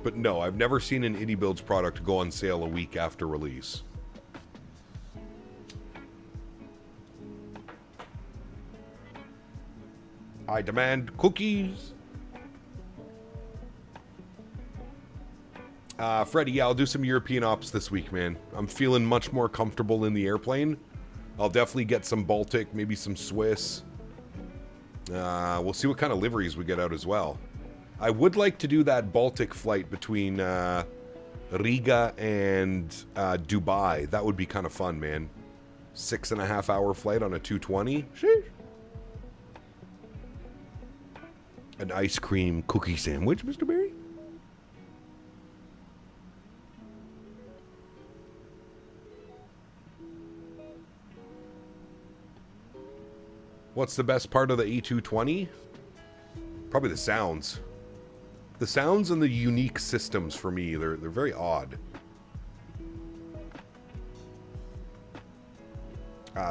S1: But no, I've never seen an AnyBuilds product go on sale a week after release. I demand cookies. Freddie, yeah, I'll do some European ops this week, man. I'm feeling much more comfortable in the airplane. I'll definitely get some Baltic, maybe some Swiss. We'll see what kind of liveries we get out as well. I would like to do that Baltic flight between Riga and Dubai. That would be kind of fun, man. 6.5-hour flight on a 220. Sheesh. An ice cream cookie sandwich, Mr. Barry? What's the best part of the A220? Probably the sounds. The sounds and the unique systems for me, they're very odd.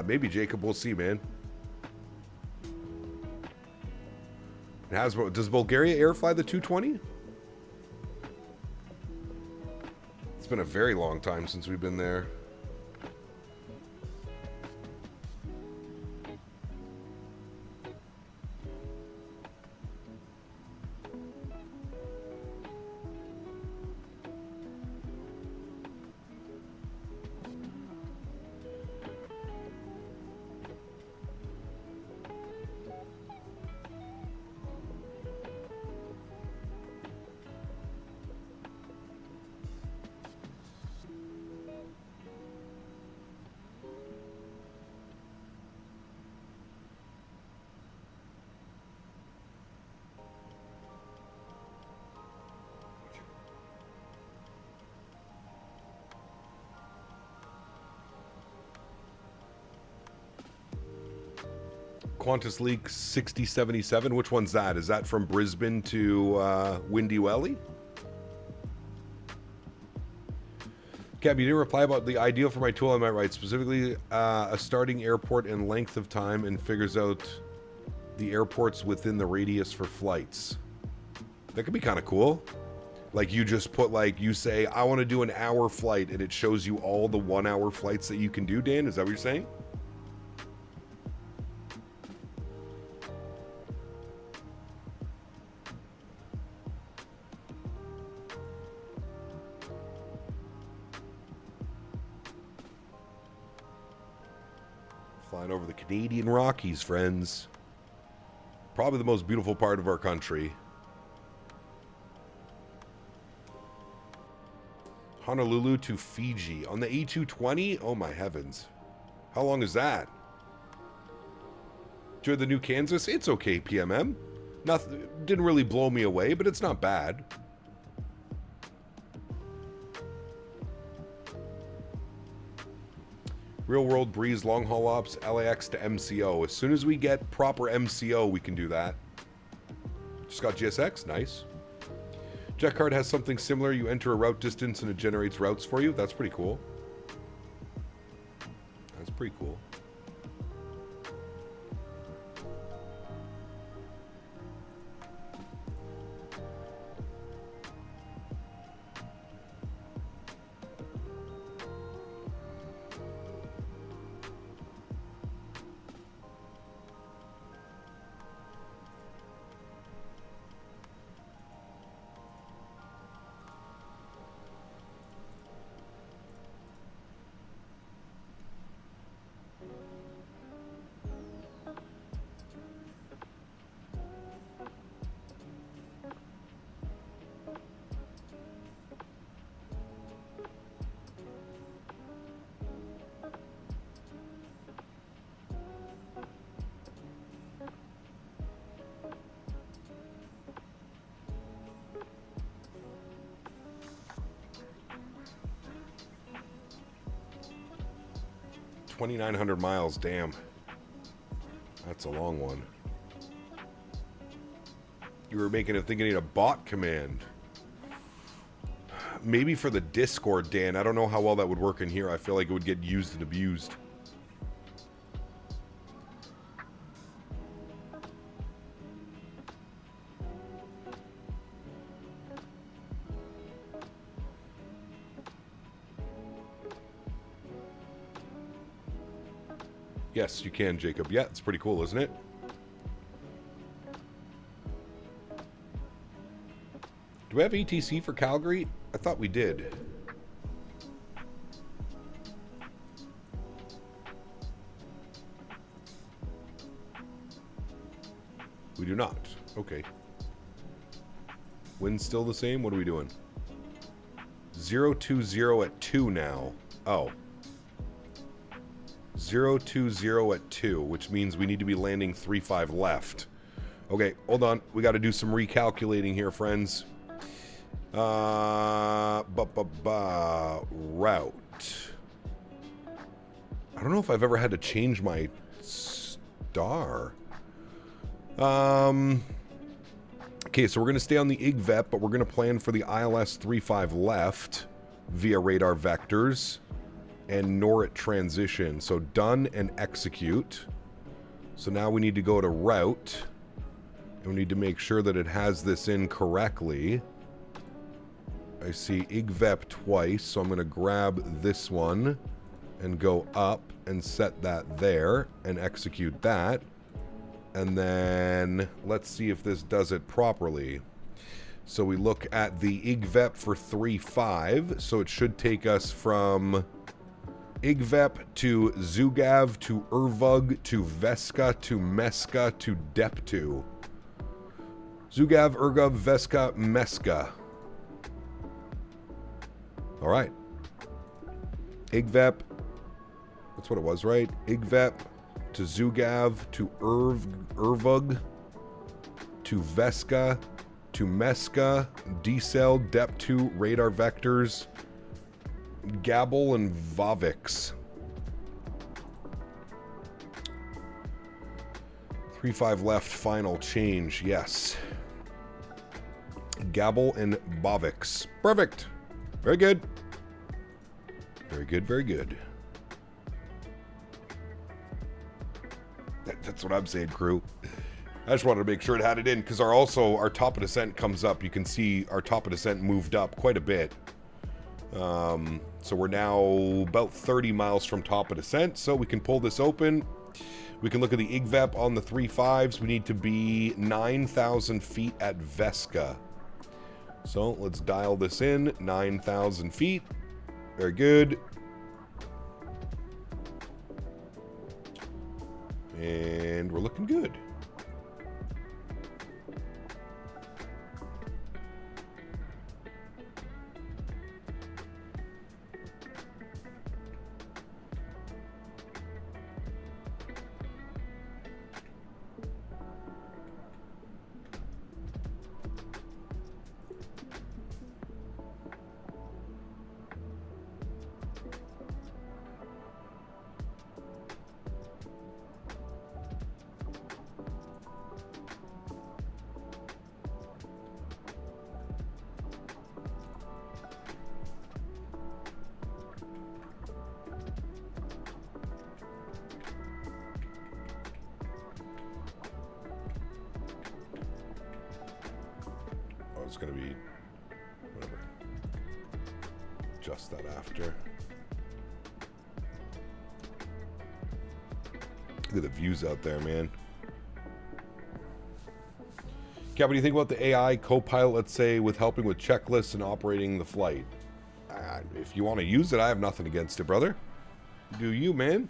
S1: Maybe Jacob, we'll see, man. Does Bulgaria Air fly the 220? It's been a very long time since we've been there. Qantas Leak 6077. Which one's that? Is that from Brisbane to Windy Welly? Gab, you didn't reply about the ideal for my tool. I might write specifically a starting airport and length of time, and figures out the airports within the radius for flights. That could be kind of cool. Like you just put, like, you say, I want to do an hour flight, and it shows you all the 1 hour flights that you can do, Dan? Is that what you're saying? Flying over the Canadian Rockies, friends. Probably the most beautiful part of our country. Honolulu to Fiji on the A220? Oh my heavens. How long is that? Enjoy the new Kansas? It's okay, PMM. Nothing, didn't really blow me away, but it's not bad. Real World Breeze, long haul ops, LAX to MCO. As soon as we get proper MCO, we can do that. Just got GSX, nice. JetCard has something similar. You enter a route distance and it generates routes for you. That's pretty cool. That's pretty cool. $2,900 miles, damn. That's a long one. You were making it think I need a bot command. Maybe for the Discord, Dan. I don't know how well that would work in here. I feel like it would get used and abused. Yes, you can, Jacob. Yeah, it's pretty cool, isn't it? Do we have ATC for Calgary? I thought we did. We do not. Okay. Wind's still the same? What are we doing? 020 at 2 now. Oh. 020 at 2, which means we need to be landing 35 left. Okay, hold on. We got to do some recalculating here, friends. Route. I don't know if I've ever had to change my star. Okay, so we're going to stay on the IGVEP, but we're going to plan for the ILS 35 left via radar vectors and NORIT transition. So done and execute. So now we need to go to route, and we need to make sure that it has this in correctly. I see IGVEP twice, so I'm going to grab this one and go up and set that there and execute that. And then let's see if this does it properly. So we look at the IGVEP for 3.5. So it should take us from IGVEP to Zugav to Irvug to Veska to Meska to Deptu. Zugav, Irgov, Veska, Meska. All right. IGVEP. That's what it was, right? IGVEP to Zugav to Irvug to Veska to Meska, D-Cell, Dep2, radar vectors, Gabble, and Vavix. 3.5 left, final change, yes. Gabble and Bavix. Perfect. Very good. Very good, very good. That's what I'm saying, crew. I just wanted to make sure it had it in, because our top of descent comes up. You can see our top of descent moved up quite a bit. So we're now about 30 miles from top of descent, so we can pull this open. We can look at the IGVEP on the 3.5s. We need to be 9,000 feet at Veska. So let's dial this in. 9,000 feet. Very good. And we're looking good. It's going to be whatever. Adjust that after. Look at the views out there, man. Cap, what do you think about the AI co-pilot, let's say, with helping with checklists and operating the flight? If you want to use it, I have nothing against it, brother. Do you, man?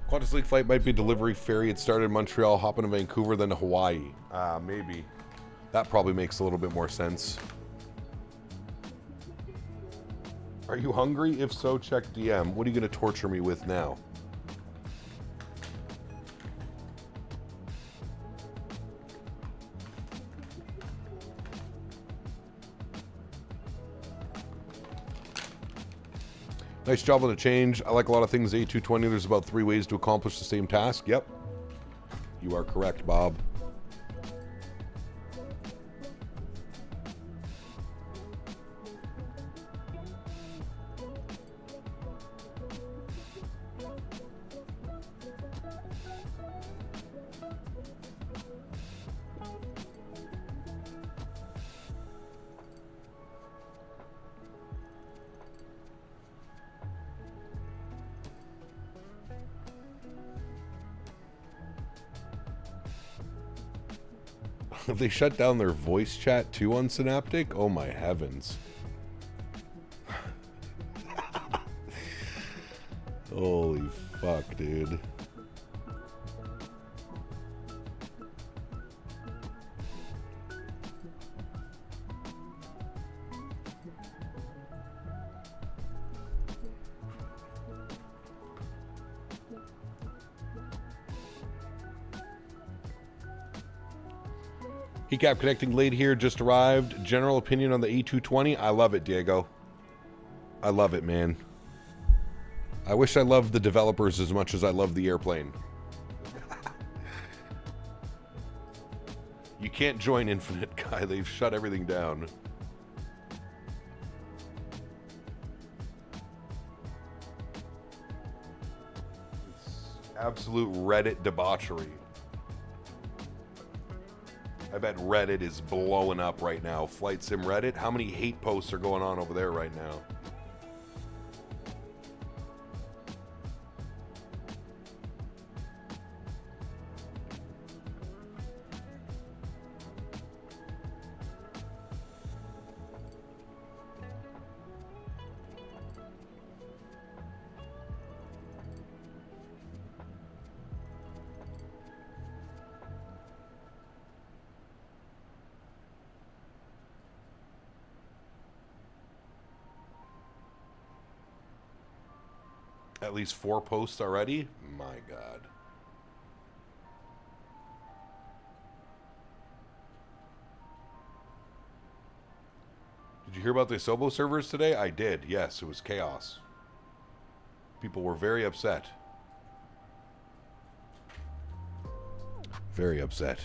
S1: Qantas League flight might be a delivery ferry. It started in Montreal, hopping to Vancouver, then to Hawaii. Maybe. That probably makes a little bit more sense. Are you hungry? If so, check DM. What are you going to torture me with now? Nice job on the change. I like a lot of things A220. There's about 3 ways to accomplish the same task. Yep. You are correct, Bob. Have they shut down their voice chat too on Synaptic? Oh my heavens. Holy fuck, dude. Heat connecting late here, just arrived. General opinion on the A220. I love it, Diego. I love it, man. I wish I loved the developers as much as I love the airplane. You can't join Infinite, Guy. They've shut everything down. It's absolute Reddit debauchery. I bet Reddit is blowing up right now. Flight Sim Reddit. How many hate posts are going on over there right now? At least 4 posts already? My God. Did you hear about the Asobo servers today? I did, yes. It was chaos. People were very upset. Very upset.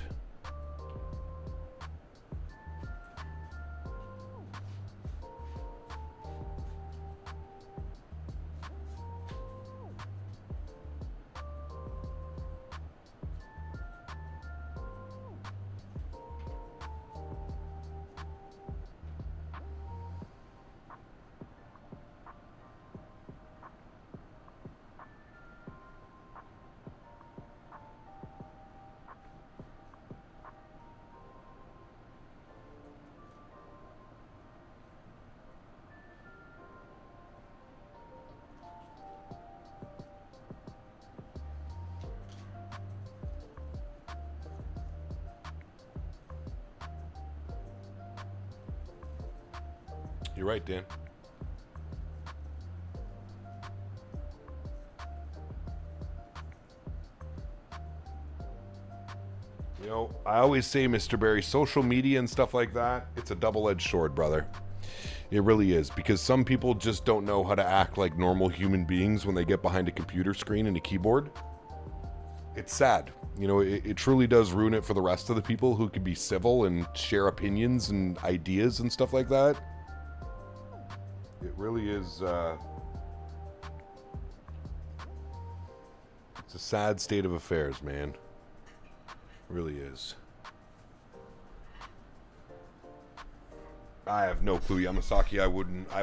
S1: You're right, Dan. You know, I always say, Mr. Barry, social media and stuff like that, it's a double-edged sword, brother. It really is, because some people just don't know how to act like normal human beings when they get behind a computer screen and a keyboard. It's sad. You know, it truly does ruin it for the rest of the people who can be civil and share opinions and ideas and stuff like that. It really is, it's a sad state of affairs, man. It really is. I have no clue, Yamasaki. I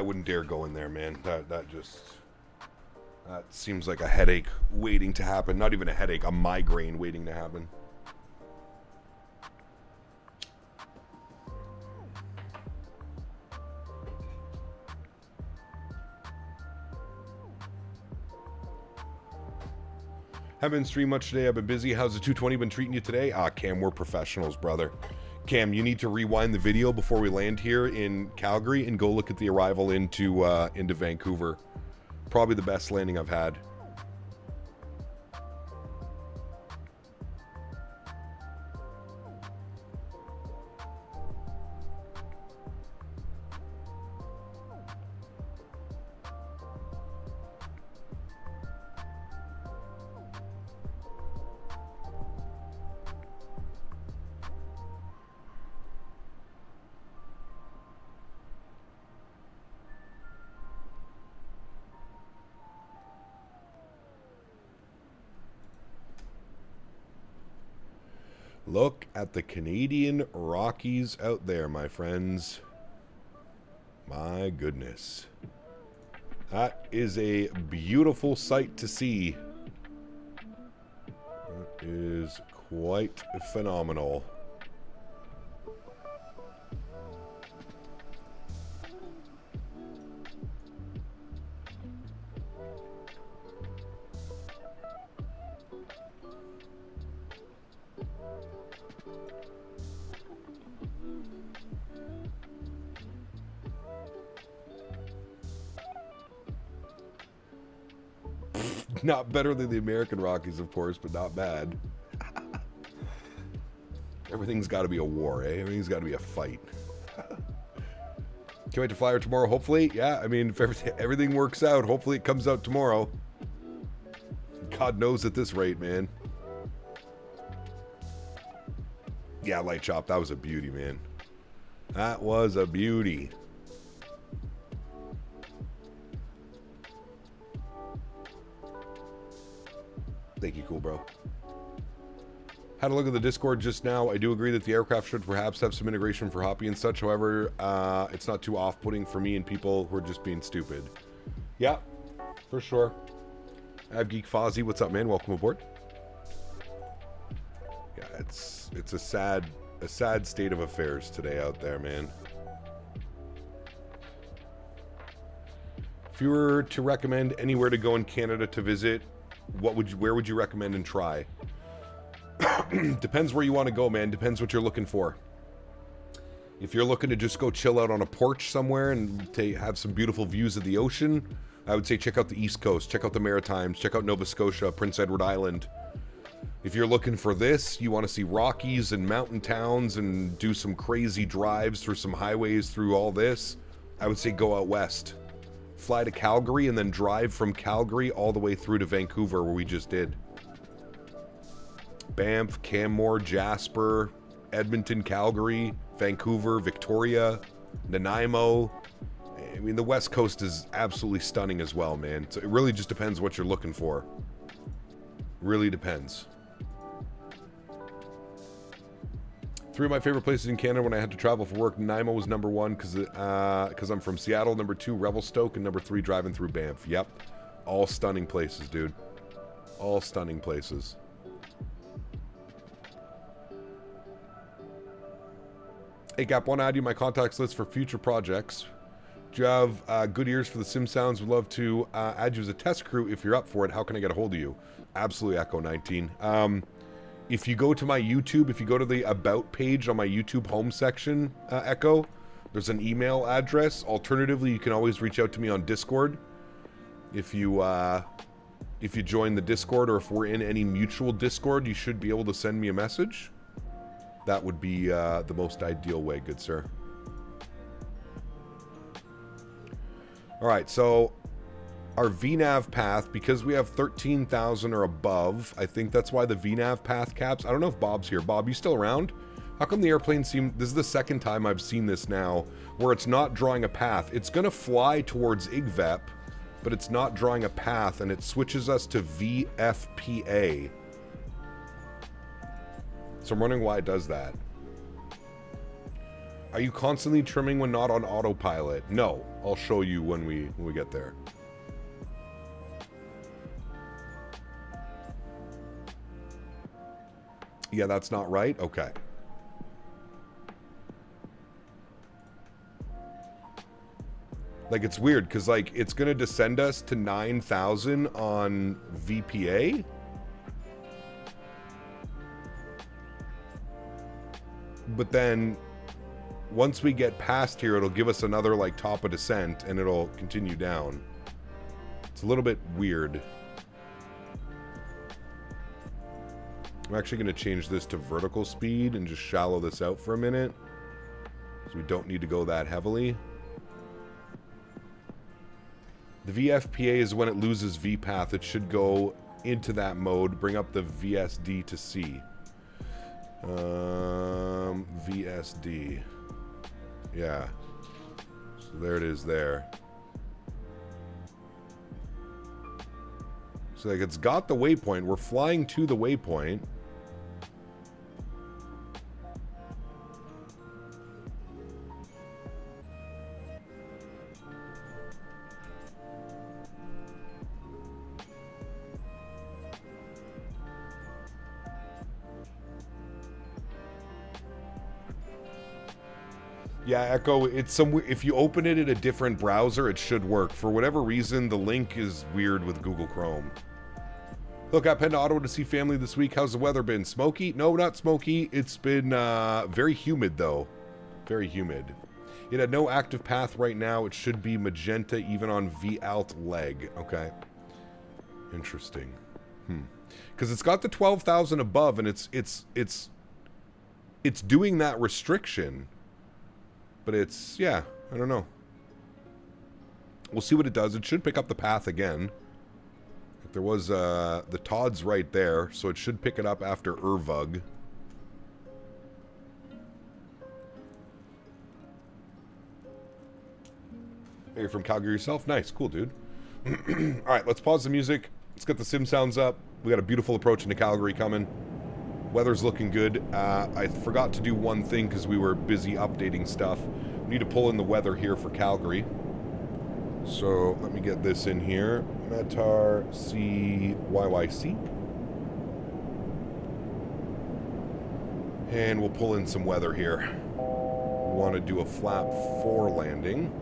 S1: wouldn't dare go in there, man. That seems like a headache waiting to happen. Not even a headache, a migraine waiting to happen. Haven't streamed much today. I've been busy. How's the 220 been treating you today? Cam, we're professionals, brother. Cam, you need to rewind the video before we land here in Calgary and go look at the arrival into Vancouver. Probably the best landing I've had. Look at the Canadian Rockies out there, my friends. My goodness. That is a beautiful sight to see. That is quite phenomenal. Not better than the American Rockies, of course, but not bad. Everything's got to be a war, eh? Everything's got to be a fight. Can't wait to fly her tomorrow, hopefully. Yeah, I mean, if everything works out, hopefully it comes out tomorrow. God knows at this rate, man. Yeah, Light Chop, that was a beauty, man. That was a beauty. Thank you, cool bro. Had a look at the Discord just now. I do agree that the aircraft should perhaps have some integration for Hoppy and such. However, it's not too off-putting for me and people who are just being stupid. Yeah, for sure. I have Geek Fozzie. What's up, man? Welcome aboard. Yeah, it's a sad state of affairs today out there, man. If you were to recommend anywhere to go in Canada to visit, where would you recommend and try? Depends where you want to go, man. Depends what you're looking for. If you're looking to just go chill out on a porch somewhere and have some beautiful views of the ocean, I would say check out the East Coast, check out the Maritimes, check out Nova Scotia, Prince Edward Island. If you're looking for this, you want to see Rockies and mountain towns and do some crazy drives through some highways through all this, I would say go out west. Fly to Calgary and then drive from Calgary all the way through to Vancouver, where we just did. Banff, Canmore, Jasper, Edmonton, Calgary, Vancouver, Victoria, Nanaimo. I mean, the West Coast is absolutely stunning as well, man. So it really just depends what you're looking for. Really depends. 3 of my favorite places in Canada when I had to travel for work. Nanaimo was number 1 because I'm from Seattle. Number 2, Revelstoke. And number 3, driving through Banff. Yep. All stunning places, dude. All stunning places. Hey, Gap, want to add you my contacts list for future projects. Do you have good ears for the sim sounds? Would love to add you as a test crew if you're up for it. How can I get a hold of you? Absolutely, Echo 19. If you go to my YouTube, if you go to the About page on my YouTube home section, Echo, there's an email address. Alternatively, you can always reach out to me on Discord. If you join the Discord, or if we're in any mutual Discord, you should be able to send me a message. That would be the most ideal way, good sir. Alright, so our VNAV path, because we have 13,000 or above, I think that's why the VNAV path caps. I don't know if Bob's here. Bob, you still around? How come the airplane this is the second time I've seen this now, where it's not drawing a path. It's going to fly towards IGVEP, but it's not drawing a path, and it switches us to VFPA. So I'm wondering why it does that. Are you constantly trimming when not on autopilot? No. I'll show you when we get there. Yeah, that's not right? Okay. Like, it's weird, because, like, it's going to descend us to 9,000 on VPA. But then, once we get past here, it'll give us another, like, top of descent, and it'll continue down. It's a little bit weird. I'm actually going to change this to vertical speed and just shallow this out for a minute, so we don't need to go that heavily. The VFPA is when it loses VPath. It should go into that mode, bring up the VSD to C. VSD. Yeah. So there it is there. So like, it's got the waypoint. We're flying to the waypoint. Yeah, Echo, it's some. If you open it in a different browser, it should work. For whatever reason, the link is weird with Google Chrome. Look, I've been to Ottawa to see family this week. How's the weather been? Smoky? No, not smoky. It's been very humid, though. Very humid. It had no active path right now. It should be magenta even on VALT leg. Okay. Interesting. Because it's got the 12,000 above, and it's it's doing that restriction, but it's, yeah, I don't know. We'll see what it does. It should pick up the path again. If there was, the Todd's right there, so it should pick it up after Irvug. You're from Calgary yourself? Nice, cool, dude. Alright, let's pause the music. Let's get the sim sounds up. We got a beautiful approach into Calgary coming. Weather's looking good. I forgot to do one thing because we were busy updating stuff. We need to pull in the weather here for Calgary. So, let me get this in here. Metar CYYC. And we'll pull in some weather here. We want to do a flap 4 landing.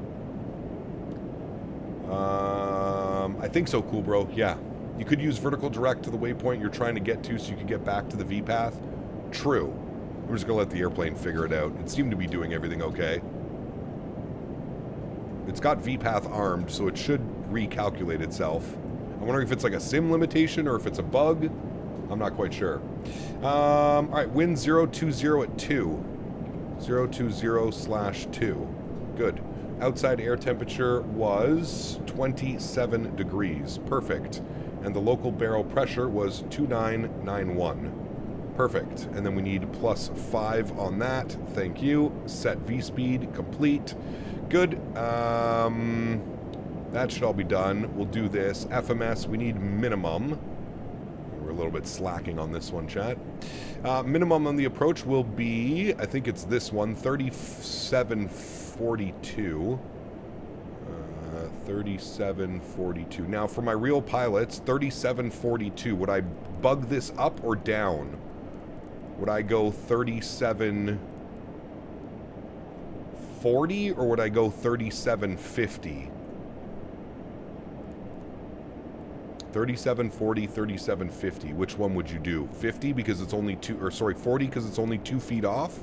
S1: I think so, cool bro. Yeah. You could use vertical direct to the waypoint you're trying to get to so you could get back to the V path. True. We're just going to let the airplane figure it out. It seemed to be doing everything okay. It's got V path armed, so it should recalculate itself. I'm wondering if it's like a sim limitation or if it's a bug. I'm not quite sure. Alright, wind 020 at 2. 020/2. Good. Outside air temperature was 27 degrees. Perfect. And the local barrel pressure was 2991. Perfect. And then we need +5 on that. Thank you. Set V-speed. Complete. Good. That should all be done. We'll do this. FMS, we need minimum. We're a little bit slacking on this one, chat. Minimum on the approach will be, I think it's this one, 3742. 3742. Now, for my real pilots, 3742. Would I bug this up or down? Would I go 3740 or would I go 3750? 3740, 3750. Which one would you do? 50 because it's only 40 because it's only 2 feet off?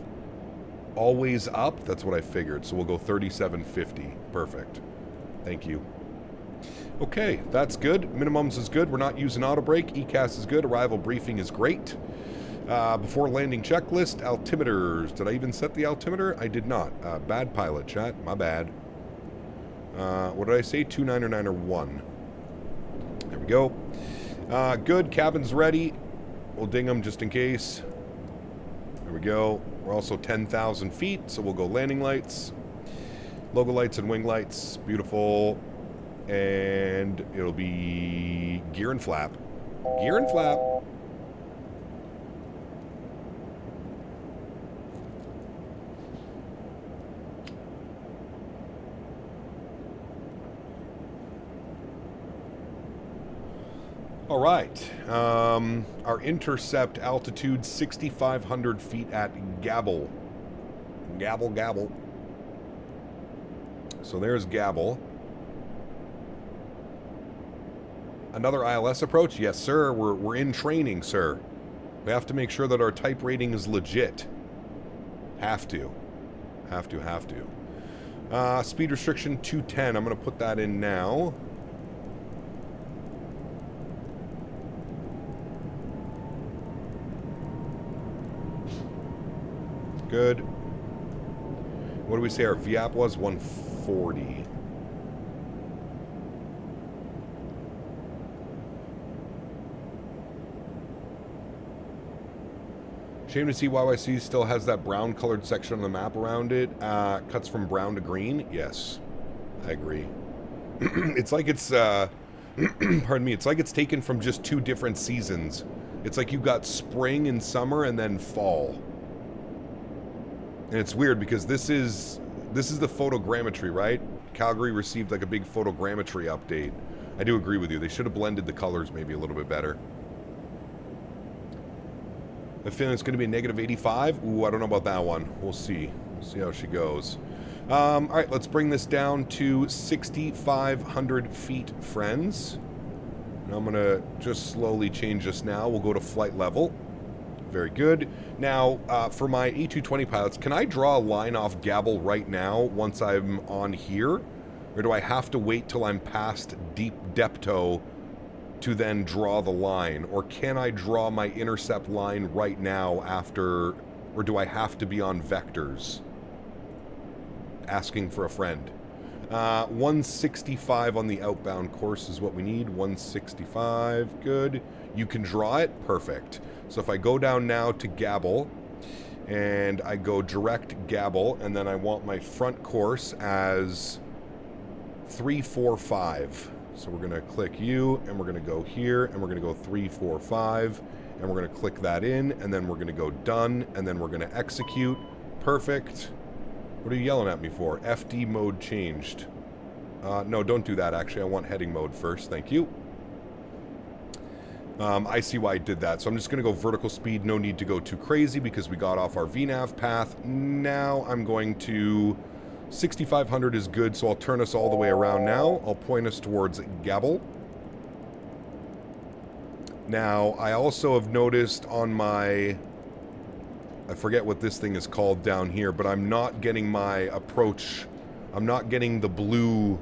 S1: Always up? That's what I figured. So we'll go 3750. Perfect. Thank you. Okay, that's good. Minimums is good. We're not using auto brake. ECAS is good. Arrival briefing is great. Before landing checklist, altimeters. Did I even set the altimeter? I did not. Bad pilot, chat. My bad. What did I say? 2, 9, or 9, or 1. There we go. Good. Cabin's ready. We'll ding them just in case. There we go. We're also 10,000 feet, so we'll go landing lights. Logo lights and wing lights. Beautiful. And it'll be gear and flap. Gear and flap. All right. Our intercept altitude 6,500 feet at Gabble. Gabble, Gabble. So there's Gabble. Another ILS approach? Yes, sir. We're in training, sir. We have to make sure that our type rating is legit. Have to. Have to. Speed restriction 210. I'm going to put that in now. Good. What do we say our VAP was? 140. Shame to see YYC still has that brown colored section on the map around it. Cuts from brown to green. Yes, I agree. It's like it's, pardon me, it's like it's taken from just 2 different seasons. It's like you've got spring and summer and then fall. And it's weird because this is the photogrammetry, right? Calgary received like a big photogrammetry update. I do agree with you. They should have blended the colors maybe a little bit better. I feel it's going to be a negative 85. Ooh, I don't know about that one. We'll see. We'll see how she goes. All right, let's bring this down to 6,500 feet, friends. And I'm going to just slowly change this now. We'll go to flight level. Very good. Now, for my A220 pilots, can I draw a line off Gabble right now once I'm on here? Or do I have to wait till I'm past Deep Depto to then draw the line? Or can I draw my intercept line right now after or do I have to be on vectors? Asking for a friend. 165 on the outbound course is what we need. 165, good. You can draw it, perfect. So if I go down now to Gabble, and I go direct Gabble, and then I want my front course as 345. So we're gonna click you, and we're gonna go here, and we're gonna go 345, and we're gonna click that in, and then we're gonna go done, and then we're gonna execute. Perfect. What are you yelling at me for? FD mode changed. No, don't do that, actually. I want heading mode first. Thank you. I see why I did that. So I'm just going to go vertical speed. No need to go too crazy because we got off our VNAV path. Now I'm going to... 6,500 is good, so I'll turn us all the way around now. I'll point us towards Gabble. Now, I also have noticed on my... I forget what this thing is called down here, but I'm not getting my approach. I'm not getting the blue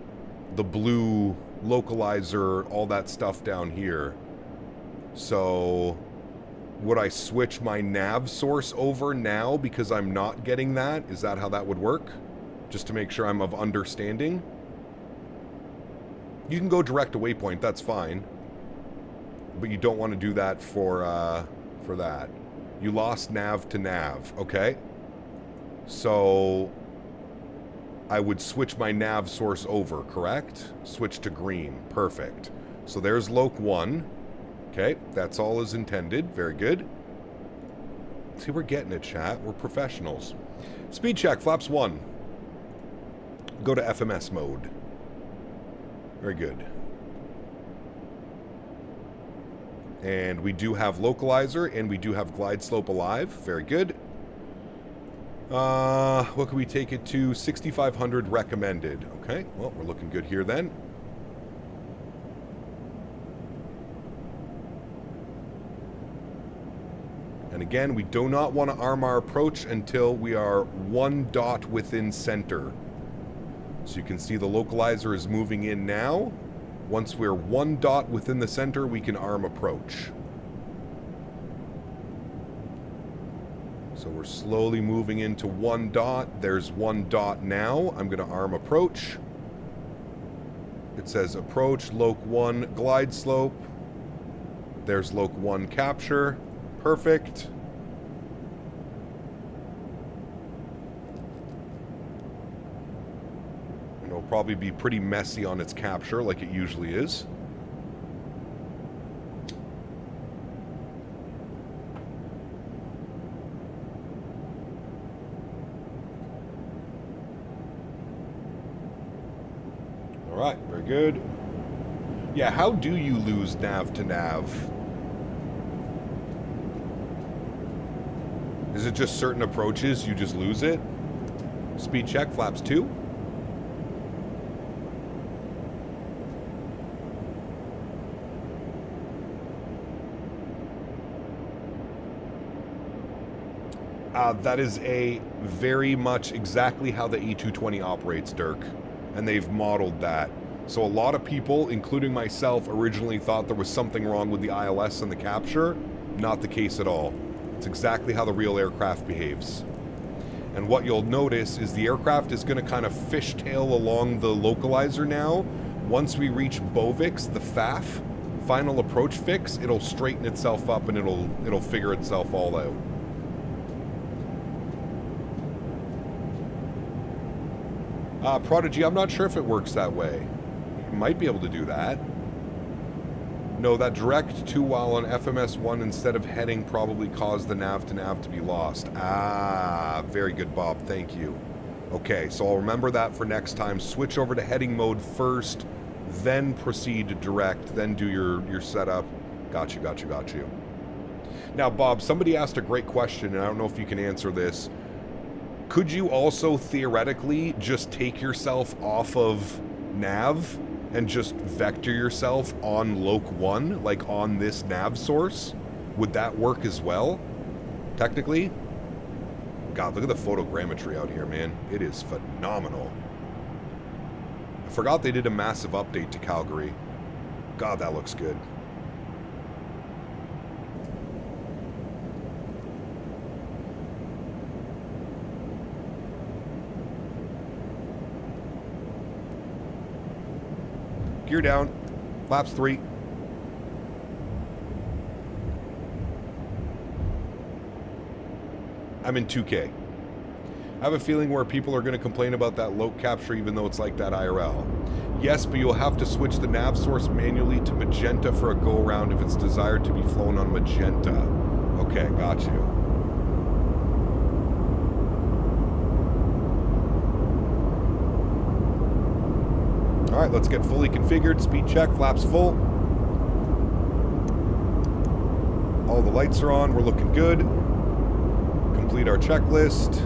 S1: localizer, all that stuff down here. So, would I switch my nav source over now because I'm not getting that? Is that how that would work? Just to make sure I'm of understanding. You can go direct to waypoint, that's fine. But you don't want to do that for that. You lost nav to nav, okay? So, I would switch my nav source over, correct? Switch to green, perfect. So there's Loc 1. Okay, that's all as intended, very good. See, we're getting it, chat. We're professionals. Speed check, flaps 1. Go to FMS mode. Very good. And we do have localizer, and we do have glide slope alive. Very good. What can we take it to? 6,500 recommended. Okay, well, we're looking good here then. And again, we do not want to arm our approach until we are 1 dot within center. So you can see the localizer is moving in now. Once we're 1 dot within the center, we can arm approach. So we're slowly moving into 1 dot. There's 1 dot now. I'm going to arm approach. It says approach, Loc 1 glide slope. There's Loc 1 capture. Perfect. And it'll probably be pretty messy on its capture like it usually is. Alright, very good. Yeah, how do you lose nav to nav? Is it just certain approaches, you just lose it? Speed check, flaps 2. That is a very much exactly how the A220 operates, Dirk. And they've modeled that. So a lot of people, including myself, originally thought there was something wrong with the ILS and the capture. Not the case at all. It's exactly how the real aircraft behaves. And what you'll notice is the aircraft is going to kind of fishtail along the localizer now. Once we reach Bovix, the FAF, final approach fix, it'll straighten itself up and it'll figure itself all out. Prodigy, I'm not sure if it works that way. You might be able to do that. No, that direct to while on FMS1 instead of heading probably caused the nav to nav to be lost. Ah, very good, Bob. Thank you. Okay, so I'll remember that for next time. Switch over to heading mode first, then proceed to direct, then do your setup. Got you. Now, Bob, somebody asked a great question, and I don't know if you can answer this. Could you also theoretically just take yourself off of nav and just vector yourself on Loc 1, like on this nav source? Would that work as well, technically? God, look at the photogrammetry out here, man. It is phenomenal. I forgot they did a massive update to Calgary. God, that looks good. Gear down. Flaps 3. I'm in 2K. I have a feeling where people are going to complain about that low capture even though it's like that IRL. Yes, but you'll have to switch the nav source manually to magenta for a go-around if it's desired to be flown on magenta. Okay, got you. Alright, let's get fully configured. Speed check, flaps full. All the lights are on, we're looking good. Complete our checklist.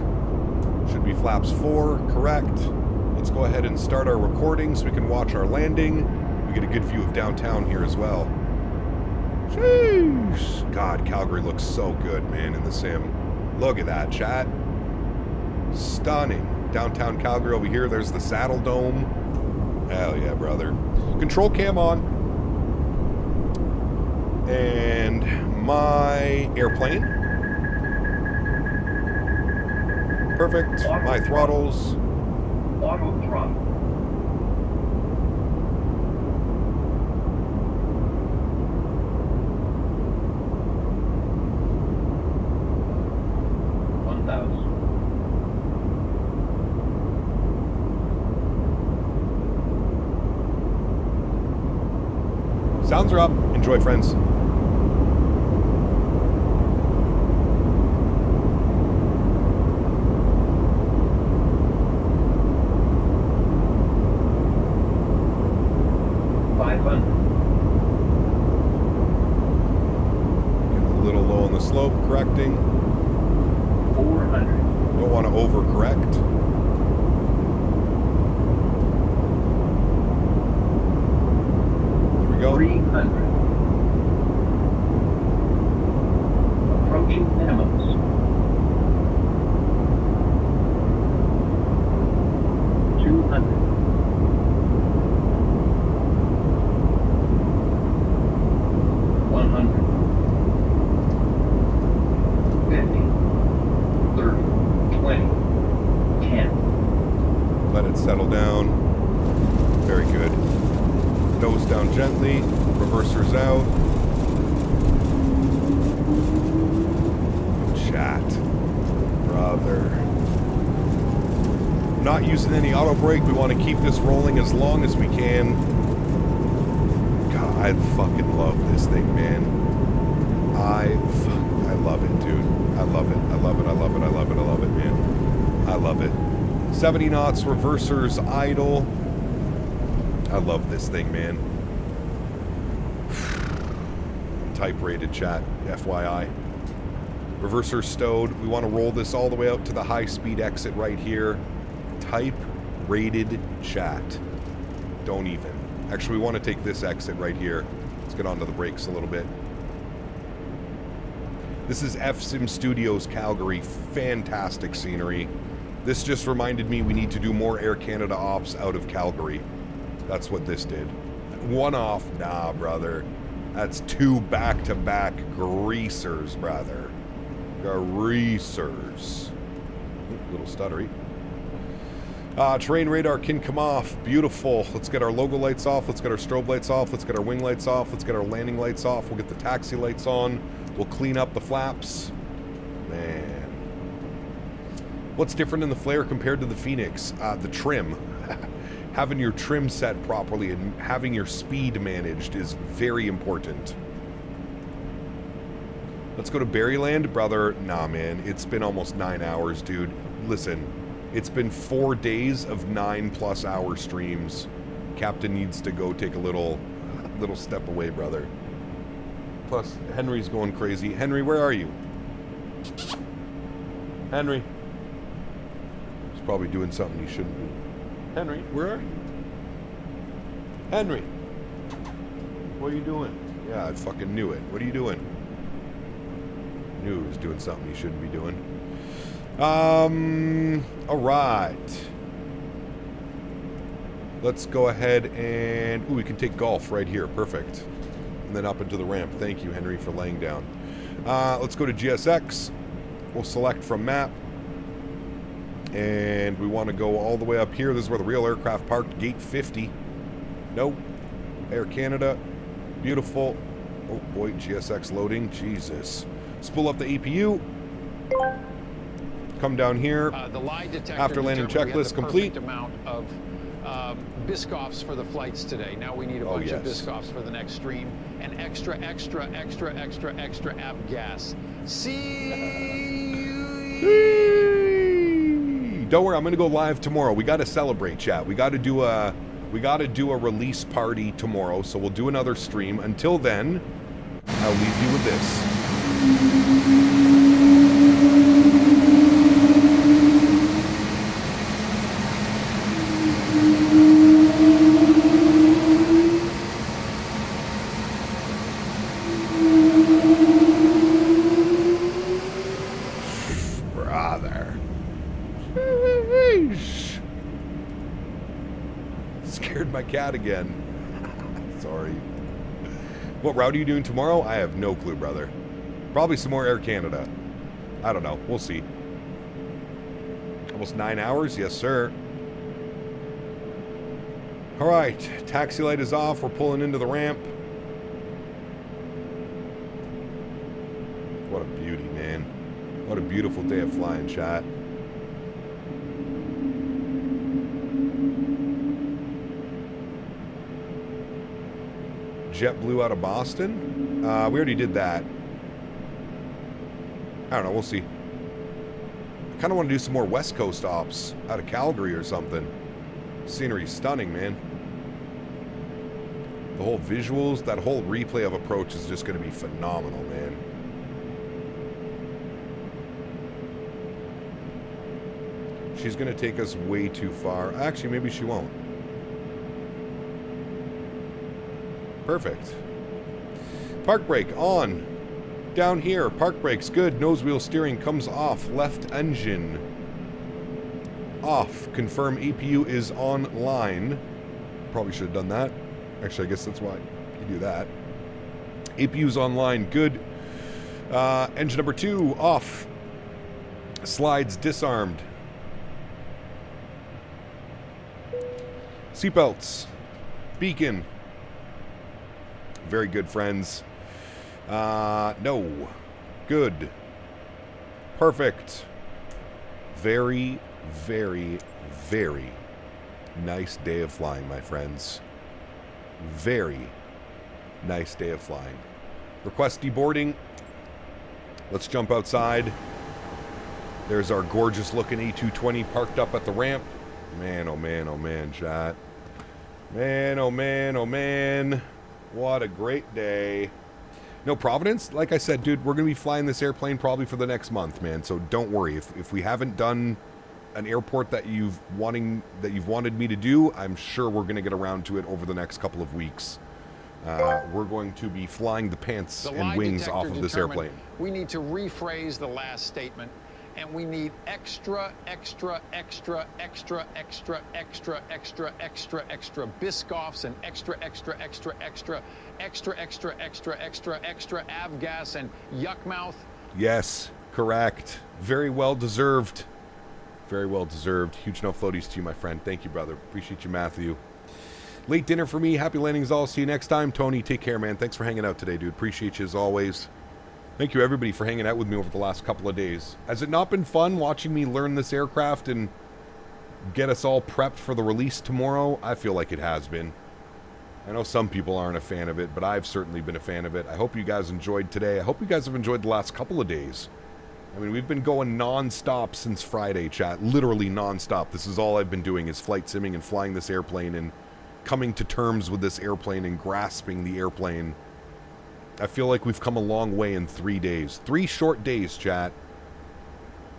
S1: Should be flaps 4, correct. Let's go ahead and start our recording so we can watch our landing. We get a good view of downtown here as well. Sheesh. God, Calgary looks so good, man, in the sim. Look at that, chat. Stunning. Downtown Calgary over here, there's the Saddle Dome. Hell yeah, brother. Control cam on. And my airplane. Perfect. My throttles.
S14: Auto throttle.
S1: Sounds are up. Enjoy, friends. Slope, correcting.
S14: 400.
S1: Don't want to overcorrect. There we go.
S14: 300. Approaching minimums. 200. 100. 50, 30, 20, 10.
S1: Let it settle down. Very good. Nose down gently. Reversers out. Chat. Brother. Not using any auto brake. We want to keep this rolling as long as we can. God, I fucking love this thing, man. I love it, dude. I love it. I love it. I love it. I love it. I love it, man. I love it. 70 knots, reversers, idle. I love this thing, man. Type rated, chat, FYI. Reverser stowed. We want to roll this all the way out to the high speed exit right here. Type rated, chat. Don't even. Actually, we want to take this exit right here. Let's get onto the brakes a little bit. This is FSIM Studios, Calgary. Fantastic scenery. This just reminded me we need to do more Air Canada ops out of Calgary. That's what this did. One off? Nah, brother. That's 2 back-to-back greasers, brother. Greasers. Ooh, little stuttery. Terrain radar can come off. Beautiful. Let's get our logo lights off. Let's get our strobe lights off. Let's get our wing lights off. Let's get our landing lights off. We'll get the taxi lights on. We'll clean up the flaps. Man. What's different in the Flare compared to the Phoenix? The trim. Having your trim set properly and having your speed managed is very important. Let's go to Berryland, brother. Nah, man. It's been almost 9 hours, dude. Listen, it's been 4 days of 9+ hour streams. Captain needs to go take a little step away, brother. Plus, Henry's going crazy. Henry, where are you? Henry. He's probably doing something he shouldn't be. Henry, where are you? Henry. What are you doing? Yeah, I fucking knew it. What are you doing? Knew he was doing something he shouldn't be doing. Alright. Let's go ahead and... Ooh, we can take golf right here. Perfect. And then up into the ramp. Thank you, Henry, for laying down. Let's go to GSX. We'll select from map. And we want to go all the way up here. This is where the real aircraft parked. Gate 50. Nope. Air Canada. Beautiful. Oh boy, GSX loading. Jesus. Spool up the APU. Come down here.
S6: The lie detector
S1: after landing checklist complete.
S6: Amount of Biscoffs for the flights today. Now we need a bunch of Biscoffs for the next stream and extra ab gas.
S1: Don't worry, I'm gonna go live tomorrow. We got to celebrate, chat. We got to do a release party tomorrow. So we'll do another stream. Until then, I'll leave you with this. My cat again. Sorry. What route are you doing tomorrow? I have no clue, brother. Probably some more Air Canada. I don't know. We'll see. Almost 9 hours? Yes, sir. All right. Taxi light is off. We're pulling into the ramp. What a beauty, man. What a beautiful day of flying, chat. JetBlue out of Boston? We already did that. I don't know, we'll see. I kind of want to do some more West Coast ops out of Calgary or something. Scenery's stunning, man. The whole visuals, that whole replay of approach is just going to be phenomenal, man. She's going to take us way too far. Actually, maybe she won't. Perfect. Park brake on. Down here. Park brakes good. Nose wheel steering comes off. Left engine off. Confirm APU is online. Probably should have done that. Actually, I guess that's why you do that. APU's online. Good. Engine number 2 off. Slides disarmed. Seatbelts. Beacon. Very good, friends. No. Good. Perfect. Very, very, very nice day of flying, my friends. Very nice day of flying. Request deboarding. Let's jump outside. There's our gorgeous looking A220 parked up at the ramp. Man, oh man, oh man, chat. Man, oh man, oh man. What a great day. No, Providence, like I said, dude, we're going to be flying this airplane probably for the next month, man. So don't worry. If we haven't done an airport that you've wanted me to do, I'm sure we're going to get around to it over the next couple of weeks. We're going to be flying the pants and wings off of this airplane.
S6: We need to rephrase the last statement. And we need extra Biscoffs and extra avgas and yuck mouth.
S1: Yes, correct. Very well deserved. Very well deserved. Huge no floaties to you, my friend. Thank you, brother. Appreciate you, Matthew. Late dinner for me. Happy landings all. See you next time. Tony, take care, man. Thanks for hanging out today, dude. Appreciate you as always. Thank you, everybody, for hanging out with me over the last couple of days. Has it not been fun watching me learn this aircraft and get us all prepped for the release tomorrow? I feel like it has been. I know some people aren't a fan of it, but I've certainly been a fan of it. I hope you guys enjoyed today. I hope you guys have enjoyed the last couple of days. I mean, we've been going non-stop since Friday, chat. Literally non-stop. This is all I've been doing is flight simming and flying this airplane and coming to terms with this airplane and grasping the airplane. I feel like we've come a long way in 3 days. 3 short days, chat.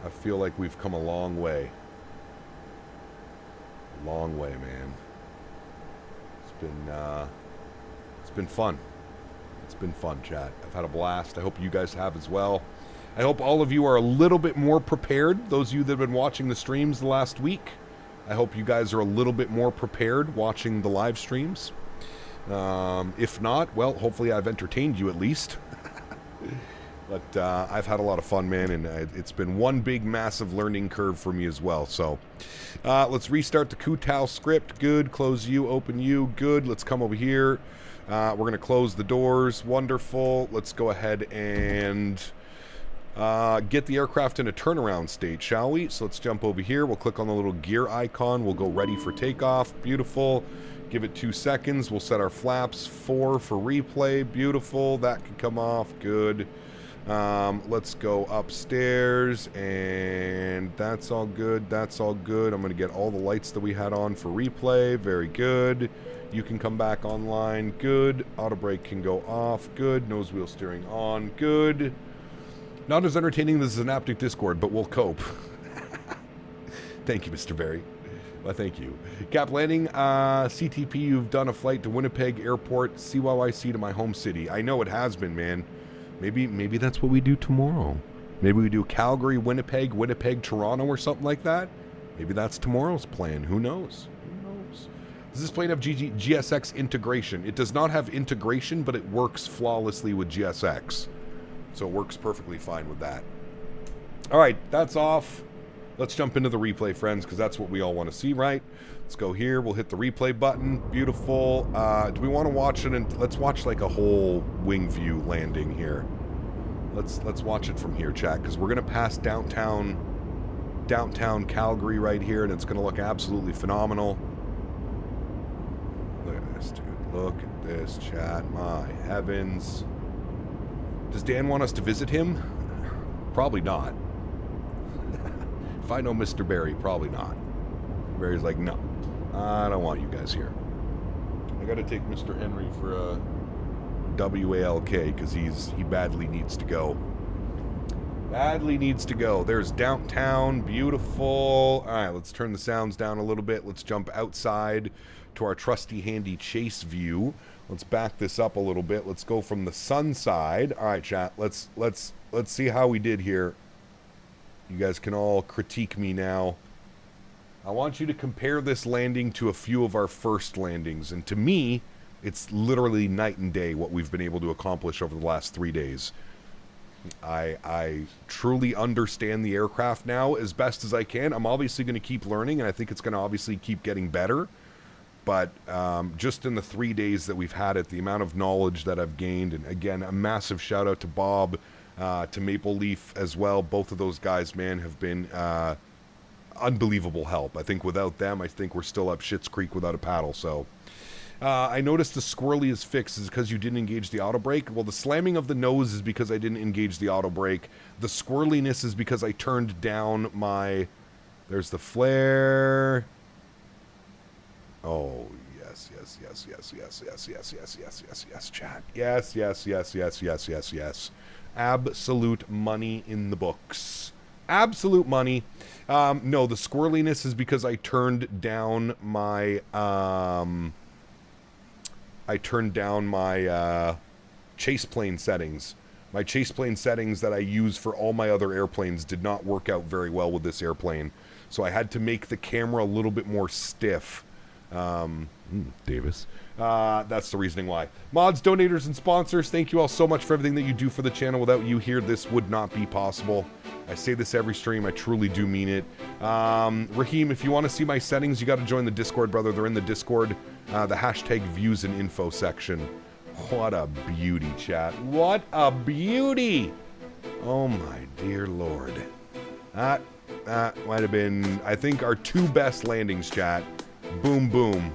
S1: I feel like we've come a long way. Long way, man. It's been fun. It's been fun, chat. I've had a blast. I hope you guys have as well. I hope all of you are a little bit more prepared. Those of you that have been watching the streams the last week, I hope you guys are a little bit more prepared watching the live streams. If not, well, hopefully I've entertained you at least. But I've had a lot of fun, man, and it's been one big, massive learning curve for me as well. So let's restart the Kutao script. Good. Close you, open you. Good. Let's come over here. We're going to close the doors. Wonderful. Let's go ahead and get the aircraft in a turnaround state, shall we? So let's jump over here. We'll click on the little gear icon. We'll go ready for takeoff. Beautiful. Give it 2 seconds. We'll set our flaps 4 for replay. Beautiful. That can come off. Good. Let's go upstairs, and that's all good. That's all good. I'm going to get all the lights that we had on for replay. Very good. You can come back online. Good. Auto brake can go off. Good. Nose wheel steering on. Good. Not as entertaining as the Synaptic Discord, but we'll cope. Thank you, Mr. Barry. Well, thank you. Cap landing, CTP, you've done a flight to Winnipeg Airport, CYYC to my home city. I know it has been, man. Maybe that's what we do tomorrow. Maybe we do Calgary, Winnipeg, Winnipeg, Toronto, or something like that. Maybe that's tomorrow's plan. Who knows? Who knows? Does this plane have GSX integration? It does not have integration, but it works flawlessly with GSX. So it works perfectly fine with that. All right, that's off. Let's jump into the replay, friends, because that's what we all want to see, right? Let's go here. We'll hit the replay button. Beautiful. Do we want to watch it? And let's watch like a whole wing view landing here. Let's watch it from here, chat, because we're gonna pass downtown Calgary right here, and it's gonna look absolutely phenomenal. Look at this, dude. Look at this, chat. My heavens. Does Dan want us to visit him? Probably not. If I know Mr. Barry, probably not. Barry's like, no, I don't want you guys here. I gotta take Mr. Henry for a WALK because he badly needs to go. Badly needs to go. There's downtown, beautiful. All right, let's turn the sounds down a little bit. Let's jump outside to our trusty handy chase view. Let's back this up a little bit. Let's go from the sun side. All right, chat. Let's see how we did here. You guys can all critique me now. I want you to compare this landing to a few of our first landings. And to me, it's literally night and day what we've been able to accomplish over the last 3 days. I truly understand the aircraft now as best as I can. I'm obviously going to keep learning, and I think it's going to obviously keep getting better. But just in the 3 days that we've had it, the amount of knowledge that I've gained, and again, a massive shout out to Bob, to Maple Leaf as well. Both of those guys, man, have been unbelievable help. I think without them, I think we're still up Schitt's Creek without a paddle. So I noticed the squirrely is fixed is because you didn't engage the auto brake. Well, the slamming of the nose is because I didn't engage the auto brake. The squirreliness is because I turned down my... There's the flare. Oh, yes, chat. Yes. Absolute money in the books. Absolute money. No, the squirreliness is because I turned down my chase plane settings. My chase plane settings that I use for all my other airplanes did not work out very well with this airplane. So I had to make the camera a little bit more stiff. Davis. That's the reasoning why. Mods, donators, and sponsors, thank you all so much for everything that you do for the channel. Without you here, this would not be possible. I say this every stream. I truly do mean it. Raheem, if you want to see my settings, you got to join the Discord, brother. They're in the Discord. The hashtag views and info section. What a beauty, chat. What a beauty. Oh, my dear Lord. That might have been, I think, our 2 best landings, chat. Boom, boom.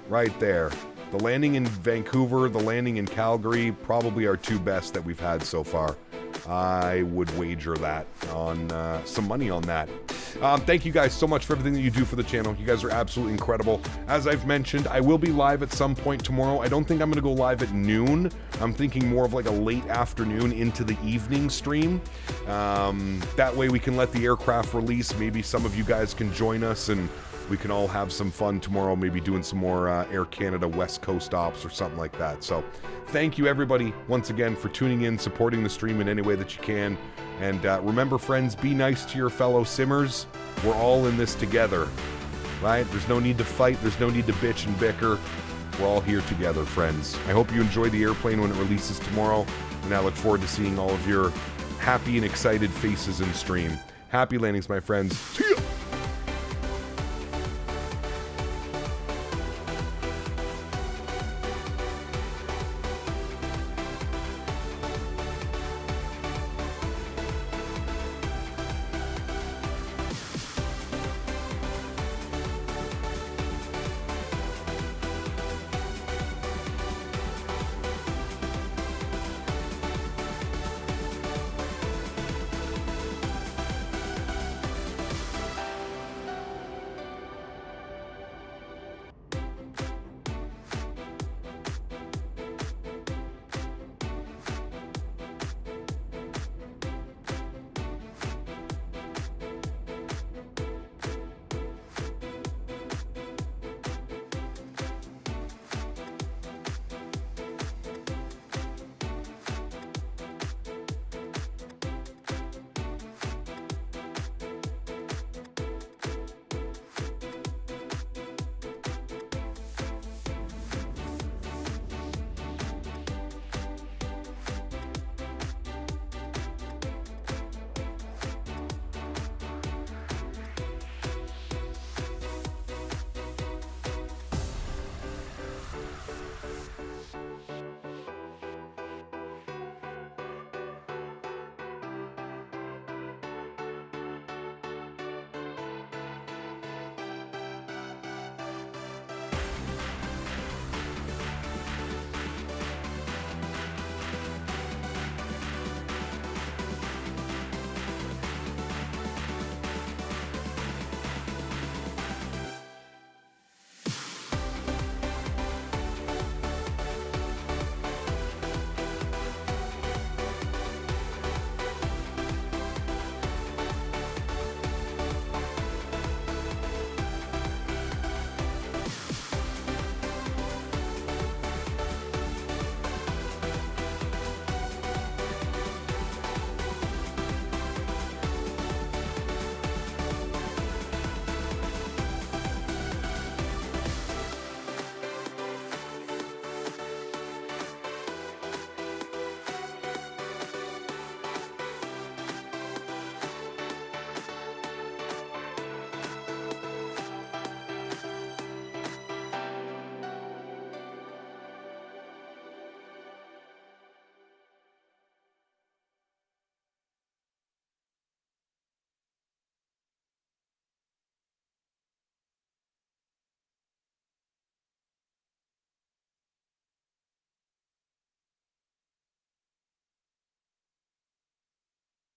S1: Right there. The landing in Vancouver, the landing in Calgary, probably our 2 best that we've had so far. I would wager that on some money on that. Thank you guys so much for everything that you do for the channel. You guys are absolutely incredible. As I've mentioned, I will be live at some point tomorrow. I don't think I'm going to go live at noon. I'm thinking more of like a late afternoon into the evening stream. That way we can let the aircraft release. Maybe some of you guys can join us and we can all have some fun tomorrow, maybe doing some more Air Canada West Coast ops or something like that. So thank you, everybody, once again, for tuning in, supporting the stream in any way that you can. And remember, friends, be nice to your fellow simmers. We're all in this together, right? There's no need to fight. There's no need to bitch and bicker. We're all here together, friends. I hope you enjoy the airplane when it releases tomorrow, and I look forward to seeing all of your happy and excited faces in stream. Happy landings, my friends.